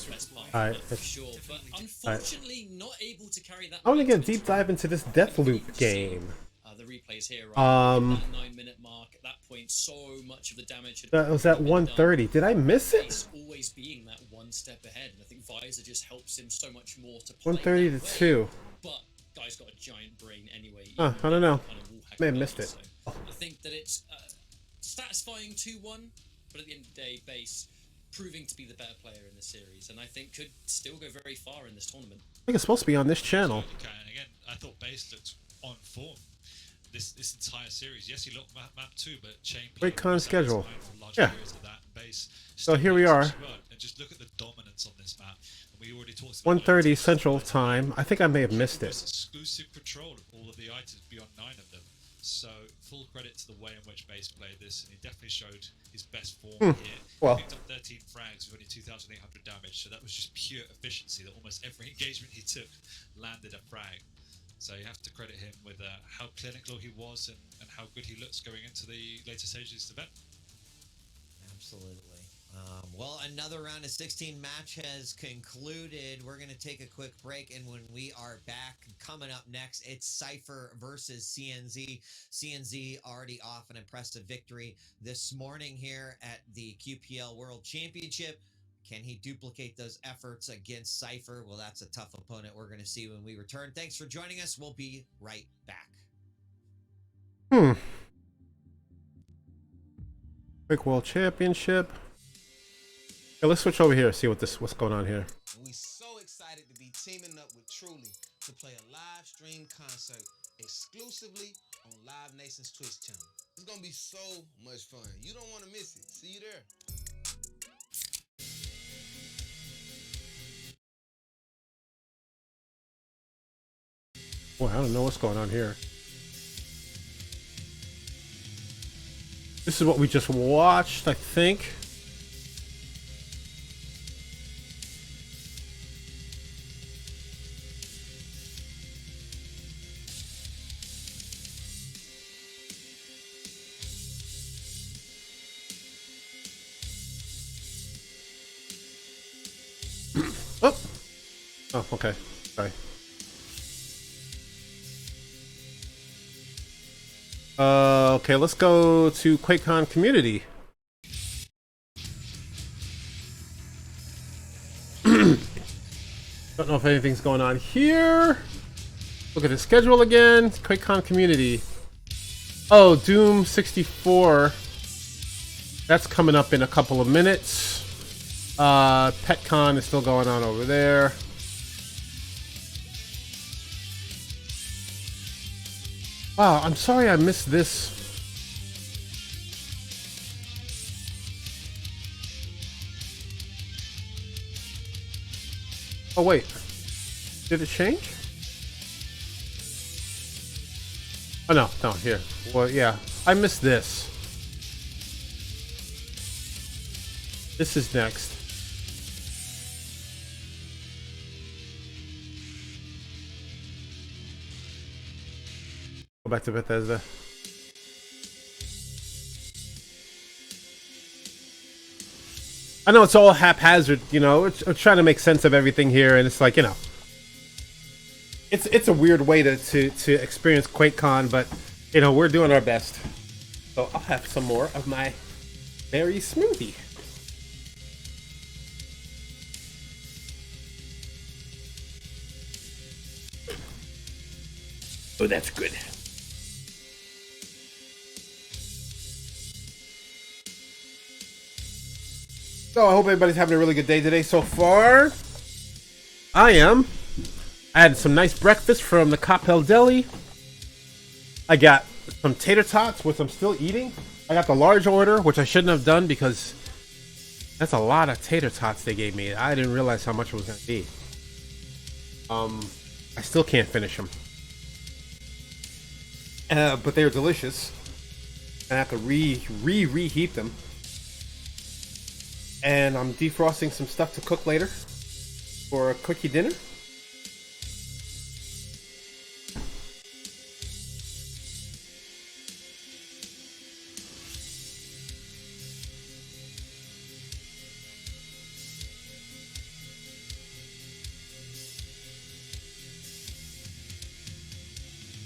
Speaker 1: All right.
Speaker 21: Sure, but unfortunately not able to carry that.
Speaker 1: I want to get a deep dive into this Deathloop game.
Speaker 21: The replays here, right? That 9-minute mark. At that point, so much of the damage had
Speaker 1: That was at 1:30. Did I miss it?
Speaker 21: Base always being that one step ahead, and I think Visor just helps him so much more to play
Speaker 1: 1:30 to
Speaker 21: that way.
Speaker 1: 2.
Speaker 21: But guy's got a giant brain anyway.
Speaker 1: I don't know.
Speaker 21: Kind of wall hack
Speaker 1: May have
Speaker 21: ability,
Speaker 1: missed it.
Speaker 21: so I think that it's satisfying 2-1, but at the end of the day, Base proving to be the better player in the series, and I think could still go very far in this tournament.
Speaker 1: I think it's supposed to be on this channel.
Speaker 17: And again, I thought Base looked on form.
Speaker 11: this entire series. Yes, he looked map 2, but Chain
Speaker 1: QuakeCon schedule.
Speaker 11: Yeah.
Speaker 1: So here we are.
Speaker 11: And just look at the dominance on this map. And we already talked
Speaker 1: 1:30 Central Time. I think I may have missed it.
Speaker 11: Exclusive control of all of the items beyond 9 of them. So full credit to the way in which Base played this, and he definitely showed his best form here.
Speaker 1: Well.
Speaker 11: He picked up 13 frags with only 2,800 damage, so that was just pure efficiency. That almost every engagement he took landed a frag. So you have to credit him with how clinical he was and how good he looks going into the later stages of the event.
Speaker 7: Absolutely. Well, another round of 16 match has concluded. We're going to take a quick break, and when we are back, coming up next, it's Cypher versus CNZ. CNZ already off an impressive victory this morning here at the QPL World Championship. Can he duplicate those efforts against Cypher? Well, that's a tough opponent we're going to see when we return. Thanks for joining us. We'll be right back.
Speaker 1: Quick World Championship. Okay, let's switch over here, see what's going on here.
Speaker 12: We so excited to be teaming up with Truly to play a live stream concert exclusively on Live Nation's Twitch channel. It's gonna be so much fun. You don't want to miss it. See you there.
Speaker 1: Boy, I don't know what's going on here. This is what we just watched, I think. Oh, okay. Sorry. Okay, let's go to QuakeCon community. Don't know if anything's going on here. Look at the schedule again. QuakeCon community. Oh, Doom 64. That's coming up in a couple of minutes. PetCon is still going on over there. Wow, I'm sorry I missed this. Oh wait, did it change? Oh no, here. Well, yeah, I missed this. This is next. Go back to Bethesda. I know it's all haphazard, you know. It's trying to make sense of everything here, and it's like, you know, it's a weird way to experience QuakeCon, but you know, we're doing our best. So I'll have some more of my berry smoothie. Oh, that's good. So I hope everybody's having a really good day today so far. I am. I had some nice breakfast from the Coppell Deli. I got some tater tots, which I'm still eating. I got the large order, which I shouldn't have done because that's a lot of tater tots they gave me. I didn't realize how much it was going to be. I still can't finish them. But they're delicious. I have to reheat them. And I'm defrosting some stuff to cook later for a cookie dinner.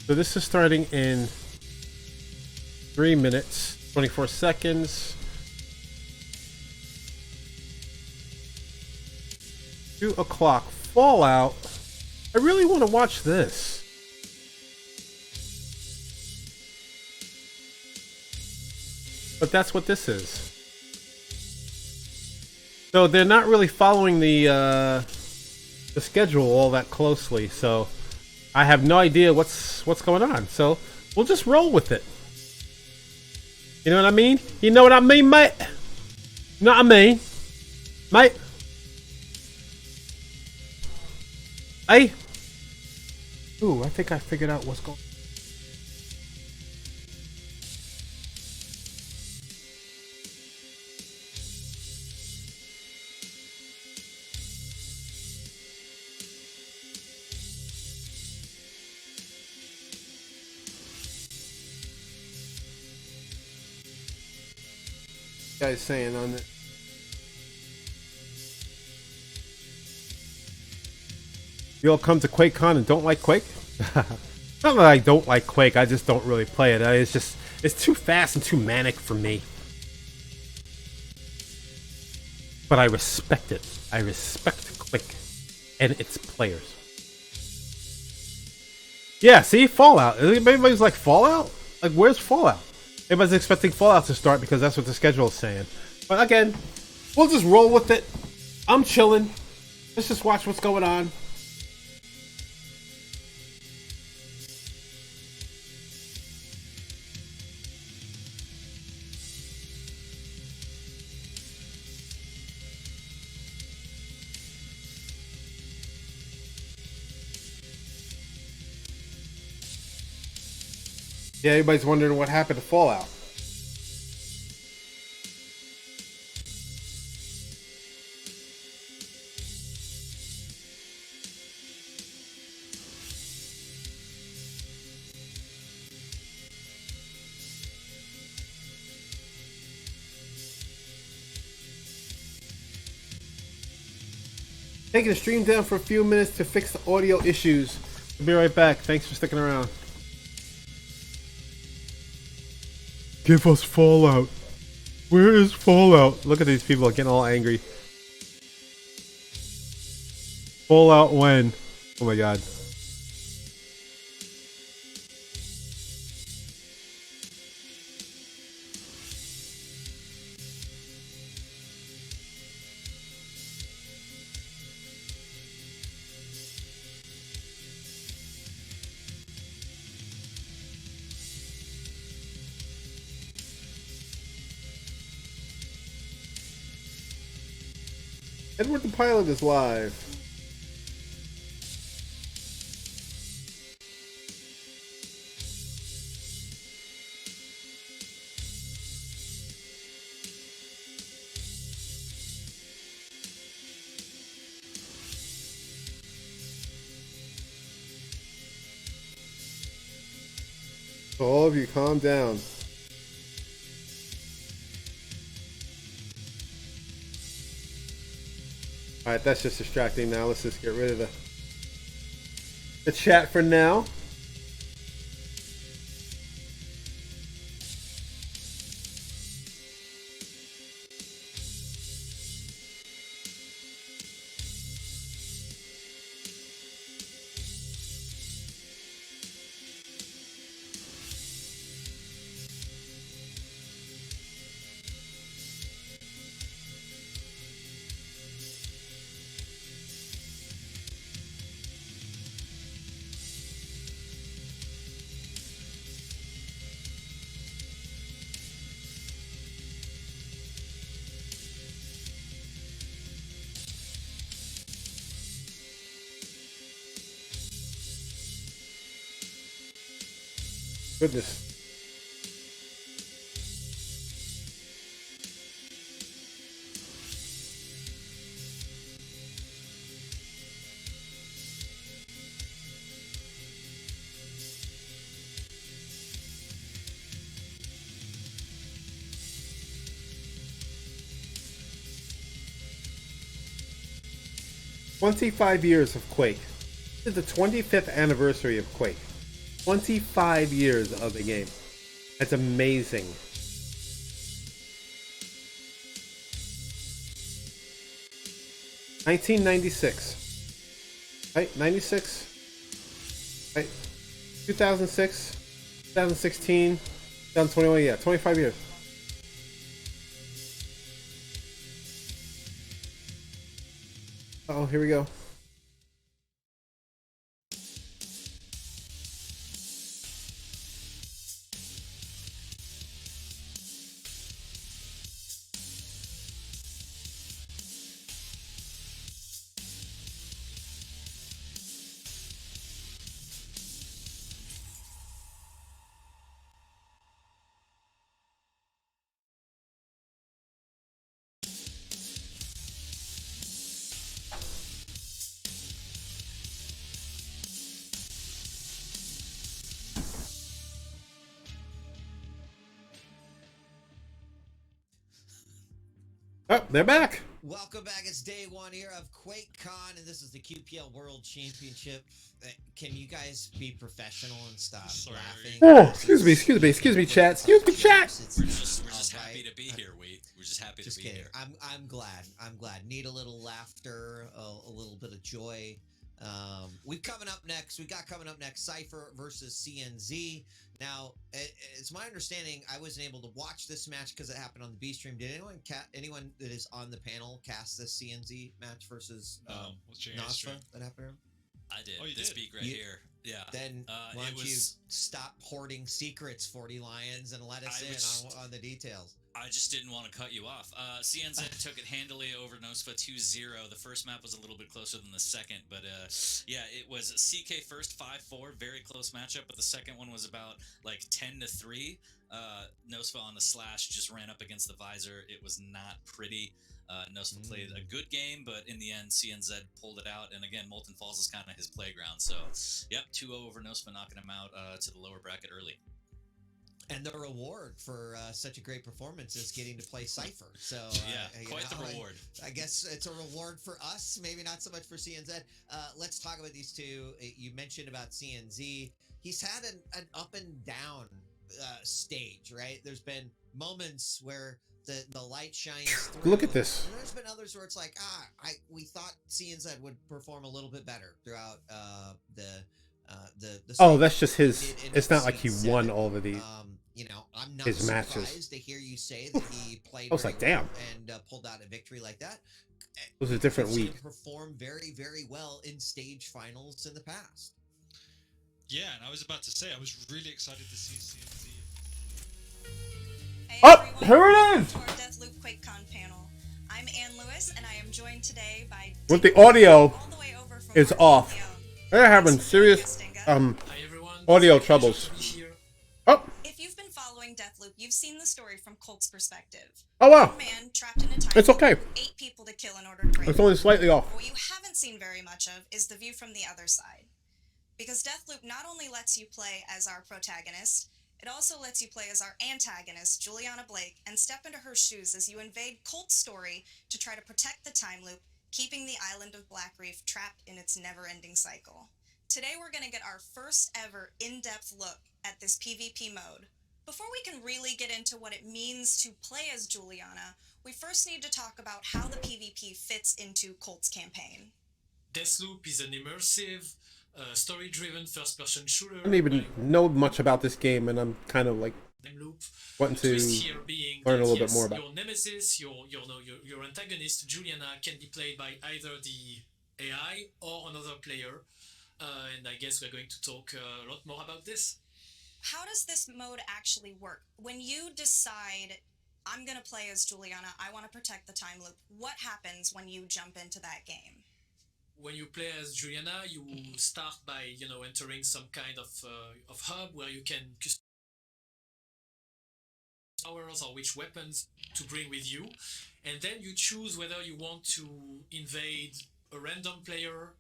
Speaker 1: So this is starting in 3 minutes, 24 seconds. 2 o'clock Fallout. I really want to watch this. But that's what this is. So they're not really following the schedule all that closely. So I have no idea what's going on. So we'll just roll with it. You know what I mean? You know what I mean, mate? You know what I mean? Mate? Hey? Ooh, I think I figured out what's going on. Guys saying on it. You all come to QuakeCon and don't like Quake? Not that I don't like Quake, I just don't really play it. It's too fast and too manic for me. But I respect it. I respect Quake and its players. Yeah, see? Fallout. Everybody's like, Fallout? Like, where's Fallout? Everybody's expecting Fallout to start because that's what the schedule is saying. But again, we'll just roll with it. I'm chilling. Let's just watch what's going on. Yeah, everybody's wondering what happened to Fallout. Taking the stream down for a few minutes to fix the audio issues. I'll be right back. Thanks for sticking around. Give us Fallout. Where is Fallout? Look at these people getting all angry. Fallout when? Oh my god. Edward the Pilot is live. So all of you calm down. Alright, that's just distracting now. Let's just get rid of the chat for now. Goodness. "25 years of Quake. This is the 25th anniversary of Quake. 25 years of the game. That's amazing. $1996. Right? 96? Right? 2006? 2016? 2021? Yeah, 25 years. Oh, here we go. Oh, they're back.
Speaker 7: Welcome back. It's day one here of QuakeCon, and this is the QPL World Championship. Can you guys be professional and stop laughing?
Speaker 1: Oh, excuse me, chat. Excuse me, chat.
Speaker 13: We're just happy to be here. We're just happy to be here.
Speaker 7: I'm glad. Need a little laughter, a little bit of joy. We got coming up next Cypher versus CNZ. Now, it's my understanding I wasn't able to watch this match because it happened on the B stream. Did anyone that is on the panel cast this CNZ match versus Nosfa that happened?
Speaker 13: I did.
Speaker 7: Oh, you
Speaker 13: this
Speaker 7: did?
Speaker 13: beat right here. Yeah.
Speaker 7: Then why don't you stop hoarding secrets, 40 Lions, and let us on the details?
Speaker 13: I just didn't want to cut you off. CNZ took it handily over Nosfa 2-0. The first map was a little bit closer than the second, but yeah, it was CK first 5-4, very close matchup, but the second one was about like 10-3. Nosfa on the slash just ran up against the visor. It was not pretty. Nosfa played a good game, but in the end, CNZ pulled it out. And again, Molten Falls is kind of his playground. So, yep, 2-0 over Nosfa, knocking him out to the lower bracket early.
Speaker 7: And the reward for such a great performance is getting to play Cypher. So
Speaker 13: quite the reward.
Speaker 7: I guess it's a reward for us, maybe not so much for CNZ. Let's talk about these two. You mentioned about CNZ. He's had an up and down stage, right? There's been moments where the light shines through.
Speaker 1: Look at this.
Speaker 7: And there's been others where it's like, we thought CNZ would perform a little bit better throughout the
Speaker 1: Oh, that's just his. It's not like he won all of these.
Speaker 7: I'm not
Speaker 1: his
Speaker 7: surprised
Speaker 1: matches.
Speaker 7: to hear you say that he played
Speaker 1: I was like,
Speaker 7: very well
Speaker 1: damn.
Speaker 7: and pulled out a victory like that.
Speaker 1: It was a different
Speaker 7: We've seen
Speaker 1: week.
Speaker 7: him perform very, very well in stage finals in the past.
Speaker 11: Yeah, and I was about to say, I was really excited to see CNZ.
Speaker 10: Hey
Speaker 1: Oh,
Speaker 10: everyone,
Speaker 1: here it is!
Speaker 10: to our Deathloop QuakeCon panel. I'm Ann Lewis, and I am joined today by
Speaker 1: With the audio is off. They're having serious audio troubles. Oh,
Speaker 10: If you've been following Deathloop, you've seen the story from Colt's perspective.
Speaker 1: Oh, wow.
Speaker 10: One man trapped in a time
Speaker 1: It's okay.
Speaker 10: loop, 8 people to kill in order to break
Speaker 1: It's
Speaker 10: it.
Speaker 1: only slightly off.
Speaker 10: But what you haven't seen very much of is the view from the other side. Because Deathloop not only lets you play as our protagonist, it also lets you play as our antagonist, Juliana Blake, and step into her shoes as you invade Colt's story to try to protect the time loop, keeping the island of Black Reef trapped in its never-ending cycle. Today we're going to get our first ever in-depth look at this PvP mode. Before we can really get into what it means to play as Juliana, we first need to talk about how the PvP fits into Colt's campaign.
Speaker 14: Deathloop is an immersive, story-driven first-person shooter.
Speaker 1: I don't even know much about this game, and I'm kind of like wanting to
Speaker 14: Twist here being
Speaker 1: learn a
Speaker 14: that,
Speaker 1: little
Speaker 14: yes,
Speaker 1: bit more about
Speaker 14: your nemesis, your antagonist Juliana can be played by either the AI or another player, and I guess we're going to talk a lot more about this.
Speaker 10: How does this mode actually work? When you decide, I'm going to play as Juliana, I want to protect the time loop, what happens when you jump into that game?
Speaker 14: When you play as Juliana, you start by entering some kind of hub where you can customize powers or which weapons to bring with you, and then you choose whether you want to invade a random player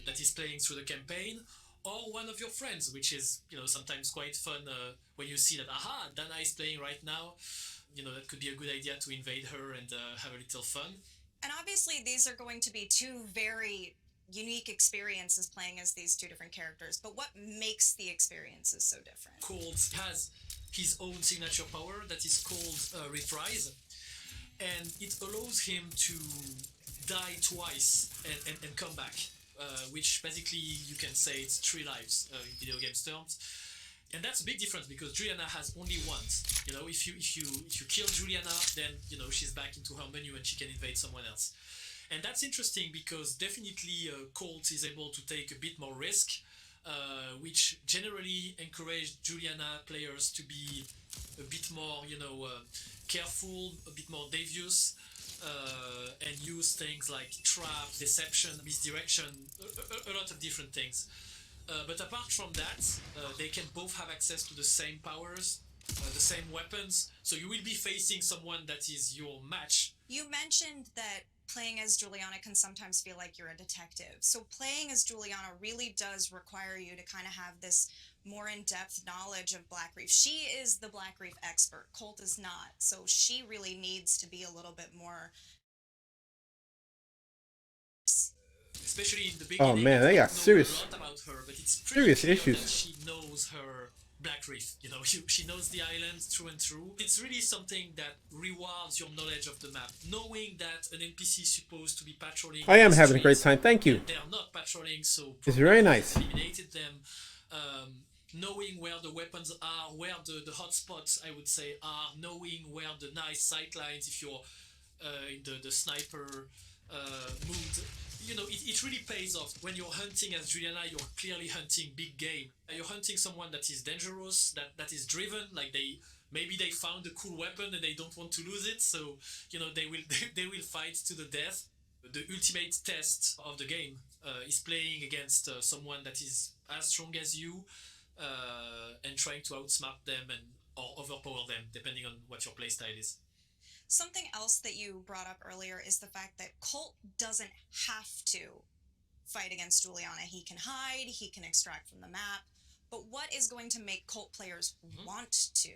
Speaker 14: that is playing through the campaign, or one of your friends, which is sometimes quite fun when you see that Dana is playing right now. That could be a good idea to invade her and have a little fun.
Speaker 10: And obviously these are going to be two very unique experiences playing as these two different characters, but what makes the experiences so different?
Speaker 14: Colt has his own signature power that is called Reprise, and it allows him to die twice and come back, which basically you can say it's 3 lives in video games terms. And that's a big difference because Juliana has only once. If you kill Juliana, then she's back into her menu and she can invade someone else. And that's interesting because definitely Colt is able to take a bit more risk, which generally encourage Juliana players to be a bit more careful, a bit more devious, and use things like trap, deception, misdirection, a lot of different things. But apart from that, they can both have access to the same powers, the same weapons, so you will be facing someone that is your match.
Speaker 10: You mentioned that playing as Juliana can sometimes feel like you're a detective. So playing as Juliana really does require you to kind of have this
Speaker 4: more in-depth knowledge of Black Reef. She is the Black Reef expert. Colt is not. So she really needs to be a little bit more.
Speaker 14: Especially in the
Speaker 1: Oh
Speaker 14: beginning,
Speaker 1: man, they got
Speaker 14: know
Speaker 1: serious,
Speaker 14: a lot about her, but it's pretty
Speaker 1: serious
Speaker 14: clear
Speaker 1: issues.
Speaker 14: that she knows her Black Reef. You know, she knows the island through and through. It's really something that rewards your knowledge of the map. Knowing that an NPC is supposed to be patrolling.
Speaker 1: I am
Speaker 14: the
Speaker 1: having a great
Speaker 14: streets,
Speaker 1: time. Thank you.
Speaker 14: and they are not patrolling, so
Speaker 1: It's very
Speaker 14: probably
Speaker 1: nice.
Speaker 14: eliminated them. Knowing where the weapons are, where the hotspots, I would say, are. Knowing where the nice sight lines, if you're in the sniper mood. You know, it really pays off. When you're hunting as Juliana, you're clearly hunting big game. You're hunting someone that is dangerous, that is driven, like maybe they found a cool weapon and they don't want to lose it, so you know they will fight to the death. The ultimate test of the game is playing against someone that is as strong as you and trying to outsmart them or overpower them, depending on what your playstyle is.
Speaker 4: Something else that you brought up earlier is the fact that Colt doesn't have to fight against Juliana. He can hide, he can extract from the map. But what is going to make Colt players want to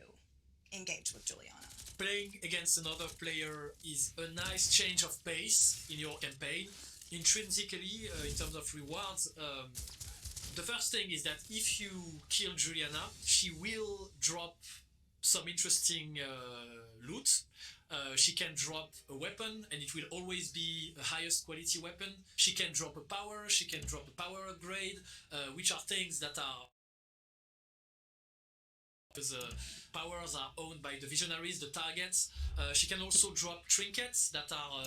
Speaker 4: engage with Juliana?
Speaker 14: Playing against another player is a nice change of pace in your campaign. Intrinsically, in terms of rewards, the first thing is that if you kill Juliana, she will drop some interesting loot. She can drop a weapon, and it will always be a highest quality weapon. She can drop a power, she can drop a power upgrade, which are things that are... Because powers are owned by the visionaries, the targets. She can also drop trinkets that are,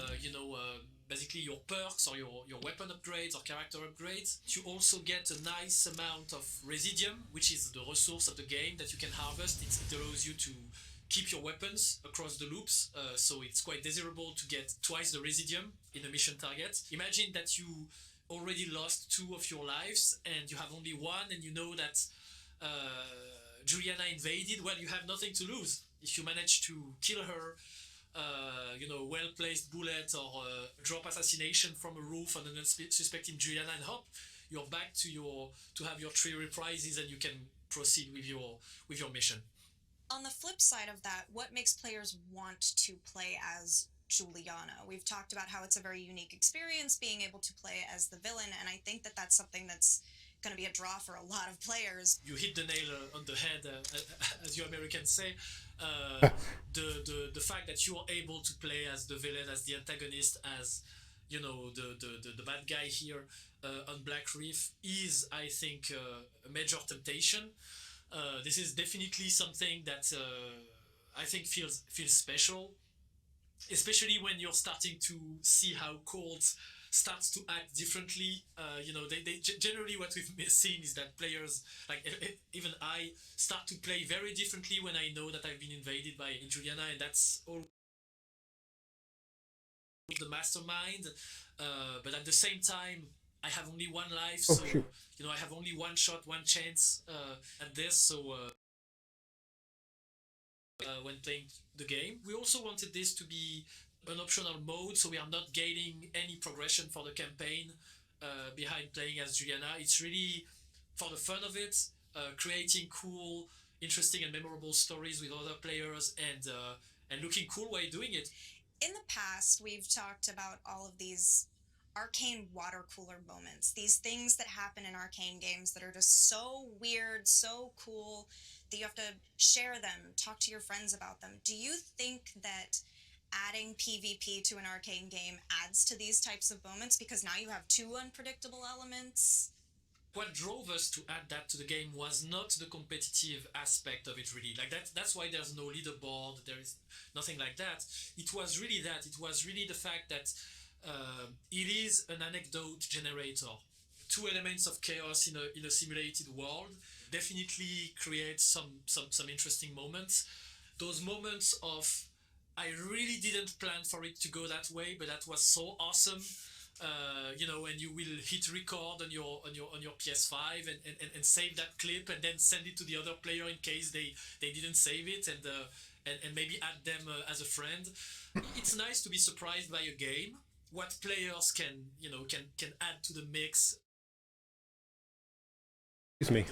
Speaker 14: basically your perks or your weapon upgrades or character upgrades. You also get a nice amount of residium, which is the resource of the game that you can harvest. It allows you to keep your weapons across the loops, so it's quite desirable to get twice the residium in a mission target. Imagine that you already lost 2 of your lives and you have only 1, and you know that Juliana invaded. Well, you have nothing to lose. If you manage to kill her, well-placed bullet or drop assassination from a roof on an unsuspecting Juliana and hop, you're back to have your 3 reprises and you can proceed with your mission.
Speaker 4: On the flip side of that, what makes players want to play as Juliana? We've talked about how it's a very unique experience being able to play as the villain, and I think that that's something that's going to be a draw for a lot of players.
Speaker 14: You hit the nail on the head, as you Americans say. The fact that you are able to play as the villain, as the antagonist, as the bad guy here on Black Reef is, I think, a major temptation. This is definitely something that I think feels special, especially when you're starting to see how Colt starts to act differently. They generally what we've seen is that players, like even I, start to play very differently when I know that I've been invaded by Juliana, and that's all the mastermind. But at the same time, I have only 1 life, so I have only 1 shot, 1 chance at this. So when playing the game, we also wanted this to be an optional mode, so we are not gaining any progression for the campaign behind playing as Juliana. It's really for the fun of it, creating cool, interesting, and memorable stories with other players, and looking cool while doing it.
Speaker 4: In the past, we've talked about all of these arcane water cooler moments, these things that happen in arcane games that are just so weird, so cool, that you have to share them, talk to your friends about them. Do you think that adding PvP to an arcane game adds to these types of moments, because now you have 2 unpredictable elements?
Speaker 14: What drove us to add that to the game was not the competitive aspect of it, really. Like that's why there's no leaderboard, there is nothing like that. It was really the fact that it is an anecdote generator. 2 elements of chaos in a simulated world definitely create some interesting moments. Those moments of, I really didn't plan for it to go that way, but that was so awesome. And you will hit record on your PS5 and save that clip, and then send it to the other player in case they didn't save it, and maybe add them as a friend. It's nice to be surprised by a game. What players can add to the mix.
Speaker 1: Excuse me.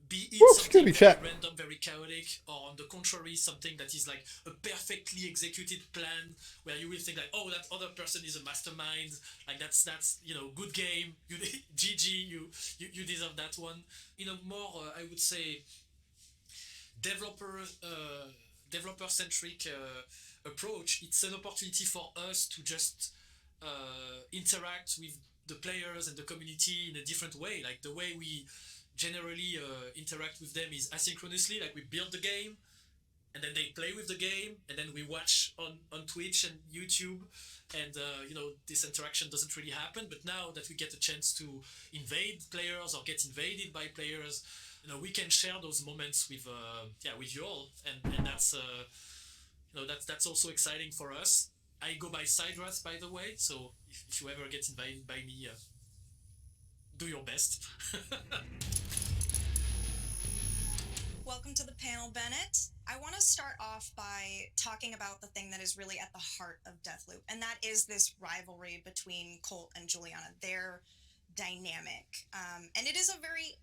Speaker 14: be it
Speaker 1: Woo,
Speaker 14: something
Speaker 1: Scooby
Speaker 14: very
Speaker 1: chat.
Speaker 14: random, very chaotic, or on the contrary, something that is like a perfectly executed plan where you will think like, oh, that other person is a mastermind, like that's good game, you GG, you deserve that one. In a more I would say developer centric approach, it's an opportunity for us to just interact with the players and the community in a different way. Like the way we generally interact with them is asynchronously, like we build the game and then they play with the game and then we watch on Twitch and YouTube, and this interaction doesn't really happen. But now that we get a chance to invade players or get invaded by players, we can share those moments with you all, and that's also exciting for us. I go by Siderath, by the way, so if you ever get invaded by me, do your best.
Speaker 4: Welcome to the panel, Bennett. I want to start off by talking about the thing that is really at the heart of Deathloop, and that is this rivalry between Colt and Juliana, their dynamic. And it is a very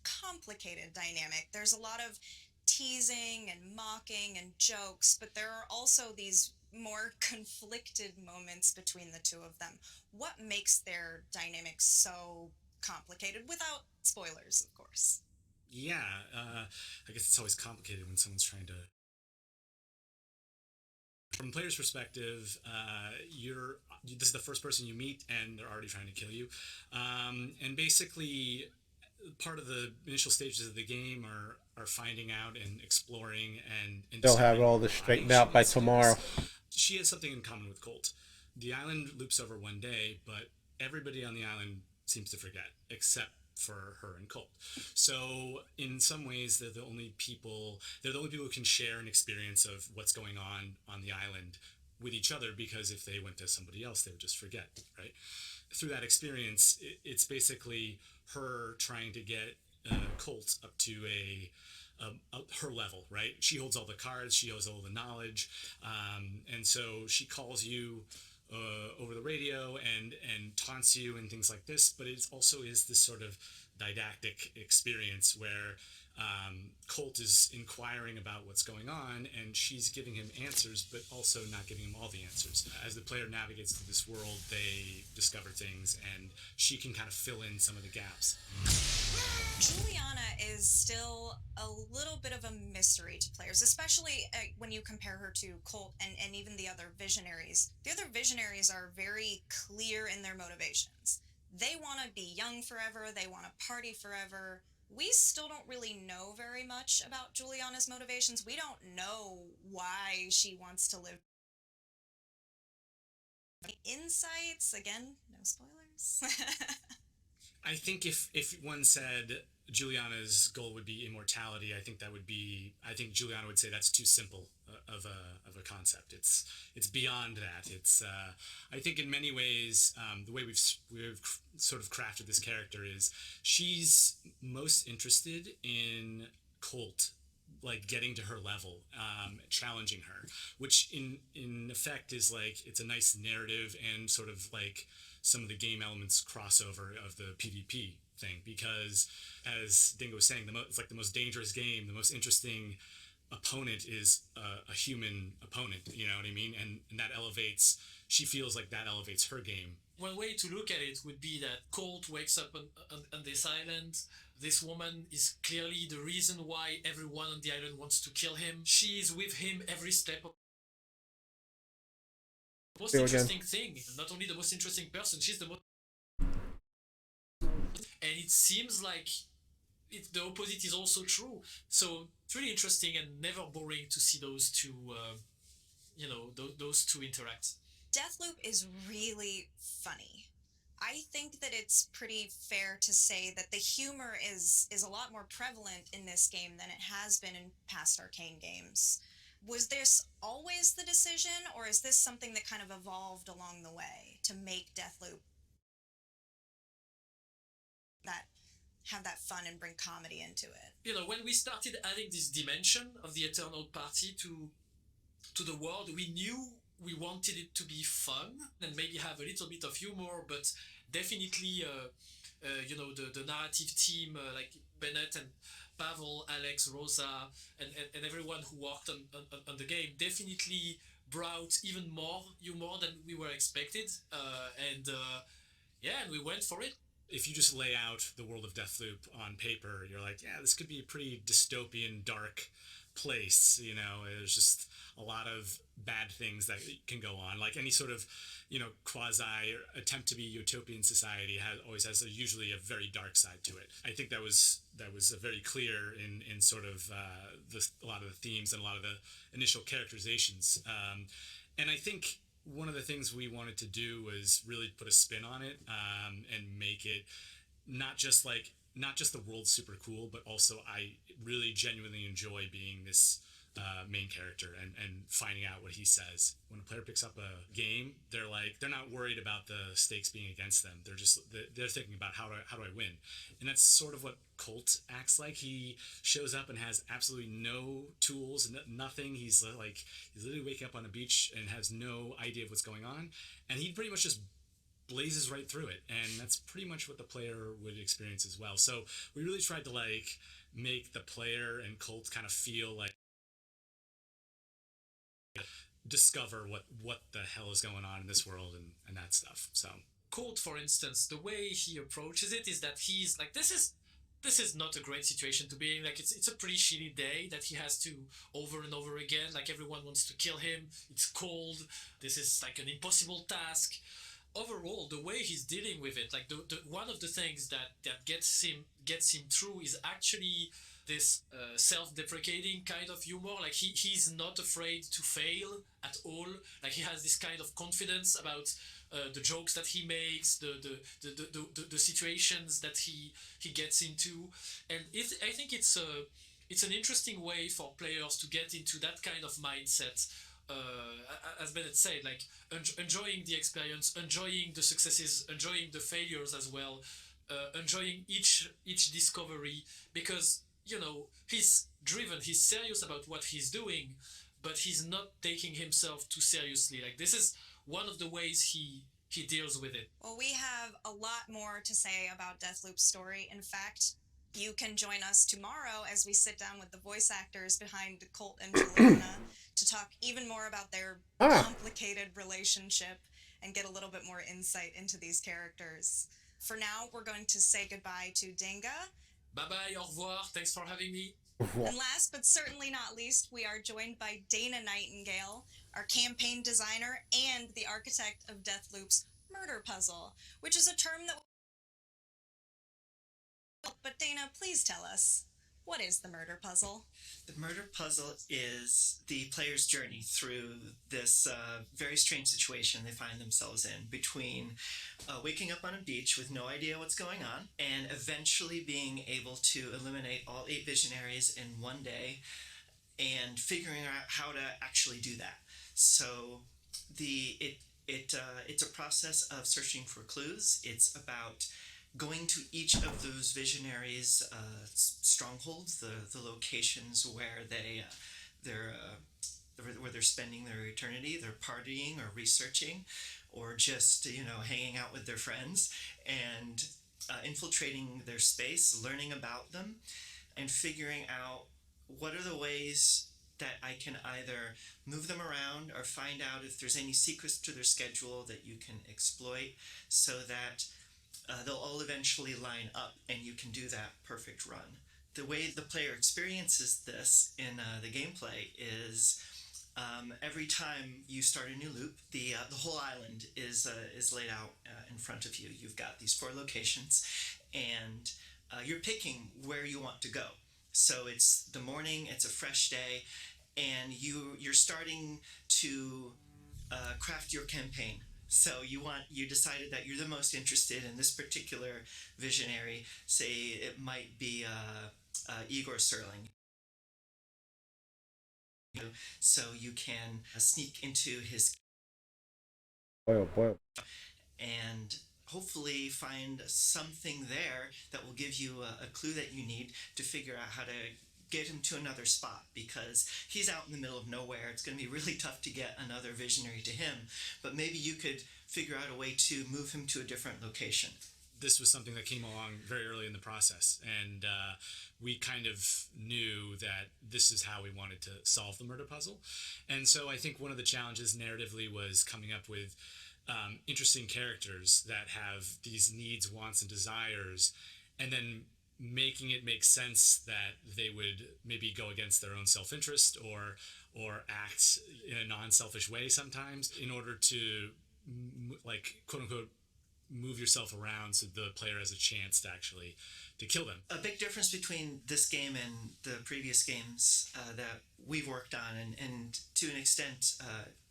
Speaker 4: complicated dynamic. There's a lot of teasing and mocking and jokes, but there are also these more conflicted moments between the two of them. What makes their dynamic so complicated, without spoilers, of course?
Speaker 15: Yeah, I guess it's always complicated when someone's trying to. From a player's perspective, this is the first person you meet, and they're already trying to kill you. And basically, part of the initial stages of the game are finding out and exploring and
Speaker 1: They'll have all this straightened out by tomorrow.
Speaker 15: She has something in common with Colt. The island loops over one day, but everybody on the island seems to forget, except for her and Colt. So in some ways, they're the only people who can share an experience of what's going on the island with each other, because if they went to somebody else, they would just forget, right? Through that experience, it's basically her trying to get Colt up to her level, right? She holds all the cards, she has all the knowledge, and so she calls you over the radio and taunts you and things like this. But it also is this sort of didactic experience where Colt is inquiring about what's going on, and she's giving him answers, but also not giving him all the answers. As the player navigates through this world, they discover things, and she can kind of fill in some of the gaps.
Speaker 4: Juliana is still a little bit of a mystery to players, especially when you compare her to Colt and even the other visionaries. The other visionaries are very clear in their motivations. They want to be young forever, they want to party forever. We still don't really know very much about Juliana's motivations. We don't know why she wants to live. Insights? Again, no spoilers.
Speaker 15: I think if one said Juliana's goal would be immortality, I think Juliana would say that's too simple of a concept. It's beyond that. It's I think in many ways the way we've sort of crafted this character is she's most interested in Colt, like getting to her level, challenging her, which in effect is like, it's a nice narrative and sort of like some of the game elements crossover of the PvP thing, because as Dingo was saying, it's like the most dangerous game, the most interesting opponent is a human opponent, you know what I mean? And that elevates, she feels like that elevates her game.
Speaker 14: One way to look at it would be that Colt wakes up on this island. This woman is clearly the reason why everyone on the island wants to kill him. She is with him every step of the most interesting thing. Not only the most interesting person, she's the most... And it seems like the opposite is also true. So it's really interesting and never boring to see those two, those two interact.
Speaker 4: Deathloop is really funny. I think that it's pretty fair to say that the humor is a lot more prevalent in this game than it has been in past Arcane games. Was this always the decision, or is this something that kind of evolved along the way to make Deathloop have that fun and bring comedy into it?
Speaker 14: When we started adding this dimension of the Eternal Party to the world, we knew we wanted it to be fun and maybe have a little bit of humor, but definitely the narrative team, like Bennett and Pavel, Alex, Rosa, and everyone who worked on the game definitely brought even more humor than we were expected. And we went for it.
Speaker 15: If you just lay out the world of Deathloop on paper, you're like, yeah, this could be a pretty dystopian, dark place. There's just a lot of bad things that can go on. Like any sort of, quasi or attempt to be utopian society always has usually a very dark side to it. I think that was very clear in sort of a lot of the themes and a lot of the initial characterizations. And I think one of the things we wanted to do was really put a spin on it, and make it not just the world super cool, but also I really genuinely enjoy being this main character and finding out what he says. When a player picks up a game, they're not worried about the stakes being against them. They're thinking about how do I win, and that's sort of what Colt acts like. He shows up and has absolutely no tools, nothing. He's literally waking up on a beach and has no idea of what's going on, and he pretty much just blazes right through it, and that's pretty much what the player would experience as well. So we really tried to make the player and Colt kind of feel like discover what the hell is going on in this world and that stuff. So
Speaker 14: Colt, for instance, the way he approaches it is that he's like, this is not a great situation to be in. Like it's a pretty shitty day that he has to over and over again. Like everyone wants to kill him. It's cold. This is like an impossible task. Overall, the way he's dealing with it, like the one of the things that gets him through is actually this self-deprecating kind of humor. Like he's not afraid to fail at all. Like he has this kind of confidence about the jokes that he makes, the situations that he gets into, and I think it's an interesting way for players to get into that kind of mindset. As Bennett said, like enjoying the experience, enjoying the successes, enjoying the failures as well, enjoying each discovery, because he's driven, he's serious about what he's doing, but he's not taking himself too seriously. Like this is one of the ways he deals with it.
Speaker 4: Well, we have a lot more to say about Deathloop's story. In fact, you can join us tomorrow as we sit down with the voice actors behind Colt and Juliana to talk even more about their complicated relationship and get a little bit more insight into these characters. For now, we're going to say goodbye to Dinga.
Speaker 14: Bye-bye, au revoir, thanks for having me.
Speaker 4: And last but certainly not least, we are joined by Dana Nightingale, our campaign designer and the architect of Deathloop's murder puzzle, which is a term that... But Dana, please tell us, what is the murder puzzle?
Speaker 5: The murder puzzle is the player's journey through this very strange situation they find themselves in between waking up on a beach with no idea what's going on and eventually being able to eliminate all 8 visionaries in one day and figuring out how to actually do that. So it's a process of searching for clues. It's about going to each of those visionaries' strongholds, the locations where they're spending their eternity, they're partying or researching, or just hanging out with their friends, and infiltrating their space, learning about them, and figuring out what are the ways that I can either move them around or find out if there's any secrets to their schedule that you can exploit, so that they'll all eventually line up and you can do that perfect run. The way the player experiences this in the gameplay is every time you start a new loop, the whole island is laid out in front of you. You've got these 4 locations, and you're picking where you want to go. So it's the morning, it's a fresh day, and you're starting to craft your campaign. So you decided that you're the most interested in this particular visionary. Say it might be Igor Serling. So you can sneak into his and hopefully find something there that will give you a clue that you need to figure out how to get him to another spot, because he's out in the middle of nowhere. It's going to be really tough to get another visionary to him, but maybe you could figure out a way to move him to a different location.
Speaker 15: this was something that came along very early in the process, and we kind of knew that this is how we wanted to solve the murder puzzle. And so I think one of the challenges narratively was coming up with interesting characters that have these needs, wants, and desires, and then making it make sense that they would maybe go against their own self-interest or act in a non-selfish way sometimes in order to like quote unquote move yourself around so the player has a chance to actually to kill them.
Speaker 5: A big difference between this game and the previous games that we've worked on, and to an extent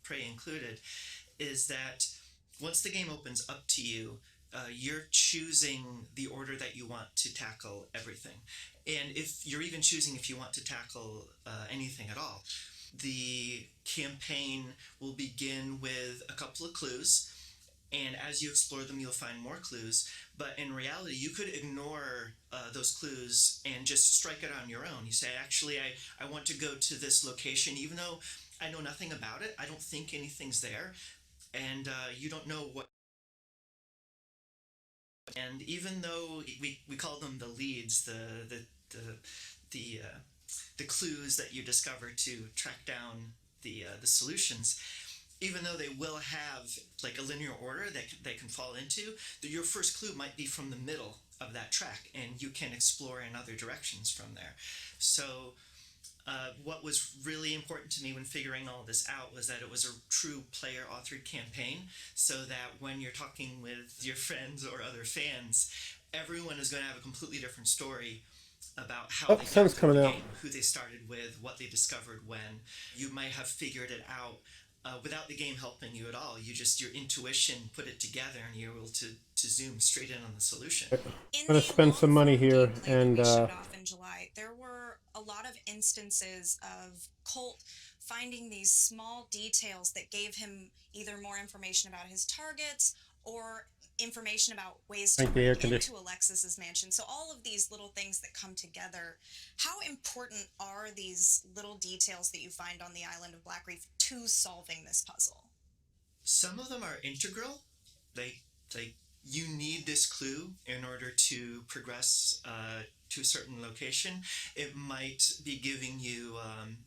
Speaker 5: Prey included, is that once the game opens up to you, you're choosing the order that you want to tackle everything. And if you're even choosing if you want to tackle anything at all. The campaign will begin with a couple of clues, and as you explore them, you'll find more clues. But in reality, you could ignore those clues and just strike it on your own. You say, actually, I want to go to this location, even though I know nothing about it. I don't think anything's there. And you don't know what. And even though we call them the leads, the clues that you discover to track down the solutions, even though they will have like a linear order that they can fall into, your first clue might be from the middle of that track, and you can explore in other directions from there. So what was really important to me when figuring all this out was that it was a true player-authored campaign, so that when you're talking with your friends or other fans, everyone is going to have a completely different story about how they got to the game, who they started with, what they discovered when. You might have figured it out without the game helping you at all. Your intuition put it together, and you're able to zoom straight in on the solution.
Speaker 1: I'm gonna spend some money here, and
Speaker 4: off in July, there were a lot of instances of Colt finding these small details that gave him either more information about his targets or information about ways to break into Alexis's mansion. So all of these little things that come together, how important are these little details that you find on the island of Black Reef to solving this puzzle?
Speaker 5: Some of them are integral. You need this clue in order to progress to a certain location. It might be giving you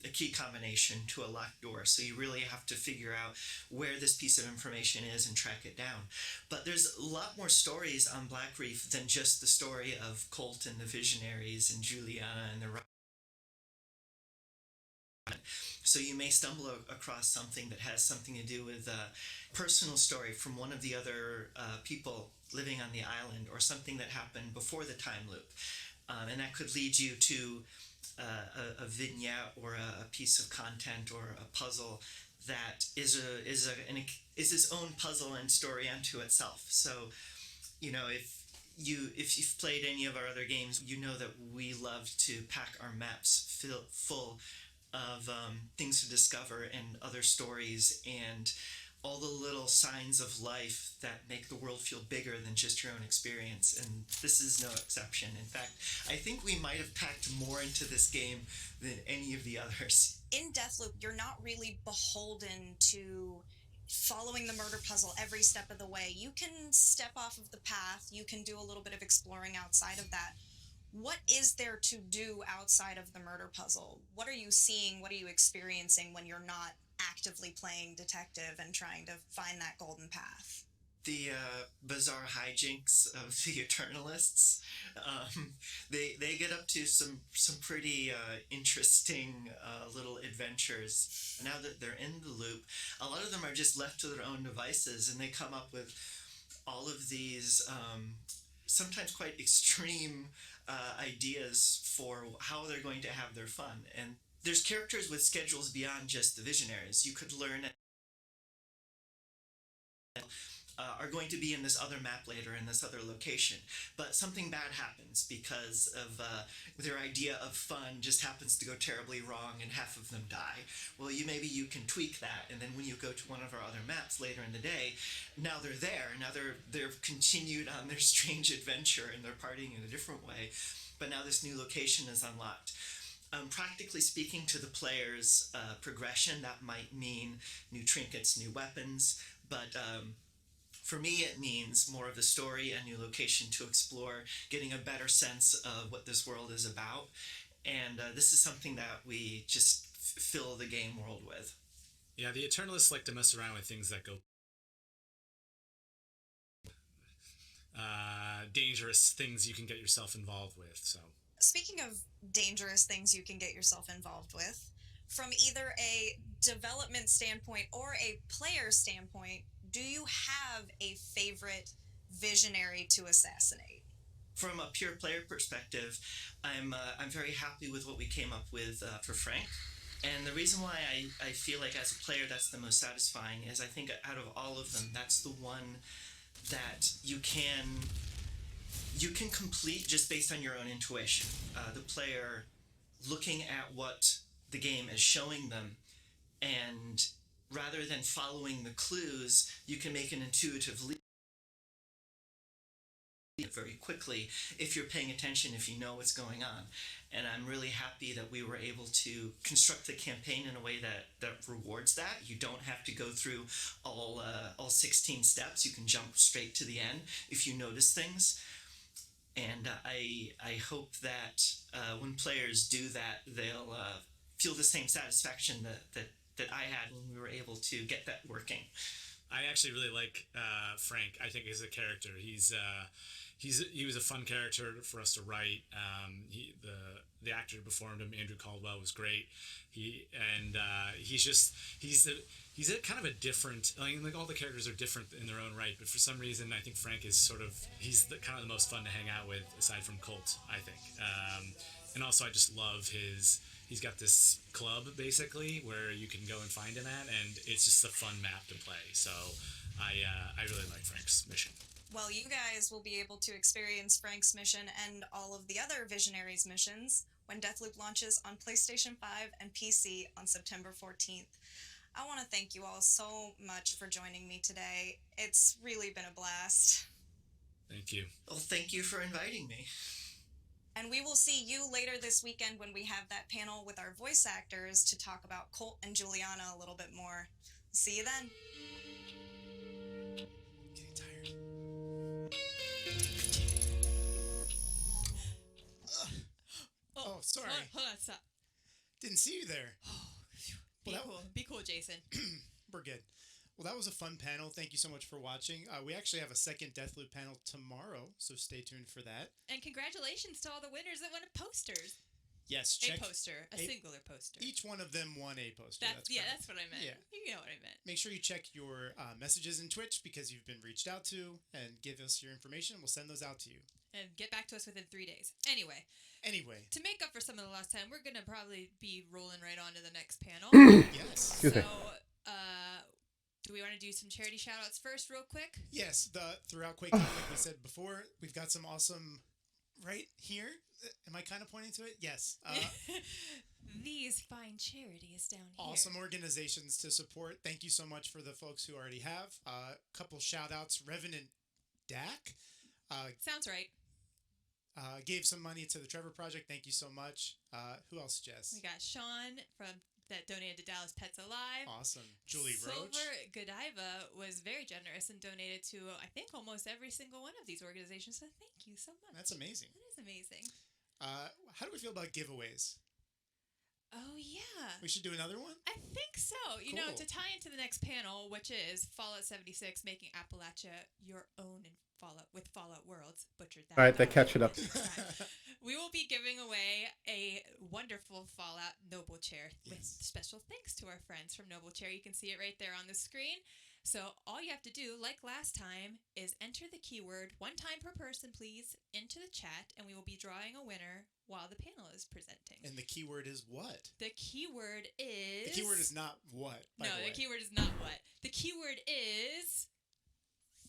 Speaker 5: a key combination to a locked door, so you really have to figure out where this piece of information is and track it down. But there's a lot more stories on Black Reef than just the story of Colt and the Visionaries and Juliana and the. So you may stumble across something that has something to do with a personal story from one of the other people living on the island, or something that happened before the time loop. And that could lead you to a vignette or a piece of content or a puzzle that is its own puzzle and story unto itself. So, if you've played any of our other games, you know that we love to pack our maps full of things to discover and other stories and all the little signs of life that make the world feel bigger than just your own experience. And this is no exception. In fact, I think we might have packed more into this game than any of the others.
Speaker 4: In Deathloop, you're not really beholden to following the murder puzzle every step of the way. You can step off of the path. You can do a little bit of exploring outside of that. What is there to do outside of the murder puzzle? What are you seeing? What are you experiencing when you're not actively playing detective and trying to find that golden path?
Speaker 5: The bizarre hijinks of the Eternalists. They get up to some pretty interesting little adventures. Now that they're in the loop, a lot of them are just left to their own devices, and they come up with all of these sometimes quite extreme ideas for how they're going to have their fun. And there's characters with schedules beyond just the Visionaries. You could learn are going to be in this other map later in this other location, but something bad happens because of their idea of fun just happens to go terribly wrong and half of them die. Well, maybe you can tweak that, and then when you go to one of our other maps later in the day, now they're there. Now they're continued on their strange adventure and they're partying in a different way, but now this new location is unlocked. Practically speaking, to the player's progression, that might mean new trinkets, new weapons, but For me, it means more of the story, a new location to explore, getting a better sense of what this world is about. And this is something that we just fill the game world with.
Speaker 15: Yeah, the Eternalists like to mess around with things that go dangerous things you can get yourself involved with. So,
Speaker 4: speaking of dangerous things you can get yourself involved with, from either a development standpoint or a player standpoint, do you have a favorite visionary to assassinate?
Speaker 5: From a pure player perspective, I'm very happy with what we came up with for Frank. And the reason why I feel like as a player that's the most satisfying is I think out of all of them, that's the one that you can complete just based on your own intuition. The player looking at what the game is showing them, and rather than following the clues, you can make an intuitive leap very quickly if you're paying attention, if you know what's going on. And I'm really happy that we were able to construct the campaign in a way that rewards that. You don't have to go through all 16 steps. You can jump straight to the end if you notice things. And I hope that when players do that, they'll feel the same satisfaction that I had when we were able to get that working.
Speaker 15: I actually really like Frank. I think as a character, he was a fun character for us to write. The actor who performed him, Andrew Caldwell, was great. He's a kind of a different. I mean, like all the characters are different in their own right, but for some reason, I think Frank is he's kind of the most fun to hang out with, aside from Colt, I think. And also, I just love he's got this club basically where you can go and find him at, and it's just a fun map to play. So I really like Frank's mission.
Speaker 4: Well, you guys will be able to experience Frank's mission and all of the other Visionaries missions when Deathloop launches on PlayStation 5 and PC on September 14th. I want to thank you all so much for joining me today. It's really been a blast.
Speaker 15: Thank you.
Speaker 5: Well, thank you for inviting me.
Speaker 4: And we will see you later this weekend when we have that panel with our voice actors to talk about Colt and Juliana a little bit more. See you then.
Speaker 9: Getting tired. Oh, sorry.
Speaker 6: Hold on, stop.
Speaker 9: Didn't see you there.
Speaker 6: Be cool, Jason.
Speaker 9: We're good. Well, that was a fun panel. Thank you so much for watching. We actually have a second Deathloop panel tomorrow, so stay tuned for that.
Speaker 6: And congratulations to all the winners that won posters.
Speaker 9: Yes,
Speaker 6: check. A poster, a singular poster.
Speaker 9: Each one of them won a poster.
Speaker 6: That's what I meant. Yeah. You know what I meant.
Speaker 9: Make sure you check your messages in Twitch because you've been reached out to, and give us your information. We'll send those out to you.
Speaker 6: And get back to us within 3 days. Anyway, to make up for some of the lost time, we're going to probably be rolling right on to the next panel.
Speaker 9: Yes.
Speaker 6: So, do we want to do some charity shout-outs first real quick?
Speaker 9: Yes. Throughout QuakeCon, like we said before, we've got some awesome... Right here? Am I kind of pointing to it? Yes.
Speaker 6: These fine charities down here.
Speaker 9: Awesome organizations to support. Thank you so much for the folks who already have. A couple shout-outs. Revenant Dak.
Speaker 6: Sounds right.
Speaker 9: Gave some money to the Trevor Project. Thank you so much. Who else, Jess?
Speaker 6: We got Sean that donated to Dallas Pets Alive.
Speaker 9: Awesome. Julie Roach.
Speaker 6: Silver Godiva was very generous and donated to, I think, almost every single one of these organizations. So thank you so much.
Speaker 9: That's amazing.
Speaker 6: That is amazing.
Speaker 9: How do we feel about giveaways?
Speaker 6: Oh, yeah.
Speaker 9: We should do another one?
Speaker 6: I think so. You know, to tie into the next panel, which is Fallout 76, making Appalachia your own with Fallout Worlds. Butchered that.
Speaker 1: All right, they catch it up.
Speaker 6: We will be giving away a wonderful Fallout Noble Chair with special thanks to our friends from Noble Chair. You can see it right there on the screen. So all you have to do, like last time, is enter the keyword, one time per person, please, into the chat, and we will be drawing a winner while the panel is presenting.
Speaker 9: And the keyword is what?
Speaker 6: The keyword is...
Speaker 9: The keyword is not what, by the way.
Speaker 6: The keyword is not what. The keyword is...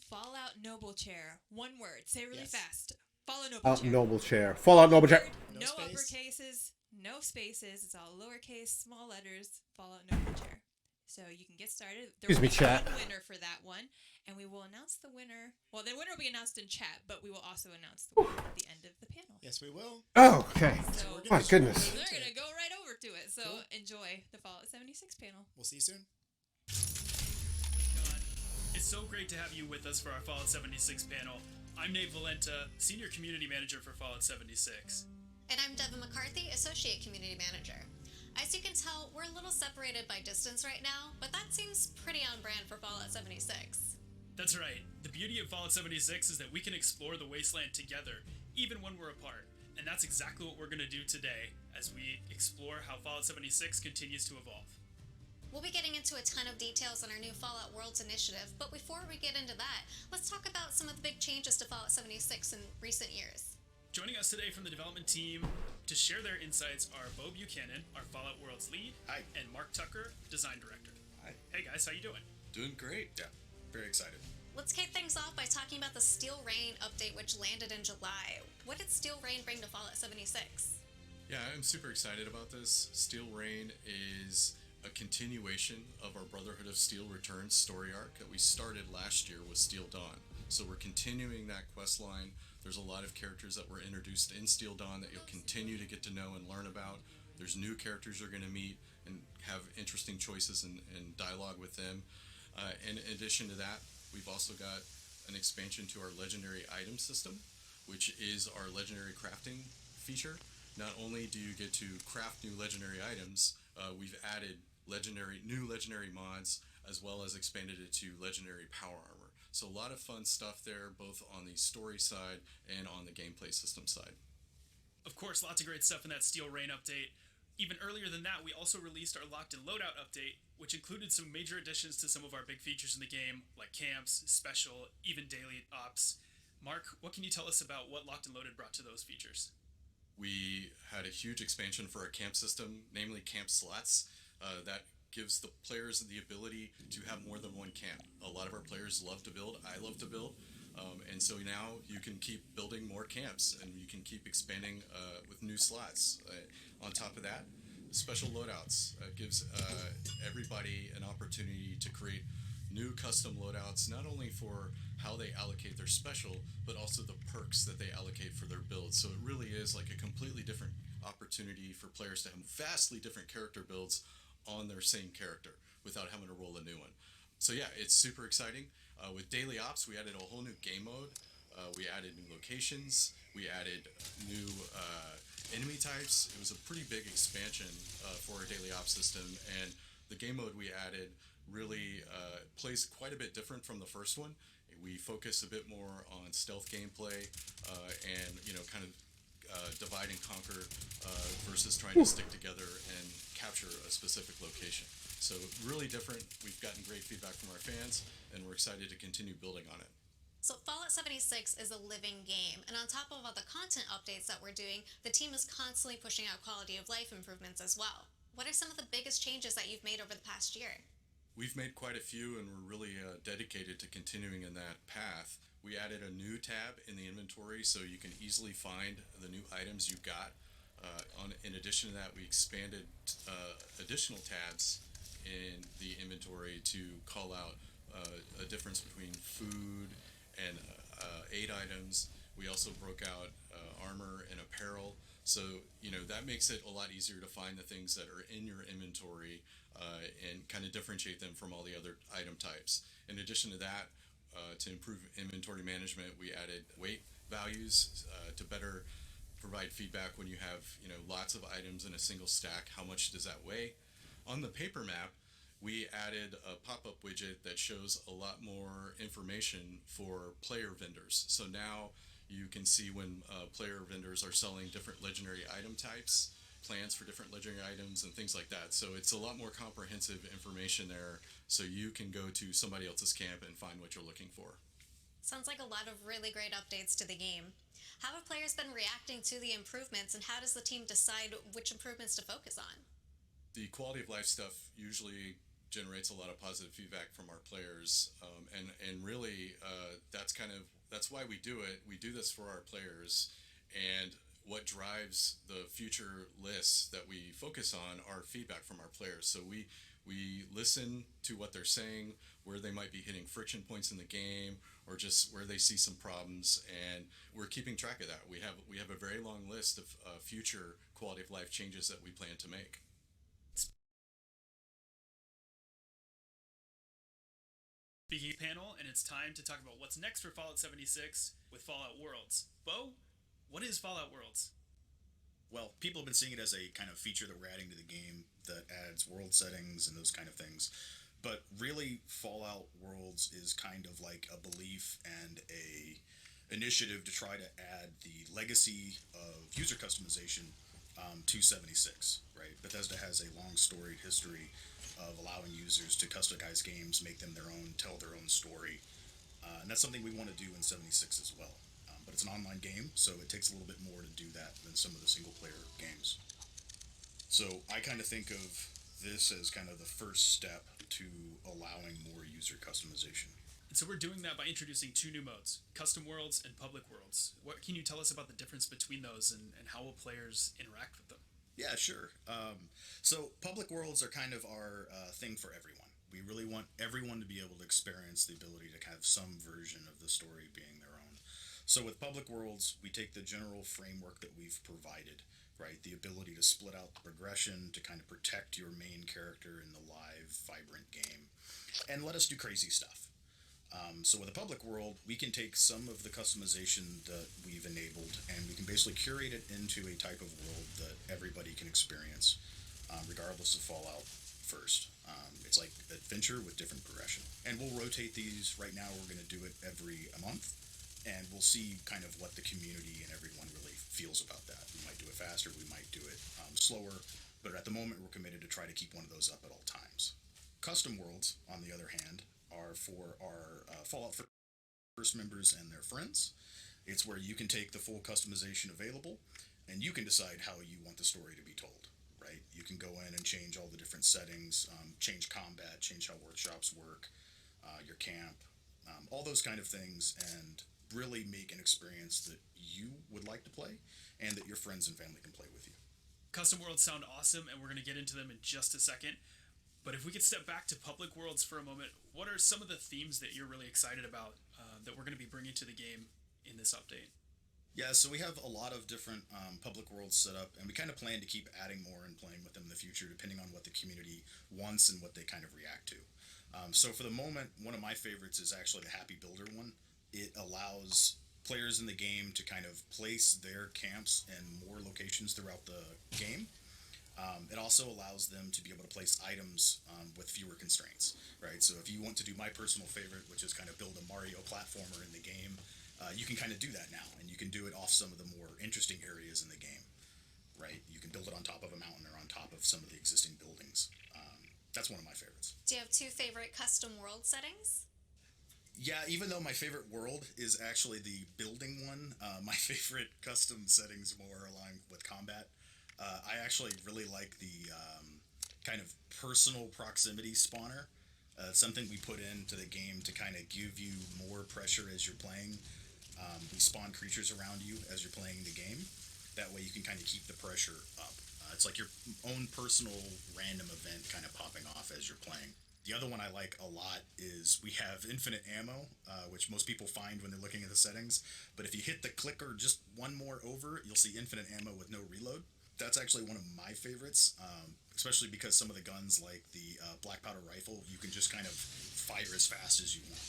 Speaker 6: Fallout Noble Chair. One word. Say it really fast. Fallout Noble Chair.
Speaker 1: Noble Chair. Fallout Noble Chair.
Speaker 6: No uppercases, no spaces. It's all lowercase, small letters. Fallout Noble Chair. So you can get started.
Speaker 1: Excuse me, chat.
Speaker 6: One winner for that one, and we will announce the winner. Well, the winner will be announced in chat, but we will also announce the winner at the end of the panel.
Speaker 9: Yes, we will.
Speaker 1: Oh, okay.
Speaker 6: So
Speaker 1: my goodness.
Speaker 6: We're going to go right over to it. So enjoy the Fallout 76 panel.
Speaker 9: We'll see you soon.
Speaker 22: It's
Speaker 2: It's so great to have you with us for our Fallout 76 panel. I'm Nate Valenta, Senior Community Manager for Fallout 76.
Speaker 16: And I'm Devin McCarthy, Associate Community Manager. As you can tell, we're a little separated by distance right now, but that seems pretty on brand for Fallout 76.
Speaker 2: That's right. The beauty of Fallout 76 is that we can explore the wasteland together, even when we're apart. And that's exactly what we're going to do today, as we explore how Fallout 76 continues to evolve.
Speaker 16: We'll be getting into a ton of details on our new Fallout Worlds initiative, but before we get into that, let's talk about some of the big changes to Fallout 76 in recent years.
Speaker 2: Joining us today from the development team to share their insights are Bo Buchanan, our Fallout Worlds lead,
Speaker 18: Hi.
Speaker 2: and Mark Tucker, design director.
Speaker 18: Hi.
Speaker 2: Hey guys, how you doing?
Speaker 18: Doing great. Yeah, very excited.
Speaker 16: Let's kick things off by talking about the Steel Rain update, which landed in July. What did Steel Rain bring to Fallout 76?
Speaker 18: Yeah, I'm super excited about this. Steel Rain is a continuation of our Brotherhood of Steel Returns story arc that we started last year with Steel Dawn. So we're continuing that quest line. There's a lot of characters that were introduced in Steel Dawn that you'll continue to get to know and learn about. There's new characters you're going to meet and have interesting choices and dialogue with them. In addition to that, we've also got an expansion to our legendary item system, which is our legendary crafting feature. Not only do you get to craft new legendary items, we've added new legendary mods, as well as expanded it to legendary power armor. So a lot of fun stuff there, both on the story side and on the gameplay system side.
Speaker 2: Of course, lots of great stuff in that Steel Rain update. Even earlier than that, we also released our Locked In Loadout update, which included some major additions to some of our big features in the game, like camps, special, even daily ops. Mark, what can you tell us about what Locked and Loaded brought to those features?
Speaker 18: We had a huge expansion for our camp system, namely camp slots, that gives the players the ability to have more than one camp. A lot of our players love to build, I love to build, and so now you can keep building more camps and you can keep expanding with new slots. On top of that, special loadouts gives everybody an opportunity to create new custom loadouts, not only for how they allocate their special, but also the perks that they allocate for their builds. So it really is like a completely different opportunity for players to have vastly different character builds on their same character without having to roll a new one. So yeah, it's super exciting. With daily ops, we added a whole new game mode. We added new locations. We added new enemy types. It was a pretty big expansion for our daily ops system, and the game mode we added really plays quite a bit different from the first one. We focus a bit more on stealth gameplay and kind of divide and conquer versus trying to stick together and capture a specific location. So really different. We've gotten great feedback from our fans, and we're excited to continue building on it.
Speaker 16: So Fallout 76 is a living game, and on top of all the content updates that we're doing, the team is constantly pushing out quality of life improvements as well. What are some of the biggest changes that you've made over the past year?
Speaker 18: We've made quite a few, and we're really dedicated to continuing in that path. We added a new tab in the inventory so you can easily find the new items you've got. In addition to that, we expanded additional tabs in the inventory to call out a difference between food and aid items. We also broke out armor and apparel, so that makes it a lot easier to find the things that are in your inventory and kind of differentiate them from all the other item types. In addition to that, to improve inventory management, we added weight values to better provide feedback when you have lots of items in a single stack. How much does that weigh? On the paper map, we added a pop-up widget that shows a lot more information for player vendors. So now you can see when player vendors are selling different legendary item types, plans for different legendary items, and things like that. So it's a lot more comprehensive information there, so you can go to somebody else's camp and find what you're looking for.
Speaker 16: Sounds like a lot of really great updates to the game. How have players been reacting to the improvements, and how does the team decide which improvements to focus on?
Speaker 18: The quality of life stuff usually generates a lot of positive feedback from our players, and really that's why we do it. We do this for our players, and what drives the future lists that we focus on are feedback from our players. So we listen to what they're saying, where they might be hitting friction points in the game, or just where they see some problems, and we're keeping track of that. We have a very long list of future quality of life changes that we plan to make.
Speaker 2: Speaking of panel, and it's time to talk about what's next for Fallout 76 with Fallout Worlds. Bo, what is Fallout Worlds?
Speaker 3: Well, people have been seeing it as a kind of feature that we're adding to the game that adds world settings and those kind of things. But really, Fallout Worlds is kind of like a belief and a initiative to try to add the legacy of user customization to 76, right? Bethesda has a long storied history of allowing users to customize games, make them their own, tell their own story. And that's something we want to do in 76 as well. But it's an online game, so it takes a little bit more to do that than some of the single player games. So I kind of think of this as kind of the first step to allowing more user customization.
Speaker 2: And so we're doing that by introducing two new modes, Custom Worlds and Public Worlds. What can you tell us about the difference between those and how will players interact with them?
Speaker 3: Yeah, sure. So Public Worlds are kind of our thing for everyone. We really want everyone to be able to experience the ability to have some version of the story being their own. So with Public Worlds, we take the general framework that we've provided, right? The ability to split out the progression, to kind of protect your main character in the live, vibrant game, and let us do crazy stuff. So with a public world, we can take some of the customization that we've enabled and we can basically curate it into a type of world that everybody can experience, regardless of Fallout first. It's like adventure with different progression. And we'll rotate these. Right now we're going to do it every month, and we'll see kind of what the community and everyone really feels about that. We might do it faster, we might do it slower, but at the moment we're committed to try to keep one of those up at all times. Custom worlds, on the other hand, are for our Fallout First members and their friends. It's where you can take the full customization available, and you can decide how you want the story to be told, right? You can go in and change all the different settings, change combat, change how workshops work, your camp, all those kind of things, and really make an experience that you would like to play and that your friends and family can play with you.
Speaker 2: Custom Worlds sound awesome, and we're going to get into them in just a second. But if we could step back to Public Worlds for a moment, what are some of the themes that you're really excited about that we're going to be bringing to the game in this update?
Speaker 3: Yeah, so we have a lot of different public worlds set up, and we kind of plan to keep adding more and playing with them in the future, depending on what the community wants and what they kind of react to. So for the moment, one of my favorites is actually the Happy Builder one. It allows players in the game to kind of place their camps in more locations throughout the game. It also allows them to be able to place items with fewer constraints, right? So if you want to do my personal favorite, which is kind of build a Mario platformer in the game, you can kind of do that now, and you can do it off some of the more interesting areas in the game, right? You can build it on top of a mountain or on top of some of the existing buildings. That's one of my favorites.
Speaker 16: Do you have two favorite custom world settings?
Speaker 3: Yeah, even though my favorite world is actually the building one, my favorite custom settings more aligned with combat. I actually really like the kind of personal proximity spawner. Something we put into the game to kind of give you more pressure as you're playing. We spawn creatures around you as you're playing the game. That way you can kind of keep the pressure up. It's like your own personal random event kind of popping off as you're playing. The other one I like a lot is we have infinite ammo, which most people find when they're looking at the settings. But if you hit the clicker just one more over, you'll see infinite ammo with no reload. That's actually one of my favorites, especially because some of the guns like the black powder rifle, you can just kind of fire as fast as you want.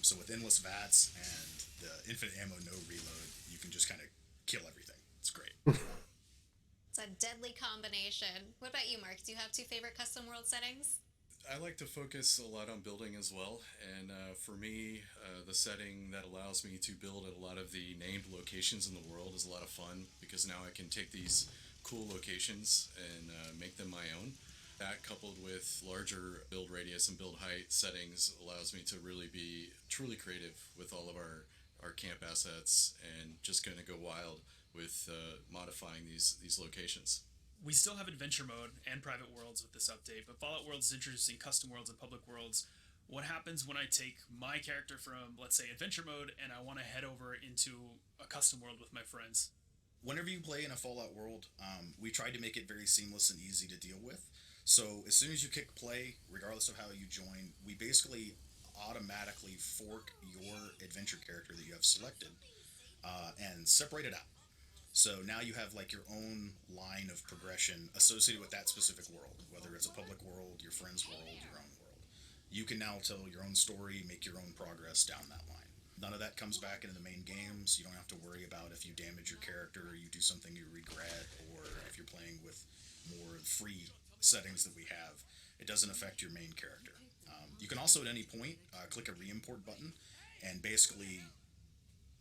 Speaker 3: So with endless VATS and the infinite ammo, no reload, you can just kind of kill everything. It's great.
Speaker 16: It's a deadly combination. What about you, Mark? Do you have two favorite custom world settings?
Speaker 18: I like to focus a lot on building as well, and for me, the setting that allows me to build at a lot of the named locations in the world is a lot of fun, because now I can take these cool locations and make them my own. That, coupled with larger build radius and build height settings, allows me to really be truly creative with all of our camp assets and just going to go wild with modifying these locations.
Speaker 2: We still have adventure mode and private worlds with this update, but Fallout Worlds is introducing custom worlds and public worlds. What happens when I take my character from, let's say, adventure mode and I want to head over into a custom world with my friends?
Speaker 3: Whenever you play in a Fallout world, we tried to make it very seamless and easy to deal with. So as soon as you kick play, regardless of how you join, we basically automatically fork your adventure character that you have selected and separate it out. So now you have like your own line of progression associated with that specific world, whether it's a public world, your friend's world, your own world. You can now tell your own story, make your own progress down that line. None of that comes back into the main games. You don't have to worry about if you damage your character or you do something you regret, or if you're playing with more free settings that we have. It doesn't affect your main character. You can also at any point click a re-import button and basically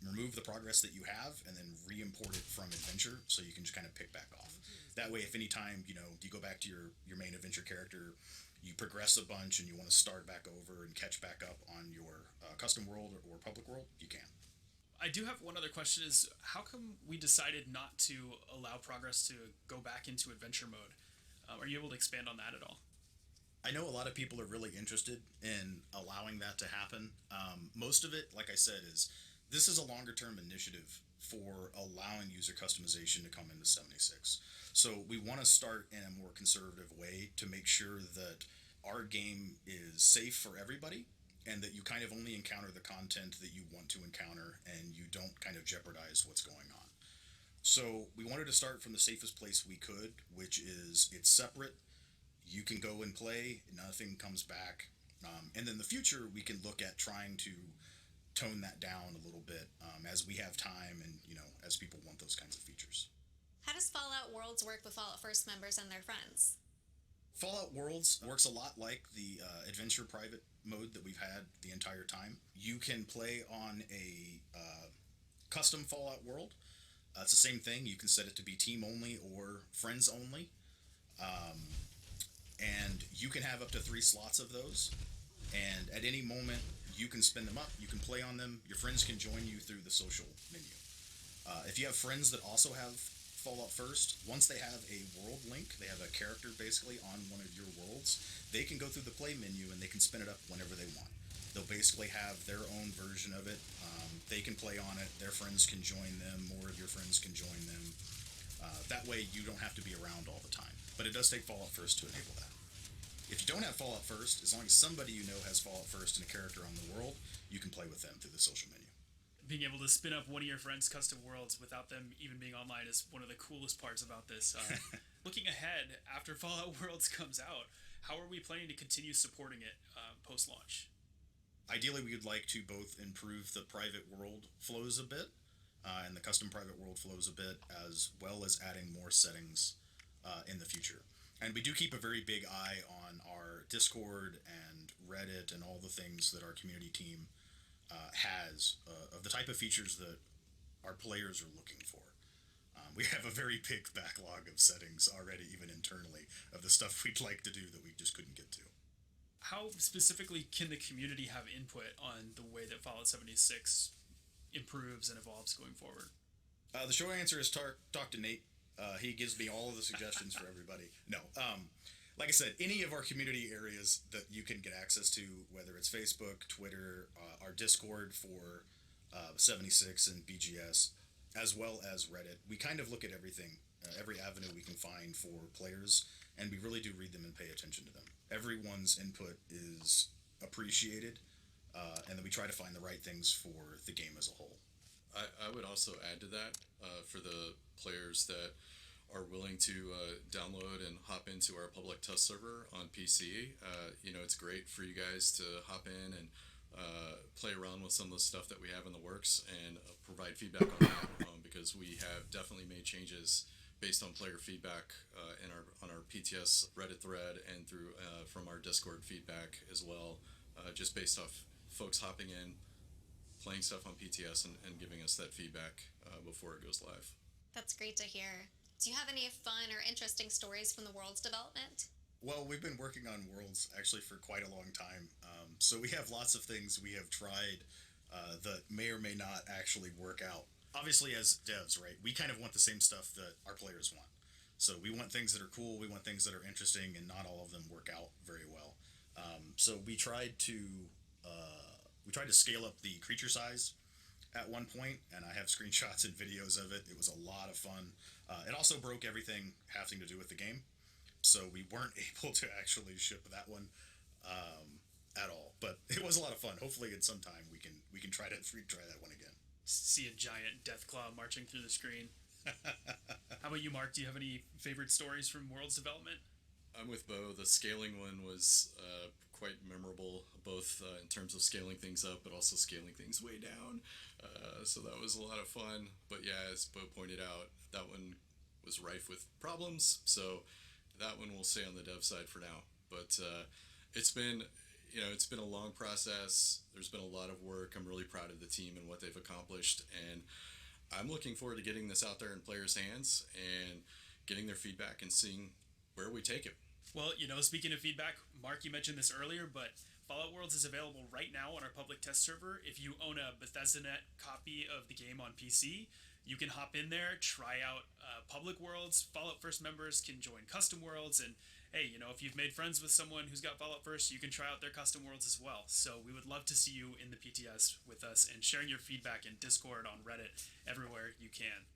Speaker 3: remove the progress that you have and then re-import it from adventure, so you can just kind of pick back off. That way, if any time you go back to your main adventure character, you progress a bunch and you want to start back over and catch back up on your custom world or public world, you can.
Speaker 2: I do have one other question: is how come we decided not to allow progress to go back into adventure mode? Are you able to expand on that at all?
Speaker 3: I know a lot of people are really interested in allowing that to happen. Most of it, like I said, is this is a longer term initiative for allowing user customization to come into 76. So we want to start in a more conservative way to make sure that our game is safe for everybody, and that you kind of only encounter the content that you want to encounter and you don't kind of jeopardize what's going on. So we wanted to start from the safest place we could, which is it's separate. You can go and play, nothing comes back. And in the future, we can look at trying to tone that down a little bit as we have time and, as people want those kinds of features.
Speaker 16: How does Fallout Worlds work with Fallout First members and their friends?
Speaker 3: Fallout Worlds works a lot like the adventure private mode that we've had the entire time. You can play on a custom Fallout world. It's the same thing. You can set it to be team only or friends only. And you can have up to 3 slots of those. And at any moment, you can spin them up. You can play on them. Your friends can join you through the social menu. If you have friends that also have Fallout First, once they have a world link, they have a character basically on one of your worlds, they can go through the play menu and they can spin it up whenever they want. They'll basically have their own version of it. They can play on it. Their friends can join them. More of your friends can join them. That way you don't have to be around all the time. But it does take Fallout First to enable that. If you don't have Fallout First, as long as somebody you know has Fallout First and a character on the world, you can play with them through the social menu.
Speaker 2: Being able to spin up one of your friends' custom worlds without them even being online is one of the coolest parts about this. Looking ahead, after Fallout Worlds comes out, how are we planning to continue supporting it post-launch?
Speaker 3: Ideally, we would like to both improve the private world flows a bit and the custom private world flows a bit, as well as adding more settings in the future. And we do keep a very big eye on our Discord and Reddit and all the things that our community team has of the type of features that our players are looking for. We have a very big backlog of settings already, even internally, of the stuff we'd like to do that we just couldn't get to.
Speaker 2: How specifically can the community have input on the way that Fallout 76 improves and evolves going forward?
Speaker 3: The short answer is talk to Nate. He gives me all of the suggestions for everybody. No, like I said, any of our community areas that you can get access to, whether it's Facebook, Twitter, our Discord for 76 and BGS, as well as Reddit, we kind of look at everything, every avenue we can find for players, and we really do read them and pay attention to them. Everyone's input is appreciated, and then we try to find the right things for the game as a whole.
Speaker 18: I would also add to that for the players that are willing to download and hop into our public test server on PC. It's great for you guys to hop in and play around with some of the stuff that we have in the works and provide feedback on that because we have definitely made changes based on player feedback on our PTS Reddit thread and through from our Discord feedback as well, just based off folks hopping in, playing stuff on PTS and giving us that feedback before it goes live.
Speaker 16: That's great to hear. Do you have any fun or interesting stories from the World's development?
Speaker 3: Well, we've been working on Worlds actually for quite a long time, so we have lots of things we have tried that may or may not actually work out. Obviously, as devs, right, we kind of want the same stuff that our players want. So we want things that are cool, we want things that are interesting, and not all of them work out very well. So we tried to scale up the creature size at one point, and I have screenshots and videos of it. It was a lot of fun. It also broke everything having to do with the game, so we weren't able to actually ship that one at all. But it was a lot of fun. Hopefully, at some time we can try that one again.
Speaker 2: See a giant death claw marching through the screen. How about you, Mark? Do you have any favorite stories from World's development?
Speaker 18: I'm with Bo. The scaling one was quite memorable, both in terms of scaling things up, but also scaling things way down. So that was a lot of fun. But yeah, as Bo pointed out, that one was rife with problems. So that one will stay on the dev side for now. But it's been, it's been a long process. There's been a lot of work. I'm really proud of the team and what they've accomplished, and I'm looking forward to getting this out there in players' hands and getting their feedback and seeing where we take it.
Speaker 2: Well, speaking of feedback, Mark, you mentioned this earlier, but Fallout Worlds is available right now on our public test server. If you own a Bethesda.net copy of the game on PC, you can hop in there, try out public worlds. Fallout First members can join custom worlds, and hey, if you've made friends with someone who's got Fallout First, you can try out their custom worlds as well. So we would love to see you in the PTS with us and sharing your feedback in Discord, on Reddit, everywhere you can.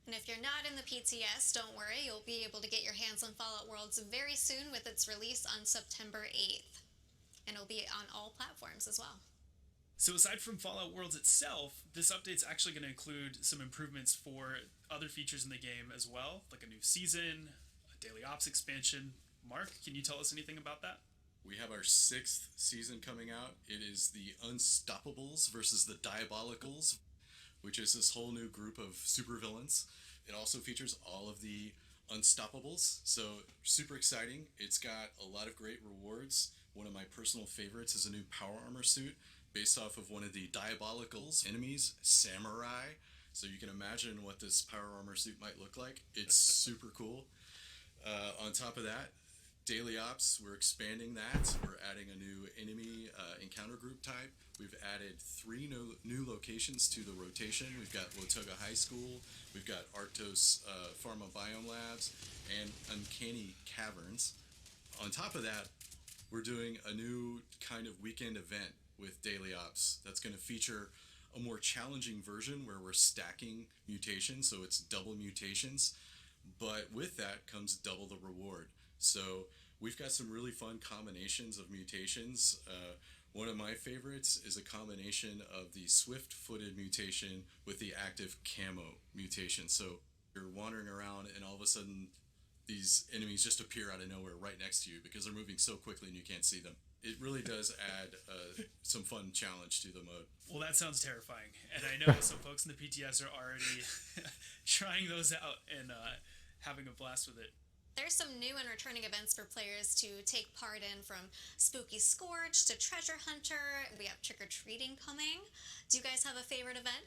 Speaker 16: And if you're not in the PTS, don't worry, you'll be able to get your hands on Fallout Worlds very soon with its release on September 8th. And it'll be on all platforms as well.
Speaker 2: So aside from Fallout Worlds itself, this update's actually going to include some improvements for other features in the game as well, like a new season, a daily ops expansion. Mark, can you tell us anything about that?
Speaker 18: We have our 6th season coming out. It is the Unstoppables versus the Diabolicals, which is this whole new group of supervillains. It also features all of the Unstoppables, so super exciting. It's got a lot of great rewards. One of my personal favorites is a new power armor suit based off of one of the Diabolicals enemies, Samurai. So you can imagine what this power armor suit might look like. It's super cool. On top of that, Daily Ops, we're expanding that. We're adding a new enemy encounter group type. We've added 3 new locations to the rotation. We've got Wotoga High School, we've got Arctos Pharma Biome Labs, and Uncanny Caverns. On top of that, we're doing a new kind of weekend event with Daily Ops that's going to feature a more challenging version where we're stacking mutations, so it's double mutations, but with that comes double the reward. So we've got some really fun combinations of mutations. One of my favorites is a combination of the swift-footed mutation with the active camo mutation. So you're wandering around and all of a sudden these enemies just appear out of nowhere right next to you because they're moving so quickly and you can't see them. It really does add some fun challenge to the mode.
Speaker 2: Well, that sounds terrifying. And I know some folks in the PTS are already trying those out and having a blast with it.
Speaker 16: There's some new and returning events for players to take part in, from Spooky Scorch to Treasure Hunter. We have Trick or Treating coming. Do you guys have a favorite event?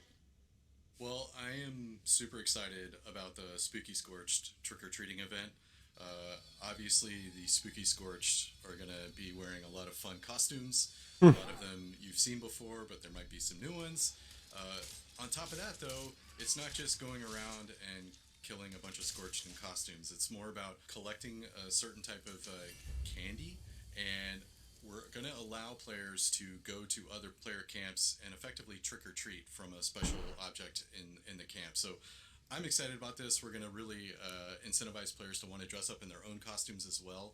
Speaker 18: Well, I am super excited about the Spooky Scorched Trick or Treating event. Obviously, the Spooky Scorched are going to be wearing a lot of fun costumes. A lot of them you've seen before, but there might be some new ones. On top of that, though, it's not just going around and killing a bunch of Scorched in costumes. It's more about collecting a certain type of candy, and we're going to allow players to go to other player camps and effectively trick or treat from a special object in the camp. So I'm excited about this. We're going to really incentivize players to want to dress up in their own costumes as well.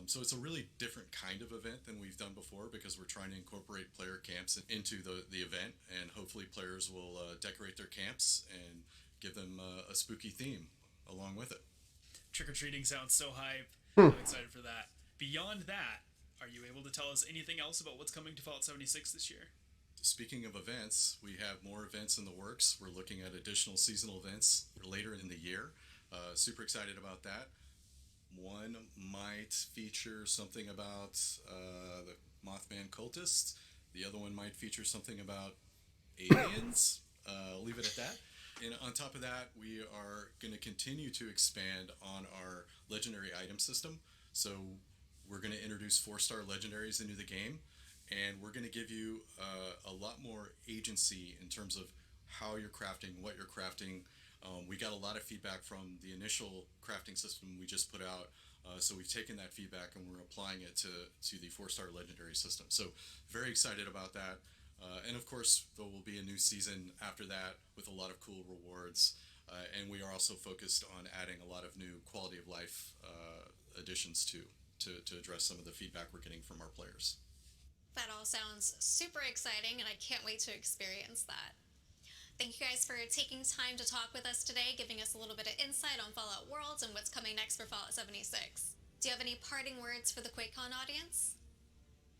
Speaker 18: So it's a really different kind of event than we've done before because we're trying to incorporate player camps into the event, and hopefully players will decorate their camps and give them a spooky theme along with it.
Speaker 2: Trick-or-treating sounds so hype. I'm excited for that. Beyond that, are you able to tell us anything else about what's coming to Fallout 76 this year?
Speaker 18: Speaking of events, we have more events in the works. We're looking at additional seasonal events later in the year. Super excited about that. One might feature something about the Mothman cultists. The other one might feature something about aliens. I'll leave it at that. And on top of that, we are going to continue to expand on our legendary item system. So we're going to introduce 4-star legendaries into the game, and we're going to give you a lot more agency in terms of how you're crafting, what you're crafting. We got a lot of feedback from the initial crafting system we just put out, so we've taken that feedback and we're applying it to the 4-star legendary system. So very excited about that. And of course, there will be a new season after that with a lot of cool rewards. And we are also focused on adding a lot of new quality of life additions to address some of the feedback we're getting from our players.
Speaker 16: That all sounds super exciting, and I can't wait to experience that. Thank you guys for taking time to talk with us today, giving us a little bit of insight on Fallout Worlds and what's coming next for Fallout 76. Do you have any parting words for the QuakeCon audience?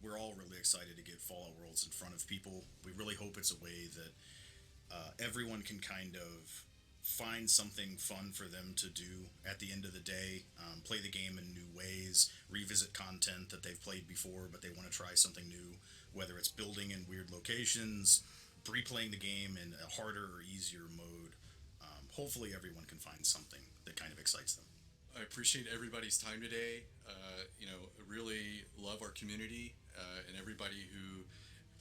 Speaker 3: We're all really excited to get Fallout Worlds in front of people. We really hope it's a way that everyone can kind of find something fun for them to do at the end of the day, play the game in new ways, revisit content that they've played before, but they want to try something new, whether it's building in weird locations, replaying the game in a harder or easier mode. Hopefully everyone can find something that kind of excites them.
Speaker 18: I appreciate everybody's time today. Really love our community and everybody who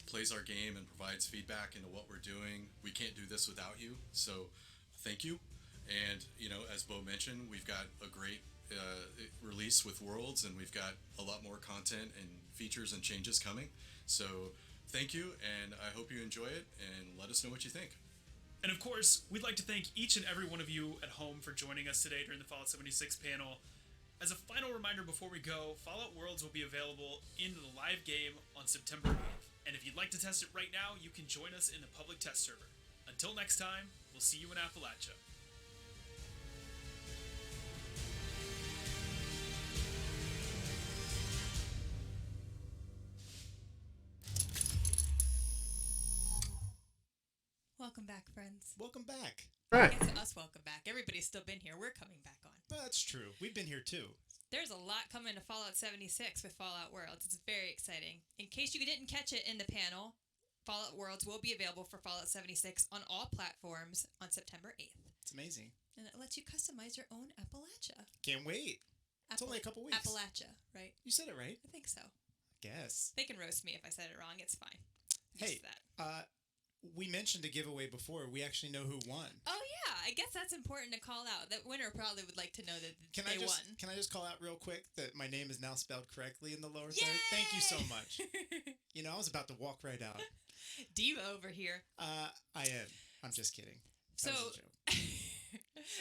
Speaker 18: plays our game and provides feedback into what we're doing. We can't do this without you, so thank you. And as Bo mentioned, we've got a great release with Worlds, and we've got a lot more content and features and changes coming. So thank you, and I hope you enjoy it, and let us know what you think.
Speaker 2: And of course, we'd like to thank each and every one of you at home for joining us today during the Fallout 76 panel. As a final reminder before we go, Fallout Worlds will be available in the live game on September 8th. And if you'd like to test it right now, you can join us in the public test server. Until next time, we'll see you in Appalachia.
Speaker 6: Welcome back, friends.
Speaker 9: Welcome back.
Speaker 1: Right.
Speaker 6: It's us welcome back. Everybody's still been here. We're coming back on.
Speaker 9: That's true. We've been here too.
Speaker 6: There's a lot coming to Fallout 76 with Fallout Worlds. It's very exciting. In case you didn't catch it in the panel, Fallout Worlds will be available for Fallout 76 on all platforms on September 8th.
Speaker 9: It's amazing.
Speaker 6: And it lets you customize your own Appalachia.
Speaker 9: Can't wait. It's only a couple weeks.
Speaker 6: Appalachia, right?
Speaker 9: You said it right.
Speaker 6: I think so.
Speaker 9: Guess.
Speaker 6: They can roast me if I said it wrong. It's fine.
Speaker 9: Hey, we mentioned a giveaway before. We actually know who won.
Speaker 6: Oh yeah, I guess that's important to call out. That winner probably would like to know that they won.
Speaker 9: Can I just call out real quick that my name is now spelled correctly in the lower third? Thank you so much. I was about to walk right out.
Speaker 6: Diva over here.
Speaker 9: I am. I'm just kidding.
Speaker 6: So,
Speaker 9: that was a joke.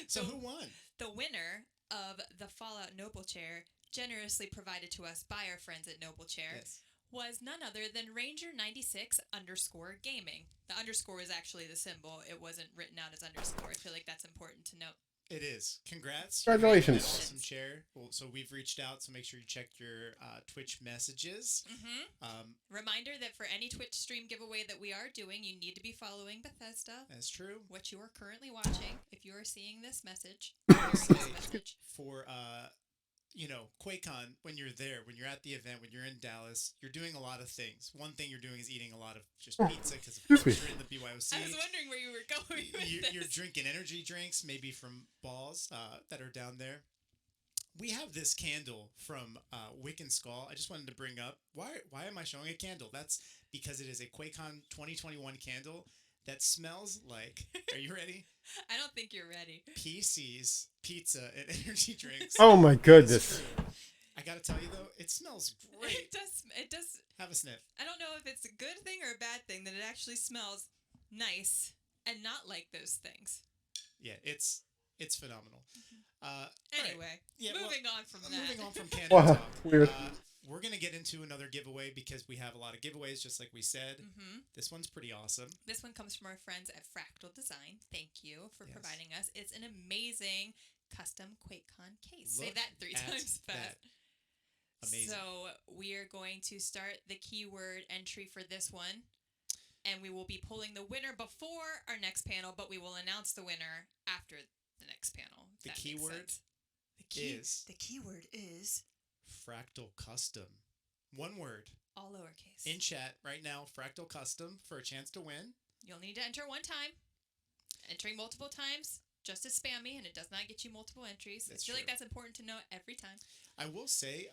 Speaker 9: So who won?
Speaker 6: The winner of the Fallout Noble Chair, generously provided to us by our friends at Noble Chair, was none other than Ranger96_gaming. The underscore is actually the symbol. It wasn't written out as underscore. I feel like that's important to note.
Speaker 9: It is. Congrats.
Speaker 1: Congratulations.
Speaker 9: Awesome chair. Well, so we've reached out, so make sure you check your Twitch messages.
Speaker 6: Reminder that for any Twitch stream giveaway that we are doing, you need to be following Bethesda.
Speaker 9: That's true.
Speaker 6: What you are currently watching, if you are seeing this message,
Speaker 9: for QuakeCon, when you're there, when you're at the event, when you're in Dallas, you're doing a lot of things. One thing you're doing is eating a lot of just pizza because you're in the BYOC.
Speaker 6: I was wondering where you were going with this.
Speaker 9: You're drinking energy drinks, maybe from balls that are down there. We have this candle from Wiccan Skull. I just wanted to bring up. Why am I showing a candle? That's because it is a QuakeCon 2021 candle that smells like, are you ready?
Speaker 6: I don't think you're ready.
Speaker 9: PCs, pizza, and energy drinks.
Speaker 1: Oh my goodness.
Speaker 9: I gotta tell you though, it smells great.
Speaker 6: It does.
Speaker 9: Have a sniff.
Speaker 6: I don't know if it's a good thing or a bad thing that it actually smells nice and not like those things.
Speaker 9: Yeah, it's phenomenal.
Speaker 6: Anyway, moving on from that.
Speaker 9: Moving on from candle talk.
Speaker 1: Weird.
Speaker 9: We're going to get into another giveaway because we have a lot of giveaways, just like we said. This one's pretty awesome.
Speaker 6: This one comes from our friends at Fractal Design. Thank you for providing us. It's an amazing custom QuakeCon case. Say that 3 times fast.
Speaker 9: Amazing.
Speaker 6: So we are going to start the keyword entry for this one. And we will be pulling the winner before our next panel, but we will announce the winner after the next panel.
Speaker 9: The keyword
Speaker 6: The keyword is
Speaker 9: Fractal Custom. One word.
Speaker 6: all lowercase.
Speaker 9: In chat right now, Fractal Custom for a chance to win.
Speaker 6: You'll need to enter one time. Entering multiple times, just as spammy, and it does not get you multiple entries. I feel like that's important to know every time.
Speaker 9: I will say,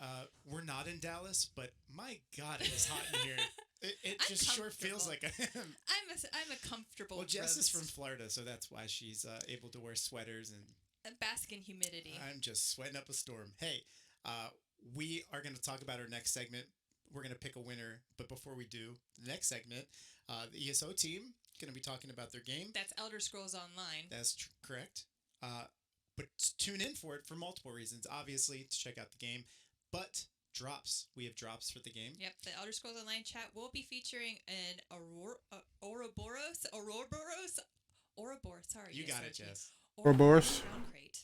Speaker 9: we're not in Dallas, but my God, it is hot in here. It just sure feels like I am.
Speaker 6: I'm a comfortable.
Speaker 9: Well, Jess is from Florida, so that's why she's able to wear sweaters and
Speaker 6: bask in humidity.
Speaker 9: I'm just sweating up a storm. Hey, we are going to talk about our next segment. We're going to pick a winner, but before we do, the next segment, the ESO team going to be talking about their game.
Speaker 6: That's Elder Scrolls Online.
Speaker 9: That's correct. But tune in for it for multiple reasons. Obviously, to check out the game, but drops. We have drops for the game.
Speaker 6: Yep, the Elder Scrolls Online chat will be featuring an Ouroboros. Sorry,
Speaker 9: you got it, Jess.
Speaker 1: Ouroboros.
Speaker 6: Crate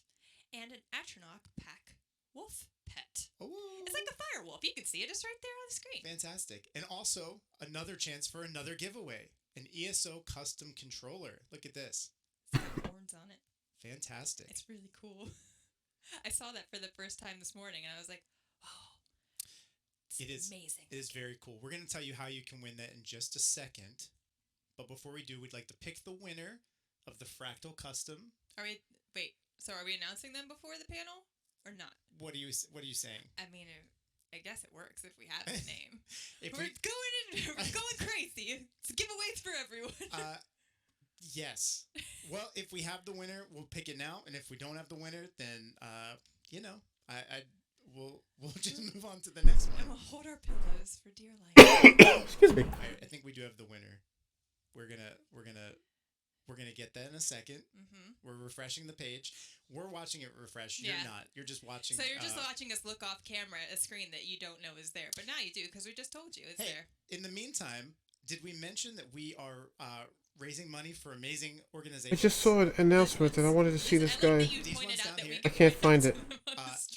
Speaker 6: and an Atronach pack wolf pet. if you can see it, it's right there on the screen.
Speaker 9: Fantastic. And also, another chance for another giveaway. An ESO custom controller. Look at this.
Speaker 6: Horns on it.
Speaker 9: Fantastic.
Speaker 6: It's really cool. I saw that for the first time this morning, and I was like, oh,
Speaker 9: It is
Speaker 6: amazing.
Speaker 9: It is very cool. We're going to tell you how you can win that in just a second. But before we do, we'd like to pick the winner of the Fractal Custom.
Speaker 6: So are we announcing them before the panel or not?
Speaker 9: What are you saying?
Speaker 6: I mean, I guess it works if we have the name.
Speaker 9: We're
Speaker 6: going crazy. It's giveaways for everyone.
Speaker 9: Yes. Well, if we have the winner, we'll pick it now, and if we don't have the winner, then we'll just move on to the next one.
Speaker 6: And we'll hold our pillows for dear life.
Speaker 1: Excuse me.
Speaker 9: I think we do have the winner. We're gonna get that in a second.
Speaker 6: Mm-hmm.
Speaker 9: We're refreshing the page. We're watching it refresh. You're not. You're just watching.
Speaker 6: So you're just watching us look off camera at a screen that you don't know is there, but now you do because we just told you it's there.
Speaker 9: In the meantime, did we mention that we are raising money for amazing
Speaker 1: I
Speaker 9: organizations?
Speaker 1: just saw an announcement and I wanted to see this guy. I can't find it.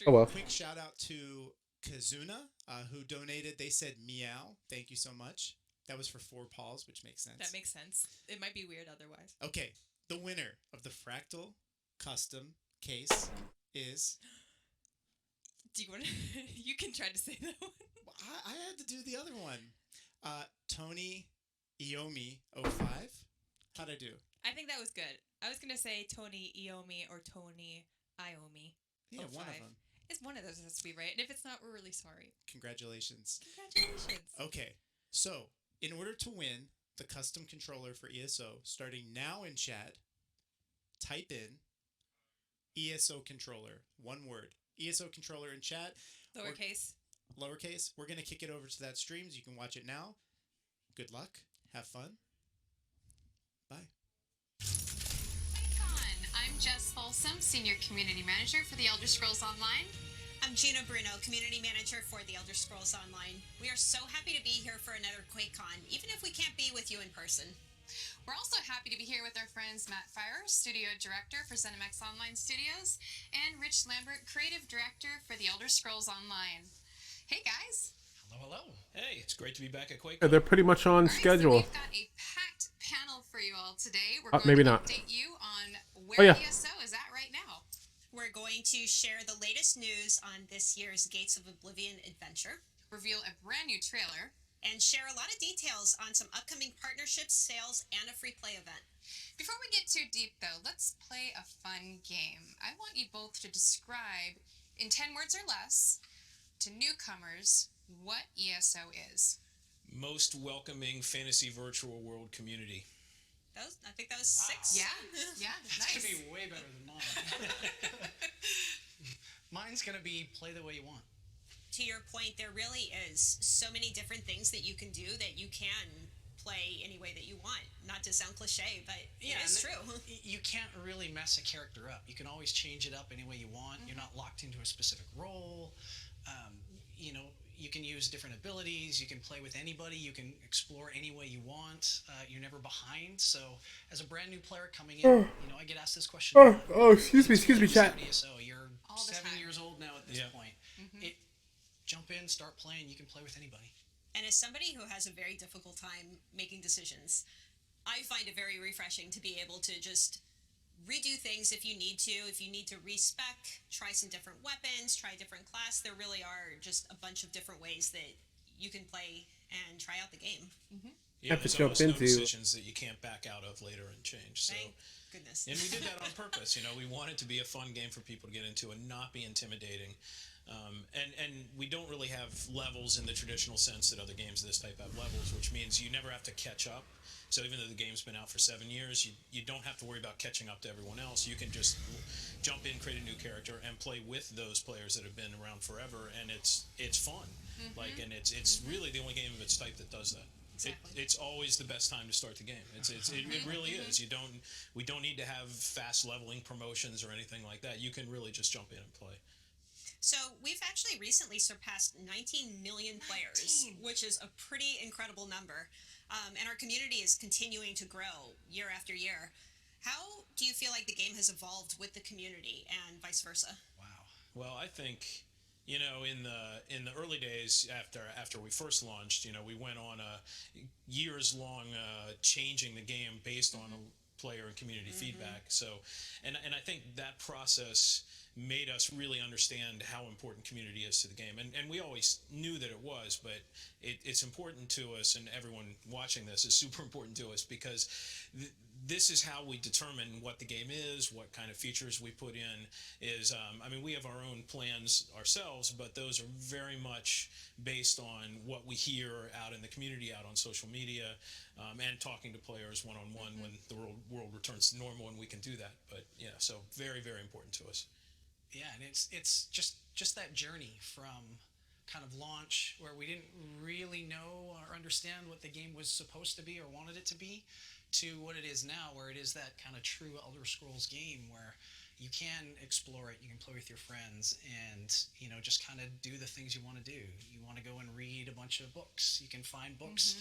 Speaker 1: Oh well.
Speaker 9: Quick shout out to Kazuna, who donated. They said meow. Thank you so much. That was for 4 paws, which makes sense.
Speaker 6: That makes sense. It might be weird otherwise.
Speaker 9: Okay, the winner of the Fractal Custom case is.
Speaker 6: Do you want to? You can try to say that one.
Speaker 9: I had to do the other one. Tony Iomi 05. How'd I do?
Speaker 6: I think that was good. I was gonna say Tony Iomi or Tony Iomi.
Speaker 9: Yeah, one of them.
Speaker 6: It's one of those has to be right, and if it's not, we're really sorry.
Speaker 9: Congratulations.
Speaker 6: Congratulations.
Speaker 9: Okay, so in order to win the custom controller for ESO, starting now in chat, type in ESO controller, one word. ESO controller in chat.
Speaker 6: Lowercase.
Speaker 9: Lowercase. We're going to kick it over to that stream so you can watch it now. Good luck. Have fun. Bye.
Speaker 8: I'm Jess Folsom, Senior Community Manager for the Elder Scrolls Online.
Speaker 4: I'm Gina Bruno, Community Manager for the Elder Scrolls Online. We are so happy to be here for another QuakeCon, even if we can't be with you in person.
Speaker 8: We're also happy to be here with our friends Matt Fire, Studio Director for ZeniMax Online Studios, and Rich Lambert, Creative Director for the Elder Scrolls Online. Hey guys!
Speaker 19: Hello. Hey, it's great to be back at QuakeCon.
Speaker 1: Yeah, they're pretty much on schedule.
Speaker 8: We've got a packed panel for you all today. We're going
Speaker 1: maybe
Speaker 8: to
Speaker 1: not.
Speaker 8: update you on where
Speaker 1: Oh, yeah.
Speaker 8: ESO is at right now.
Speaker 4: We're going to share the latest news on this year's Gates of Oblivion adventure,
Speaker 8: reveal a brand new trailer,
Speaker 4: and share a lot of details on some upcoming partnerships, sales, and a free play event.
Speaker 8: Before we get too deep, though, let's play a fun game. I want you both to describe, in 10 words or less, to newcomers, what ESO is.
Speaker 19: Most welcoming fantasy virtual world community.
Speaker 4: I think that was 6.
Speaker 8: Yeah,
Speaker 20: That's
Speaker 8: nice.
Speaker 20: gonna be way better than mine. Mine's gonna be play the way you want.
Speaker 4: To your point, there really is so many different things that you can do that you can play any way that you want. Not to sound cliche, but it is true.
Speaker 20: You can't really mess a character up. You can always change it up any way you want. You're not locked into a specific role. You can use different abilities. You can play with anybody. You can explore any way you want. You're never behind. So, as a brand new player coming in, I get asked this question.
Speaker 1: Excuse me, chat.
Speaker 20: So you're 7 years old now at this point. Jump in, start playing. You can play with anybody.
Speaker 4: And as somebody who has a very difficult time making decisions, I find it very refreshing to be able to just redo things if you need to respec, try some different weapons, try a different class. There really are just a bunch of different ways that you can play and try out the game.
Speaker 19: Yeah,
Speaker 1: Have to
Speaker 19: there's
Speaker 1: jump
Speaker 19: almost no
Speaker 1: into-
Speaker 19: decisions that you can't back out of later and change. So.
Speaker 4: Thank goodness.
Speaker 19: And we did that on purpose. We want it to be a fun game for people to get into and not be intimidating. And we don't really have levels in the traditional sense that other games of this type have levels, which means you never have to catch up. So even though the game's been out for 7 years, you don't have to worry about catching up to everyone else. You can just jump in, create a new character, and play with those players that have been around forever, and it's fun. And it's really the only game of its type that does that.
Speaker 4: Exactly.
Speaker 19: It's always the best time to start the game. It really is. We don't need to have fast leveling promotions or anything like that. You can really just jump in and play.
Speaker 4: So we've actually recently surpassed 19 million players, which is a pretty incredible number. And our community is continuing to grow year after year. How do you feel like the game has evolved with the community and vice versa?
Speaker 19: Well, I think You know, in the early days after we first launched, you know, we went on a years long changing the game based on a player and community feedback. So, and I think that process made us really understand how important community is to the game. And we always knew that it was, but it's important to us, and everyone watching this is super important to us, because this is how we determine what the game is, what kind of features we put in. I mean, we have our own plans ourselves, but those are very much based on what we hear out in the community, out on social media, and talking to players one-on-one when the world returns to normal and we can do that. But yeah, so very, very important to us.
Speaker 20: Yeah, and it's just that journey from kind of launch where we didn't really know or understand what the game was supposed to be or wanted it to be, to what it is now, where it is that kind of true Elder Scrolls game where you can explore it, you can play with your friends, and you know, just kind of do the things you want to do. You want to go and read a bunch of books, you can find books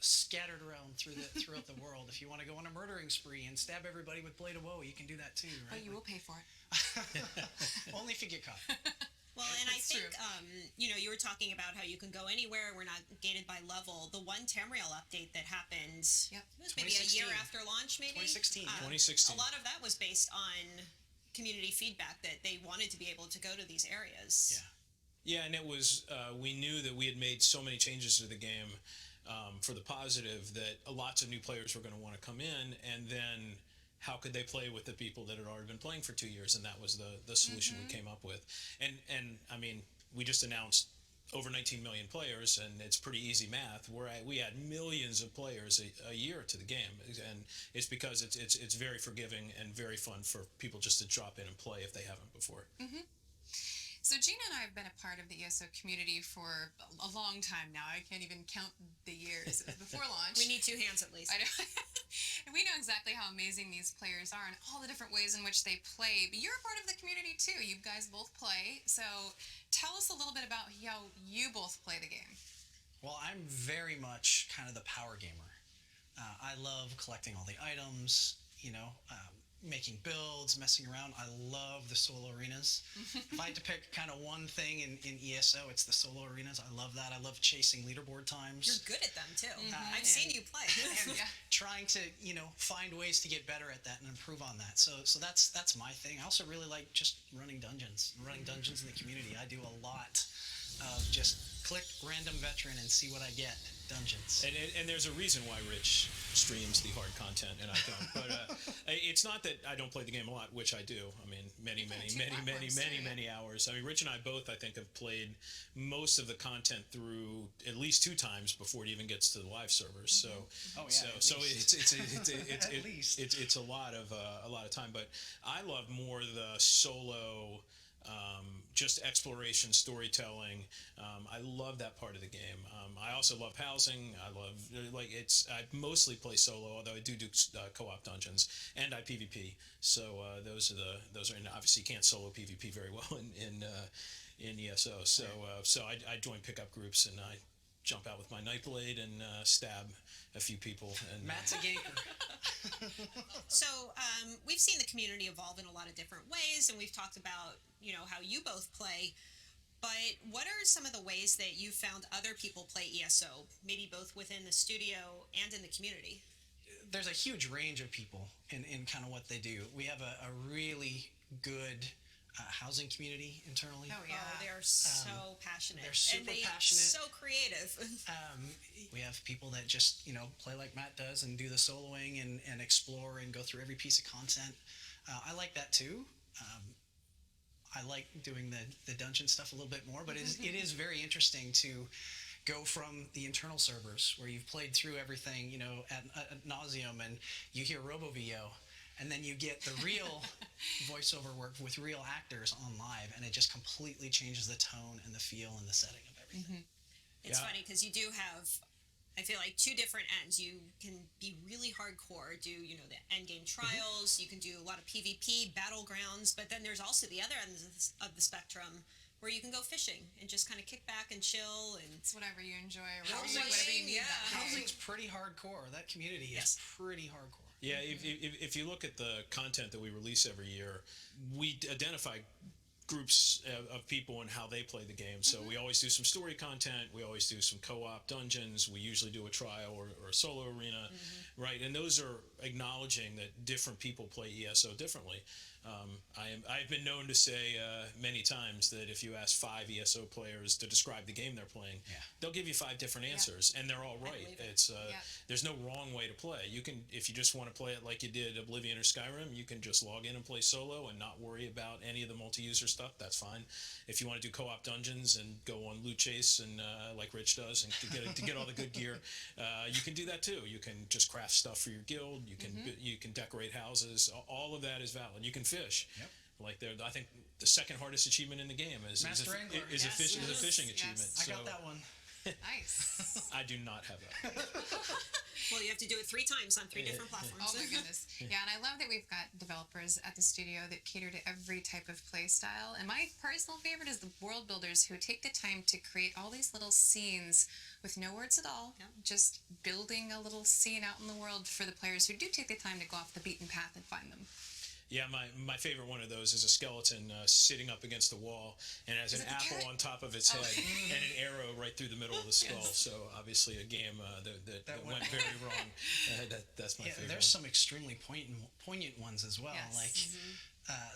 Speaker 20: scattered around throughout the world. If you want to go on a murdering spree and stab everybody with Blade of Woe, you can do that too, right?
Speaker 8: But you will pay for it.
Speaker 20: Only if you get caught.
Speaker 10: Well, and I think, you know, you were talking about how you can go anywhere. We're not gated by level. The one Tamriel update that happened, it was maybe a year after launch, maybe?
Speaker 19: 2016.
Speaker 10: A lot of that was based on community feedback that they wanted to be able to go to these areas.
Speaker 19: Yeah, and it was, we knew that we had made so many changes to the game for the positive that lots of new players were going to want to come in, and then how could they play with the people that had already been playing for 2 years? And that was the solution we came up with. And I mean, we just announced over 19 million players, and it's pretty easy math. We add millions of players a year to the game, and it's because it's very forgiving and very fun for people just to drop in and play if they haven't before.
Speaker 8: So Gina and I have been a part of the ESO community for a long time now. I can't even count the years before launch.
Speaker 10: We need 2 hands at least.
Speaker 8: I know. And we know exactly how amazing these players are and all the different ways in which they play. But you're a part of the community too. You guys both play. So tell us a little bit about how you both play the game.
Speaker 20: Well, I'm very much kind of the power gamer. I love collecting all the items, you know, making builds, messing around. I love the solo arenas. If I had to pick kind of one thing in ESO, it's the solo arenas. I love that. I love chasing leaderboard times.
Speaker 10: You're good at them too. I've seen you play.
Speaker 20: And trying to, you know, find ways to get better at that and improve on that. So that's my thing. I also really like just running dungeons in the community. I do a lot of just click random veteran and see what I get dungeons.
Speaker 19: And there's a reason why Rich streams the hard content and I don't. But it's not that I don't play the game a lot, which I do. I mean, many hours. I mean, Rich and I both, I think, have played most of the content through at least 2 times before it even gets to the live servers. So, it's a lot of time. But I love more the solo. Just exploration, storytelling. I love that part of the game. I also love housing. I mostly play solo, although I do co-op dungeons, and I PvP. So those are, and obviously you can't solo PvP very well in ESO. So I join pickup groups and I jump out with my Nightblade and stab a few people. And
Speaker 20: Matt's a gamer.
Speaker 10: So we've seen the community evolve in a lot of different ways, and we've talked about, you know, how you both play. But what are some of the ways that you found other people play ESO, maybe both within the studio and in the community?
Speaker 20: There's a huge range of people in kind of what they do. We have a really good housing community internally.
Speaker 10: Oh yeah, they're so passionate.
Speaker 20: They're super passionate.
Speaker 10: So creative.
Speaker 20: We have people that just, you know, play like Matt does and do the soloing and explore and go through every piece of content. I like that too. I like doing the dungeon stuff a little bit more, but it is very interesting to go from the internal servers where you've played through everything, you know, ad nauseum, and you hear RoboVO, and then you get the real voiceover work with real actors on live, and it just completely changes the tone and the feel and the setting of everything.
Speaker 10: It's funny because you do have, I feel like, 2 different ends. You can be really hardcore, do, you know, the end game trials, you can do a lot of PvP, battlegrounds, but then there's also the other end of the spectrum where you can go fishing and just kind of kick back and chill. And
Speaker 8: it's whatever you enjoy, or
Speaker 20: housing,
Speaker 8: whatever you need.
Speaker 20: Housing's pretty hardcore. That community is pretty hardcore.
Speaker 19: Yeah, if you look at the content that we release every year, we identify groups of people and how they play the game. So we always do some story content. We always do some co-op dungeons. We usually do a trial or a solo arena, right? And those are acknowledging that different people play ESO differently. I've been known to say many times that if you ask 5 ESO players to describe the game they're playing, they'll give you 5 different answers, and they're all right. It's there's no wrong way to play. You can, if you just want to play it like you did Oblivion or Skyrim, you can just log in and play solo and not worry about any of the multi-user stuff. That's fine. If you want to do co-op dungeons and go on loot chase and like Rich does and to get all the good gear, you can do that too. You can just craft stuff for your guild. You can decorate houses. All of that is valid. You can fish. Like I think the second hardest achievement in the game is a fishing achievement.
Speaker 20: I got that one.
Speaker 8: Nice.
Speaker 19: I do not have that.
Speaker 17: Well, you have to do it 3 times on 3 different platforms.
Speaker 8: Oh my goodness. Yeah, and I love that we've got developers at the studio that cater to every type of play style. And my personal favorite is the world builders who take the time to create all these little scenes with no words at all, just building a little scene out in the world for the players who do take the time to go off the beaten path and find them.
Speaker 19: Yeah, my favorite one of those is a skeleton sitting up against a wall and has an apple on top of its head and an arrow right through the middle of the skull. So obviously a game that went very wrong. That's my favorite.
Speaker 20: There's some extremely poignant ones as well. Like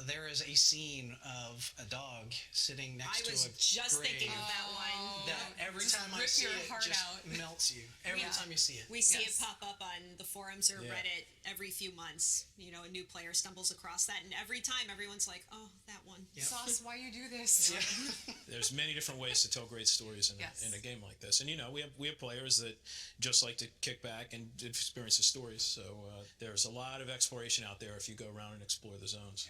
Speaker 20: there is a scene of a dog sitting next to a
Speaker 17: I was just
Speaker 20: grave
Speaker 17: thinking of that one.
Speaker 20: that every
Speaker 8: Just
Speaker 20: time I
Speaker 8: rip
Speaker 20: see
Speaker 8: your
Speaker 20: it,
Speaker 8: heart
Speaker 20: just
Speaker 8: out.
Speaker 20: melts you. Every time you see it.
Speaker 17: We see it pop up on the forums or Reddit every few months. You know, a new player stumbles across that, and every time everyone's like, "Oh, that one."
Speaker 8: Sauce, why you do this?
Speaker 19: There's many different ways to tell great stories in a game like this, and we have players that just like to kick back and experience the stories. So there's a lot of exploration out there if you go around and explore the zones.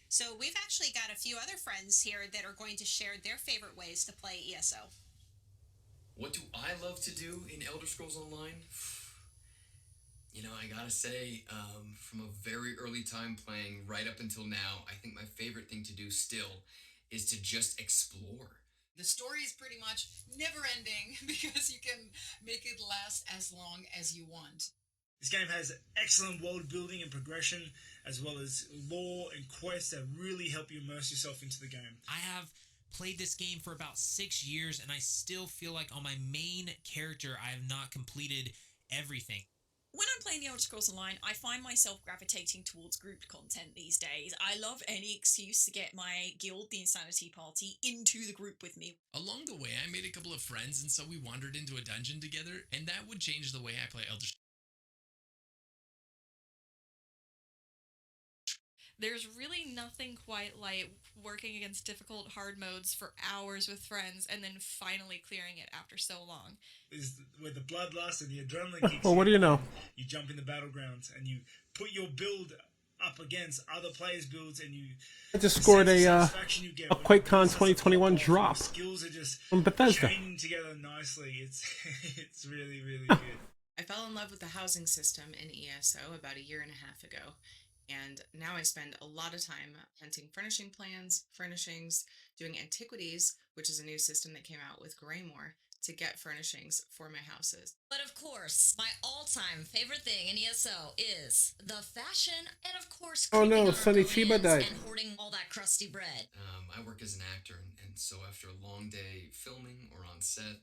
Speaker 17: So we've actually got a few other friends here that are going to share their favorite ways to play ESO.
Speaker 21: What do I love to do in Elder Scrolls Online? You know, I gotta say, from a very early time playing right up until now, I think my favorite thing to do still is to just explore.
Speaker 23: The story is pretty much never ending because you can make it last as long as you want.
Speaker 24: This game has excellent world building and progression, as well as lore and quests that really help you immerse yourself into the game.
Speaker 25: I have played this game for about 6 years, and I still feel like on my main character, I have not completed everything.
Speaker 26: When I'm playing the Elder Scrolls Online, I find myself gravitating towards grouped content these days. I love any excuse to get my guild, the Insanity Party, into the group with me.
Speaker 27: Along the way, I made a couple of friends, and so we wandered into a dungeon together, and that would change the way I play Elder Scrolls.
Speaker 6: There's really nothing quite like working against difficult hard modes for hours with friends and then finally clearing it after so long.
Speaker 24: Is where the bloodlust and the adrenaline kicks
Speaker 1: Well, what do you know?
Speaker 24: You jump in the battlegrounds and you put your build up against other players' builds, and you.
Speaker 1: I just scored a QuakeCon 2021 drop
Speaker 24: Skills are just
Speaker 1: from Bethesda.
Speaker 24: chaining together nicely. It's really good.
Speaker 28: I fell in love with the housing system in ESO about 1.5 years ago. And now I spend a lot of time hunting furnishing plans, furnishings, doing antiquities, which is a new system that came out with Greymore, to get furnishings for my houses.
Speaker 29: But of course, my all-time favorite thing in ESO is the fashion and of course
Speaker 1: Oh no,
Speaker 29: creeping on
Speaker 1: Sonny
Speaker 29: our
Speaker 1: Chiba
Speaker 29: hands
Speaker 1: died.
Speaker 29: and hoarding all that crusty bread.
Speaker 21: I work as an actor, and so after a long day filming or on set,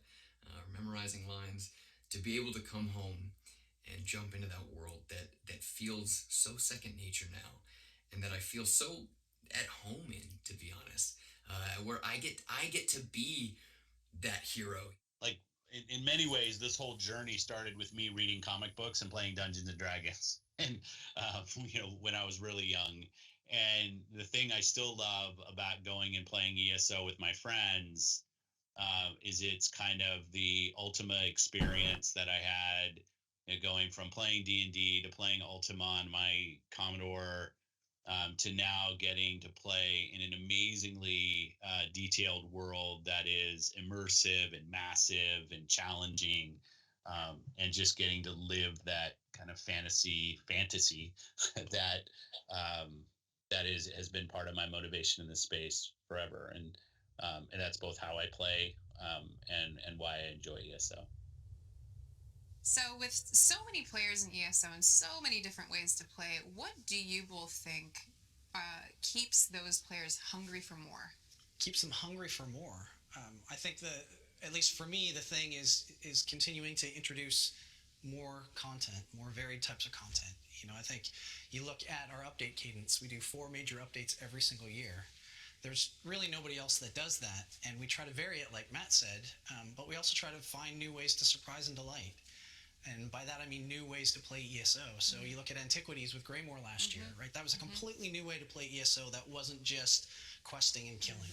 Speaker 21: memorizing lines, to be able to come home and jump into that world that feels so second nature now, and that I feel so at home in, to be honest, where I get to be that hero.
Speaker 30: Like in many ways, this whole journey started with me reading comic books and playing Dungeons and Dragons, and when I was really young. And the thing I still love about going and playing ESO with my friends is it's kind of the Ultima experience that I had. Going from playing D&D to playing Ultima on my Commodore to now getting to play in an amazingly detailed world that is immersive and massive and challenging, and just getting to live that kind of fantasy that has been part of my motivation in this space forever, and that's both how I play and why I enjoy ESO.
Speaker 8: So, with so many players in ESO and so many different ways to play, what do you both think keeps those players hungry for more?
Speaker 20: Keeps them hungry for more. I think at least for me, the thing is continuing to introduce more content, more varied types of content. You know, I think you look at our update cadence. We do 4 major updates every single year. There's really nobody else that does that, and we try to vary it, like Matt said, but we also try to find new ways to surprise and delight. And by that I mean new ways to play ESO. So you look at Antiquities with Greymore last year, right? That was a completely new way to play ESO that wasn't just questing and killing.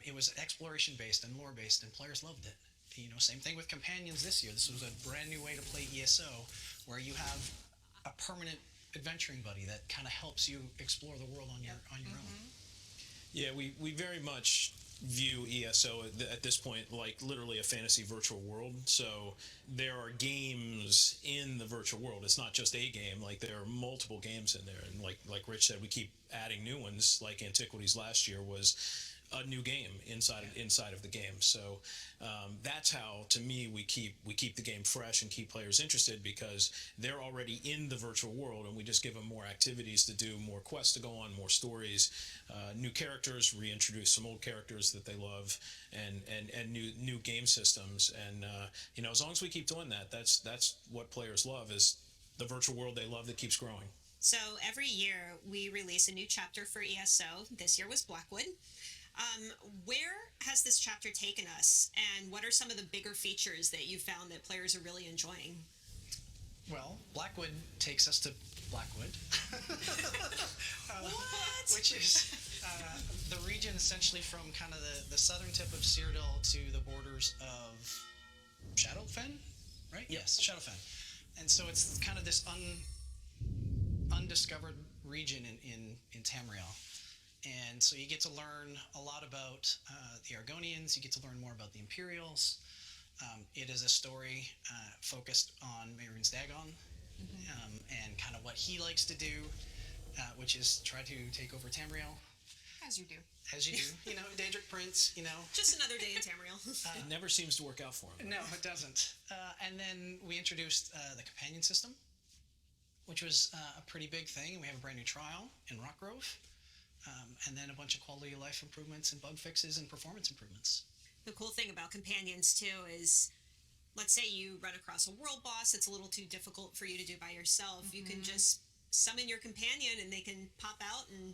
Speaker 20: It was exploration based and lore based, and players loved it. You know, same thing with Companions this year. This was a brand new way to play ESO, where you have a permanent adventuring buddy that kind of helps you explore the world on your own.
Speaker 19: Yeah, we very much view ESO at this point like literally a fantasy virtual world. So there are games in the virtual world. It's not just a game. Like, there are multiple games in there, and like Rich said, we keep adding new ones. Like Antiquities last year was a new game inside of the game. So that's how, to me, we keep the game fresh and keep players interested, because they're already in the virtual world, and we just give them more activities to do, more quests to go on, more stories, new characters, reintroduce some old characters that they love, and new game systems. And you know, as long as we keep doing that, that's what players love, is the virtual world they love that keeps growing.
Speaker 17: So every year we release a new chapter for ESO. This year was Blackwood. Where has this chapter taken us, and what are some of the bigger features that you found that players are really enjoying?
Speaker 20: Well, Blackwood takes us to Blackwood. Which is the region essentially from kind of the southern tip of Cyrodiil to the borders of Shadowfen, right? Yes, Shadowfen. And so it's kind of this undiscovered region in Tamriel. And so you get to learn a lot about the Argonians. You get to learn more about the Imperials. It is a story focused on Mehrunes Dagon, and kind of what he likes to do, which is try to take over Tamriel.
Speaker 8: As you do.
Speaker 20: As you do. You know, Daedric Prince, you know.
Speaker 17: Just another day in Tamriel.
Speaker 19: It never seems to work out for him.
Speaker 20: No, it doesn't. And then we introduced the companion system, which was a pretty big thing. And we have a brand new trial in Rockgrove. And then a bunch of quality of life improvements and bug fixes and performance improvements.
Speaker 17: The cool thing about Companions, too, is let's say you run across a world boss that's a little too difficult for you to do by yourself. You can just summon your companion and they can pop out and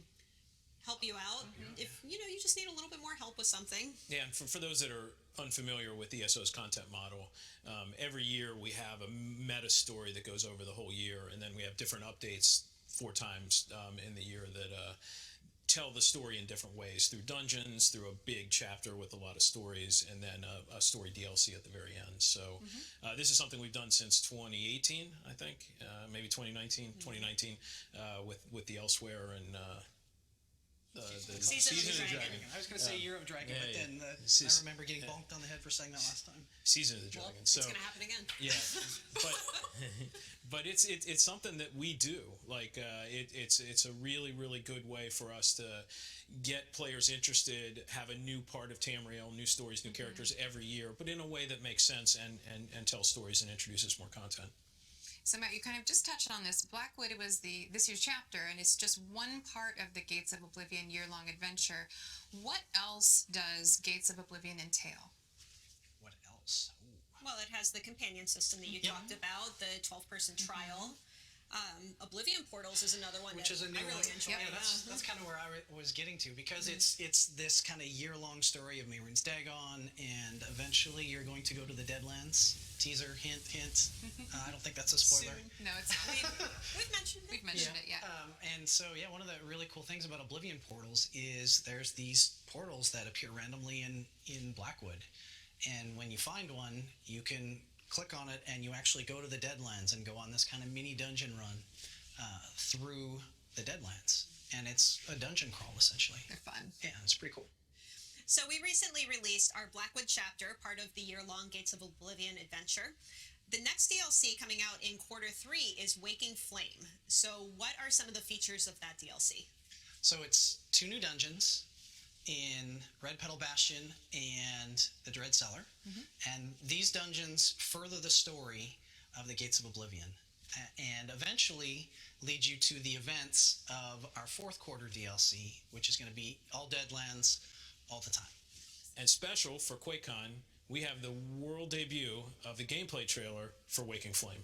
Speaker 17: help you out. If, you know, you just need a little bit more help with something.
Speaker 19: Yeah, and for those that are unfamiliar with ESO's content model, every year we have a meta story that goes over the whole year, and then we have different updates 4 times in the year that tell the story in different ways, through dungeons, through a big chapter with a lot of stories, and then a story DLC at the very end. So this is something we've done since 2018, I think, maybe 2019, with the Elsewhere and the
Speaker 20: Season of the Dragon. I was going to say Year of Dragon, but then I remember getting bonked on the head for saying that last time.
Speaker 19: Season of the Dragon.
Speaker 17: Well, it's going to happen again.
Speaker 19: Yeah, but it's something that we do. Like it's a really, really good way for us to get players interested, have a new part of Tamriel, new stories, new characters every year, but in a way that makes sense and tells stories and introduces more content.
Speaker 8: So Matt, you kind of just touched on this. Blackwood was this year's chapter, and it's just one part of the Gates of Oblivion year-long adventure. What else does Gates of Oblivion entail?
Speaker 20: What else? Ooh.
Speaker 17: Well, it has the companion system that you talked about, the 12-person trial. Oblivion Portals is another one
Speaker 20: which is a new
Speaker 17: I really enjoy.
Speaker 20: Yeah, that's kind of where I was getting to, because it's this kind of year-long story of Mehrunes Dagon, and eventually you're going to go to the Deadlands. Teaser, hint, hint. I don't think that's a spoiler.
Speaker 8: Soon. No, it's not.
Speaker 17: We've mentioned it.
Speaker 8: Yeah.
Speaker 20: And so, yeah, one of the really cool things about Oblivion Portals is there's these portals that appear randomly in Blackwood. And when you find one, you can click on it and you actually go to the Deadlands and go on this kind of mini dungeon run through the Deadlands. And it's a dungeon crawl, essentially.
Speaker 8: They're fun.
Speaker 20: Yeah, it's pretty cool.
Speaker 17: So we recently released our Blackwood chapter, part of the year-long Gates of Oblivion adventure. The next DLC coming out in Q3 is Waking Flame. So what are some of the features of that DLC?
Speaker 20: So it's 2 new dungeons in Red Petal Bastion and the Dread Cellar. And these dungeons further the story of the Gates of Oblivion. and eventually lead you to the events of our fourth quarter DLC, which is going to be all Deadlands all the time.
Speaker 19: And special for QuakeCon, we have the world debut of the gameplay trailer for Waking Flame.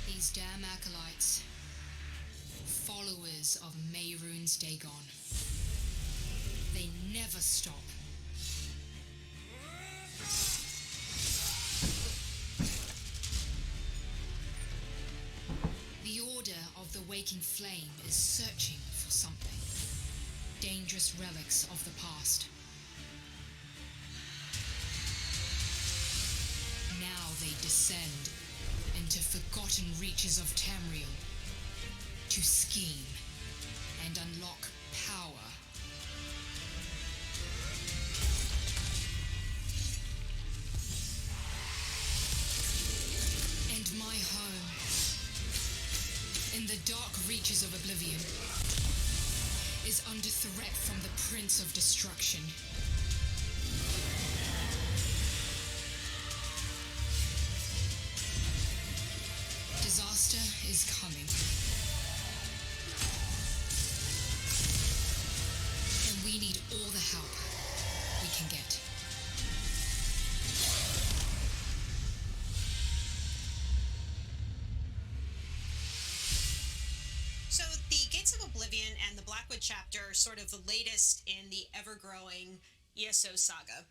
Speaker 3: These damn acolytes, followers of Mehrunes Dagon, they never stop. The Order of the Waking Flame is searching for something. Dangerous relics of the past. Now they descend into forgotten reaches of Tamriel to scheme and unlock power. And my home, in the dark reaches of Oblivion, is under threat from the Prince of Destruction. Disaster is coming. And we need all the help we can get.
Speaker 17: So the Gates of Oblivion and the Blackwood chapter are sort of the latest in the ever-growing ESO saga.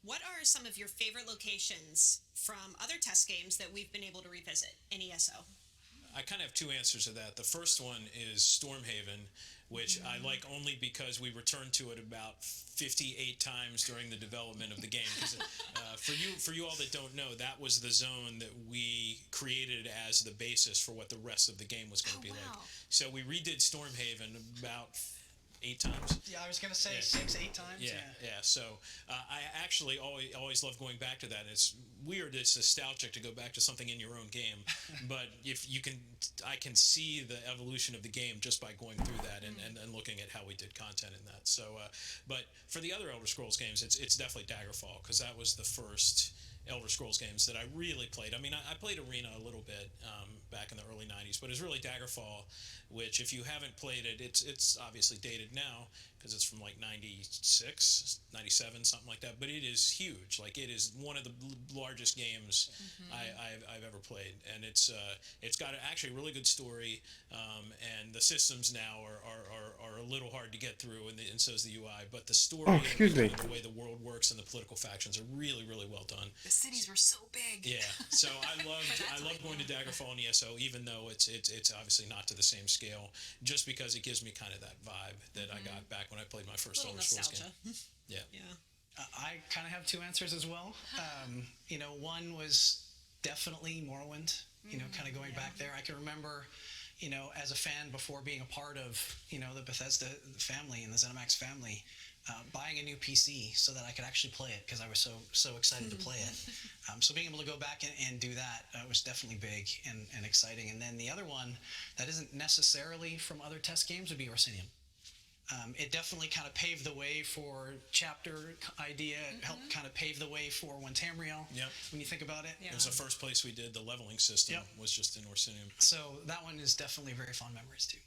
Speaker 17: What are some of your favorite locations from other test games that we've been able to revisit in ESO?
Speaker 19: I kind of have two answers to that. The first one is Stormhaven, which I like only because we returned to it about 58 times during the development of the game. For you all that don't know, that was the zone that we created as the basis for what the rest of the game was going to be like. So we redid Stormhaven about 8 times.
Speaker 20: Yeah, I was going to say 6, 8 times.
Speaker 19: Yeah. So I actually always love going back to that. It's weird, it's nostalgic to go back to something in your own game, but if you can, I can see the evolution of the game just by going through that and looking at how we did content in that. So, but for the other Elder Scrolls games, it's definitely Daggerfall, because that was the first Elder Scrolls games that I really played. I mean, I played Arena a little bit back in the early 90s, but it's really Daggerfall, which if you haven't played it, it's obviously dated now because it's from like 96, 97, something like that, but it is huge. Like, it is one of the largest games I've ever played, and it's got actually a really good story, and the systems now are a little hard to get through, and so is the UI, but the story and the way the world works and the political factions are really, really well done.
Speaker 8: The cities were so big.
Speaker 19: Yeah, so I love going to Daggerfall and ESO, even though it's obviously not to the same scale, just because it gives me kind of that vibe that I got back when I played my first Elder Scrolls game. Yeah.
Speaker 20: I kind of have two answers as well. One was definitely Morrowind. Kind of going back there. I can remember, as a fan before being a part of, the Bethesda family and the ZeniMax family, buying a new PC so that I could actually play it because I was so excited to play it. So being able to go back and do that was definitely big and exciting. And then the other one that isn't necessarily from other test games would be Orsinium. It definitely kind of paved the way for chapter idea. It helped kind of pave the way for One Tamriel.
Speaker 19: Yep.
Speaker 20: When you think about it.
Speaker 19: It was the first place we did the leveling system. Was just in Orsinium.
Speaker 20: So that one is definitely very fond memories too.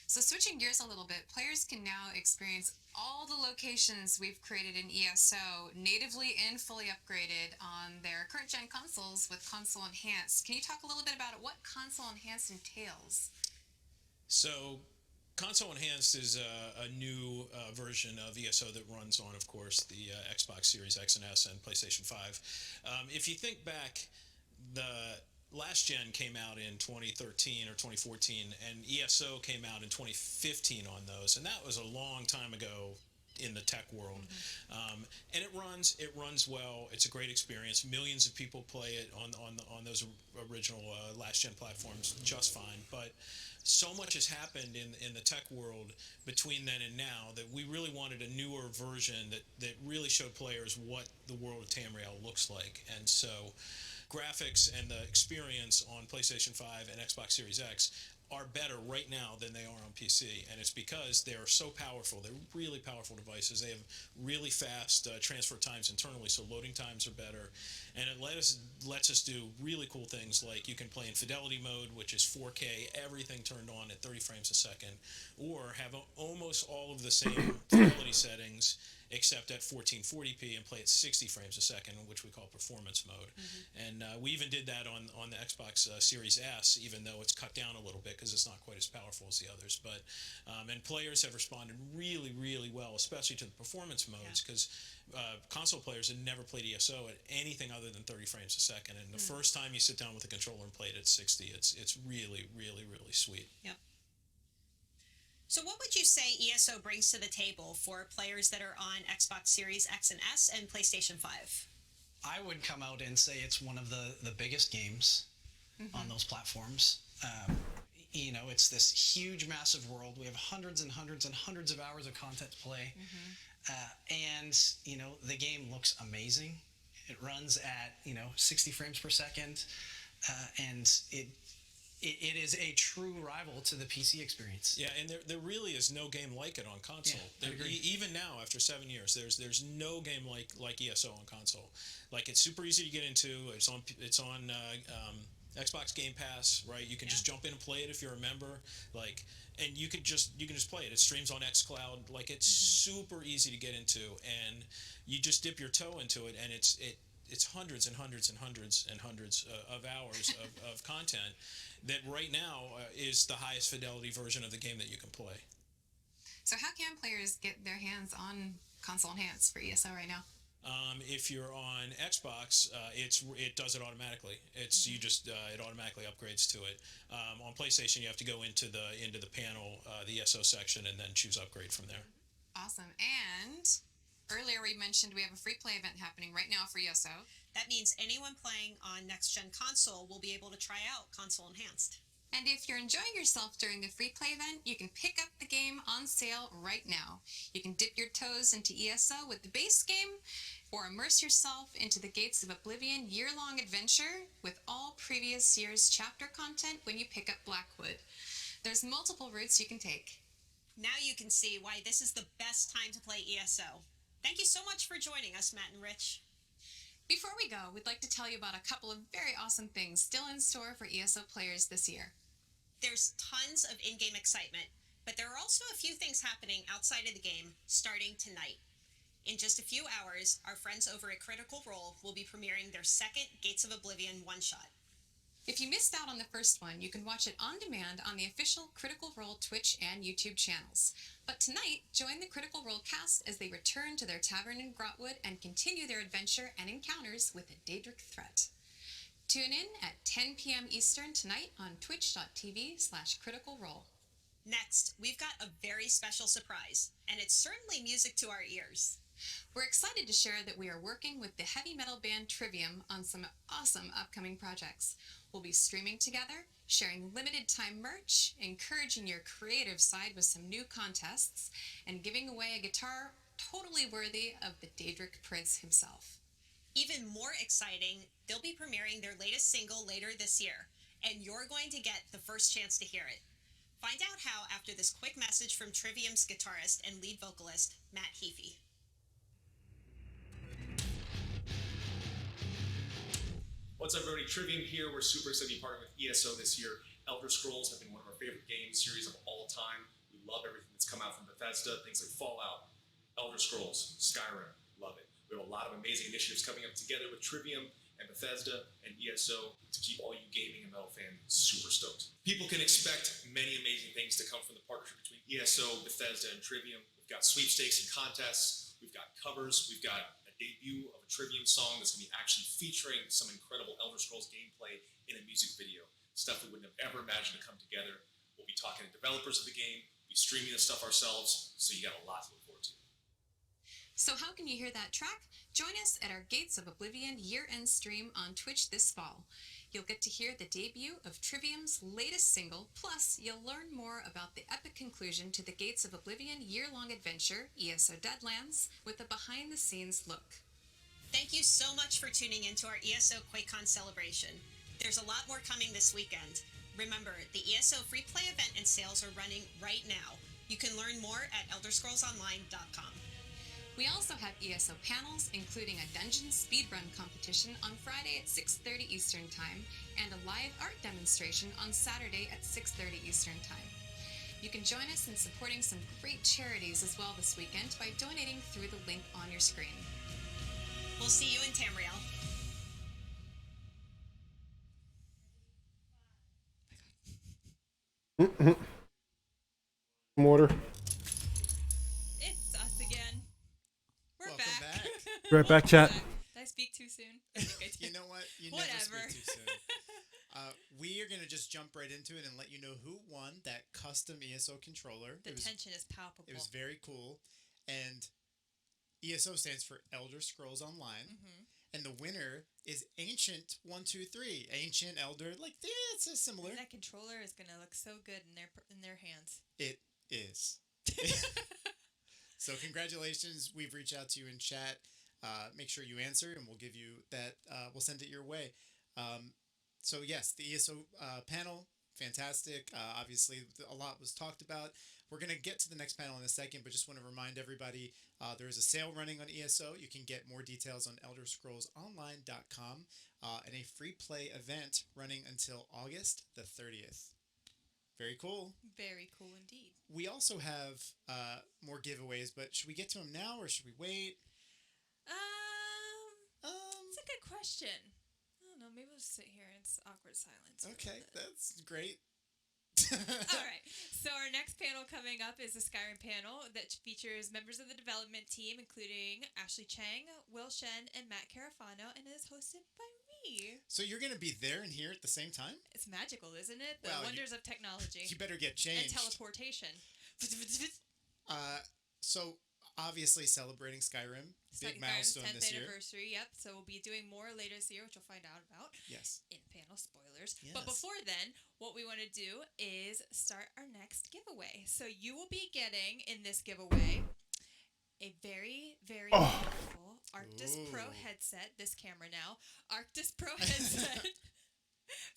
Speaker 8: So switching gears a little bit, players can now experience all the locations we've created in ESO natively and fully upgraded on their current gen consoles with Console Enhanced. Can you talk a little bit about what Console Enhanced entails?
Speaker 19: So Console Enhanced is a new version of ESO that runs on, of course, the Xbox Series X and S and PlayStation 5. If you think back, the last gen came out in 2013 or 2014, and ESO came out in 2015 on those, and that was a long time ago in the tech world. And it runs well. It's a great experience. Millions of people play it on those original last gen platforms just fine. But so much has happened in the tech world between then and now that we really wanted a newer version that really showed players what the world of Tamriel looks like. And so graphics and the experience on PlayStation 5 and Xbox Series X are better right now than they are on PC, and it's because they are so powerful. They're really powerful devices. They have really fast transfer times internally, so loading times are better, and it lets us do really cool things like you can play in fidelity mode, which is 4K, everything turned on at 30 frames a second, or have almost all of the same fidelity settings except at 1440p and play at 60 frames a second, which we call performance mode. And we even did that on the Xbox Series S, even though it's cut down a little bit because it's not quite as powerful as the others. But and players have responded really, really well, especially to the performance modes, because console players had never played ESO at anything other than 30 frames a second. And the first time you sit down with a controller and play it at 60, it's really, really, really sweet.
Speaker 17: Yep. So what would you say ESO brings to the table for players that are on Xbox Series X and S and PlayStation 5?
Speaker 20: I would come out and say it's one of the biggest games on those platforms. You know, it's this huge, massive world. We have hundreds and hundreds and hundreds of hours of content to play. And, you know, the game looks amazing. It runs at, 60 frames per second. And it is a true rival to the PC experience.
Speaker 19: Yeah, and there really is no game like it on console.
Speaker 20: Yeah, I agree.
Speaker 19: Even now, after 7 years, there's no game like ESO on console. Like, it's super easy to get into. It's on Xbox Game Pass, right? You can just jump in and play it if you're a member. Like, and you can just play it. It streams on XCloud. Like, it's super easy to get into, and you just dip your toe into it, and it's hundreds and hundreds and hundreds and hundreds of hours of content that right now is the highest fidelity version of the game that you can play.
Speaker 8: So how can players get their hands on console enhanced for ESO right now?
Speaker 19: If you're on Xbox, it does it automatically. You just it automatically upgrades to it. On PlayStation, you have to go into the panel, the ESO section, and then choose upgrade from there.
Speaker 8: Awesome. And earlier we mentioned we have a free play event happening right now for ESO.
Speaker 17: That means anyone playing on next-gen console will be able to try out console enhanced.
Speaker 8: And if you're enjoying yourself during the free play event, you can pick up the game on sale right now. You can dip your toes into ESO with the base game, or immerse yourself into the Gates of Oblivion year-long adventure with all previous year's chapter content when you pick up Blackwood. There's multiple routes you can take.
Speaker 17: Now you can see why this is the best time to play ESO. Thank you so much for joining us, Matt and Rich.
Speaker 8: Before we go, we'd like to tell you about a couple of very awesome things still in store for ESO players this year.
Speaker 17: There's tons of in-game excitement, but there are also a few things happening outside of the game starting tonight. In just a few hours, our friends over at Critical Role will be premiering their second Gates of Oblivion one-shot.
Speaker 8: If you missed out on the first one, you can watch it on demand on the official Critical Role Twitch and YouTube channels. But tonight, join the Critical Role cast as they return to their tavern in Grotwood and continue their adventure and encounters with a Daedric threat. Tune in at 10 p.m. Eastern tonight on twitch.tv/Critical Role.
Speaker 17: Next, we've got a very special surprise, and it's certainly music to our ears.
Speaker 8: We're excited to share that we are working with the heavy metal band Trivium on some awesome upcoming projects. We'll be streaming together, sharing limited time merch, encouraging your creative side with some new contests, and giving away a guitar totally worthy of the Daedric Prince himself.
Speaker 17: Even more exciting, they'll be premiering their latest single later this year, and you're going to get the first chance to hear it. Find out how after this quick message from Trivium's guitarist and lead vocalist, Matt Heafy.
Speaker 5: What's up, everybody? Trivium here. We're super excited to be partnering with ESO this year. Elder Scrolls have been one of our favorite game series of all time. We love everything that's come out from Bethesda, things like Fallout, Elder Scrolls, Skyrim. Love it. We have a lot of amazing initiatives coming up together with Trivium and Bethesda and ESO to keep all you gaming and metal fans super stoked. People can expect many amazing things to come from the partnership between ESO, Bethesda, and Trivium. We've got sweepstakes and contests. We've got covers. We've got a debut of a Trivium song that's going to be actually featuring some incredible Elder Scrolls gameplay in a music video. Stuff we wouldn't have ever imagined to come together. We'll be talking to developers of the game. We'll be streaming this stuff ourselves. So you got a lot to look forward to.
Speaker 8: So how can you hear that track? Join us at our Gates of Oblivion year-end stream on Twitch this fall. You'll get to hear the debut of Trivium's latest single, plus you'll learn more about the epic conclusion to the Gates of Oblivion year-long adventure, ESO Deadlands, with a behind-the-scenes look.
Speaker 17: Thank you so much for tuning into our ESO QuakeCon celebration. There's a lot more coming this weekend. Remember, the ESO free play event and sales are running right now. You can learn more at elderscrollsonline.com.
Speaker 8: We also have ESO panels, including a dungeon speedrun competition on Friday at 6:30 Eastern Time and a live art demonstration on Saturday at 6:30 Eastern Time. You can join us in supporting some great charities as well this weekend by donating through the link on your screen.
Speaker 17: We'll see you in Tamriel.
Speaker 1: Water.
Speaker 6: It's us again. We're
Speaker 9: Welcome
Speaker 6: back.
Speaker 1: Right back, chat.
Speaker 6: Did I speak too soon? I think I did.
Speaker 9: You know what? You
Speaker 6: Whatever.
Speaker 9: never speak too soon. We are going to just jump right into it and let you know who won that custom ESO controller.
Speaker 6: The tension is palpable.
Speaker 9: It was very cool. And ESO stands for Elder Scrolls Online.
Speaker 6: Mm-hmm.
Speaker 9: And the winner is Ancient 123. Ancient, Elder, like, yeah, it's similar.
Speaker 6: And that controller is going to look so good in their hands.
Speaker 9: It is. So congratulations. We've reached out to you in chat. Make sure you answer and we'll give you that. We'll send it your way. So yes, the ESO panel, fantastic. Obviously, a lot was talked about. We're going to get to the next panel in a second, but just want to remind everybody there is a sale running on ESO. You can get more details on elderscrollsonline.com and a free play event running until August the 30th. Very cool.
Speaker 6: Very cool indeed.
Speaker 9: We also have more giveaways, but should we get to them now or should we wait?
Speaker 6: It's a good question. I don't know. Maybe we'll just sit here in awkward silence.
Speaker 9: Okay, that's great.
Speaker 6: All right. So our next panel coming up is the Skyrim panel that features members of the development team, including Ashley Chang, Will Shen, and Matt Carafano, and is hosted by me.
Speaker 9: So you're going to be there and here at the same time?
Speaker 6: It's magical, isn't it? The
Speaker 9: Well,
Speaker 6: wonders of technology.
Speaker 9: You better get changed.
Speaker 6: And teleportation.
Speaker 9: So obviously celebrating Skyrim, big milestone
Speaker 6: 10th
Speaker 9: this year.
Speaker 6: anniversary, yep. So we'll be doing more later this year, which you'll find out about.
Speaker 9: Yes.
Speaker 6: In panel spoilers.
Speaker 9: Yes.
Speaker 6: But before then, what we want to do is start our next giveaway. So you will be getting in this giveaway a very, very beautiful Arctis Pro headset. This camera now. Arctis Pro headset.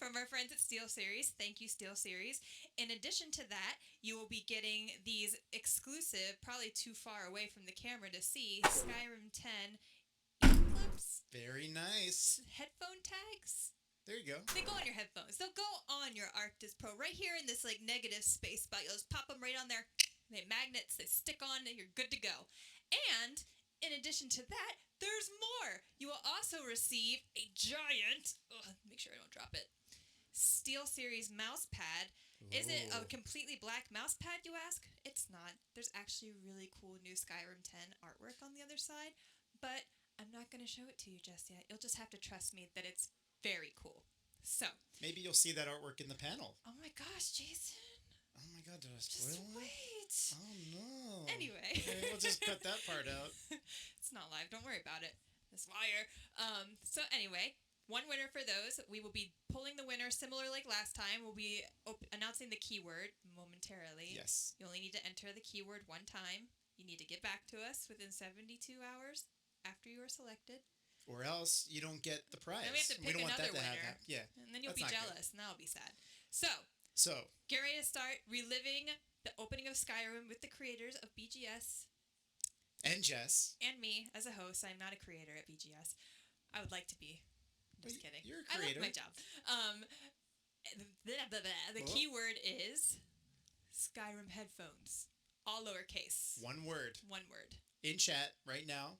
Speaker 6: From our friends at Steel Series. Thank you, Steel Series. In addition to that, you will be getting these exclusive, probably too far away from the camera to see, Skyrim 10 clips.
Speaker 9: Very nice.
Speaker 6: Headphone tags.
Speaker 9: There you go.
Speaker 6: They go on your headphones. They'll go on your Arctis Pro right here in this like negative space spot. You'll just pop them right on there. They magnets. They stick on, and you're good to go. And in addition to that, there's more. You will also receive a giant, make sure I don't drop it, Steel Series mouse pad. Is it a completely black mouse pad, you ask? It's not. There's actually really cool new Skyrim 10 artwork on the other side, but I'm not going to show it to you just yet. You'll just have to trust me that it's very cool. So.
Speaker 9: Maybe you'll see that artwork in the panel.
Speaker 6: Oh my gosh, Jason.
Speaker 9: Oh my god, did I spoil it?
Speaker 6: Wait.
Speaker 9: Oh no.
Speaker 6: Anyway.
Speaker 9: Okay, we'll just cut that part out.
Speaker 6: It's not live. Don't worry about it. This wire. So anyway, one winner for those. We will be pulling the winner similar like last time. We'll be announcing the keyword momentarily.
Speaker 9: Yes.
Speaker 6: You only need to enter the keyword one time. You need to get back to us within 72 hours after you are selected.
Speaker 9: Or else you don't get the prize.
Speaker 6: Then we have to pick
Speaker 9: don't want
Speaker 6: another
Speaker 9: that to
Speaker 6: winner.
Speaker 9: happen. Yeah.
Speaker 6: And then you'll
Speaker 9: that's
Speaker 6: be
Speaker 9: not
Speaker 6: jealous, and that'll be sad.
Speaker 9: So,
Speaker 6: get ready to start reliving the opening of Skyrim with the creators of BGS.
Speaker 9: And Jess.
Speaker 6: And me as a host. I'm not a creator at BGS. I would like to be. Just kidding.
Speaker 9: You're a creator.
Speaker 6: I love my job. The keyword is Skyrim headphones. All lowercase.
Speaker 9: One word.
Speaker 6: One word.
Speaker 9: In chat right now.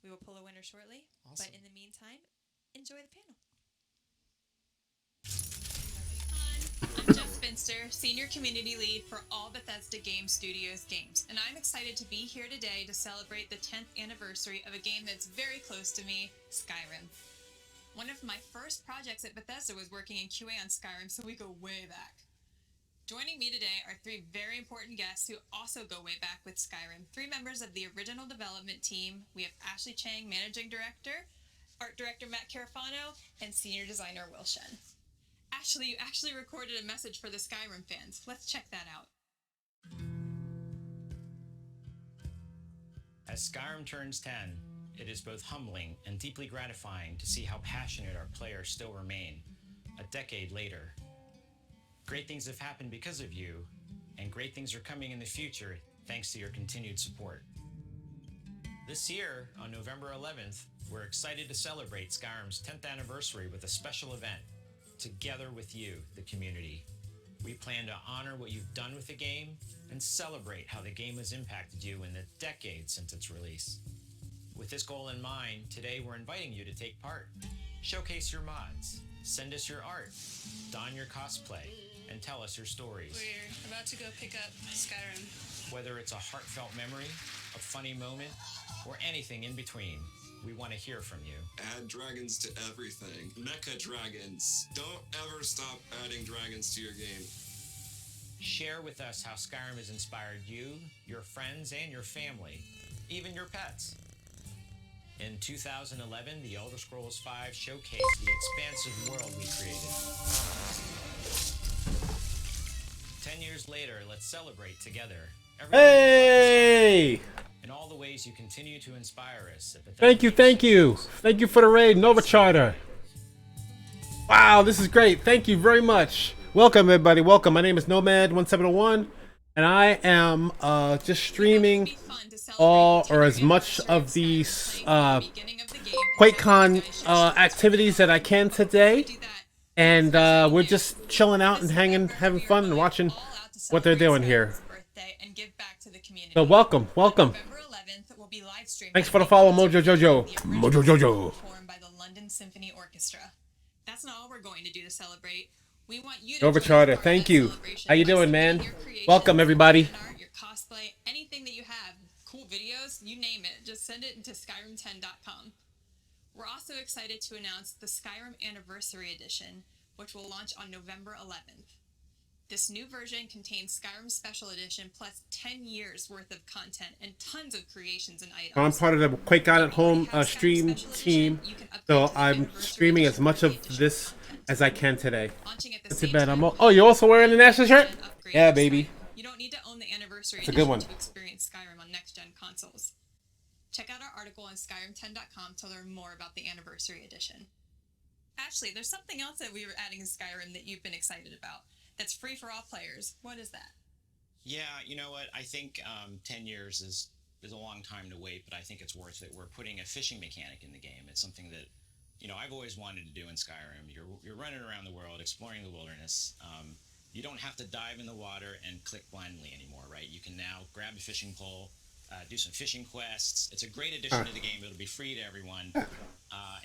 Speaker 6: We will pull a winner shortly.
Speaker 9: Awesome.
Speaker 6: But in the meantime, enjoy the panel. I'm Jess Finster, Senior Community Lead for all Bethesda Game Studios games, and I'm excited to be here today to celebrate the 10th anniversary of a game that's very close to me, Skyrim. One of my first projects at Bethesda was working in QA on Skyrim, so we go way back. Joining me today are three very important guests who also go way back with Skyrim. Three members of the original development team. We have Ashley Chang, Managing Director, Art Director Matt Carafano, and Senior Designer Will Shen. Ashley, you actually recorded a message for the Skyrim fans. Let's check that out.
Speaker 2: As Skyrim turns 10, it is both humbling and deeply gratifying to see how passionate our players still remain, a decade later. Great things have happened because of you, and great things are coming in the future thanks to your continued support. This year, on November 11th, we're excited to celebrate Skyrim's 10th anniversary with a special event, together with you, the community. We plan to honor what you've done with the game and celebrate how the game has impacted you in the decade since its release. With this goal in mind, today we're inviting you to take part. Showcase your mods, send us your art, don your cosplay, and tell us your stories.
Speaker 7: We're about to go pick up Skyrim.
Speaker 2: Whether it's a heartfelt memory, a funny moment, or anything in between, we want to hear from you.
Speaker 11: Add dragons to everything. Mecha dragons. Don't ever stop adding dragons to your game.
Speaker 2: Share with us how Skyrim has inspired you, your friends, and your family, even your pets. In 2011, The Elder Scrolls V showcased the expansive world we created. 10 years later, let's celebrate together.
Speaker 1: Hey!
Speaker 2: In all the ways you continue to inspire us.
Speaker 1: Thank you. Thank you for the raid, Nova Charter. Wow, this is great. Thank you very much. Welcome, everybody. Welcome. My name is Nomad1701, and I am just streaming all or as much of these QuakeCon activities that I can today. And we're just chilling out and having fun and watching what they're doing here. So welcome. Thanks for the follow, Mojo Jojo. Mojo Jojo.
Speaker 6: Performed by the London Symphony Orchestra. That's not all we're going to do to celebrate. We want you to
Speaker 1: Nova Charter, thank you. How you doing, man? Welcome, everybody.
Speaker 6: Your cosplay, anything that you have, cool videos, you name it, just send it into Skyrim10.com. We're also excited to announce the Skyrim Anniversary Edition, which will launch on November 11th. This new version contains Skyrim Special Edition plus 10 years worth of content and tons of creations and items.
Speaker 1: I'm part of the QuakeCon at Home stream team, so I'm streaming as much of this as I can today. That's too bad. Oh, you're also wearing the national shirt? Yeah, baby.
Speaker 6: You don't need to own the Anniversary
Speaker 1: It's a good one.
Speaker 6: to experience Skyrim on next-gen consoles. Check out our article on Skyrim10.com to learn more about the Anniversary Edition. Ashley, there's something else that we were adding in Skyrim that you've been excited about. That's free for all players. What is that?
Speaker 2: Yeah, you know what? I think 10 years is a long time to wait, but I think it's worth it. We're putting a fishing mechanic in the game. It's something that, you know, I've always wanted to do in Skyrim. You're running around the world, exploring the wilderness. You don't have to dive in the water and click blindly anymore, right? You can now grab a fishing pole, do some fishing quests. It's a great addition to the game. It'll be free to everyone, and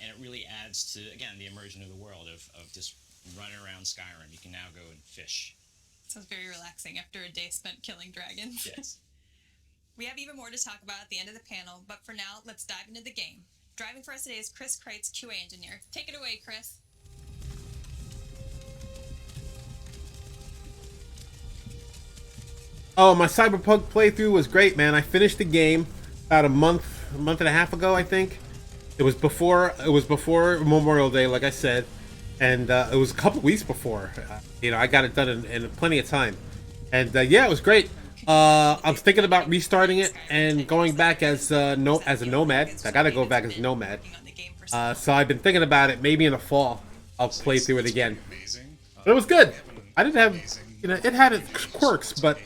Speaker 2: it really adds to, again, the immersion of the world of just running around Skyrim. You can now go and fish.
Speaker 6: Sounds very relaxing after a day spent killing dragons.
Speaker 2: Yes.
Speaker 6: We have even more to talk about at the end of the panel, but for now, let's dive into the game. Driving for us today is Chris Kreitz, QA Engineer. Take it away, Chris.
Speaker 1: Oh, my Cyberpunk playthrough was great, man. I finished the game about a month and a half ago, I think. It was before Memorial Day, like I said, and it was a couple weeks before. I got it done in plenty of time, and yeah, it was great. I was thinking about restarting it and going back as a nomad. I gotta go back as a nomad. So I've been thinking about it. Maybe in the fall, I'll play through it again. But it was good. I didn't have, it had its quirks, but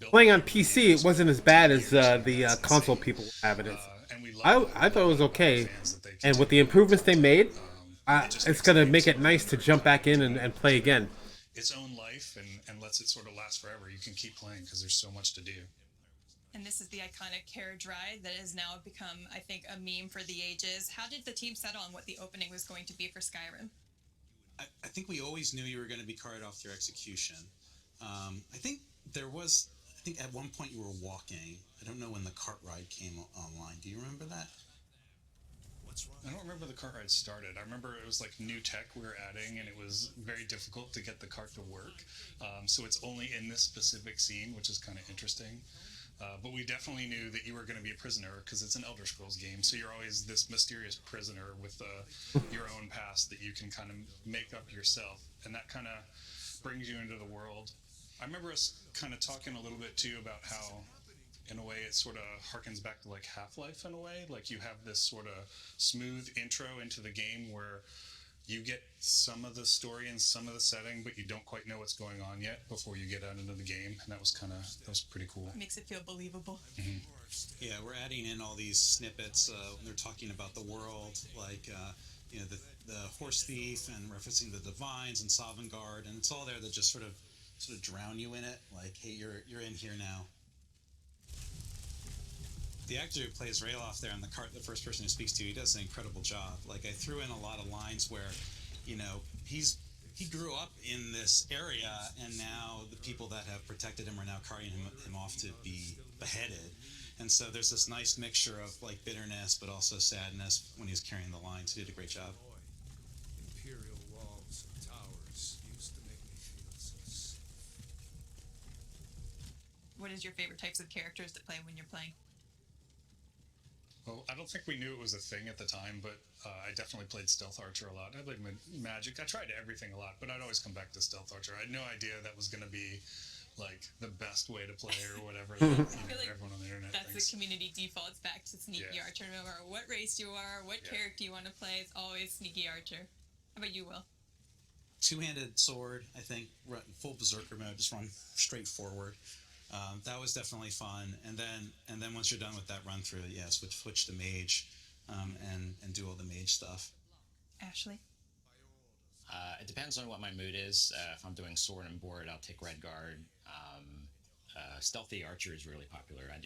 Speaker 1: playing on PC, it wasn't as bad as the console people were having it. I thought it was okay, and with the improvements they made, it's gonna make it nice to jump back in and play again.
Speaker 12: Its own life and lets it sort of last forever. You can keep playing because there's so much to do.
Speaker 6: And this is the iconic carriage ride that has now become, I think, a meme for the ages. How did the team settle on what the opening was going to be for Skyrim?
Speaker 13: I think we always knew you were going to be carried off your execution. I think at one point you were walking. I don't know when the cart ride came online. Do you remember that?
Speaker 12: I don't remember the cart ride started. I remember it was like new tech we were adding, and it was very difficult to get the cart to work. So it's only in this specific scene, which is kind of interesting. But we definitely knew that you were going to be a prisoner because it's an Elder Scrolls game. So you're always this mysterious prisoner with your own past that you can kind of make up yourself, and that kind of brings you into the world. I remember us kind of talking a little bit too about how, in a way, it sort of harkens back to like Half-Life in a way. Like you have this sort of smooth intro into the game where you get some of the story and some of the setting, but you don't quite know what's going on yet before you get out into the game, and that was pretty cool.
Speaker 6: It makes it feel believable.
Speaker 12: Mm-hmm.
Speaker 13: Yeah, we're adding in all these snippets when they're talking about the world, like the horse thief and referencing the divines and Sovngarde, and it's all there to just sort of drown you in it. Like, hey, you're in here now. The actor who plays Rayloff there in the cart, the first person who speaks to you, he does an incredible job. Like, I threw in a lot of lines where, he grew up in this area, and now the people that have protected him are now carrying him off to be beheaded. And so there's this nice mixture of like bitterness, but also sadness when he's carrying the lines. He did a great job.
Speaker 4: Imperial walls and towers used to make me feel so safe.
Speaker 6: What is your favorite types of characters to play when you're playing?
Speaker 12: Well, I don't think we knew it was a thing at the time, but I definitely played Stealth Archer a lot. I played Magic. I tried everything a lot, but I'd always come back to Stealth Archer. I had no idea that was going to be like the best way to play or whatever. Everyone on the internet
Speaker 6: That's
Speaker 12: thinks.
Speaker 6: the community defaults back to Sneaky Archer. No matter what race you are, what character you want to play, it's always Sneaky Archer. How about you, Will?
Speaker 13: Two-handed sword, I think, full berserker mode, just run straight forward. That was definitely fun, and then once you're done with that run through, switch to mage, and do all the mage stuff.
Speaker 6: Ashley?
Speaker 2: It depends on what my mood is. If I'm doing sword and board, I'll take Redguard. Stealthy Archer is really popular. I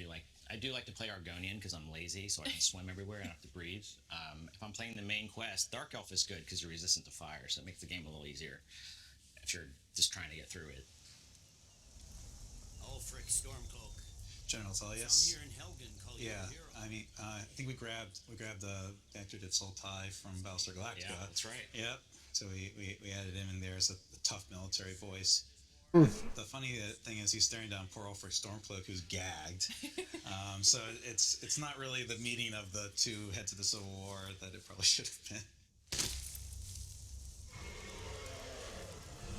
Speaker 2: do like to play Argonian because I'm lazy, so I can swim everywhere and have to breathe. If I'm playing the main quest, Dark Elf is good because you're resistant to fire, so it makes the game a little easier if you're just trying to get through it.
Speaker 10: Ulfric Stormcloak.
Speaker 13: General Tullius.
Speaker 10: Some here in Helgen call you a hero.
Speaker 13: I mean, I think we grabbed the actor that Sultai from Battlestar Galactica.
Speaker 2: Yeah, that's right.
Speaker 13: Yep. So we added him in there as a tough military voice. The funny thing is he's staring down poor Ulfric Stormcloak, who's gagged. So it's not really the meeting of the two heads of the Civil War that it probably should have been.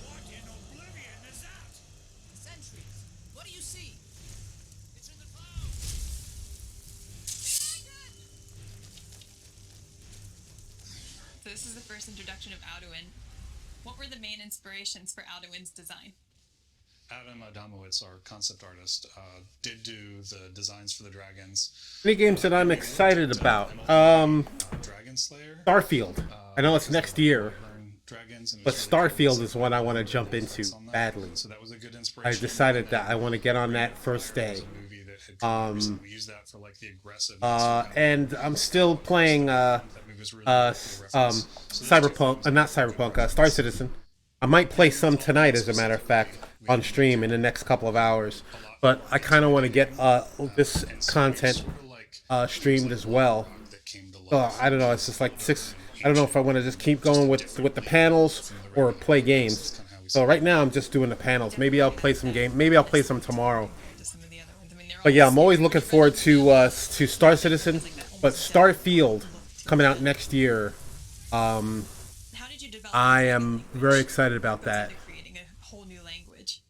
Speaker 10: What in oblivion is that? Sentries. What do you see? It's in the clouds.
Speaker 6: So this is the first introduction of Alduin. What were the main inspirations for Alduin's design?
Speaker 12: Adam Adamowicz, our concept artist, did do the designs for the dragons.
Speaker 1: Any games that I'm excited about?
Speaker 12: Dragon Slayer.
Speaker 1: Starfield. I know it's next year,
Speaker 12: Dragons,
Speaker 1: but Starfield is one I want to jump into badly.
Speaker 12: So that was a good
Speaker 1: I
Speaker 12: inspiration.
Speaker 1: decided that I want to get on that first day.
Speaker 12: We used that for like the aggressive.
Speaker 1: And I'm still playing Cyberpunk, not Cyberpunk, Star Citizen. I might play some tonight, as a matter of fact, on stream in the next couple of hours. But I kind of want to get this content streamed as well. I don't know. It's just like I don't know if I want to just keep going with the panels or play games. So right now I'm just doing the panels. Maybe I'll play some game. Maybe I'll play some tomorrow. But yeah, I'm always looking forward to Star Citizen, but Starfield coming out next year. I am very excited about that.
Speaker 6: Creating a whole new language.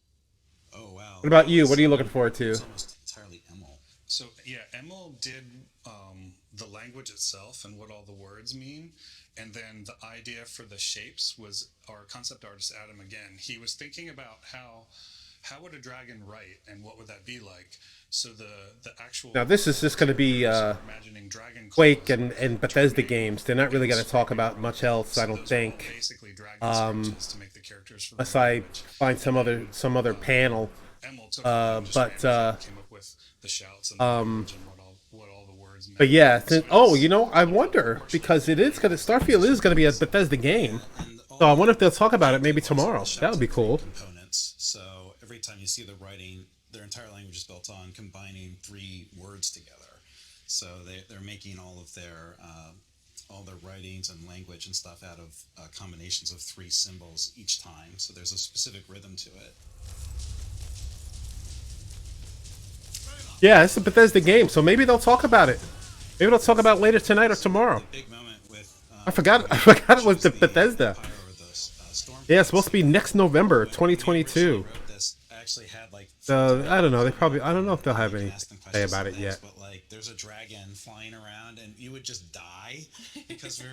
Speaker 13: Oh wow!
Speaker 1: What about you? What are you looking forward to?
Speaker 13: It's almost entirely Emil.
Speaker 12: So yeah, Emil did the language itself and what all the words mean, and then the idea for the shapes was our concept artist Adam again. He was thinking about how would a dragon write and what would that be like. So the actual
Speaker 1: Now this is just going to be Quake and Bethesda games. They're not really going to talk about much else, I don't think. Unless I find some other panel. But yeah, I wonder, because Starfield is going to be a Bethesda game. So I wonder if they'll talk about it maybe tomorrow. That would be cool.
Speaker 13: Components. So every time you see the writing, their entire language is built on combining three words together. So they're making all of their all their writings and language and stuff out of combinations of 3 symbols each time. So there's a specific rhythm to it.
Speaker 1: Yeah, it's a Bethesda game, so maybe they'll talk about it. Maybe they'll talk about it later tonight or tomorrow.
Speaker 13: Big moment with,
Speaker 1: I forgot it was the Bethesda. Yeah, it's supposed to be next November, 2022.
Speaker 13: I actually had like
Speaker 1: I don't know. I don't know if they'll have anything to say about it yet.
Speaker 13: But like, there's a dragon flying around, and you would just die because we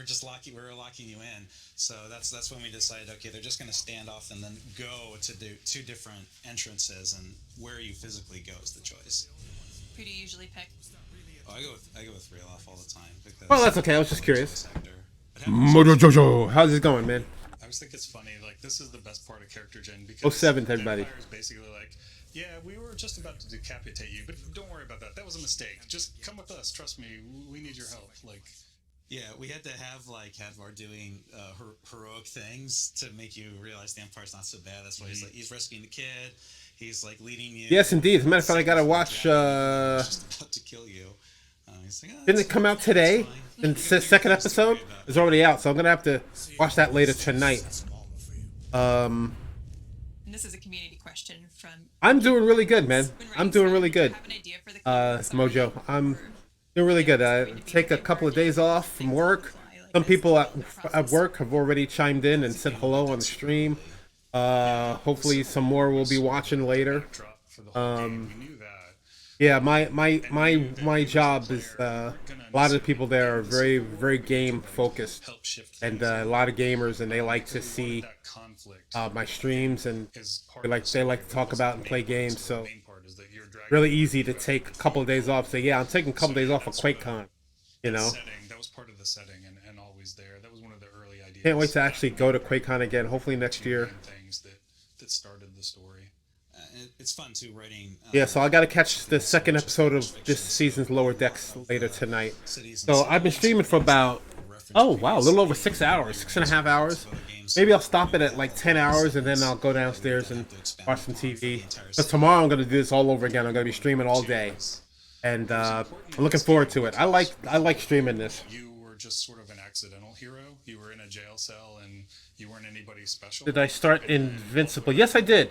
Speaker 13: were locking you in. So that's when we decided, okay, they're just going to stand off and then go to do 2 different entrances, and where you physically go is the choice.
Speaker 6: Who do you usually pick?
Speaker 13: Oh, I go with Rayloff all the time.
Speaker 1: Well, that's okay. I was just curious. Mojo Jojo, how's it going, man?
Speaker 12: I just think it's funny. Like, this is the best part of character gen because
Speaker 1: 07 to everybody.
Speaker 12: Vampire is basically like, yeah, we were just about to decapitate you, but don't worry about that. That was a mistake. Just come with us. Trust me. We need your help. Like,
Speaker 13: yeah, we had to have like Hadvar doing heroic things to make you realize the Empire's not so bad. That's why he's rescuing the kid. He's like leading you.
Speaker 1: Yes, indeed. As a matter of fact, I gotta watch.
Speaker 13: Just about to kill you. He's like,
Speaker 1: Didn't it come out today? The second episode is already out, so I'm gonna have to watch that later tonight.
Speaker 6: And this is a community question from.
Speaker 1: I'm doing really good, man. I'm doing really good. Mojo, I'm doing really good. I take a couple of days off from work. Some people at work have already chimed in and said hello on the stream. Hopefully, some more will be watching later. Yeah, my job is a lot of the people there are very, very game focused, and a lot of gamers, and they like to see my streams, and they like to talk about and play games. So really easy to take a couple of days off. Say, yeah, I'm taking a couple of days off of QuakeCon. You know,
Speaker 12: that was part of the setting and always there. That was one of the early ideas.
Speaker 1: Can't wait to actually go to QuakeCon again. Hopefully next year.
Speaker 12: Things that started the story.
Speaker 13: It's fun too writing.
Speaker 1: Yeah, so I got to catch the second episode of this season's Lower Decks later tonight. So I've been streaming for about, a little over 6 hours, 6.5 hours. Maybe I'll stop it at like 10 hours and then I'll go downstairs and watch some TV. But tomorrow I'm going to do this all over again. I'm going to be streaming all day. And I'm looking forward to it. I like streaming this.
Speaker 12: You were just sort of an accidental hero. You were in a jail cell and you weren't anybody special.
Speaker 1: Did I start Invincible? Yes, I did.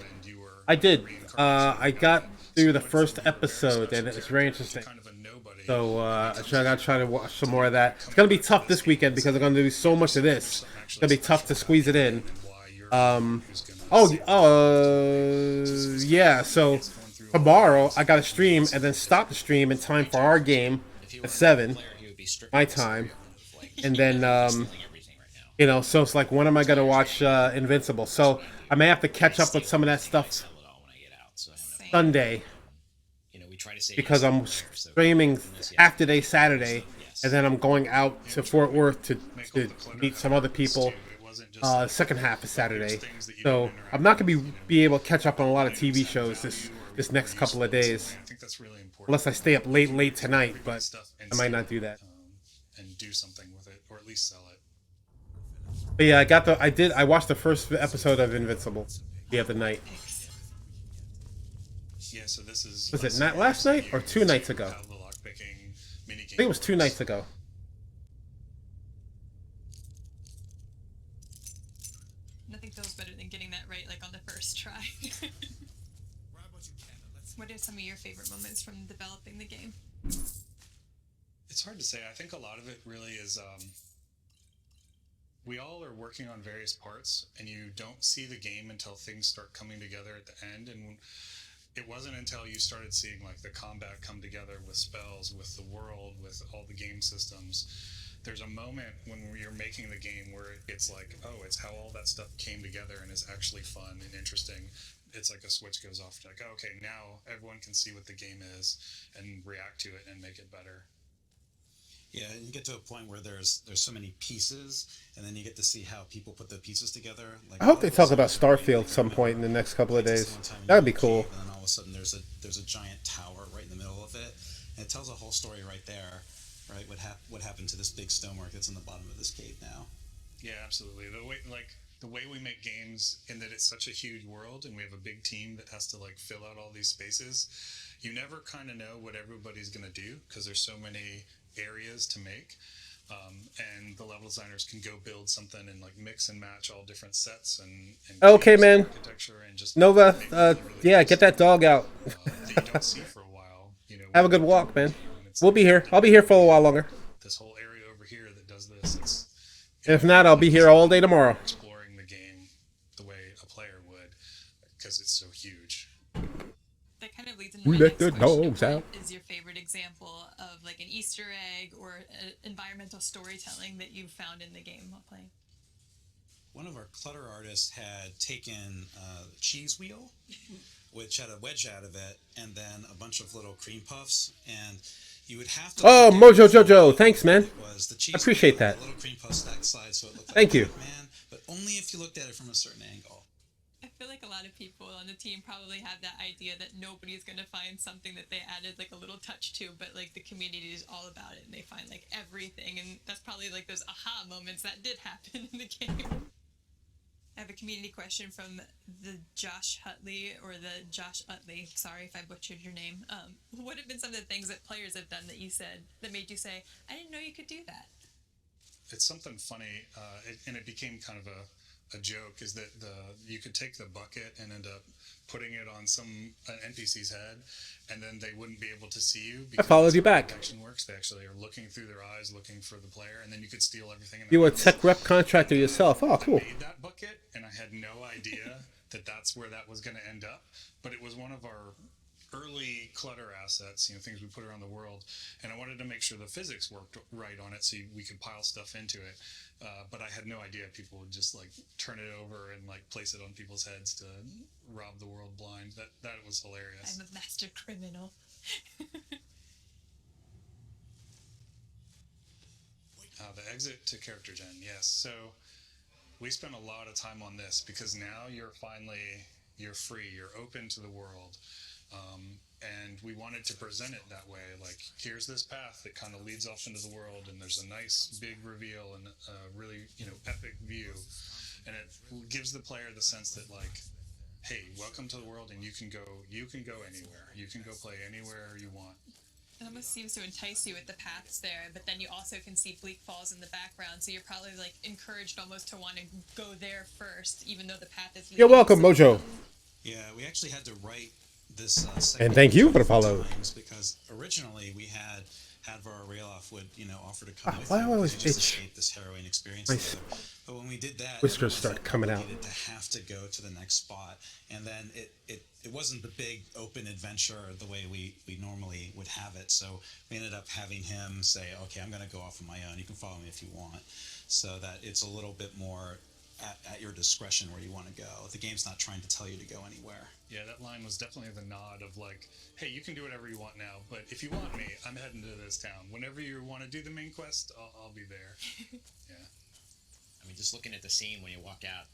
Speaker 1: I did. I got through the first episode, and it's very interesting. So I gotta try to watch some more of that. It's gonna be tough this weekend because I'm gonna do so much of this. It's gonna be tough to squeeze it in. Yeah. So tomorrow I gotta stream and then stop the stream in time for our game at 7 my time, and then so it's like, when am I gonna watch Invincible? So I may have to catch up with some of that stuff Sunday, because I'm streaming after Saturday, and then I'm going out to Fort Worth to meet some other people second half of Saturday. So I'm not going to be able to catch up on a lot of TV shows this next couple of days, unless I stay up late tonight, but I might not do that.
Speaker 12: And do something with it, or at least sell it.
Speaker 1: But yeah, I watched the first episode of Invincible the other night.
Speaker 12: Yeah, so this is...
Speaker 1: Was it not last night or 2 nights ago? I think it was 2 nights ago.
Speaker 6: Nothing feels better than getting that right, like on the first try. What are some of your favorite moments from developing the game?
Speaker 12: It's hard to say. I think a lot of it really is... we all are working on various parts, and you don't see the game until things start coming together at the end. And it wasn't until you started seeing like the combat come together with spells, with the world, with all the game systems. There's a moment when you're making the game where it's like, oh, it's how all that stuff came together and is actually fun and interesting. It's like a switch goes off, like, oh, okay, now everyone can see what the game is and react to it and make it better.
Speaker 13: Yeah, and you get to a point where there's so many pieces, and then you get to see how people put the pieces together. Like,
Speaker 1: I hope they talk about Starfield some point in the next couple of days. That would be cool.
Speaker 13: And then all of a sudden there's a giant tower right in the middle of it, and it tells a whole story right there, right? What happened to this big stonework that's in the bottom of this cave now?
Speaker 12: Yeah, absolutely. The way we make games, in that it's such a huge world, and we have a big team that has to like fill out all these spaces. You never kind of know what everybody's gonna do because there's so many areas to make. and the level designers can go build something and like mix and match all different sets and
Speaker 1: Okay, man.
Speaker 12: architecture and just
Speaker 1: Nova, yeah, get that dog out.
Speaker 12: that you don't see for a while. You know,
Speaker 1: Have a good walk, man. We'll be here. I'll be here for a while longer.
Speaker 12: this whole area over here that does this. It's
Speaker 1: If not, I'll be here all day tomorrow.
Speaker 12: exploring the game the way a player would because it's so huge.
Speaker 6: That kind of leads into my
Speaker 1: Let
Speaker 6: next
Speaker 1: the
Speaker 6: question.
Speaker 1: dogs out.
Speaker 6: What is your favorite example of like an Easter egg or environmental storytelling that you've found in the game while playing?
Speaker 13: One of our clutter artists had taken a cheese wheel, which had a wedge out of it, and then a bunch of little cream puffs, and you would have to.
Speaker 1: Oh, Mojo Jojo, thanks, man.
Speaker 13: Was the cheese
Speaker 1: I appreciate
Speaker 13: wheel,
Speaker 1: that.
Speaker 13: a little cream puff stacked side, so it looked like
Speaker 1: Thank you.
Speaker 13: Man, but only if you looked at it from a certain angle.
Speaker 6: I feel like a lot of people on the team probably have that idea that nobody's going to find something that they added like a little touch to, but like the community is all about it and they find like everything, and that's probably like those aha moments that did happen in the game. I have a community question from the Josh Utley, or the Josh Utley. Sorry if I butchered your name. What have been some of the things that players have done that you said that made you say, I didn't know you could do that?
Speaker 12: It's something funny, and it became kind of a joke, is that you could take the bucket and end up putting it on an NPC's head, and then they wouldn't be able to see you.
Speaker 1: I followed you back.
Speaker 12: Protection works. They actually are looking through their eyes, looking for the player, and then you could steal everything.
Speaker 1: You a tech rep contractor yourself. Oh, cool.
Speaker 12: I made that bucket, and I had no idea that that's where that was going to end up. But it was one of our early clutter assets, things we put around the world, and I wanted to make sure the physics worked right on it so we could pile stuff into it. But I had no idea people would just like turn it over and like place it on people's heads to rob the world blind. That was hilarious.
Speaker 6: I'm a master criminal.
Speaker 12: The exit to character gen, yes. So we spent a lot of time on this because now you're free, you're open to the world. And we wanted to present it that way, like here's this path that kind of leads off into the world, and there's a nice big reveal and a really epic view, and it gives the player the sense that like, hey, welcome to the world, and you can go anywhere, you can go play anywhere you want.
Speaker 6: It almost seems to entice you with the paths there, but then you also can see Bleak Falls in the background, so you're probably like encouraged almost to want to go there first, even though the path is.
Speaker 1: You're welcome, Mojo.
Speaker 13: Yeah, we actually had to write this.
Speaker 1: And thank you for the follow.
Speaker 13: Because originally we had Hadvar Rayloff would offer to come with
Speaker 1: why
Speaker 13: you
Speaker 1: do I always
Speaker 13: just
Speaker 1: itch?
Speaker 13: escape this harrowing experience
Speaker 1: My
Speaker 13: together. But when we did that,
Speaker 1: whiskers start coming out.
Speaker 13: We needed to have to go to the next spot, and then it wasn't the big open adventure the way we normally would have it. So we ended up having him say, "Okay, I'm going to go off on my own. You can follow me if you want," so that it's a little bit more at your discretion where you want to go. The game's not trying to tell you to go anywhere.
Speaker 12: Yeah, that line was definitely the nod of like, hey, you can do whatever you want now, but if you want me, I'm heading to this town. Whenever you want to do the main quest, I'll be there. Yeah.
Speaker 2: I mean, just looking at the scene when you walk out,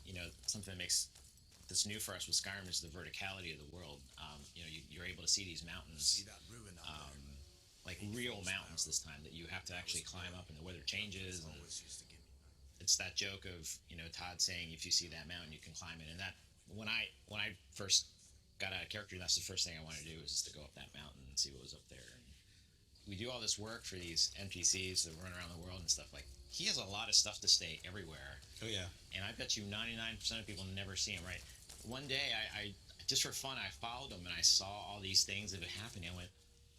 Speaker 2: something that's new for us with Skyrim is the verticality of the world. You're able to see these mountains,
Speaker 10: See that ruin out
Speaker 2: like real mountains this time that you have to actually climb up, and the weather changes. And it's that joke of Todd saying, if you see that mountain, you can climb it. And that when I first got out of character, that's the first thing I wanted to do, was just to go up that mountain and see what was up there. And we do all this work for these NPCs that run around the world and stuff. Like, he has a lot of stuff to stay everywhere.
Speaker 13: Oh yeah.
Speaker 2: And I bet you 99% of people never see him. Right. One day, I just for fun, I followed him and I saw all these things that had happened. And I went,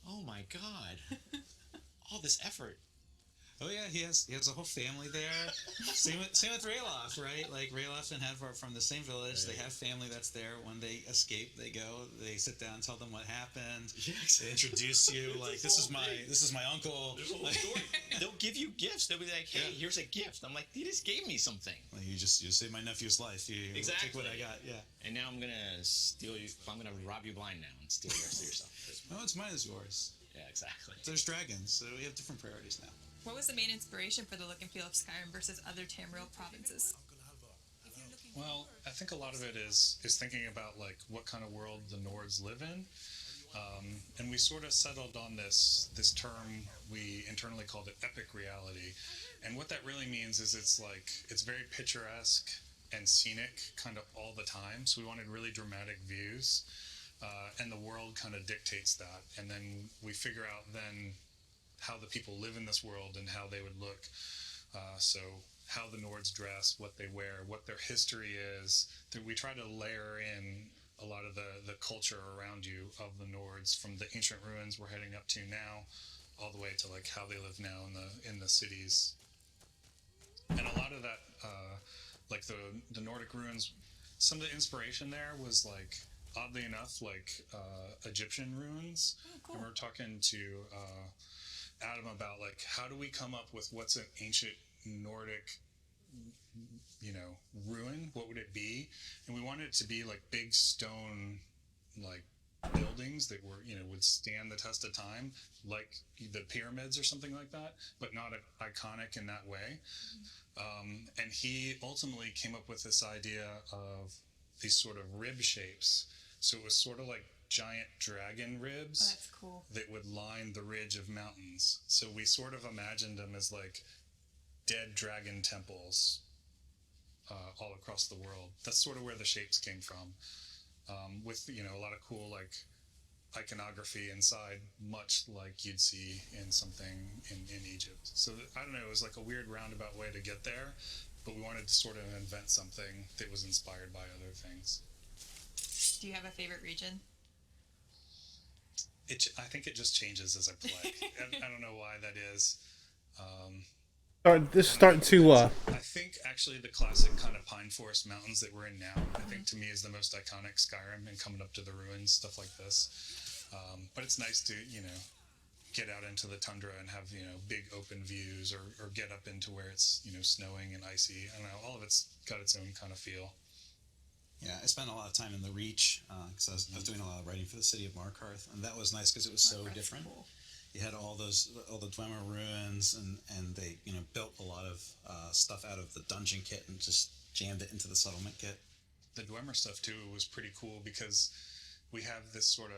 Speaker 2: oh my god, all this effort.
Speaker 13: Oh yeah, he has a whole family there. same with Rayloff, right? Like Rayloff and Hadvar from the same village. They have family that's there. When they escape, they go. They sit down, tell them what happened. Yes. They introduce you like this is my uncle.
Speaker 2: There's a whole story. They'll give you gifts. They'll be like, hey, here's a gift. I'm like, they just gave me something.
Speaker 13: Like you saved my nephew's life. You
Speaker 2: Exactly.
Speaker 13: take what I got. Yeah.
Speaker 2: And now I'm gonna steal you. I'm gonna rob you blind now and steal the rest of your stuff.
Speaker 13: No, it's mine is yours.
Speaker 2: Yeah, exactly.
Speaker 13: There's dragons, so we have different priorities now.
Speaker 6: What was the main inspiration for the look and feel of Skyrim versus other Tamriel provinces?
Speaker 12: Well, I think a lot of it is thinking about like what kind of world the Nords live in, and we sort of settled on this term we internally called it epic reality, and what that really means is it's very picturesque and scenic kind of all the time. So we wanted really dramatic views, and the world kind of dictates that, and then we figure out then how the people live in this world and how they would look. So how the Nords dress, what they wear, what their history is. We try to layer in a lot of the culture around you of the Nords, from the ancient ruins we're heading up to now, all the way to like how they live now in the cities. And a lot of that, like the Nordic ruins, some of the inspiration there was like, oddly enough, like Egyptian ruins.
Speaker 6: Oh, cool.
Speaker 12: And we were talking to Adam about like, how do we come up with what's an ancient Nordic, ruin? What would it be? And we wanted it to be like big stone, like buildings that were, would stand the test of time, like the pyramids or something like that, but not iconic in that way. And he ultimately came up with this idea of these sort of rib shapes. So it was sort of like giant dragon ribs.
Speaker 6: Oh, that's cool.
Speaker 12: That would line the ridge of mountains. So we sort of imagined them as like dead dragon temples all across the world. That's sort of where the shapes came from. With a lot of cool like iconography inside, much like you'd see in something in Egypt. So I don't know, it was like a weird roundabout way to get there, but we wanted to sort of invent something that was inspired by other things.
Speaker 6: Do you have a favorite region?
Speaker 12: I think it just changes as I play. I don't know why that is.
Speaker 1: This is starting to.
Speaker 12: I think actually the classic kind of pine forest mountains that we're in now, I think to me is the most iconic Skyrim, and coming up to the ruins, stuff like this. But it's nice to get out into the tundra and have big open views, or get up into where it's snowing and icy. I don't know. All of it's got its own kind of feel.
Speaker 13: Yeah, I spent a lot of time in the Reach because I was doing a lot of writing for the city of Markarth, and that was nice because it was so different.
Speaker 6: Cool.
Speaker 13: You had all the Dwemer ruins, and they built a lot of stuff out of the dungeon kit and just jammed it into the settlement kit.
Speaker 12: The Dwemer stuff too was pretty cool because we have this sort of,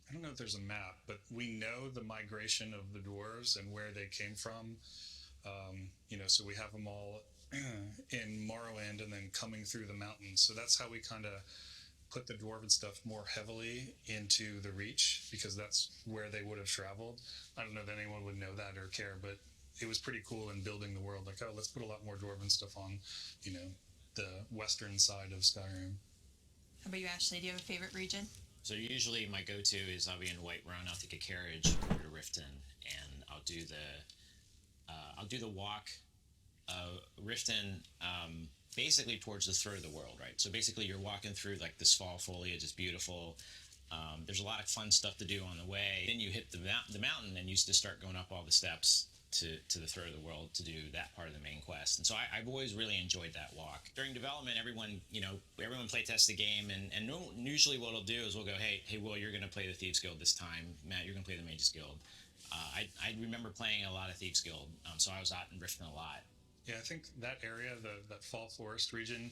Speaker 12: I don't know if there's a map, but we know the migration of the dwarves and where they came from. So we have them all in Morrowind and then coming through the mountains. So that's how we kind of put the dwarven stuff more heavily into the Reach, because that's where they would have traveled. I don't know that anyone would know that or care, but it was pretty cool in building the world. Like, oh, let's put a lot more dwarven stuff on, the western side of Skyrim.
Speaker 6: How about you, Ashley? Do you have a favorite region?
Speaker 2: So usually my go-to is I'll be in Whiterun. I'll take a carriage over to Riften, and I'll do the walk. Riften, basically towards the throat of the world, right? So basically you're walking through like this fall foliage. It's beautiful. There's a lot of fun stuff to do on the way. Then you hit the mountain, and you just start going up all the steps to the throat of the world to do that part of the main quest. And so I've always really enjoyed that walk. During development, everyone play tests the game, and usually what we'll do is we'll go, hey, Will, you're going to play the Thieves Guild this time. Matt, you're going to play the Mages Guild. I remember playing a lot of Thieves Guild, so I was out in Riften a lot.
Speaker 12: Yeah, I think that area, that Fall Forest region,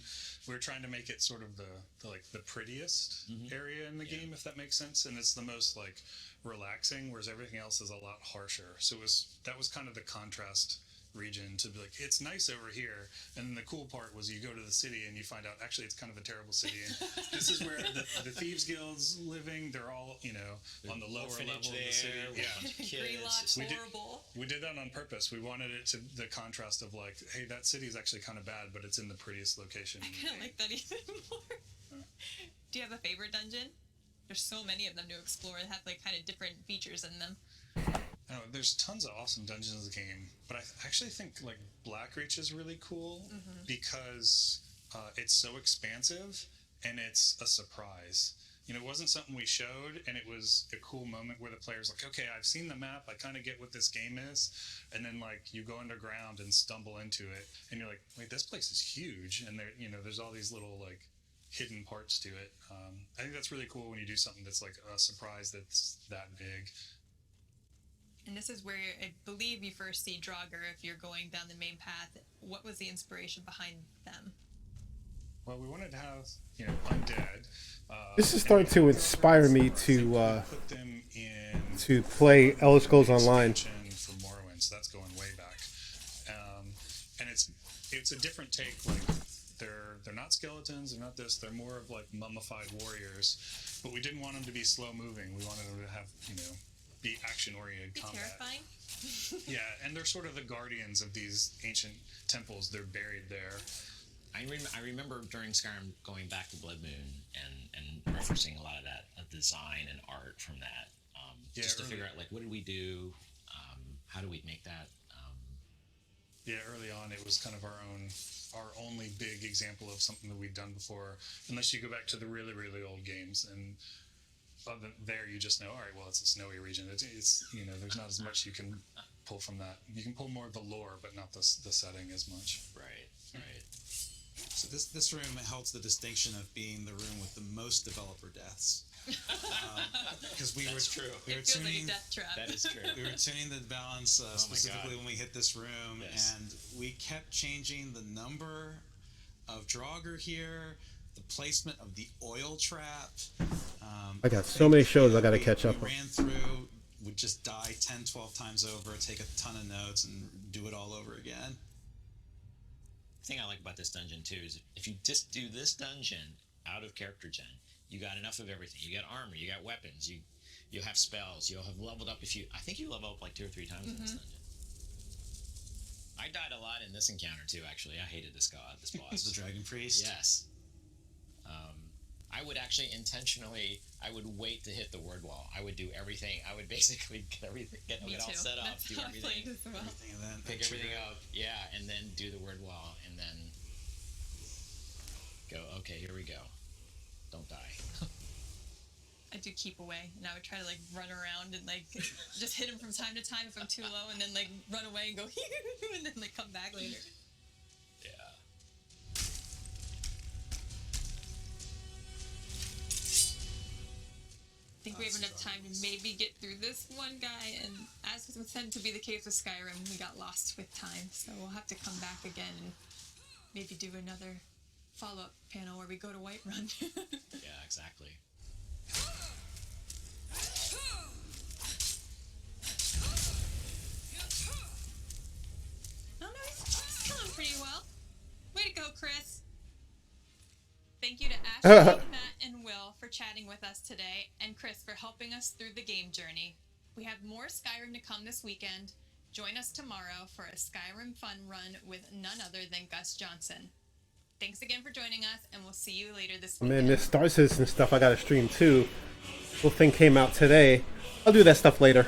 Speaker 12: we were trying to make it sort of the prettiest area in the game, if that makes sense, and it's the most like relaxing, whereas everything else is a lot harsher. So that was kind of the contrast region, to be like, it's nice over here, and then the cool part was you go to the city and you find out actually it's kind of a terrible city, and this is where the Thieves Guild's living. They're all on the lower level of the city. Yeah,
Speaker 6: Greenlock's horrible.
Speaker 12: We did that on purpose. We wanted it to the contrast of like, hey, that city is actually kind of bad, but it's in the prettiest location.
Speaker 6: I kind of like that even more. Do you have a favorite dungeon? There's so many of them to explore that have like kind of different features in them.
Speaker 12: There's tons of awesome dungeons in the game, but I actually think like Blackreach is really cool because it's so expansive and it's a surprise. It wasn't something we showed, and it was a cool moment where the player's like, okay, I've seen the map, I kind of get what this game is, and then like you go underground and stumble into it, and you're like, wait, this place is huge, and there's all these little like hidden parts to it. I think that's really cool when you do something that's like a surprise that's that big.
Speaker 6: And this is where I believe you first see Draugr if you're going down the main path. What was the inspiration behind them?
Speaker 12: Well, we wanted to have, undead.
Speaker 1: This is starting to inspire me to play Elder Scrolls Online.
Speaker 12: For Morrowind, so that's going way back. And it's a different take. Like they're not skeletons, they're not this. They're more of like mummified warriors. But we didn't want them to be slow moving. We wanted them to have be action-oriented
Speaker 6: Be
Speaker 12: combat.
Speaker 6: terrifying.
Speaker 12: Yeah, and they're sort of the guardians of these ancient temples. They're buried there.
Speaker 2: I remember during Skyrim going back to Blood Moon and referencing a lot of that design and art from that, just to figure out, like, what did we do? How do we make that?
Speaker 12: Yeah, early on it was kind of our only big example of something that we'd done before, unless you go back to the really, really old games. And there you just know, all right, well, it's a snowy region. It's there's not as much you can pull from that. You can pull more of the lore, but not the setting as much.
Speaker 2: Right.
Speaker 13: So this room holds the distinction of being the room with the most developer deaths. Because we were
Speaker 2: true.
Speaker 13: We were
Speaker 6: It feels like a
Speaker 13: tuning.
Speaker 6: death trap.
Speaker 2: That is true.
Speaker 13: We were tuning the balance specifically when we hit this room,
Speaker 2: Yes.
Speaker 13: and we kept changing the number of Draugr here, the placement of the oil trap.
Speaker 1: I got so many shows I got to catch up
Speaker 13: We
Speaker 1: on.
Speaker 13: ran through, would just die 10, 12 times over, take a ton of notes, and do it all over again.
Speaker 2: The thing I like about this dungeon too is if you just do this dungeon out of character gen, you got enough of everything. You got armor, you got weapons, you'll have spells, you'll have leveled up I think you level up like 2 or 3 times in this dungeon. I died a lot in this encounter too, actually. I hated this boss.
Speaker 13: The Dragon Priest?
Speaker 2: Yes. I would actually I would wait to hit the word wall. I would do everything. I would basically get it all set up, do everything. Pick everything up, and then do the word wall, and then go, okay, here we go. Don't die.
Speaker 6: I do keep away, and I would try to like run around and like just hit him from time to time if I'm too low, and then like run away and go and then like come back later.
Speaker 2: Yeah.
Speaker 6: I think we have enough time to maybe get through this one guy, and as was said to be the case with Skyrim, we got lost with time, so we'll have to come back again and maybe do another follow-up panel where we go to Whiterun.
Speaker 2: Yeah, exactly.
Speaker 6: No, he's killing pretty well. Way to go, Chris. Thank you to Ashley, Matt, and Will for chatting with us today, and Chris for helping us through the game journey. We have more Skyrim to come this weekend. Join us tomorrow for a Skyrim fun run with none other than Gus Johnson. Thanks again for joining us, and we'll see you later this weekend.
Speaker 1: Man, this Star Citizen stuff I got to stream too. Whole thing came out today. I'll do that stuff later.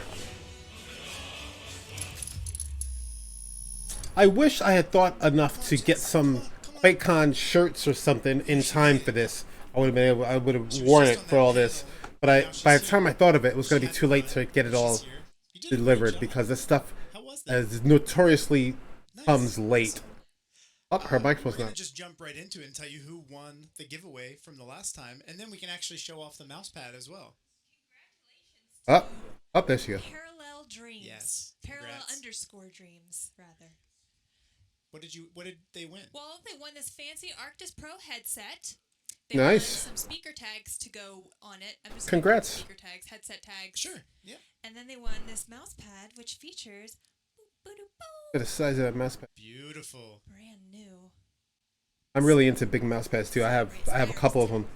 Speaker 1: I wish I had thought enough to get some QuakeCon shirts or something in time for this. I would have worn it for all this. But by the time I thought of it, it was going to be too late to get it all delivered because this stuff notoriously comes late. Oh, her microphone's
Speaker 9: We're
Speaker 1: not.
Speaker 9: gonna just jump right into it and tell you who won the giveaway from the last time, and then we can actually show off the mouse pad as well.
Speaker 1: Up there she goes.
Speaker 6: Parallel Dreams.
Speaker 9: Yes.
Speaker 6: Parallel _ dreams, rather.
Speaker 9: What did they win?
Speaker 6: Well, they won this fancy Arctis Pro headset. They
Speaker 1: Nice.
Speaker 6: won some speaker tags to go on it. I'm just
Speaker 1: Congrats.
Speaker 6: Speaker tags, headset tags.
Speaker 9: Sure. Yeah.
Speaker 6: And then they won this mouse pad, which features
Speaker 1: Look at the size of that mouse pad.
Speaker 9: Beautiful.
Speaker 6: brand new.
Speaker 1: I'm really into big mouse pads too. I have a couple of them.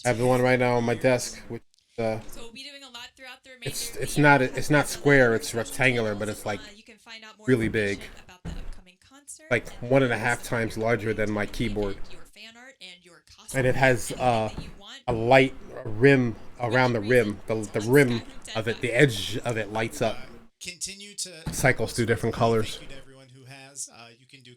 Speaker 1: I have the one right now on my desk, which
Speaker 6: So we'll be doing a lot throughout the remainder.
Speaker 1: it's not square. It's rectangular, but it's like
Speaker 6: You can find out more
Speaker 1: really big.
Speaker 6: about the upcoming concert.
Speaker 1: Like 1.5 times larger than my keyboard.
Speaker 6: Your fan art and your costume.
Speaker 1: And it has a light rim around the rim. The rim of it, the edge of it lights up.
Speaker 9: Continue to
Speaker 1: Cycles through different colors.
Speaker 9: Thank you to everyone who has. You can do !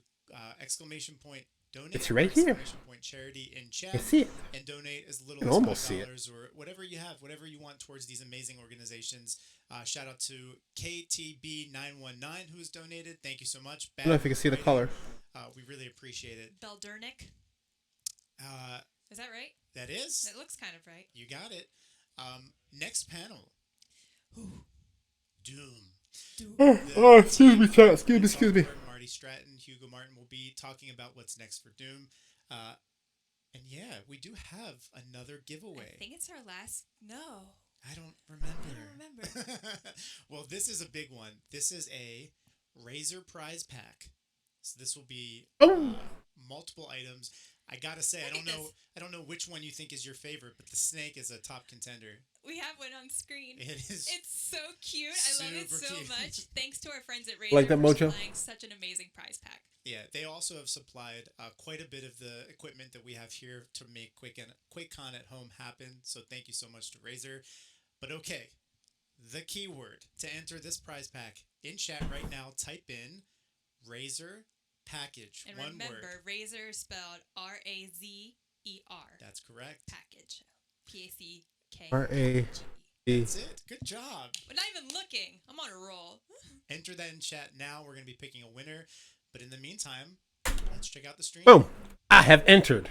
Speaker 9: Donate.
Speaker 1: It's right here.
Speaker 9: Charity in chat.
Speaker 1: You see it.
Speaker 9: And donate as little
Speaker 1: You can
Speaker 9: as
Speaker 1: almost see it.
Speaker 9: $5 or whatever you have, whatever you want towards these amazing organizations. Shout out to KTB919 who has donated. Thank you so much.
Speaker 1: I don't know if you can see the color.
Speaker 9: We really appreciate it.
Speaker 6: Beldernick. Is that right?
Speaker 9: That is.
Speaker 6: It looks kind of right.
Speaker 9: You got it. Next panel. Doom.
Speaker 1: Excuse me, chat. Excuse me.
Speaker 9: Marty Stratton, Hugo Martin will be talking about what's next for Doom. And yeah, we do have another giveaway.
Speaker 6: I think it's our last. No.
Speaker 9: I don't remember. Well, this is a big one. This is a Razor prize pack. So this will be multiple items. I gotta say, I don't know which one you think is your favorite, but the snake is a top contender.
Speaker 6: We have one on screen.
Speaker 9: It is.
Speaker 6: It's so cute. I love it
Speaker 9: super
Speaker 6: so
Speaker 9: cute.
Speaker 6: much. Thanks to our friends at Razer
Speaker 1: Like that,
Speaker 6: for
Speaker 1: Mojo?
Speaker 6: supplying such an amazing prize pack.
Speaker 9: Yeah, they also have supplied quite a bit of the equipment that we have here to make QuakeCon at home happen. So thank you so much to Razer. But okay, the keyword to enter this prize pack in chat right now, type in Razer package.
Speaker 6: And
Speaker 9: one
Speaker 6: remember,
Speaker 9: word.
Speaker 6: Razer spelled Razer.
Speaker 9: That's correct.
Speaker 6: Package. PACK.
Speaker 1: R-A.
Speaker 9: That's it. Good job.
Speaker 6: We're not even looking. I'm on a roll.
Speaker 9: Enter that in chat now. We're going to be picking a winner. But in the meantime, let's check out the stream.
Speaker 1: Boom. I have entered.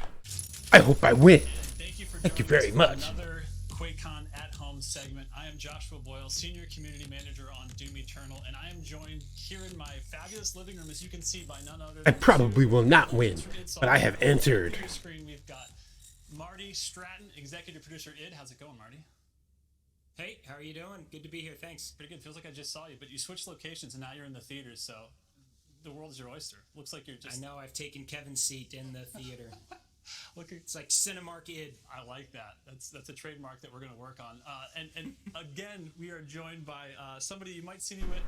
Speaker 1: I hope I win.
Speaker 12: Thank
Speaker 1: you very much.
Speaker 12: Another QuakeCon at home segment. I am Joshua Boyle, Senior Community Manager on Doom Eternal, and I am joined here in my fabulous living room, as you can see, by none other
Speaker 1: I
Speaker 12: than
Speaker 1: probably will not win, but I have entered.
Speaker 12: On the screen, we've got Marty Stratton, Executive Producer id. How's it going, Marty?
Speaker 14: Hey, how are you doing? Good to be here. Thanks.
Speaker 12: Pretty good. Feels like I just saw you, but you switched locations and now you're in the theaters, so the world is your oyster. Looks like you're just...
Speaker 14: I know. I've taken Kevin's seat in the theater. Look, it's like Cinemark id.
Speaker 12: I like that. That's a trademark that we're going to work on. And again, we are joined by somebody you might see me with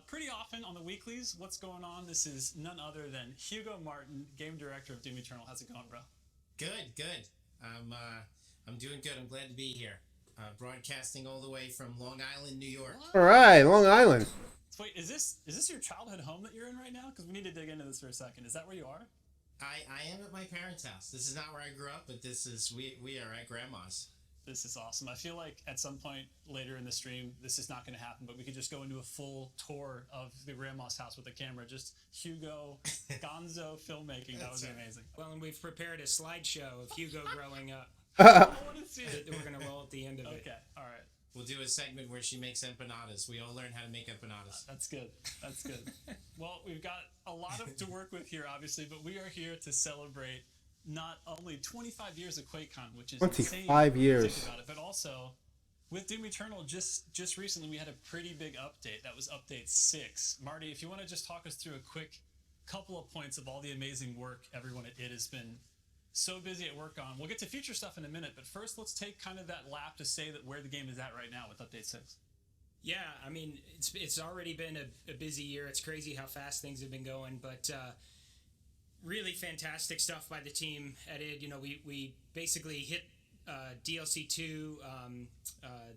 Speaker 12: pretty often on the weeklies. What's going on? This is none other than Hugo Martin, Game Director of Doom Eternal. How's it going, bro?
Speaker 15: Good. I'm doing good. I'm glad to be here. Broadcasting all the way from Long Island, New York.
Speaker 1: All right, Long Island.
Speaker 12: Wait, is this your childhood home that you're in right now? Because we need to dig into this for a second. Is that where you are?
Speaker 15: I am at my parents' house. This is not where I grew up, but this is we are at Grandma's.
Speaker 12: This is awesome. I feel like at some point later in the stream, this is not going to happen, but we could just go into a full tour of the Grandma's house with a camera. Just Hugo, Gonzo filmmaking. That would be amazing.
Speaker 14: Well, and we've prepared a slideshow of Hugo growing up.
Speaker 12: I want to see it.
Speaker 14: That we're going to roll at the end of it.
Speaker 12: Okay, all right.
Speaker 15: We'll do a segment where she makes empanadas. We all learn how to make empanadas.
Speaker 12: That's good. That's good. Well, we've got a lot to work with here, obviously, but we are here to celebrate not only 25 years of QuakeCon, which is
Speaker 1: 25
Speaker 12: insane
Speaker 1: years.
Speaker 12: to think about it, but also with Doom Eternal, just recently we had a pretty big update. That was update 6. Marty, if you want to just talk us through a quick couple of points of all the amazing work everyone at id has been so busy at work on. We'll get to future stuff in a minute, but first let's take kind of that lap to say that where the game is at right now with update 6.
Speaker 14: Yeah, I mean, it's already been a busy year. It's crazy how fast things have been going, but really fantastic stuff by the team at id. You know, we basically hit DLC 2,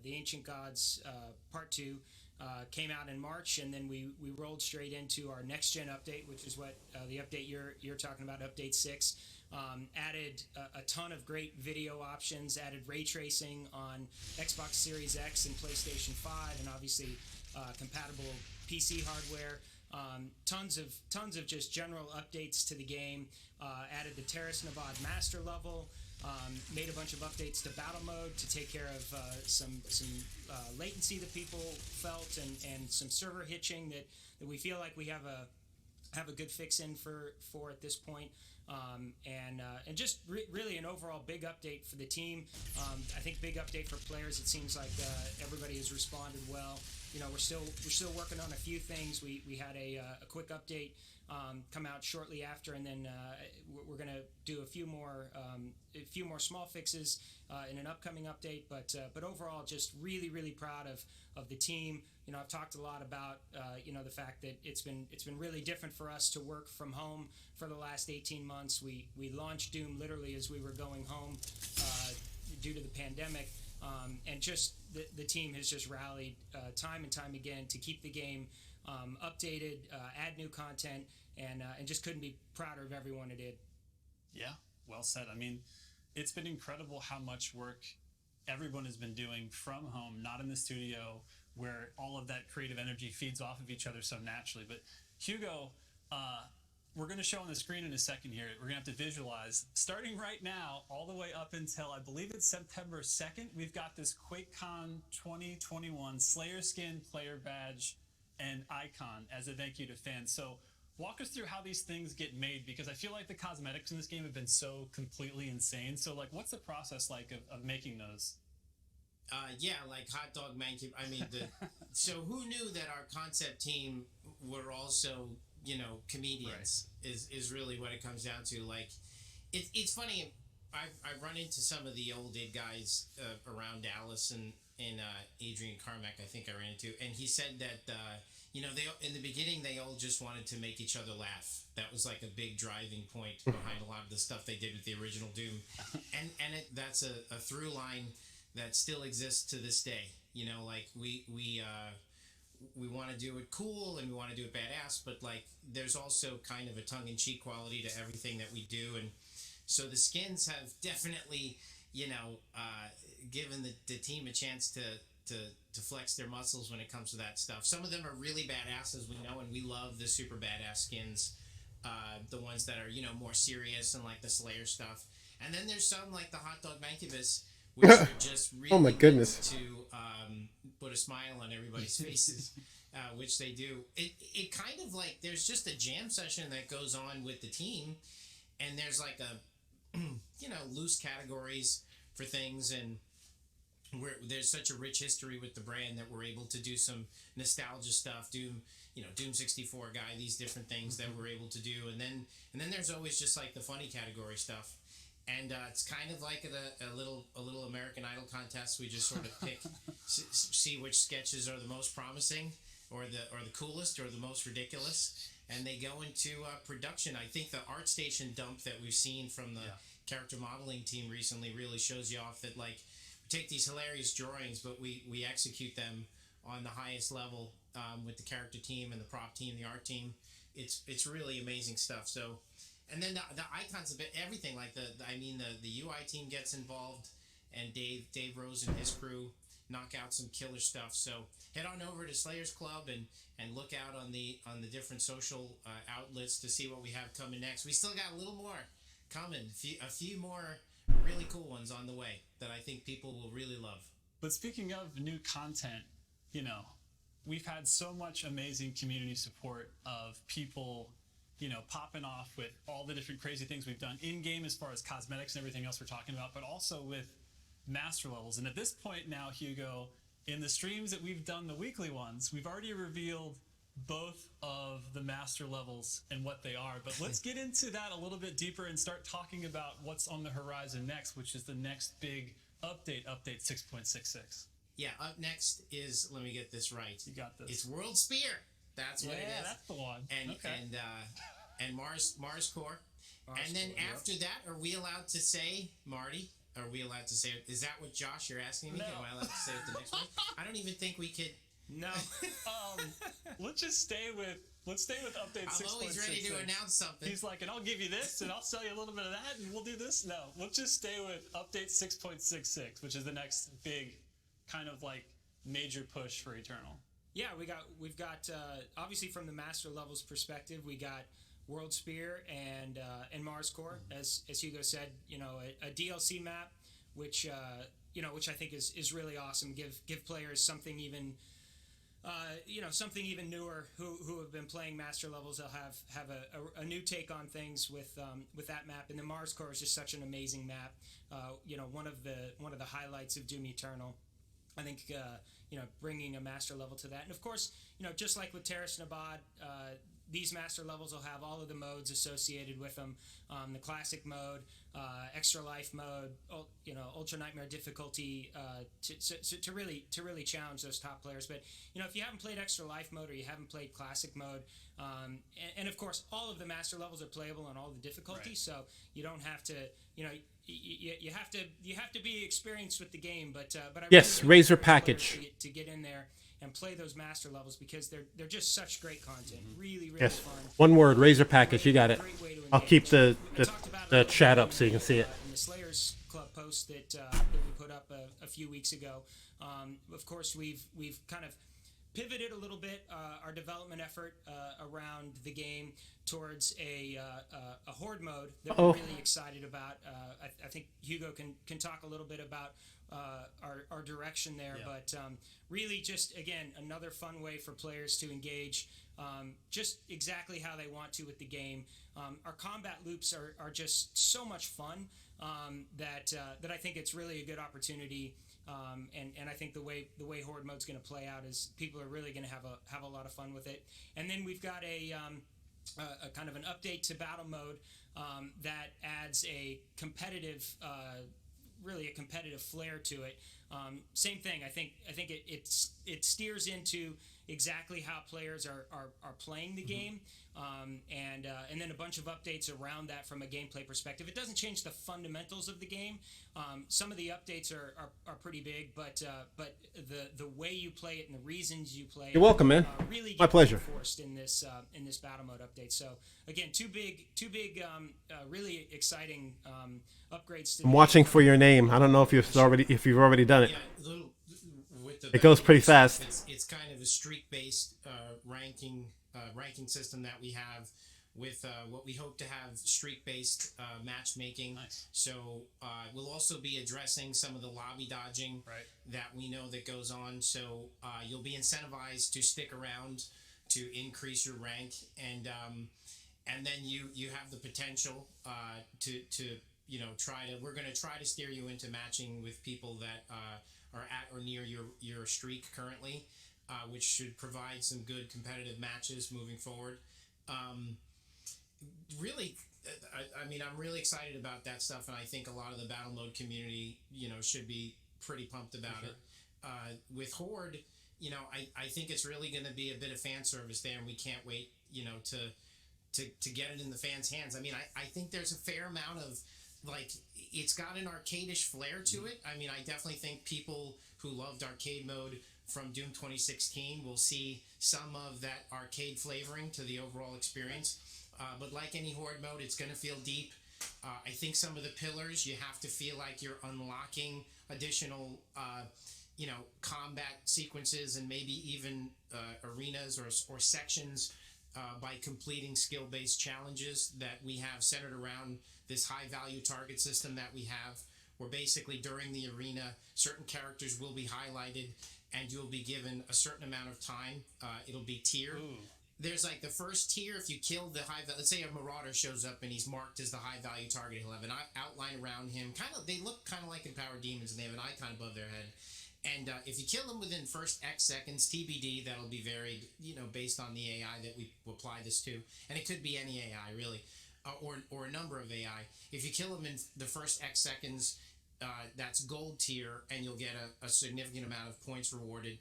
Speaker 14: the Ancient Gods Part 2, came out in March, and then we rolled straight into our next gen update, which is what the update you're talking about, update 6. Added a ton of great video options, added ray tracing on Xbox Series X and PlayStation 5, and obviously compatible PC hardware. Tons of just general updates to the game. Added the Terrace Navad Master level. Made a bunch of updates to battle mode to take care of some latency that people felt, and some server hitching that we feel like we have a good fix in for at this point. And just really an overall big update for the team. I think big update for players. It seems like everybody has responded well. You know, we're still working on a few things. We had a quick update come out shortly after, and then we're gonna do a few more small fixes in an upcoming update. But overall, just really proud of the team. You know, I've talked a lot about the fact that it's been really different for us to work from home for the last 18 months. We launched Doom literally as we were going home due to the pandemic, and just the team has just rallied time and time again to keep the game updated, add new content, and just couldn't be prouder of everyone it did.
Speaker 12: Yeah, well said. I mean, it's been incredible how much work everyone has been doing from home, not in the studio, where all of that creative energy feeds off of each other so naturally. But Hugo, we're going to show on the screen in a second here. We're going to have to visualize. Starting right now, all the way up until, I believe it's September 2nd, we've got this QuakeCon 2021 Slayer skin, player badge, and icon as a thank you to fans. So walk us through how these things get made, because I feel like the cosmetics in this game have been so completely insane. So, like, what's the process like of making those?
Speaker 15: Yeah, like hot dog man. I mean, so who knew that our concept team were also, comedians is really what it comes down to. Like, it's funny. I've run into some of the old id guys around Dallas and Adrian Carmack, I think I ran into, and he said that they in the beginning they all just wanted to make each other laugh. That was like a big driving point behind a lot of the stuff they did with the original Doom, and that's a through line that still exists to this day. Like we want to do it cool and we want to do it badass, but like there's also kind of a tongue-in-cheek quality to everything that we do, and so the skins have definitely given the team a chance to flex their muscles when it comes to that stuff. Some of them are really badass, as we know, and we love the super badass skins, the ones that are more serious and like the Slayer stuff. And then there's some like the Hot Dog Mancubus, which are just really
Speaker 1: Oh my goodness.
Speaker 15: to put a smile on everybody's faces, which they do. It kind of like there's just a jam session that goes on with the team, and there's like a loose categories for things, and there's such a rich history with the brand that we're able to do some nostalgia stuff. Doom 64 guy, these different things that we're able to do, and then there's always just like the funny category stuff. And it's kind of like a little American Idol contest. We just sort of pick, see which sketches are the most promising, or the coolest, or the most ridiculous, and they go into production. I think the ArtStation dump that we've seen from the character modeling team recently really shows you off that like we take these hilarious drawings, but we execute them on the highest level with the character team and the prop team, the art team. It's really amazing stuff. So. And then the icons of it, everything, like the UI team gets involved, and Dave Rose and his crew knock out some killer stuff. So head on over to Slayers Club and look out on the different social outlets to see what we have coming next. We still got a little more coming, a few more really cool ones on the way that I think people will really love.
Speaker 16: But speaking of new content, we've had so much amazing community support of people popping off with all the different crazy things we've done in-game as far as cosmetics and everything else we're talking about, but also with master levels. And at this point now, Hugo, in the streams that we've done, the weekly ones, we've already revealed both of the master levels and what they are. But let's get into that a little bit deeper and start talking about what's on the horizon next, which is the next big update 6.66.
Speaker 15: Yeah, up next is, let me get this right.
Speaker 16: You got this.
Speaker 15: It's World Spear. That's what it is.
Speaker 16: Yeah, that's the one.
Speaker 15: And Mars Core. And then after that, are we allowed to say, Marty? Are we allowed to say it? Is that what, Josh, you're asking me?
Speaker 16: No.
Speaker 15: Am I allowed to say it the next one? I don't even think we could.
Speaker 16: No. Let's stay with update 6.66.
Speaker 15: I'm always ready to announce something.
Speaker 16: He's like, and I'll give you this, and I'll sell you a little bit of that, and we'll do this. No, let's just stay with update 6.66, which is the next big kind of like major push for Eternal.
Speaker 14: Yeah, we've got obviously from the master levels perspective, we got World Spear and Mars Core, as Hugo said, a DLC map, which I think is really awesome. Give players something even something even newer who have been playing master levels. They'll have a new take on things with that map. And the Mars Core is just such an amazing map. One of the highlights of Doom Eternal. I think bringing a master level to that, and of course, just like with Terrace Nabad, these master levels will have all of the modes associated with them. The classic mode, extra life mode, ultra nightmare difficulty, to really challenge those top players. But if you haven't played extra life mode or you haven't played classic mode, and of course all of the master levels are playable on all the difficulties, right. So you don't have to you have to be experienced with the game, but I
Speaker 1: yes,
Speaker 14: really
Speaker 1: Razor package
Speaker 14: to get in there and play those master levels because they're just such great content. Really
Speaker 1: yes.
Speaker 14: fun.
Speaker 1: One word, Razor package. You got it. I'll keep the chat up so you can see it.
Speaker 14: In the Slayers Club post that we put up a few weeks ago, of course we've kind of pivoted a little bit our development effort around the game towards a horde mode that we're really excited about. I think Hugo can talk a little bit about our direction there, but really just again another fun way for players to engage just exactly how they want to with the game. Our combat loops are just so much fun that I think it's really a good opportunity. And I think the way horde mode's going to play out is people are really going to have a lot of fun with it. And then we've got a a kind of an update to battle mode that adds a competitive, really a competitive flair to it. Same thing. I think it steers into exactly how players are playing the game, and then a bunch of updates around that from a gameplay perspective. It doesn't change the fundamentals of the game. Some of the updates are pretty big, but the way you play it and the reasons you play
Speaker 1: You're
Speaker 14: it,
Speaker 1: welcome, man.
Speaker 14: Really
Speaker 1: My
Speaker 14: get
Speaker 1: pleasure.
Speaker 14: reinforced in this battle mode update. So again, two big, really exciting upgrades. To
Speaker 1: I'm
Speaker 14: the
Speaker 1: watching
Speaker 14: game.
Speaker 1: for your name. I don't know if you've already done it. It goes pretty fast.
Speaker 15: It's kind of a streak-based ranking system that we have with what we hope to have streak-based matchmaking.
Speaker 16: Nice.
Speaker 15: So we'll also be addressing some of the lobby dodging that we know that goes on. So you'll be incentivized to stick around to increase your rank, and then you have the potential to we're going to try to steer you into matching with people that are at or near your streak currently, which should provide some good competitive matches moving forward. Really, I mean, I'm really excited about that stuff, and I think a lot of the battle mode community, should be pretty pumped about it. With Horde, I think it's really going to be a bit of fan service there, and we can't wait, to get it in the fans' hands. I mean, I think there's a fair amount of, it's got an arcade-ish flair to it. I mean, I definitely think people who loved arcade mode from Doom 2016 will see some of that arcade flavoring to the overall experience. But like any Horde mode, it's going to feel deep. I think some of the pillars, you have to feel like you're unlocking additional, combat sequences and maybe even arenas or sections by completing skill-based challenges that we have centered around this high-value target system that we have, where basically during the arena, certain characters will be highlighted and you'll be given a certain amount of time. It'll be tiered.
Speaker 16: Ooh.
Speaker 15: There's like the first tier, if you kill the let's say a Marauder shows up and he's marked as the high-value target, he'll have an outline around him. They look kind of like in Power Demons, and they have an icon above their head. And if you kill them within first X seconds, TBD, that'll be varied, based on the AI that we apply this to. And it could be any AI, really, or a number of AI. If you kill them in the first X seconds, that's gold tier, and you'll get a significant amount of points rewarded.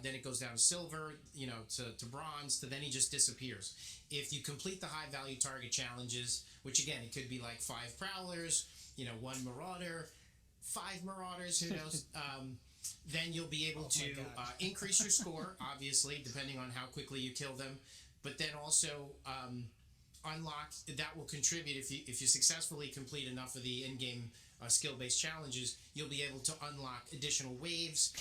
Speaker 15: Then it goes down to silver, to bronze, to then he just disappears. If you complete the high-value target challenges, which again, it could be like 5 Prowlers, 1 Marauder, 5 Marauders, who knows, then you'll be able to increase your score, obviously, depending on how quickly you kill them, but then also unlock, that will contribute, if you successfully complete enough of the in-game skill-based challenges, you'll be able to unlock additional waves,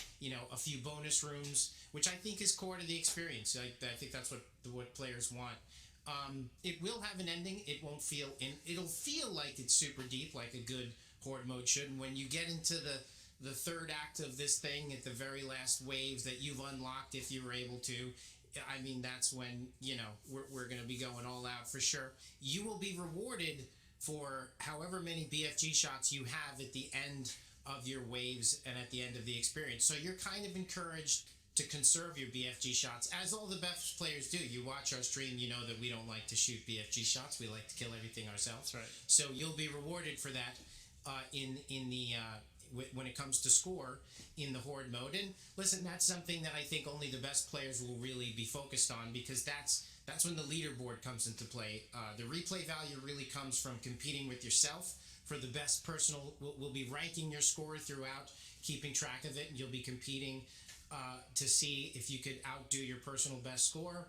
Speaker 15: a few bonus rooms, which I think is core to the experience. I think that's what players want. It will have an ending. It won't feel it'll feel like it's super deep, like a good Horde mode should. And when you get into the third act of this thing, at the very last waves that you've unlocked, if you were able to, I mean, that's when we're going to be going all out for sure. You will be rewarded for however many BFG shots you have at the end of your waves and at the end of the experience. So you're kind of encouraged to conserve your BFG shots, as all the best players do. You watch our stream, you know that we don't like to shoot BFG shots. We like to kill everything ourselves.
Speaker 16: That's right.
Speaker 15: So you'll be rewarded for that when it comes to score in the Horde mode. And listen, that's something that I think only the best players will really be focused on, because that's when the leaderboard comes into play. The replay value really comes from competing with yourself for the best personal. We'll be ranking your score throughout, keeping track of it, and you'll be competing to see if you could outdo your personal best score,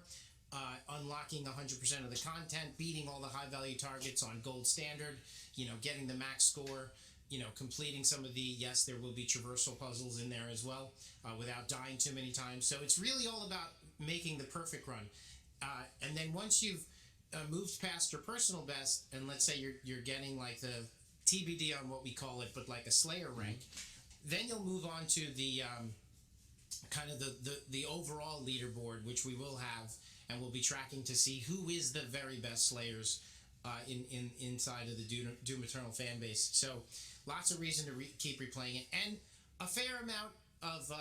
Speaker 15: unlocking 100% of the content, beating all the high-value targets on gold standard, getting the max score, completing some of the, there will be traversal puzzles in there as well, without dying too many times. So it's really all about making the perfect run. And then once you've moved past your personal best, and let's say you're getting like the TBD on what we call it, but like a Slayer rank, then you'll move on to the kind of the overall leaderboard, which we will have, and we'll be tracking to see who is the very best Slayers inside of the Doom Eternal fan base. So lots of reason to keep replaying it, and a fair amount of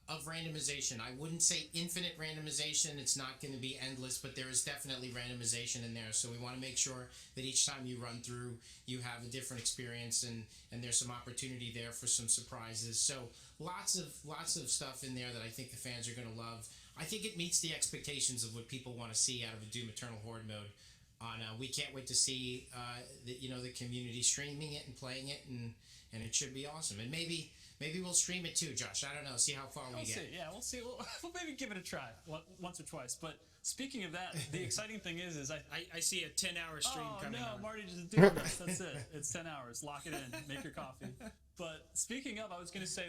Speaker 15: of randomization. I wouldn't say infinite randomization. It's not going to be endless, but there is definitely randomization in there. So we want to make sure that each time you run through, you have a different experience, and there's some opportunity there for some surprises. So lots of stuff in there that I think the fans are going to love. I think it meets the expectations of what people want to see out of a Doom Eternal Horde mode. We can't wait to see the community streaming it and playing it, and it should be awesome. And maybe we'll stream it too, Josh. I don't know. See how far we get.
Speaker 16: Yeah, we'll see. We'll maybe give it a try once or twice. But speaking of that, the exciting thing is
Speaker 14: I see a 10-hour stream coming
Speaker 16: on.
Speaker 14: on.
Speaker 16: Marty just doing this. That's it. It's 10 hours. Lock it in. Make your coffee. But speaking of, I was going to say,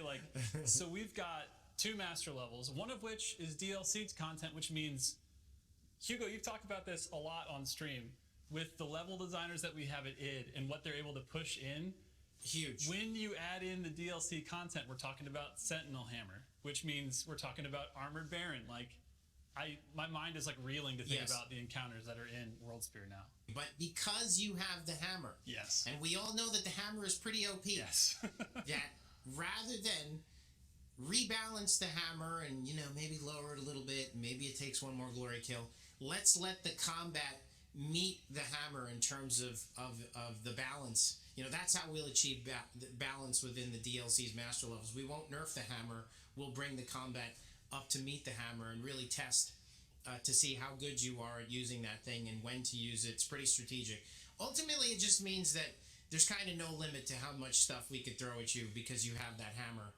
Speaker 16: so we've got 2 master levels, one of which is DLC content, which means, Hugo, you've talked about this a lot on stream, with the level designers that we have at id and what they're able to push in.
Speaker 15: Huge.
Speaker 16: When you add in the DLC content, we're talking about Sentinel Hammer, which means we're talking about Armored Baron. My mind is reeling to think about the encounters that are in Worldspear now.
Speaker 15: But because you have the hammer,
Speaker 16: yes,
Speaker 15: and we all know that the hammer is pretty OP,
Speaker 16: yes,
Speaker 15: that rather than rebalance the hammer and maybe lower it a little bit, maybe it takes one more glory kill, let's let the combat meet the hammer in terms of the balance. That's how we'll achieve balance within the DLC's master levels. We won't nerf the hammer. We'll bring the combat up to meet the hammer and really test to see how good you are at using that thing and when to use it. It's pretty strategic. Ultimately, it just means that there's kind of no limit to how much stuff we could throw at you because you have that hammer.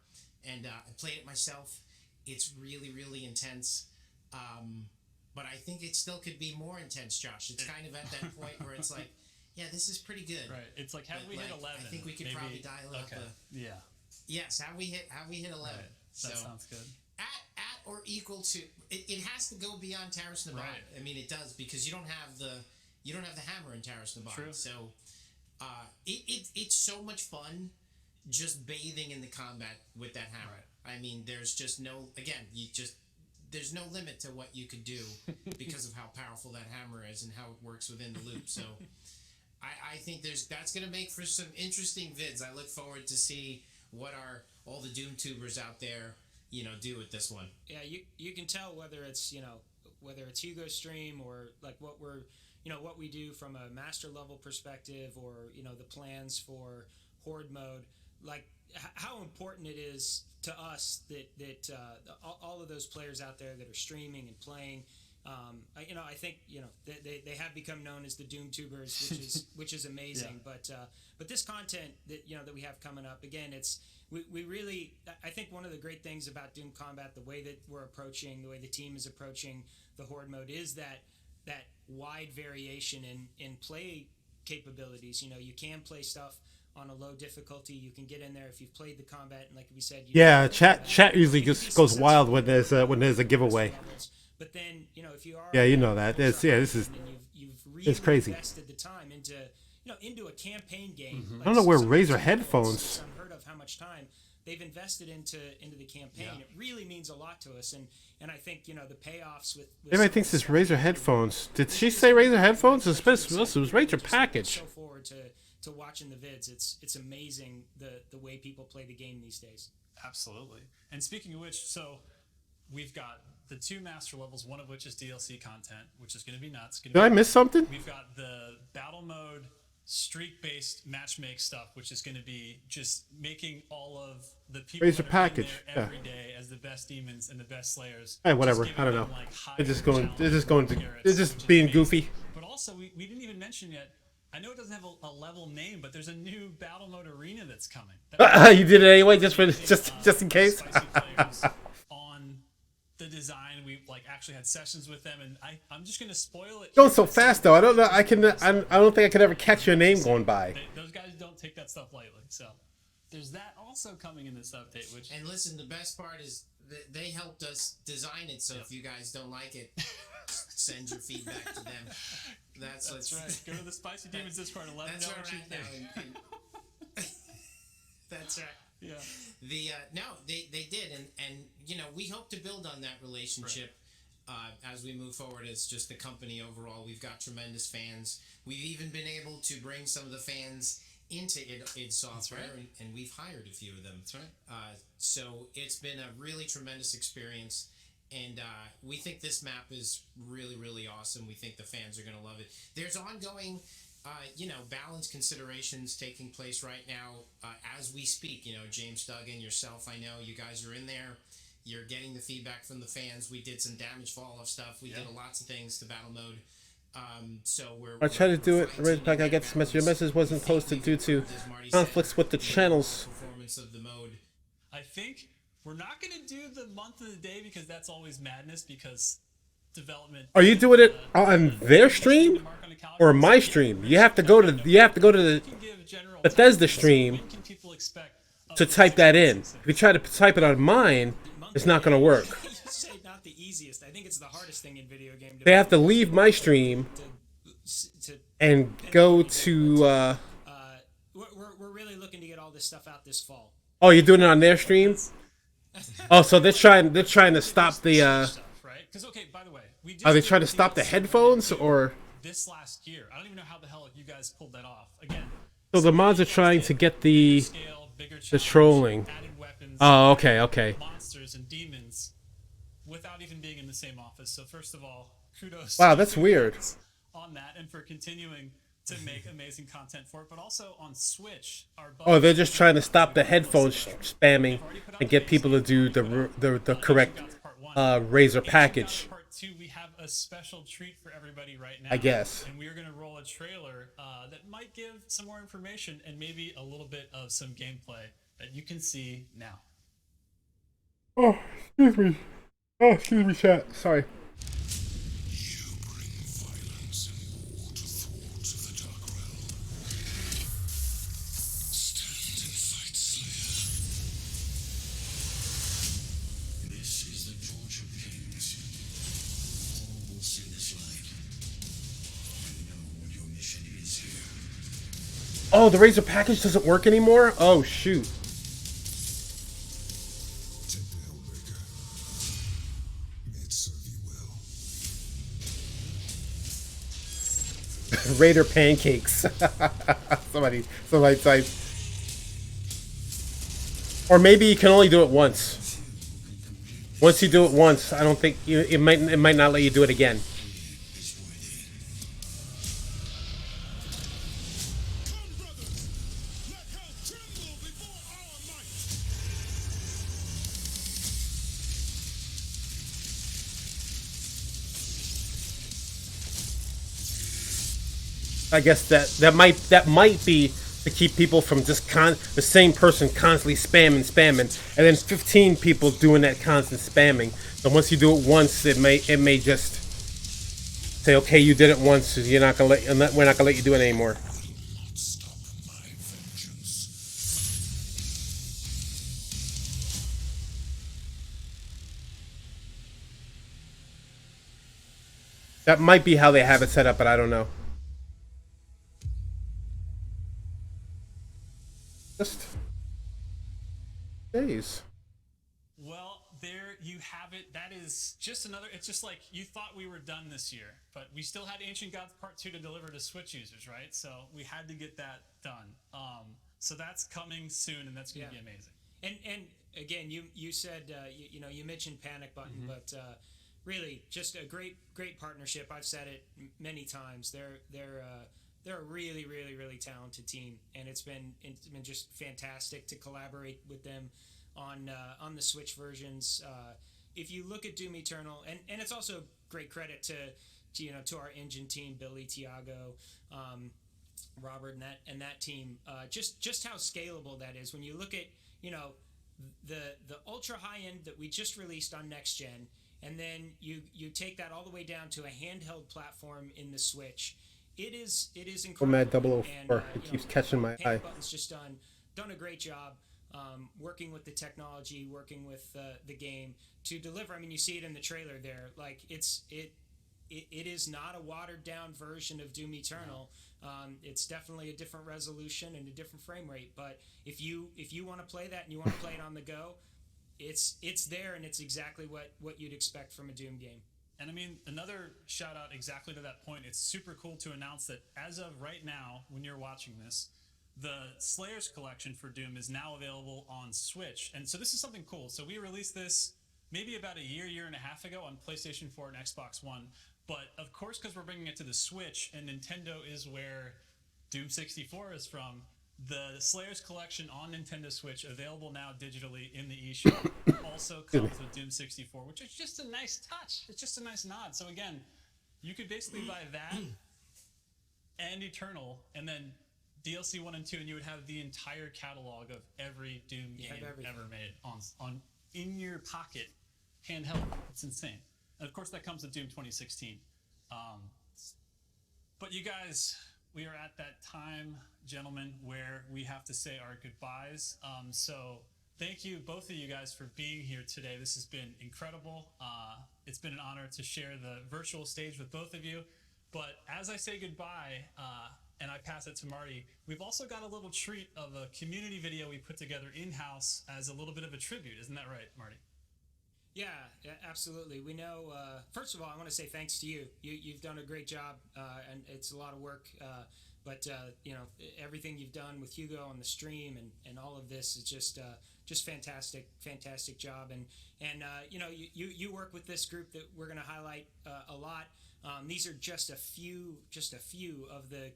Speaker 15: And I played it myself. It's really, really intense. But I think it still could be more intense, Josh. It's kind of at that point where it's like, yeah, this is pretty good.
Speaker 16: Right. It's like, have we hit 11?
Speaker 15: I think we could probably dial it up.
Speaker 16: Yeah.
Speaker 15: Yes. Have we hit 11?
Speaker 16: Right. That sounds good.
Speaker 15: At or equal to it has to go beyond Taras Nabad.
Speaker 16: Right.
Speaker 15: I mean, it does, because you don't have the hammer in Taras Nabad.
Speaker 16: True.
Speaker 15: So it's so much fun just bathing in the combat with that hammer. Right. I mean, there's just there's no limit to what you could do because of how powerful that hammer is and how it works within the loop. So I think that's going to make for some interesting vids. I look forward to see what all the Doom tubers out there do with this one.
Speaker 14: Yeah, you can tell whether it's Hugo's stream or what we do from a master level perspective, or the plans for Horde mode, how important it is to us that all of those players out there that are streaming and playing. I think they have become known as the Doom tubers, which is amazing. Yeah. But this content that we have coming up, again, we really, I think one of the great things about Doom Combat, the way that we're approaching, the way the team is approaching the Horde mode, is that wide variation in play capabilities. You can play stuff on a low difficulty. You can get in there if you've played the combat, and like we said,
Speaker 1: chat usually just goes wild when there's a giveaway.
Speaker 14: But then if you are
Speaker 1: that this is
Speaker 14: you've really
Speaker 1: it's crazy.
Speaker 14: Invested the time into a campaign game.
Speaker 1: Mm-hmm. I don't know where Razer headphones.
Speaker 14: It's unheard of how much time they've invested into the campaign. Yeah. It really means a lot to us, and I think the payoffs with
Speaker 1: everybody thinks it's Razer headphones. Did she say Razer headphones? It was Razer package.
Speaker 14: So forward to watching the vids. It's amazing the way people play the game these days.
Speaker 16: Absolutely. And speaking of which, so we've got the 2 master levels, one of which is DLC content, which is going to be nuts.
Speaker 1: Did I miss something?
Speaker 16: We've got the battle mode, streak-based matchmake stuff, which is going to be just making all of the people
Speaker 1: Razer
Speaker 16: that are
Speaker 1: package
Speaker 16: in there every day as the best demons and the best slayers.
Speaker 1: Hey, whatever. I don't know. They're just being goofy.
Speaker 16: But also, we didn't even mention yet. I know it doesn't have a level name, but there's a new battle mode arena that's coming.
Speaker 1: You did it anyway, just in case.
Speaker 16: On the design, we actually had sessions with them, and I'm just gonna spoil it.
Speaker 1: Going so fast though. I don't know. I don't think I could ever catch your name going by.
Speaker 16: Those guys don't take that stuff lightly. So there's that also coming in this update.
Speaker 15: And listen, the best part is they helped us design it. So if you guys don't like it, send your feedback to them. That's
Speaker 16: right. Go to the Spicy Demons Discord and let them know what you think.
Speaker 15: That's right.
Speaker 16: Yeah.
Speaker 15: They did, and we hope to build on that relationship as we move forward as just the company overall. We've got tremendous fans. We've even been able to bring some of the fans into id Software, and we've hired a few of them.
Speaker 1: That's right.
Speaker 15: So it's been a really tremendous experience, and we think this map is really, really awesome. We think the fans are going to love it. There's ongoing, balance considerations taking place right now as we speak. James Duggan, yourself, I know you guys are in there. You're getting the feedback from the fans. We did some damage fall-off stuff. We did lots of things to battle mode.
Speaker 1: I tried to do it right back. I get this message. Your message wasn't posted due to conflicts with the channels.
Speaker 15: Performance of the mode.
Speaker 16: I think we're not going to do the month of the day because that's always madness because development.
Speaker 1: Are you doing it on their stream or my stream? You have to go to the Bethesda stream to type that in. If you try to type it on mine, it's not going to work.
Speaker 14: Say not the easiest. I think it's the hardest thing in video game.
Speaker 1: They have to leave my stream and go to.
Speaker 14: We're really looking to get all this stuff out this fall.
Speaker 1: Oh, you're doing it on their stream? Oh, so they're trying to stop the.
Speaker 16: Right? Because okay, by the way,
Speaker 1: Are they trying to stop the headphones or?
Speaker 16: This last year, I don't even know how the hell you guys pulled that off. Again.
Speaker 1: So the mods are trying to get the trolling. Oh, okay.
Speaker 16: Monsters and demons, without even being in the same office. So first of all, kudos.
Speaker 1: Wow, that's weird.
Speaker 16: On that, and for continuing to make amazing content for it, but also on Switch.
Speaker 1: Oh, they're just trying to stop the headphones spamming and get people to do the correct Razer package.
Speaker 16: Part 2, we have a special treat for everybody right now.
Speaker 1: I guess.
Speaker 16: And we are going to roll a trailer that might give some more information and maybe a little bit of some gameplay that you can see now.
Speaker 1: Oh, excuse me. Oh, excuse me, chat. Sorry. Oh, the Razer package doesn't work anymore? Oh, shoot. Raider pancakes. somebody type. Or maybe you can only do it once. Once you do it once, I don't think it might not let you do it again. I guess that might be to keep people from just the same person constantly spamming, and then 15 people doing that constant spamming. So once you do it once, it may just say, okay, you did it once, so we're not gonna let you do it anymore. That might be how they have it set up, but I don't know. Just days.
Speaker 16: Well, there you have it. That is just another. It's just like you thought we were done this year, but we still had Ancient Gods Part 2 to deliver to Switch users, right? So we had to get that done. So that's coming soon, and that's going to be amazing.
Speaker 14: And again, you said you mentioned Panic Button, but really just a great partnership. I've said it many times. They're a really, really, really talented team, and it's been just fantastic to collaborate with them on the Switch versions. If you look at Doom Eternal, and it's also great credit to our engine team, Billy, Tiago, Robert, and that team. Just how scalable that is when you look at the ultra high end that we just released on next gen, and then you take that all the way down to a handheld platform in the Switch. It is incredible.
Speaker 1: Mad 004. It keeps catching my eye.
Speaker 14: Button's just done a great job working with the technology, working with the game to deliver. I mean, you see it in the trailer there. Like it is not a watered down version of Doom Eternal. It's definitely a different resolution and a different frame rate. But if you want to play that and you want to play it on the go, it's there, and it's exactly what you'd expect from a Doom game.
Speaker 16: And I mean, another shout out exactly to that point. It's super cool to announce that as of right now, when you're watching this, the Slayers collection for Doom is now available on Switch. And so this is something cool. So we released this maybe about a year and a half ago on PlayStation 4 and Xbox One. But of course, because we're bringing it to the Switch, and Nintendo is where Doom 64 is from, the Slayers collection on Nintendo Switch, available now digitally in the eShop, also comes with Doom 64, which is just a nice touch. It's just a nice nod. So again, you could basically buy that and Eternal, and then DLC 1 and 2, and you would have the entire catalog of every Doom game ever made on in your pocket, handheld. It's insane. And of course, that comes with Doom 2016. But you guys, we are at that time, gentlemen, where we have to say our goodbyes. So thank you, both of you guys, for being here today. This has been incredible. It's been an honor to share the virtual stage with both of you. But as I say goodbye, and I pass it to Marty, we've also got a little treat of a community video we put together in-house as a little bit of a tribute. Isn't that right, Marty?
Speaker 14: Yeah, absolutely. We know, first of all, I want to say thanks to you. You've done a great job, and it's a lot of work. But you know, everything you've done with Hugo on the stream and all of this is just fantastic job. And you know, you work with this group that we're going to highlight a lot. These are just a few of the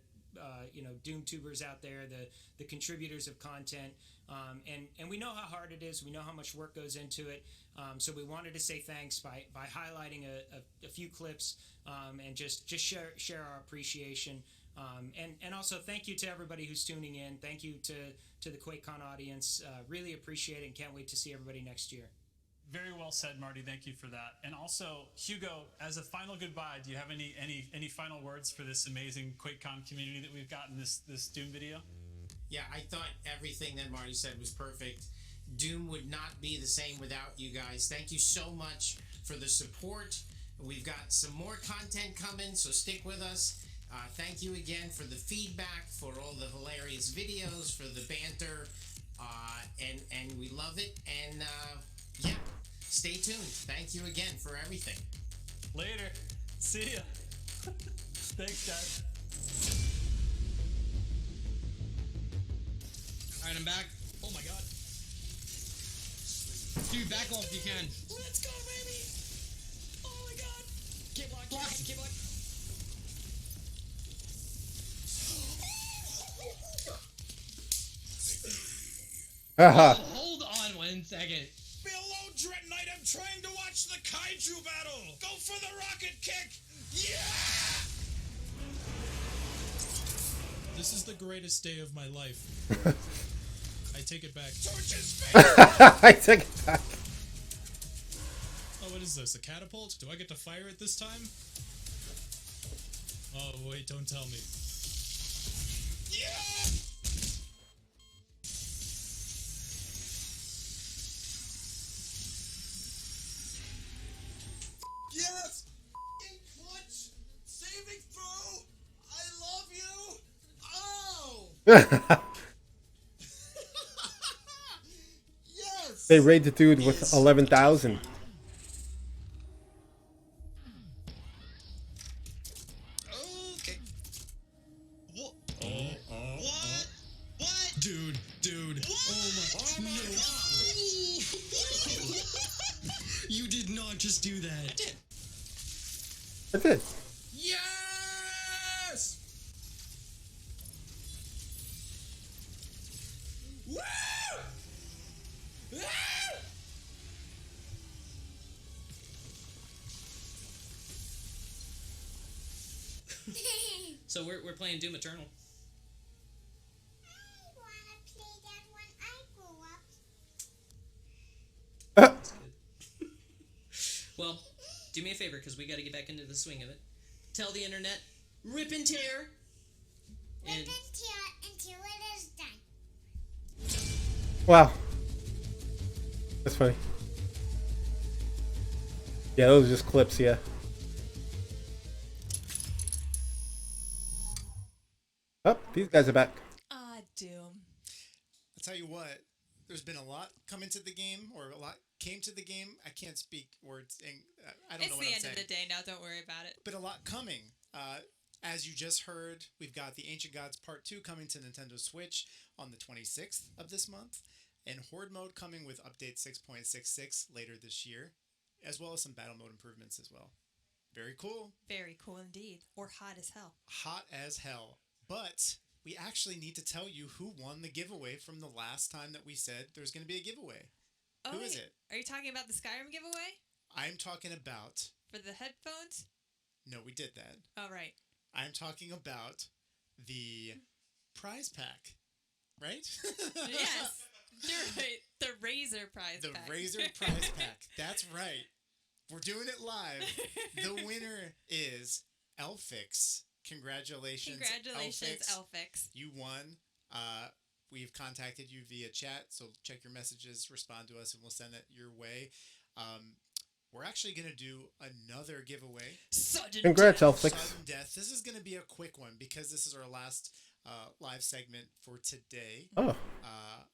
Speaker 14: you know, Doom tubers out there, the contributors of content, and we know how hard it is. We know how much work goes into it. So we wanted to say thanks by highlighting a few clips, and just share our appreciation. And also thank you to everybody who's tuning in. Thank you to the QuakeCon audience. Really appreciate it, and can't wait to see everybody next year.
Speaker 16: Very well said, Marty. Thank you for that. And also, Hugo, as a final goodbye, do you have any final words for this amazing QuakeCon community that we've got in this Doom video?
Speaker 15: Yeah, I thought everything that Marty said was perfect. Doom would not be the same without you guys. Thank you so much for the support. We've got some more content coming, so stick with us. Thank you again for the feedback, for all the hilarious videos, for the banter, and we love it. And yeah, stay tuned. Thank you again for everything.
Speaker 16: Later. See ya. Thanks, guys.
Speaker 18: Alright, I'm back. Oh my god. Dude, back off if you can.
Speaker 10: Let's go, baby! Oh my god! Keep block.
Speaker 18: Hold on 1 second.
Speaker 10: Below Dread Knight, I'm trying to watch the kaiju battle! Go for the rocket kick! Yeah!
Speaker 21: This is the greatest day of my life. I take it back.
Speaker 1: I take it back.
Speaker 21: Oh, what is this? A catapult? Do I get to fire it this time? Oh, wait, don't tell me.
Speaker 10: Yeah! Yes! In clutch! Saving throw! I love you! Oh! Yes!
Speaker 1: They raid the dude with 11,000.
Speaker 21: Okay. What? What? Dude. Oh my. No. You did not just do that. I did.
Speaker 1: I did.
Speaker 10: Yes! Woo! Ah!
Speaker 22: So we're playing Doom Eternal. That's good. Well, do me a favor, because we got to get back into the swing of it. Tell the internet, rip and tear. And
Speaker 23: Rip and tear until it is done.
Speaker 1: Wow. That's funny. Yeah, those are just clips, yeah. Oh, these guys are back.
Speaker 6: Doom.
Speaker 9: I'll tell you what, there's been a lot come into the game, or a lot came to the game. I can't speak words. I don't know what I'm saying.
Speaker 6: It's the end of the day now, don't worry about it.
Speaker 9: But a lot coming. As you just heard, we've got the Ancient Gods Part 2 coming to Nintendo Switch on the 26th of this month, and Horde Mode coming with update 6.66 later this year, as well as some battle mode improvements as well. Very cool.
Speaker 6: Very cool indeed. Or hot as hell.
Speaker 9: Hot as hell. But we actually need to tell you who won the giveaway from the last time that we said there's going to be a giveaway.
Speaker 6: Oh,
Speaker 9: Who
Speaker 6: wait.
Speaker 9: is it?
Speaker 6: Are you talking about the Skyrim giveaway?
Speaker 9: I'm talking about...
Speaker 6: For the headphones?
Speaker 9: No, we did that.
Speaker 6: Oh, right.
Speaker 9: I'm talking about the prize pack, right?
Speaker 6: Yes. You're right. The Razor prize pack.
Speaker 9: The Razor prize pack. That's right. We're doing it live. The winner is Elfix. Congratulations,
Speaker 6: Elfix.
Speaker 9: You won. We've contacted you via chat, so check your messages, respond to us, and we'll send it your way. We're actually going to do another giveaway.
Speaker 1: Congrats, Elfix.
Speaker 9: Sudden Death. This is going to be a quick one because this is our last live segment for today.
Speaker 1: Oh.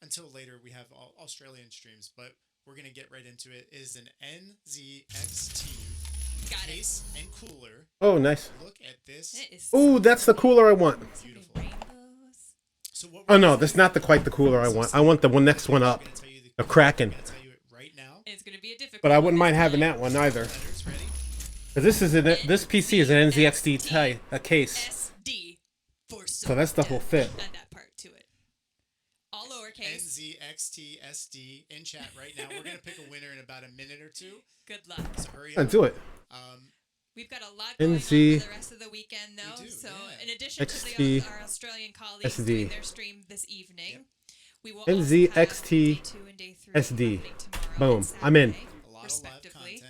Speaker 9: Until later, we have Australian streams, but we're going to get right into it. It is an NZXT case and cooler.
Speaker 1: Oh, nice.
Speaker 9: Look at this.
Speaker 1: Oh, that's the cooler I want.
Speaker 9: Beautiful. So what
Speaker 1: Oh no, that's not quite the cooler I want. I want the next one up, the Kraken.
Speaker 6: It's going to be a difficult
Speaker 1: But I wouldn't mind having that one either. But this PC is an NZXT a case.
Speaker 6: SD for
Speaker 1: So that's the whole fit.
Speaker 6: Add that part to it. All lowercase.
Speaker 9: NZXT SD in chat right now. We're going to pick a winner in about a minute or two.
Speaker 6: Good luck.
Speaker 9: So hurry up.
Speaker 1: Let's do it.
Speaker 6: We've got a lot going on for the rest of the weekend, though. So, in addition to our Australian colleagues doing their stream this evening, we will
Speaker 1: NZXT
Speaker 6: also have day 2 and day 3
Speaker 1: SD.
Speaker 6: tomorrow
Speaker 1: Boom. I'm in.
Speaker 6: respectively.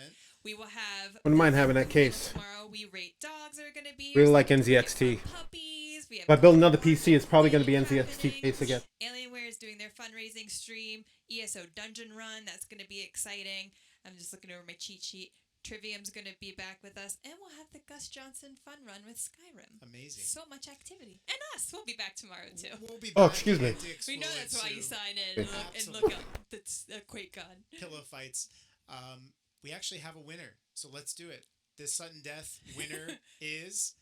Speaker 6: We will have.
Speaker 1: Wouldn't mind having that case.
Speaker 6: Tomorrow we rate dogs are going to be.
Speaker 1: Really like NZXT.
Speaker 6: Puppies. We have
Speaker 1: If I build another PC, it's probably going to be NZXT case again.
Speaker 6: Alienware is doing their fundraising stream. ESO Dungeon Run. That's going to be exciting. I'm just looking over my cheat sheet. Trivium's going to be back with us, and we'll have the Gus Johnson fun run with Skyrim.
Speaker 9: Amazing.
Speaker 6: So much activity. And us. We'll be back tomorrow, too.
Speaker 9: We'll be back.
Speaker 1: Oh, excuse me.
Speaker 6: We know that's why you sign in and look up that's a QuakeCon.
Speaker 9: Pillow fights. We actually have a winner, so let's do it. This sudden death winner is...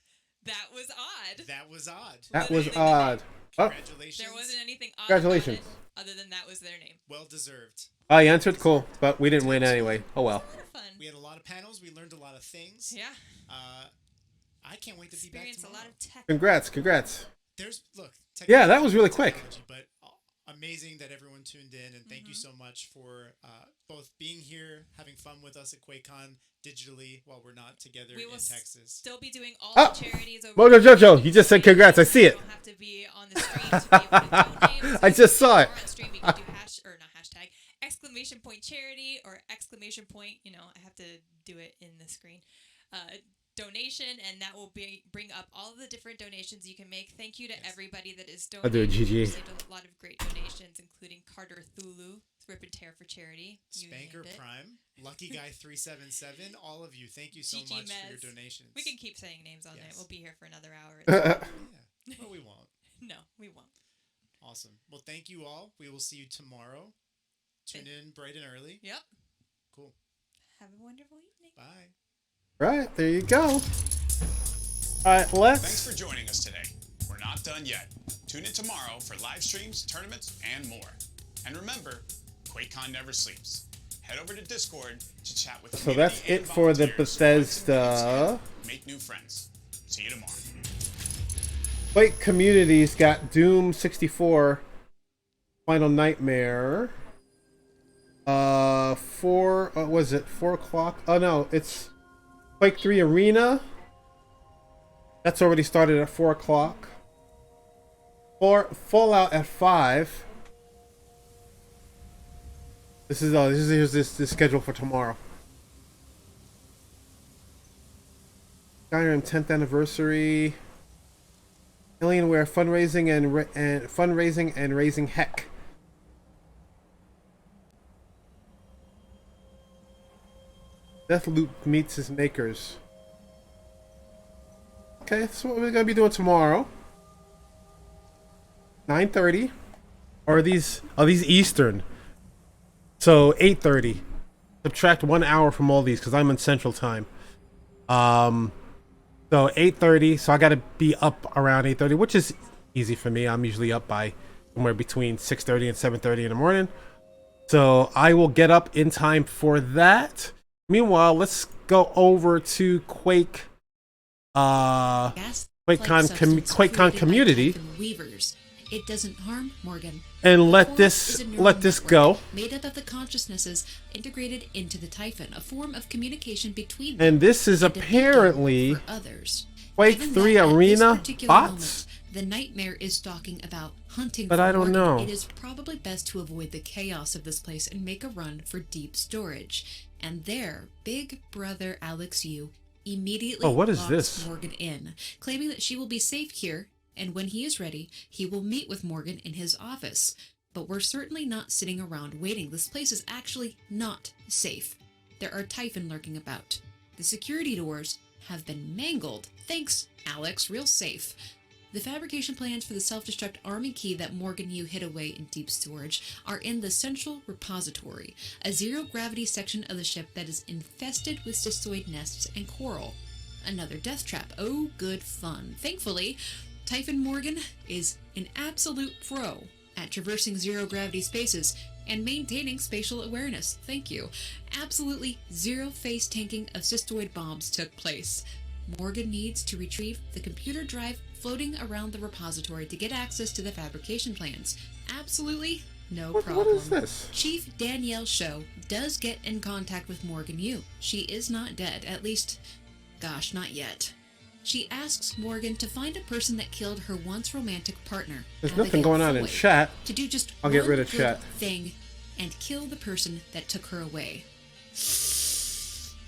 Speaker 6: That was odd.
Speaker 9: That was odd.
Speaker 1: That was odd. Oh.
Speaker 9: Congratulations.
Speaker 6: There wasn't anything odd
Speaker 1: Congratulations.
Speaker 6: about it, other than that was their name.
Speaker 9: Well deserved.
Speaker 1: I answered cool, but we didn't win anyway. Oh well.
Speaker 9: We had a lot of panels. We learned a lot of things.
Speaker 6: Yeah.
Speaker 9: I can't wait to be back tomorrow.
Speaker 6: A lot of tech.
Speaker 1: Congrats.
Speaker 9: Look.
Speaker 1: Yeah, that was really quick.
Speaker 9: But amazing that everyone tuned in, and thank you so much for both being here, having fun with us at QuakeCon digitally while we're not together in Texas.
Speaker 6: Still be doing all the charities over
Speaker 1: Mojo Jojo, you just said congrats. I see it.
Speaker 6: You don't have to be on the stream to be able to donate.
Speaker 1: I just saw it.
Speaker 6: On stream, you can do hashtag exclamation point charity or exclamation point. I have to do it in the screen. Donation, and that will bring up all of the different donations you can make. Thank you to everybody that is donating.
Speaker 1: I'll do it, GG.
Speaker 6: We received a lot of great donations, including Carter Thulu, Rip and Tear for Charity.
Speaker 9: Spanker Prime, Lucky Guy 377. All of you, thank you so
Speaker 6: GG
Speaker 9: much
Speaker 6: Mez.
Speaker 9: for your donations.
Speaker 6: We can keep saying names all night. We'll be here for another hour.
Speaker 9: Yeah. Well, we won't.
Speaker 6: No, we won't.
Speaker 9: Awesome. Well, thank you all. We will see you tomorrow. Tune in bright and early.
Speaker 6: Yep.
Speaker 9: Cool.
Speaker 6: Have a wonderful evening.
Speaker 9: Bye.
Speaker 1: Right, there you go. Alright, let's...
Speaker 3: Thanks for joining us today. We're not done yet. Tune in tomorrow for live streams, tournaments, and more. And remember, QuakeCon never sleeps. Head over to Discord to chat with
Speaker 1: So that's it for the Bethesda.
Speaker 3: Make new friends. See you tomorrow.
Speaker 1: Quake Community's got Doom 64, Final Nightmare. 4 o'clock? Oh no, it's Quake 3 Arena. That's already started at 4 o'clock. Fallout at 5. This is the schedule for tomorrow. Skyrim 10th anniversary. Alienware fundraising and raising heck. Deathloop meets his makers. Okay, that's what we're gonna be doing tomorrow. 9:30. Or are these Eastern? So 8:30. Subtract 1 hour from all these because I'm in Central Time. So So 8:30. So I got to be up around 8:30, which is easy for me. I'm usually up by somewhere between 6:30 and 7:30 in the morning. So I will get up in time for that. Meanwhile, let's go over to Quake. QuakeCon community.
Speaker 5: Weavers. It doesn't harm Morgan.
Speaker 1: And let this go.
Speaker 5: Made up of the consciousnesses integrated into the Typhon, a form of communication between
Speaker 1: them. And this is apparently
Speaker 5: others.
Speaker 1: Quake 3 Arena bots.
Speaker 5: The nightmare is talking about hunting.
Speaker 1: But I don't know.
Speaker 5: It is probably best to avoid the chaos of this place and make a run for deep storage. And there, Big Brother Alex Yu immediately locks Morgan in, claiming that she will be safe here, and when he is ready, he will meet with Morgan in his office. But we're certainly not sitting around waiting. This place is actually not safe. There are Typhon lurking about. The security doors have been mangled. Thanks, Alex. Real safe. The fabrication plans for the self-destruct army key that Morgan Yu hid away in deep storage are in the central repository, a zero-gravity section of the ship that is infested with cystoid nests and coral. Another death trap. Oh, good fun. Thankfully, Typhon Morgan is an absolute pro at traversing zero-gravity spaces and maintaining spatial awareness. Thank you. Absolutely zero face tanking of cystoid bombs took place. Morgan needs to retrieve the computer drive floating around the repository to get access to the fabrication plans. Absolutely no problem.
Speaker 1: What is this?
Speaker 5: Chief Danielle Show does get in contact with Morgan Yu. She is not dead, at least, gosh, not yet. She asks Morgan to find a person that killed her once romantic partner.
Speaker 1: There's nothing going on in chat.
Speaker 5: To do just
Speaker 1: I'll get rid of chat.
Speaker 5: Thing and kill the person that took her away.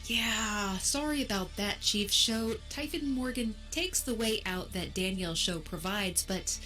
Speaker 5: Yeah, sorry about that, Chief Show. Typhon Morgan takes the way out that Danielle Show provides, but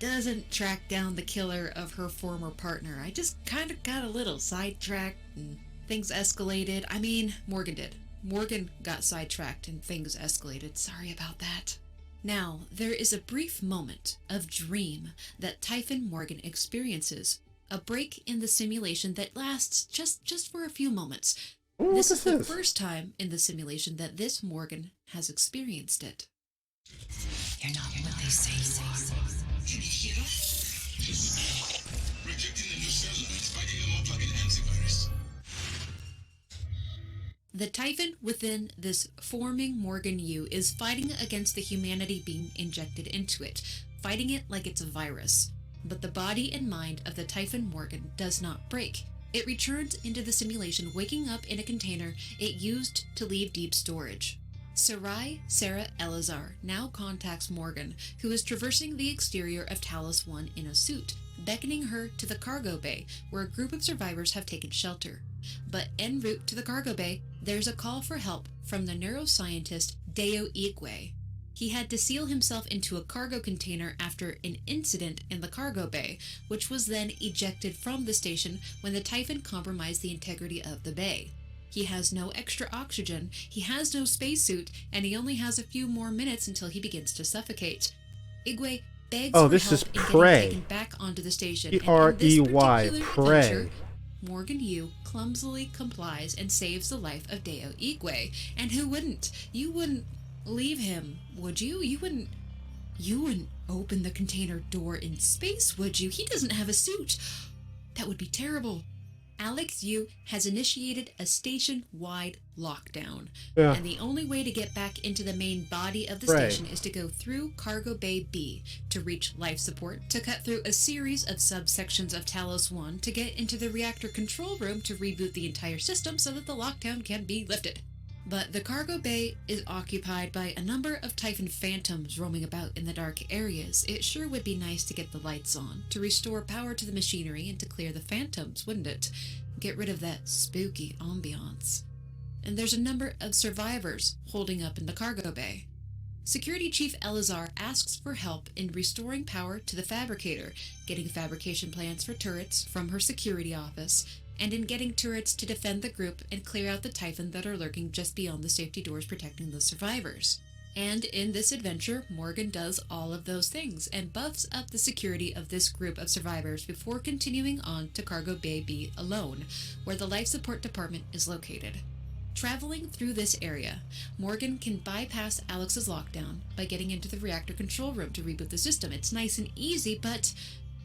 Speaker 5: doesn't track down the killer of her former partner. I just kind of got a little sidetracked and things escalated. I mean, Morgan did. Morgan got sidetracked and things escalated. Sorry about that. Now, there is a brief moment of dream that Typhon Morgan experiences. A break in the simulation that lasts just for a few moments.
Speaker 1: Ooh,
Speaker 5: This is the first time in the simulation that this Morgan has experienced it.
Speaker 10: You're not what they say you are.
Speaker 5: The Typhon within this forming Morgan Yu is fighting against the humanity being injected into it, fighting it like it's a virus. But the body and mind of the Typhon Morgan does not break. It returns into the simulation, waking up in a container it used to leave deep storage. Sarai Sarah Elazar now contacts Morgan, who is traversing the exterior of Talos 1 in a suit, beckoning her to the cargo bay, where a group of survivors have taken shelter. But en route to the cargo bay, there's a call for help from the neuroscientist Deo Igwe. He had to seal himself into a cargo container after an incident in the cargo bay, which was then ejected from the station when the Typhon compromised the integrity of the bay. He has no extra oxygen, he has no spacesuit, and he only has a few more minutes until he begins to suffocate. Igwe begs for
Speaker 1: this
Speaker 5: help
Speaker 1: is
Speaker 5: in getting
Speaker 1: Prey.
Speaker 5: taken back onto the station.
Speaker 1: P-R-E-Y,
Speaker 5: and in this
Speaker 1: Prey.
Speaker 5: particular adventure, Morgan Yu clumsily complies and saves the life of Deo Igwe. And who wouldn't? You wouldn't leave him, would you? You wouldn't open the container door in space, would you? He doesn't have a suit. That would be terrible. Alex Yu has initiated a station-wide lockdown.
Speaker 1: Yeah.
Speaker 5: And the only way to get back into the main body of the
Speaker 1: Right.
Speaker 5: station is to go through Cargo Bay B to reach life support, to cut through a series of subsections of Talos 1 to get into the reactor control room to reboot the entire system so that the lockdown can be lifted. But the cargo bay is occupied by a number of Typhon phantoms roaming about in the dark areas. It sure would be nice to get the lights on, to restore power to the machinery and to clear the phantoms, wouldn't it? Get rid of that spooky ambiance. And there's a number of survivors holding up in the cargo bay. Security Chief Elazar asks for help in restoring power to the fabricator, getting fabrication plans for turrets from her security office, and in getting turrets to defend the group and clear out the Typhon that are lurking just beyond the safety doors protecting the survivors. And in this adventure, Morgan does all of those things and buffs up the security of this group of survivors before continuing on to Cargo Bay B alone, where the life support department is located. Traveling through this area, Morgan can bypass Alex's lockdown by getting into the reactor control room to reboot the system. It's nice and easy, but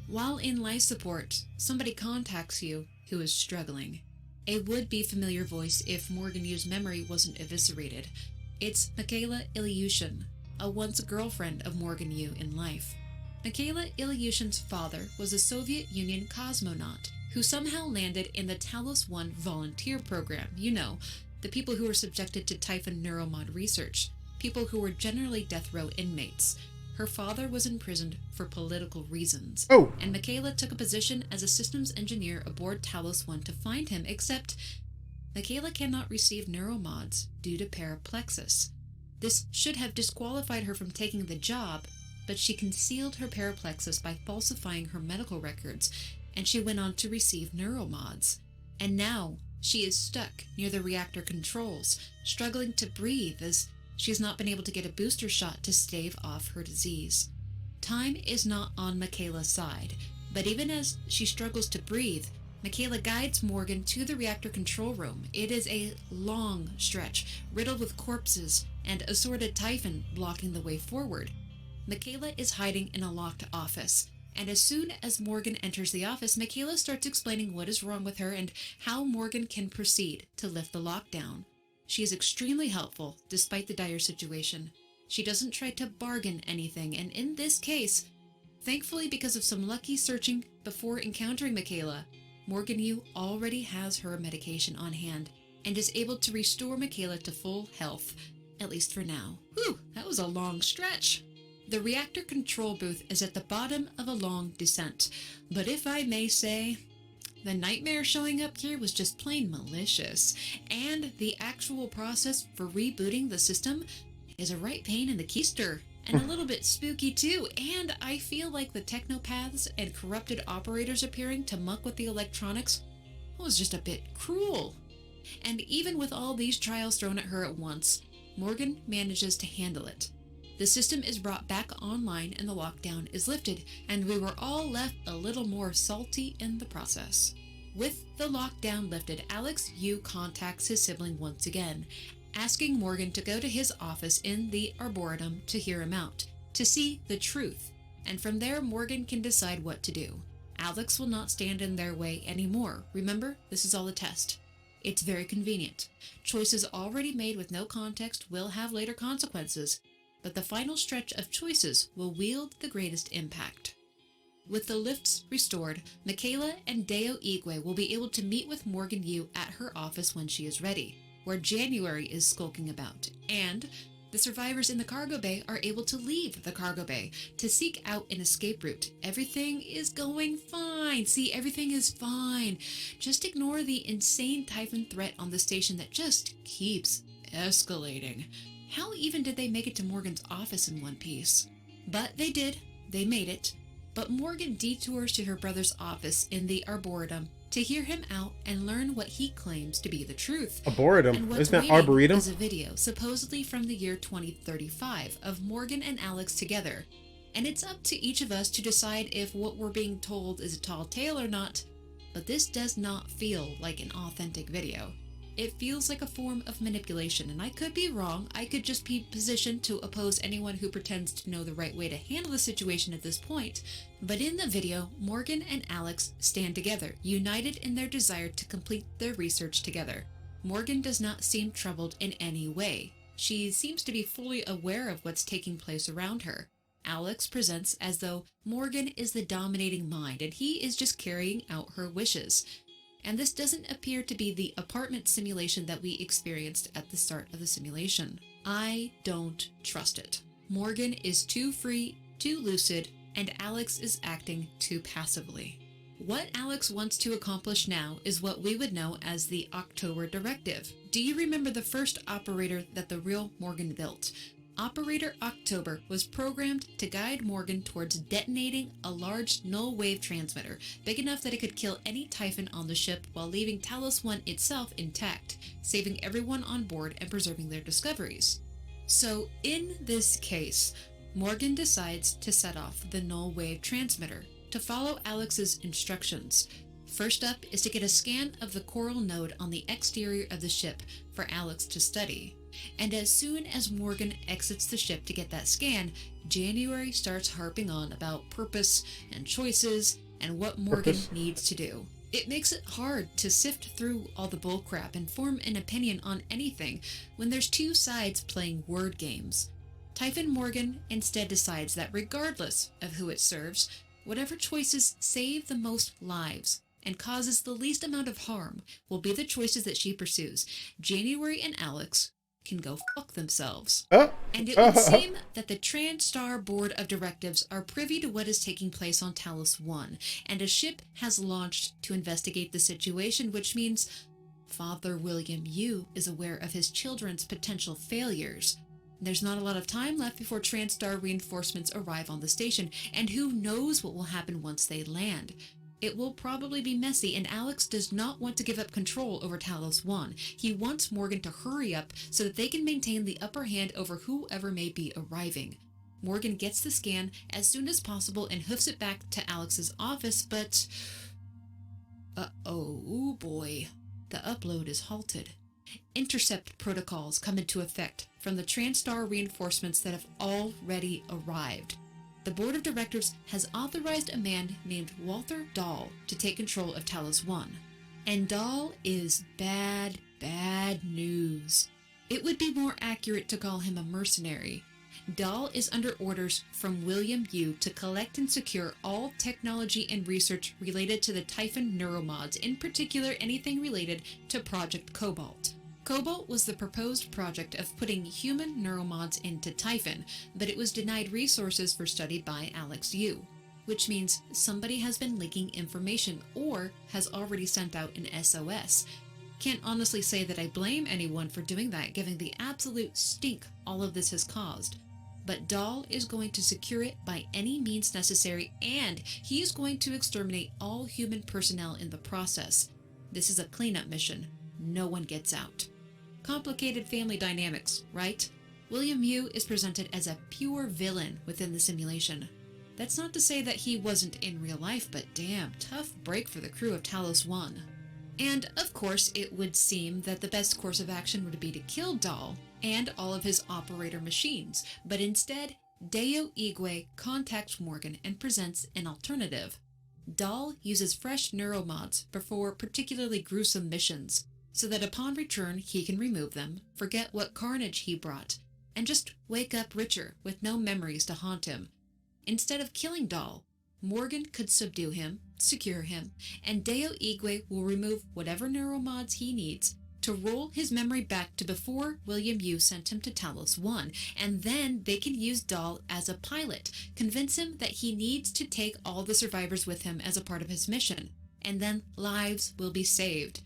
Speaker 5: while in life support, somebody contacts you who is struggling. A would-be familiar voice if Morgan Yu's memory wasn't eviscerated. It's Michaela Ilyushin, a once girlfriend of Morgan Yu in life. Michaela Ilyushin's father was a Soviet Union cosmonaut who somehow landed in the Talos 1 volunteer program. You know, the people who were subjected to Typhon neuromod research, people who were generally death row inmates. Her father was imprisoned for political reasons.
Speaker 1: Oh.
Speaker 5: And Michaela took a position as a systems engineer aboard Talos 1 to find him, except Michaela cannot receive neuromods due to paraplexis. This should have disqualified her from taking the job, but she concealed her paraplexis by falsifying her medical records, and she went on to receive neuromods. And now she is stuck near the reactor controls, struggling to breathe as she's not been able to get a booster shot to stave off her disease. Time is not on Michaela's side, but even as she struggles to breathe, Michaela guides Morgan to the reactor control room. It is a long stretch, riddled with corpses and assorted Typhon blocking the way forward. Michaela is hiding in a locked office, and as soon as Morgan enters the office, Michaela starts explaining what is wrong with her and how Morgan can proceed to lift the lockdown. She is extremely helpful, despite the dire situation. She doesn't try to bargain anything, and in this case, thankfully because of some lucky searching before encountering Michaela, Morgan Yu already has her medication on hand and is able to restore Michaela to full health, at least for now. Whew, that was a long stretch. The reactor control booth is at the bottom of a long descent, but if I may say, the nightmare showing up here was just plain malicious, and the actual process for rebooting the system is a right pain in the keister, and a little bit spooky too, and I feel like the technopaths and corrupted operators appearing to muck with the electronics was just a bit cruel. And even with all these trials thrown at her at once, Morgan manages to handle it. The system is brought back online and the lockdown is lifted, and we were all left a little more salty in the process. With the lockdown lifted, Alex Yu contacts his sibling once again, asking Morgan to go to his office in the Arboretum to hear him out, to see the truth, and from there Morgan can decide what to do. Alex will not stand in their way anymore. Remember, this is all a test. It's very convenient. Choices already made with no context will have later consequences, but the final stretch of choices will wield the greatest impact. With the lifts restored, Michaela and Deo Igwe will be able to meet with Morgan Yu at her office when she is ready, where January is skulking about, and the survivors in the cargo bay are able to leave the cargo bay to seek out an escape route. Everything is going fine. See, everything is fine. Just ignore the insane Typhon threat on the station that just keeps escalating. How even did they make it to Morgan's office in one piece? But they did. They made it. But Morgan detours to her brother's office in the Arboretum to hear him out and learn what he claims to be the truth.
Speaker 1: Arboretum? Isn't that Arboretum?
Speaker 5: Is a video, supposedly from the year 2035, of Morgan and Alex together. And it's up to each of us to decide if what we're being told is a tall tale or not, but this does not feel like an authentic video. It feels like a form of manipulation, and I could be wrong. I could just be positioned to oppose anyone who pretends to know the right way to handle the situation at this point. But in the video, Morgan and Alex stand together, united in their desire to complete their research together. Morgan does not seem troubled in any way. She seems to be fully aware of what's taking place around her. Alex presents as though Morgan is the dominating mind, and he is just carrying out her wishes. And this doesn't appear to be the apartment simulation that we experienced at the start of the simulation. I don't trust it. Morgan is too free, too lucid, and Alex is acting too passively. What Alex wants to accomplish now is what we would know as the October Directive. Do you remember the first operator that the real Morgan built? Operator October was programmed to guide Morgan towards detonating a large null-wave transmitter, big enough that it could kill any Typhon on the ship while leaving Talos 1 itself intact, saving everyone on board and preserving their discoveries. So, in this case, Morgan decides to set off the null-wave transmitter, to follow Alex's instructions. First up is to get a scan of the coral node on the exterior of the ship for Alex to study. And as soon as Morgan exits the ship to get that scan, January starts harping on about purpose and choices and what Morgan needs to do. It makes it hard to sift through all the bullcrap and form an opinion on anything when there's two sides playing word games. Typhon Morgan instead decides that regardless of who it serves, whatever choices save the most lives and causes the least amount of harm will be the choices that she pursues. January and Alex can go fuck themselves. And it would seem that the TranStar Board of Directives are privy to what is taking place on Talos 1, and a ship has launched to investigate the situation, which means Father William Yu is aware of his children's potential failures. There's not a lot of time left before TranStar reinforcements arrive on the station, and who knows what will happen once they land. It will probably be messy, and Alex does not want to give up control over Talos 1. He wants Morgan to hurry up so that they can maintain the upper hand over whoever may be arriving. Morgan gets the scan as soon as possible and hoofs it back to Alex's office, but... oh boy. The upload is halted. Intercept protocols come into effect from the TranStar reinforcements that have already arrived. The Board of Directors has authorized a man named Walter Dahl to take control of Talos 1. And Dahl is bad, bad news. It would be more accurate to call him a mercenary. Dahl is under orders from William Yu to collect and secure all technology and research related to the Typhon neuromods, in particular anything related to Project Cobalt. Cobalt was the proposed project of putting human neuromods into Typhon, but it was denied resources for study by Alex Yu, which means somebody has been leaking information or has already sent out an SOS. Can't honestly say that I blame anyone for doing that, given the absolute stink all of this has caused. But Dahl is going to secure it by any means necessary, and he is going to exterminate all human personnel in the process. This is a cleanup mission. No one gets out. Complicated family dynamics, right? William Yu is presented as a pure villain within the simulation. That's not to say that he wasn't in real life, but damn, tough break for the crew of Talos 1. And, of course, it would seem that the best course of action would be to kill Dahl and all of his operator machines, but instead, Deo Igwe contacts Morgan and presents an alternative. Dahl uses fresh neuromods for particularly gruesome missions, so that upon return he can remove them, forget what carnage he brought, and just wake up richer with no memories to haunt him. Instead of killing Dahl, Morgan could subdue him, secure him, and Deo Igwe will remove whatever neuromods he needs to roll his memory back to before William Yu sent him to Talos 1, and then they can use Dahl as a pilot, convince him that he needs to take all the survivors with him as a part of his mission, and then lives will be saved.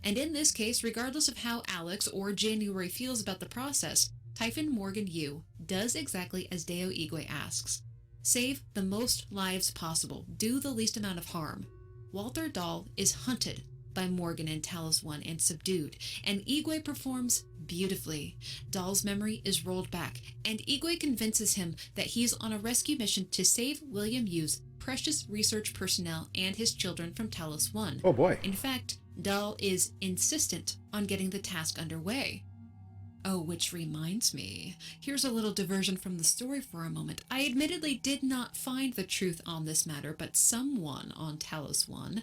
Speaker 5: And in this case, regardless of how Alex or January feels about the process, Typhon Morgan Yu does exactly as Deo Igwe asks. Save the most lives possible, do the least amount of harm. Walter Dahl is hunted by Morgan in Talos 1 and subdued, and Igwe performs beautifully. Dahl's memory is rolled back, and Igwe convinces him that he's on a rescue mission to save William Yu's precious research personnel and his children from Talos 1.
Speaker 1: Oh boy.
Speaker 5: In fact, Dahl is insistent on getting the task underway. Oh, which reminds me, here's a little diversion from the story for a moment. I admittedly did not find the truth on this matter, but someone on Talos 1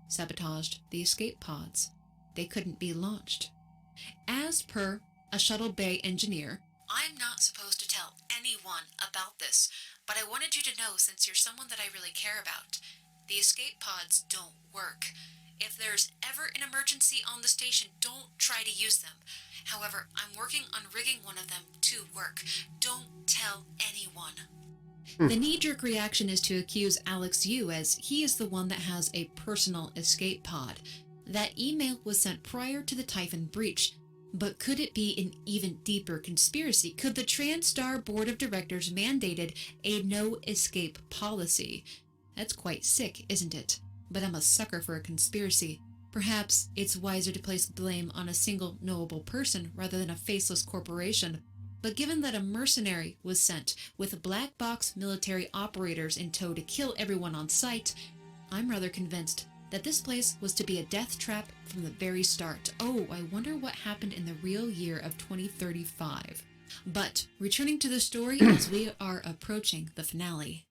Speaker 5: sabotaged the escape pods. They couldn't be launched. As per a shuttle bay engineer, I'm not supposed to tell anyone about this, but I wanted you to know since you're someone that I really care about. The escape pods don't work. If there's ever an emergency on the station, don't try to use them. However, I'm working on rigging one of them to work. Don't tell anyone. The knee-jerk reaction is to accuse Alex Yu, as he is the one that has a personal escape pod. That email was sent prior to the Typhon breach. But could it be an even deeper conspiracy? Could the TranStar Board of Directors mandated a no-escape policy? That's quite sick, isn't it? But I'm a sucker for a conspiracy. Perhaps it's wiser to place blame on a single knowable person rather than a faceless corporation. But given that a mercenary was sent with black box military operators in tow to kill everyone on sight, I'm rather convinced that this place was to be a death trap from the very start. Oh, I wonder what happened in the real year of 2035. But returning to the story as we are approaching the finale.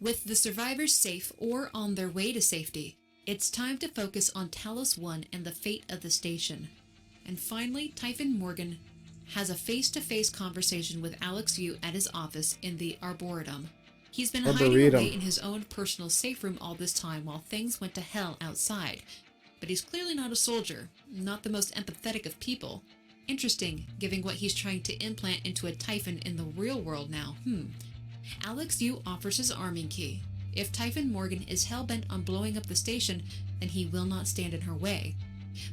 Speaker 5: With the survivors safe or on their way to safety, it's time to focus on Talos 1 and the fate of the station. And finally, Typhon Morgan has a face-to-face conversation with Alex Yu at his office in the Arboretum. He's been hiding away in his own personal safe room all this time while things went to hell outside. But he's clearly not a soldier, not the most empathetic of people. Interesting, given what he's trying to implant into a Typhon in the real world now. Alex Yu offers his arming key. If Typhon Morgan is hell-bent on blowing up the station, then he will not stand in her way.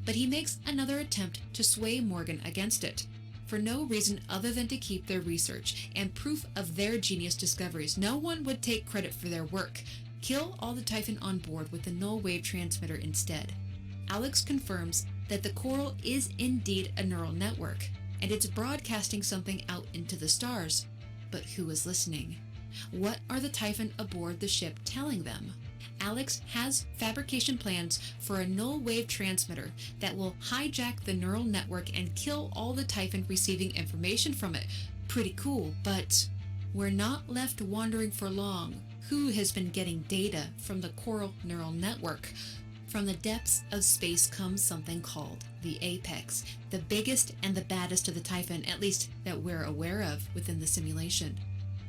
Speaker 5: But he makes another attempt to sway Morgan against it, for no reason other than to keep their research and proof of their genius discoveries. No one would take credit for their work. Kill all the Typhon on board with the null wave transmitter instead. Alex confirms that the coral is indeed a neural network, and it's broadcasting something out into the stars. But who is listening? What are the Typhon aboard the ship telling them? Alex has fabrication plans for a null wave transmitter that will hijack the neural network and kill all the Typhon receiving information from it. Pretty cool, but we're not left wondering for long. Who has been getting data from the coral neural network? From the depths of space comes something called the Apex, the biggest and the baddest of the Typhon, at least that we're aware of within the simulation.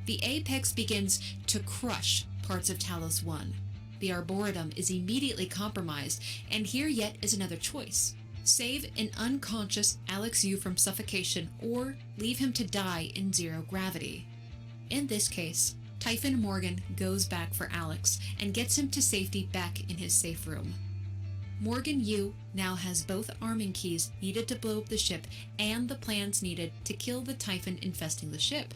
Speaker 5: The Apex begins to crush parts of Talos 1. The Arboretum is immediately compromised, and here yet is another choice. Save an unconscious Alex Yu from suffocation, or leave him to die in zero gravity. In this case, Typhon Morgan goes back for Alex and gets him to safety back in his safe room. Morgan Yu now has both arming keys needed to blow up the ship and the plans needed to kill the Typhon infesting the ship,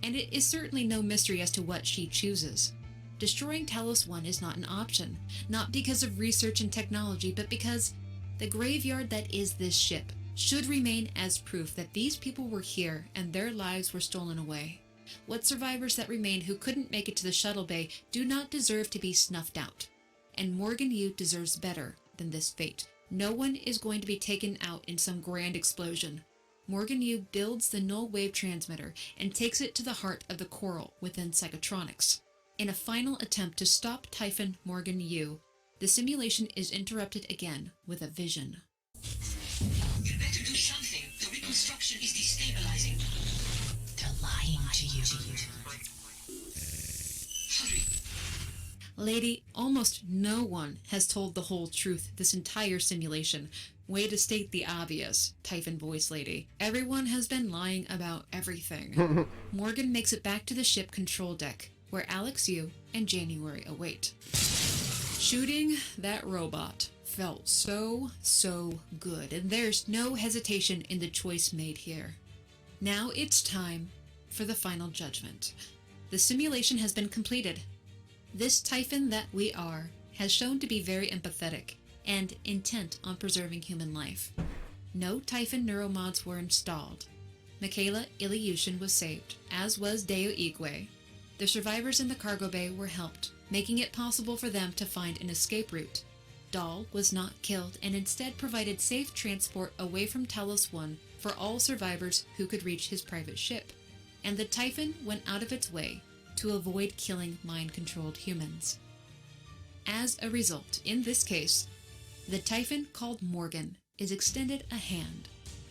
Speaker 5: and it is certainly no mystery as to what she chooses. Destroying Talos 1 is not an option, not because of research and technology, but because the graveyard that is this ship should remain as proof that these people were here and their lives were stolen away. What survivors that remain who couldn't make it to the shuttle bay do not deserve to be snuffed out. And Morgan Yu deserves better than this fate. No one is going to be taken out in some grand explosion. Morgan Yu builds the null wave transmitter and takes it to the heart of the coral within Psychotronics. In a final attempt to stop Typhon Morgan Yu, the simulation is interrupted again with a vision.
Speaker 10: You better do something. The reconstruction is destabilizing. They're lying to you. Hurry.
Speaker 5: Lady, almost no one has told the whole truth this entire simulation. Way to state the obvious, Typhon voice lady. Everyone has been lying about everything. Morgan makes it back to the ship control deck, where Alex Yu and January await. Shooting that robot felt so good, and there's no hesitation in the choice made here. Now it's time for the final judgment. The simulation has been completed. This Typhon that we are has shown to be very empathetic and intent on preserving human life. No Typhon neuromods were installed. Michaela Ilyushin was saved, as was Deo Igwe. The survivors in the cargo bay were helped, making it possible for them to find an escape route. Dahl was not killed and instead provided safe transport away from Talos 1 for all survivors who could reach his private ship. And the Typhon went out of its way to avoid killing mind-controlled humans. As a result, in this case, the Typhon called Morgan is extended a hand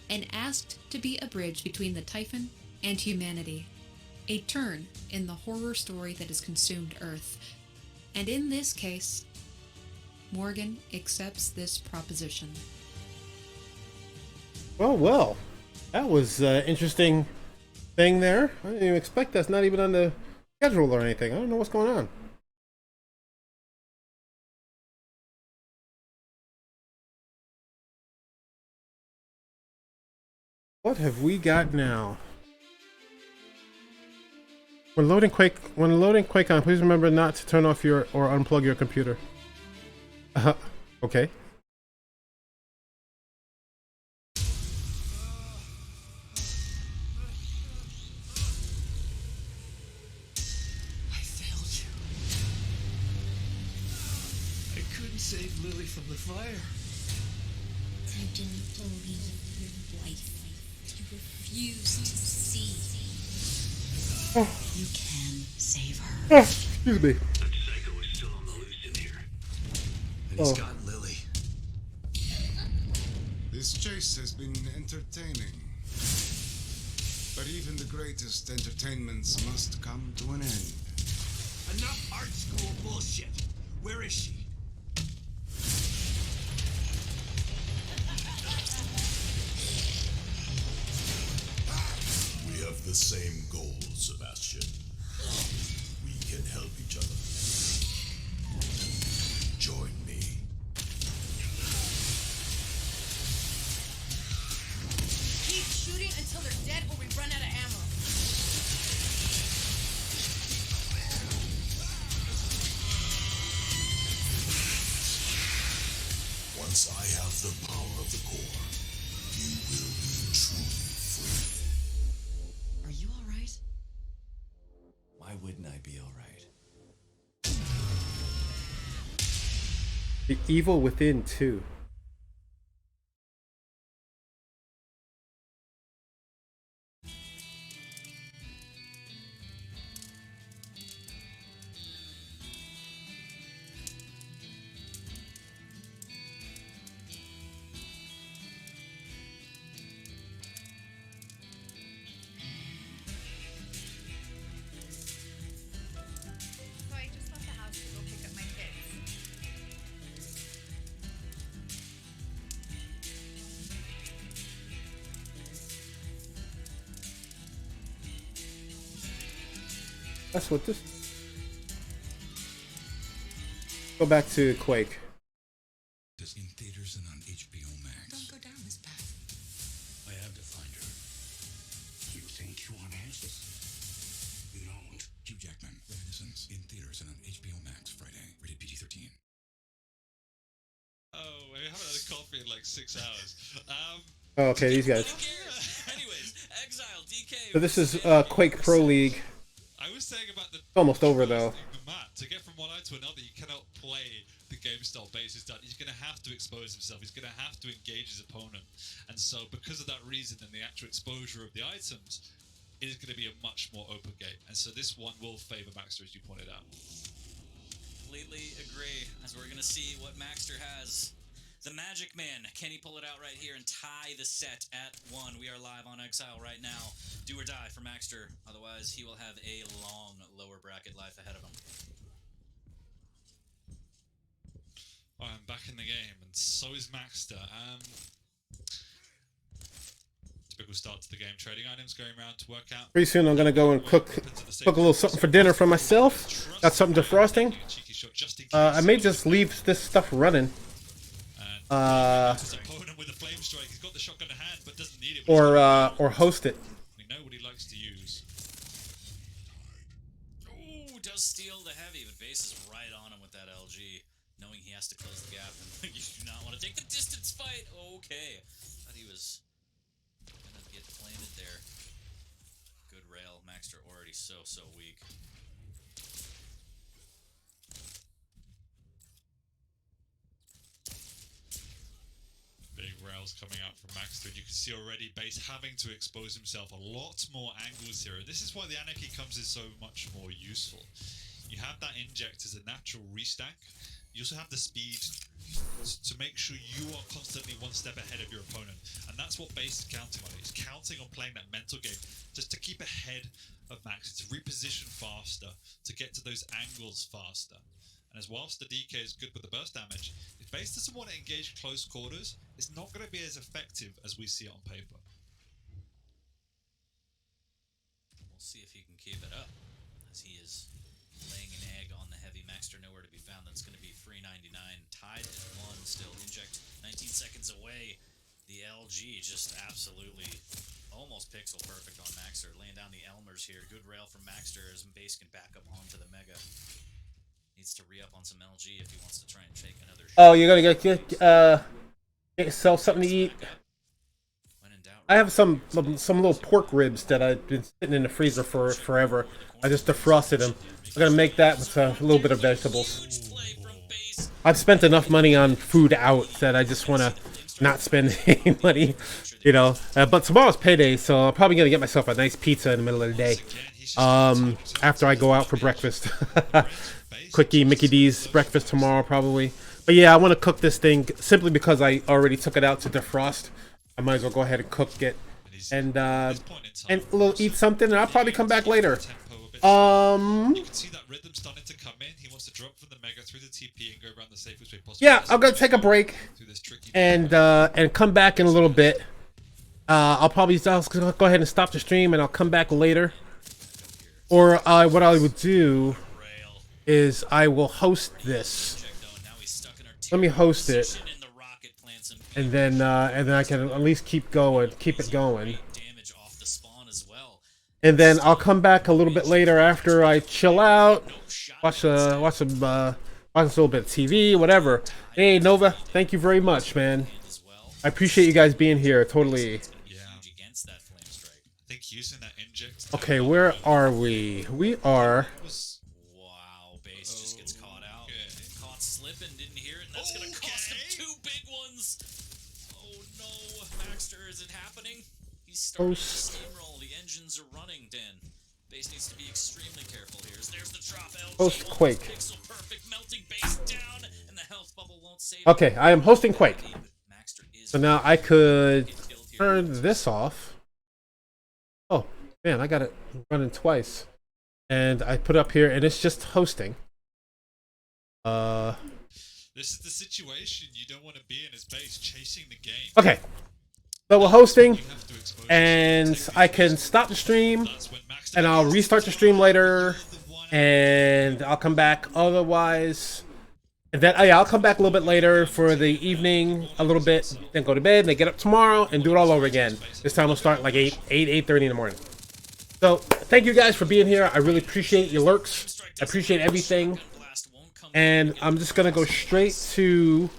Speaker 5: and asked to be a bridge between the Typhon and humanity, a turn in the horror story that has consumed Earth. And in this case, Morgan accepts this proposition.
Speaker 1: Well, that was interesting thing there. I didn't even expect that's not even on the schedule or anything. I don't know what's going on. What have we got now? When loading QuakeCon, please remember not to turn off your or unplug your computer. Okay.
Speaker 10: I failed you. I couldn't
Speaker 8: save Lily from the fire.
Speaker 23: You didn't believe your wife. You refused to see. You can save her.
Speaker 1: Excuse me.
Speaker 8: That psycho is still on the loose in here. And he's got Lily.
Speaker 19: This chase has been entertaining. But even the greatest entertainments must come to an end.
Speaker 8: Enough art school bullshit. Where is she?
Speaker 20: We have the same goals, Sebastian. We can help each other. Join me.
Speaker 24: Keep shooting until they're dead or we run out of ammo.
Speaker 20: Once I have the power of the core, you will be truly free.
Speaker 10: Are you alright?
Speaker 8: Why wouldn't I be alright?
Speaker 1: The Evil Within 2.
Speaker 6: So I just left the house to go pick up my kids.
Speaker 1: That's what this. Go back to Quake.
Speaker 20: Is in theaters and on HBO Max.
Speaker 10: Don't go down this path.
Speaker 8: I have to find her. You think you want answers? You don't.
Speaker 20: Hugh Jackman, Renaissance, in theaters and on HBO Max Friday. Rated PG-13.
Speaker 25: Oh, we haven't had a coffee in like 6 hours.
Speaker 1: Oh, okay, these guys.
Speaker 26: Anyways, Exile, DK.
Speaker 1: So this is Quake Pro League.
Speaker 25: I was saying about the
Speaker 1: Almost over though.
Speaker 25: Matt, to get from one eye to another, you cannot play the game style basis done. He's going to have to expose himself. He's going to have to engage his opponent. And so, because of that reason and the actual exposure of the items, it is going to be a much more open game. And so, this one will favor Maxter, as you pointed out.
Speaker 26: Completely agree. As we're going to see what Maxter has. The Magic Man. Can he pull it out right here and tie the set at 1? We are live on Exile right now. Do or die for Maxter. Otherwise, he will have a long lower bracket life ahead of him.
Speaker 25: I'm back in the game, and so is Maxter. Typical start to the game. Trading items, going around to work out.
Speaker 1: Pretty soon I'm gonna go and cook a little something for dinner for myself. Got something defrosting. I may just leave this stuff running. Or host it.
Speaker 25: We know what he likes to use.
Speaker 26: Ooh, does steal the heavy, but base is right on him with that LG, knowing he has to close the gap. And you do not want to take the distance fight. Okay, thought he was gonna get planted there. Good rail, Maxter already so weak.
Speaker 25: Big rails coming out from Maxter. You can see already Base having to expose himself a lot more angles here. And this is why the Anarchy comes in so much more useful. You have that inject as a natural restack. You also have the speed to make sure you are constantly one step ahead of your opponent. And that's what Base is counting on. He's counting on playing that mental game just to keep ahead of Max, to reposition faster, to get to those angles faster. And as whilst the DK is good with the burst damage, if Base doesn't want to engage close quarters, it's not going to be as effective as we see it on paper.
Speaker 26: We'll see if he can keep it up, as he is laying an egg on the heavy. Maxter nowhere to be found. That's going to be free 99. Tied at 1 still. Inject 19 seconds away. The LG just absolutely almost pixel perfect on Maxter. Laying down the Elmers here. Good rail from Maxter as Base can back up onto the Mega. Needs to re-up on some LG if he wants to try and take another shot.
Speaker 1: Oh, you're gonna get yourself something to eat. I have some little pork ribs that I've been sitting in the freezer for forever. I just defrosted them. I'm gonna make that with a little bit of vegetables.
Speaker 26: Huge play from Base.
Speaker 1: I've spent enough money on food out that I just want to not spend any money, you know. But tomorrow's payday, so I'm probably gonna get myself a nice pizza in the middle of the day. After I go out for breakfast. Quickie Mickey D's breakfast tomorrow probably. But yeah, I want to cook this thing simply because I already took it out to defrost. I might as well go ahead and cook it and eat something, and I'll probably come back later.
Speaker 25: You can see that rhythm starting to come in. He wants to drop from the mega through the TP and go around the safest way possible.
Speaker 1: Yeah, I'm gonna take a break and come back in a little bit. I'll go ahead and stop the stream, and I'll come back later. Or what I would do is I will host this. Let me host it, and then I can at least keep it going. And then I'll come back a little bit later after I chill out, watch a little bit of TV, whatever. Hey Nova, thank you very much, man. I appreciate you guys being here. Totally. Okay, where are we? We are.
Speaker 26: Wow, base just gets caught out. Caught slipping, didn't hear it, and that's gonna cost him 2 big ones. Oh no, Maxter, is it happening? He's starting to steamroll. The engines are running, Dan. Base needs to be extremely careful here. There's the drop.
Speaker 1: Host Quake.
Speaker 26: Pixel perfect, melting base down, and the health bubble won't save.
Speaker 1: Okay, I am hosting Quake. So now I could turn this off. Oh. Man, I got it running twice, and I put up here, and it's just hosting.
Speaker 25: This is the situation you don't want to be in as base, chasing the game.
Speaker 1: Okay, but we're hosting, and I can stop the stream, and I'll restart the stream later, and I'll come back. Otherwise, and then I'll come back a little bit later for the evening, a little bit, then go to bed, and then get up tomorrow and do it all over again. This time we'll start like 8:30 in the morning. So, thank you guys for being here. I really appreciate your lurks. I appreciate everything. And I'm just going to go straight to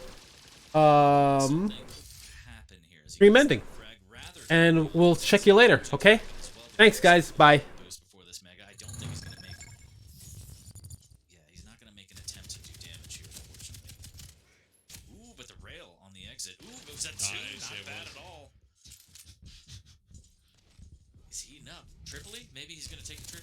Speaker 1: stream ending. And we'll check you later, okay? Thanks, guys. Bye.
Speaker 26: Ooh, but the rail on the exit. Ooh, moves at 2. Not bad at all. He's heating up. Tripoli? Maybe he's going to take a trip.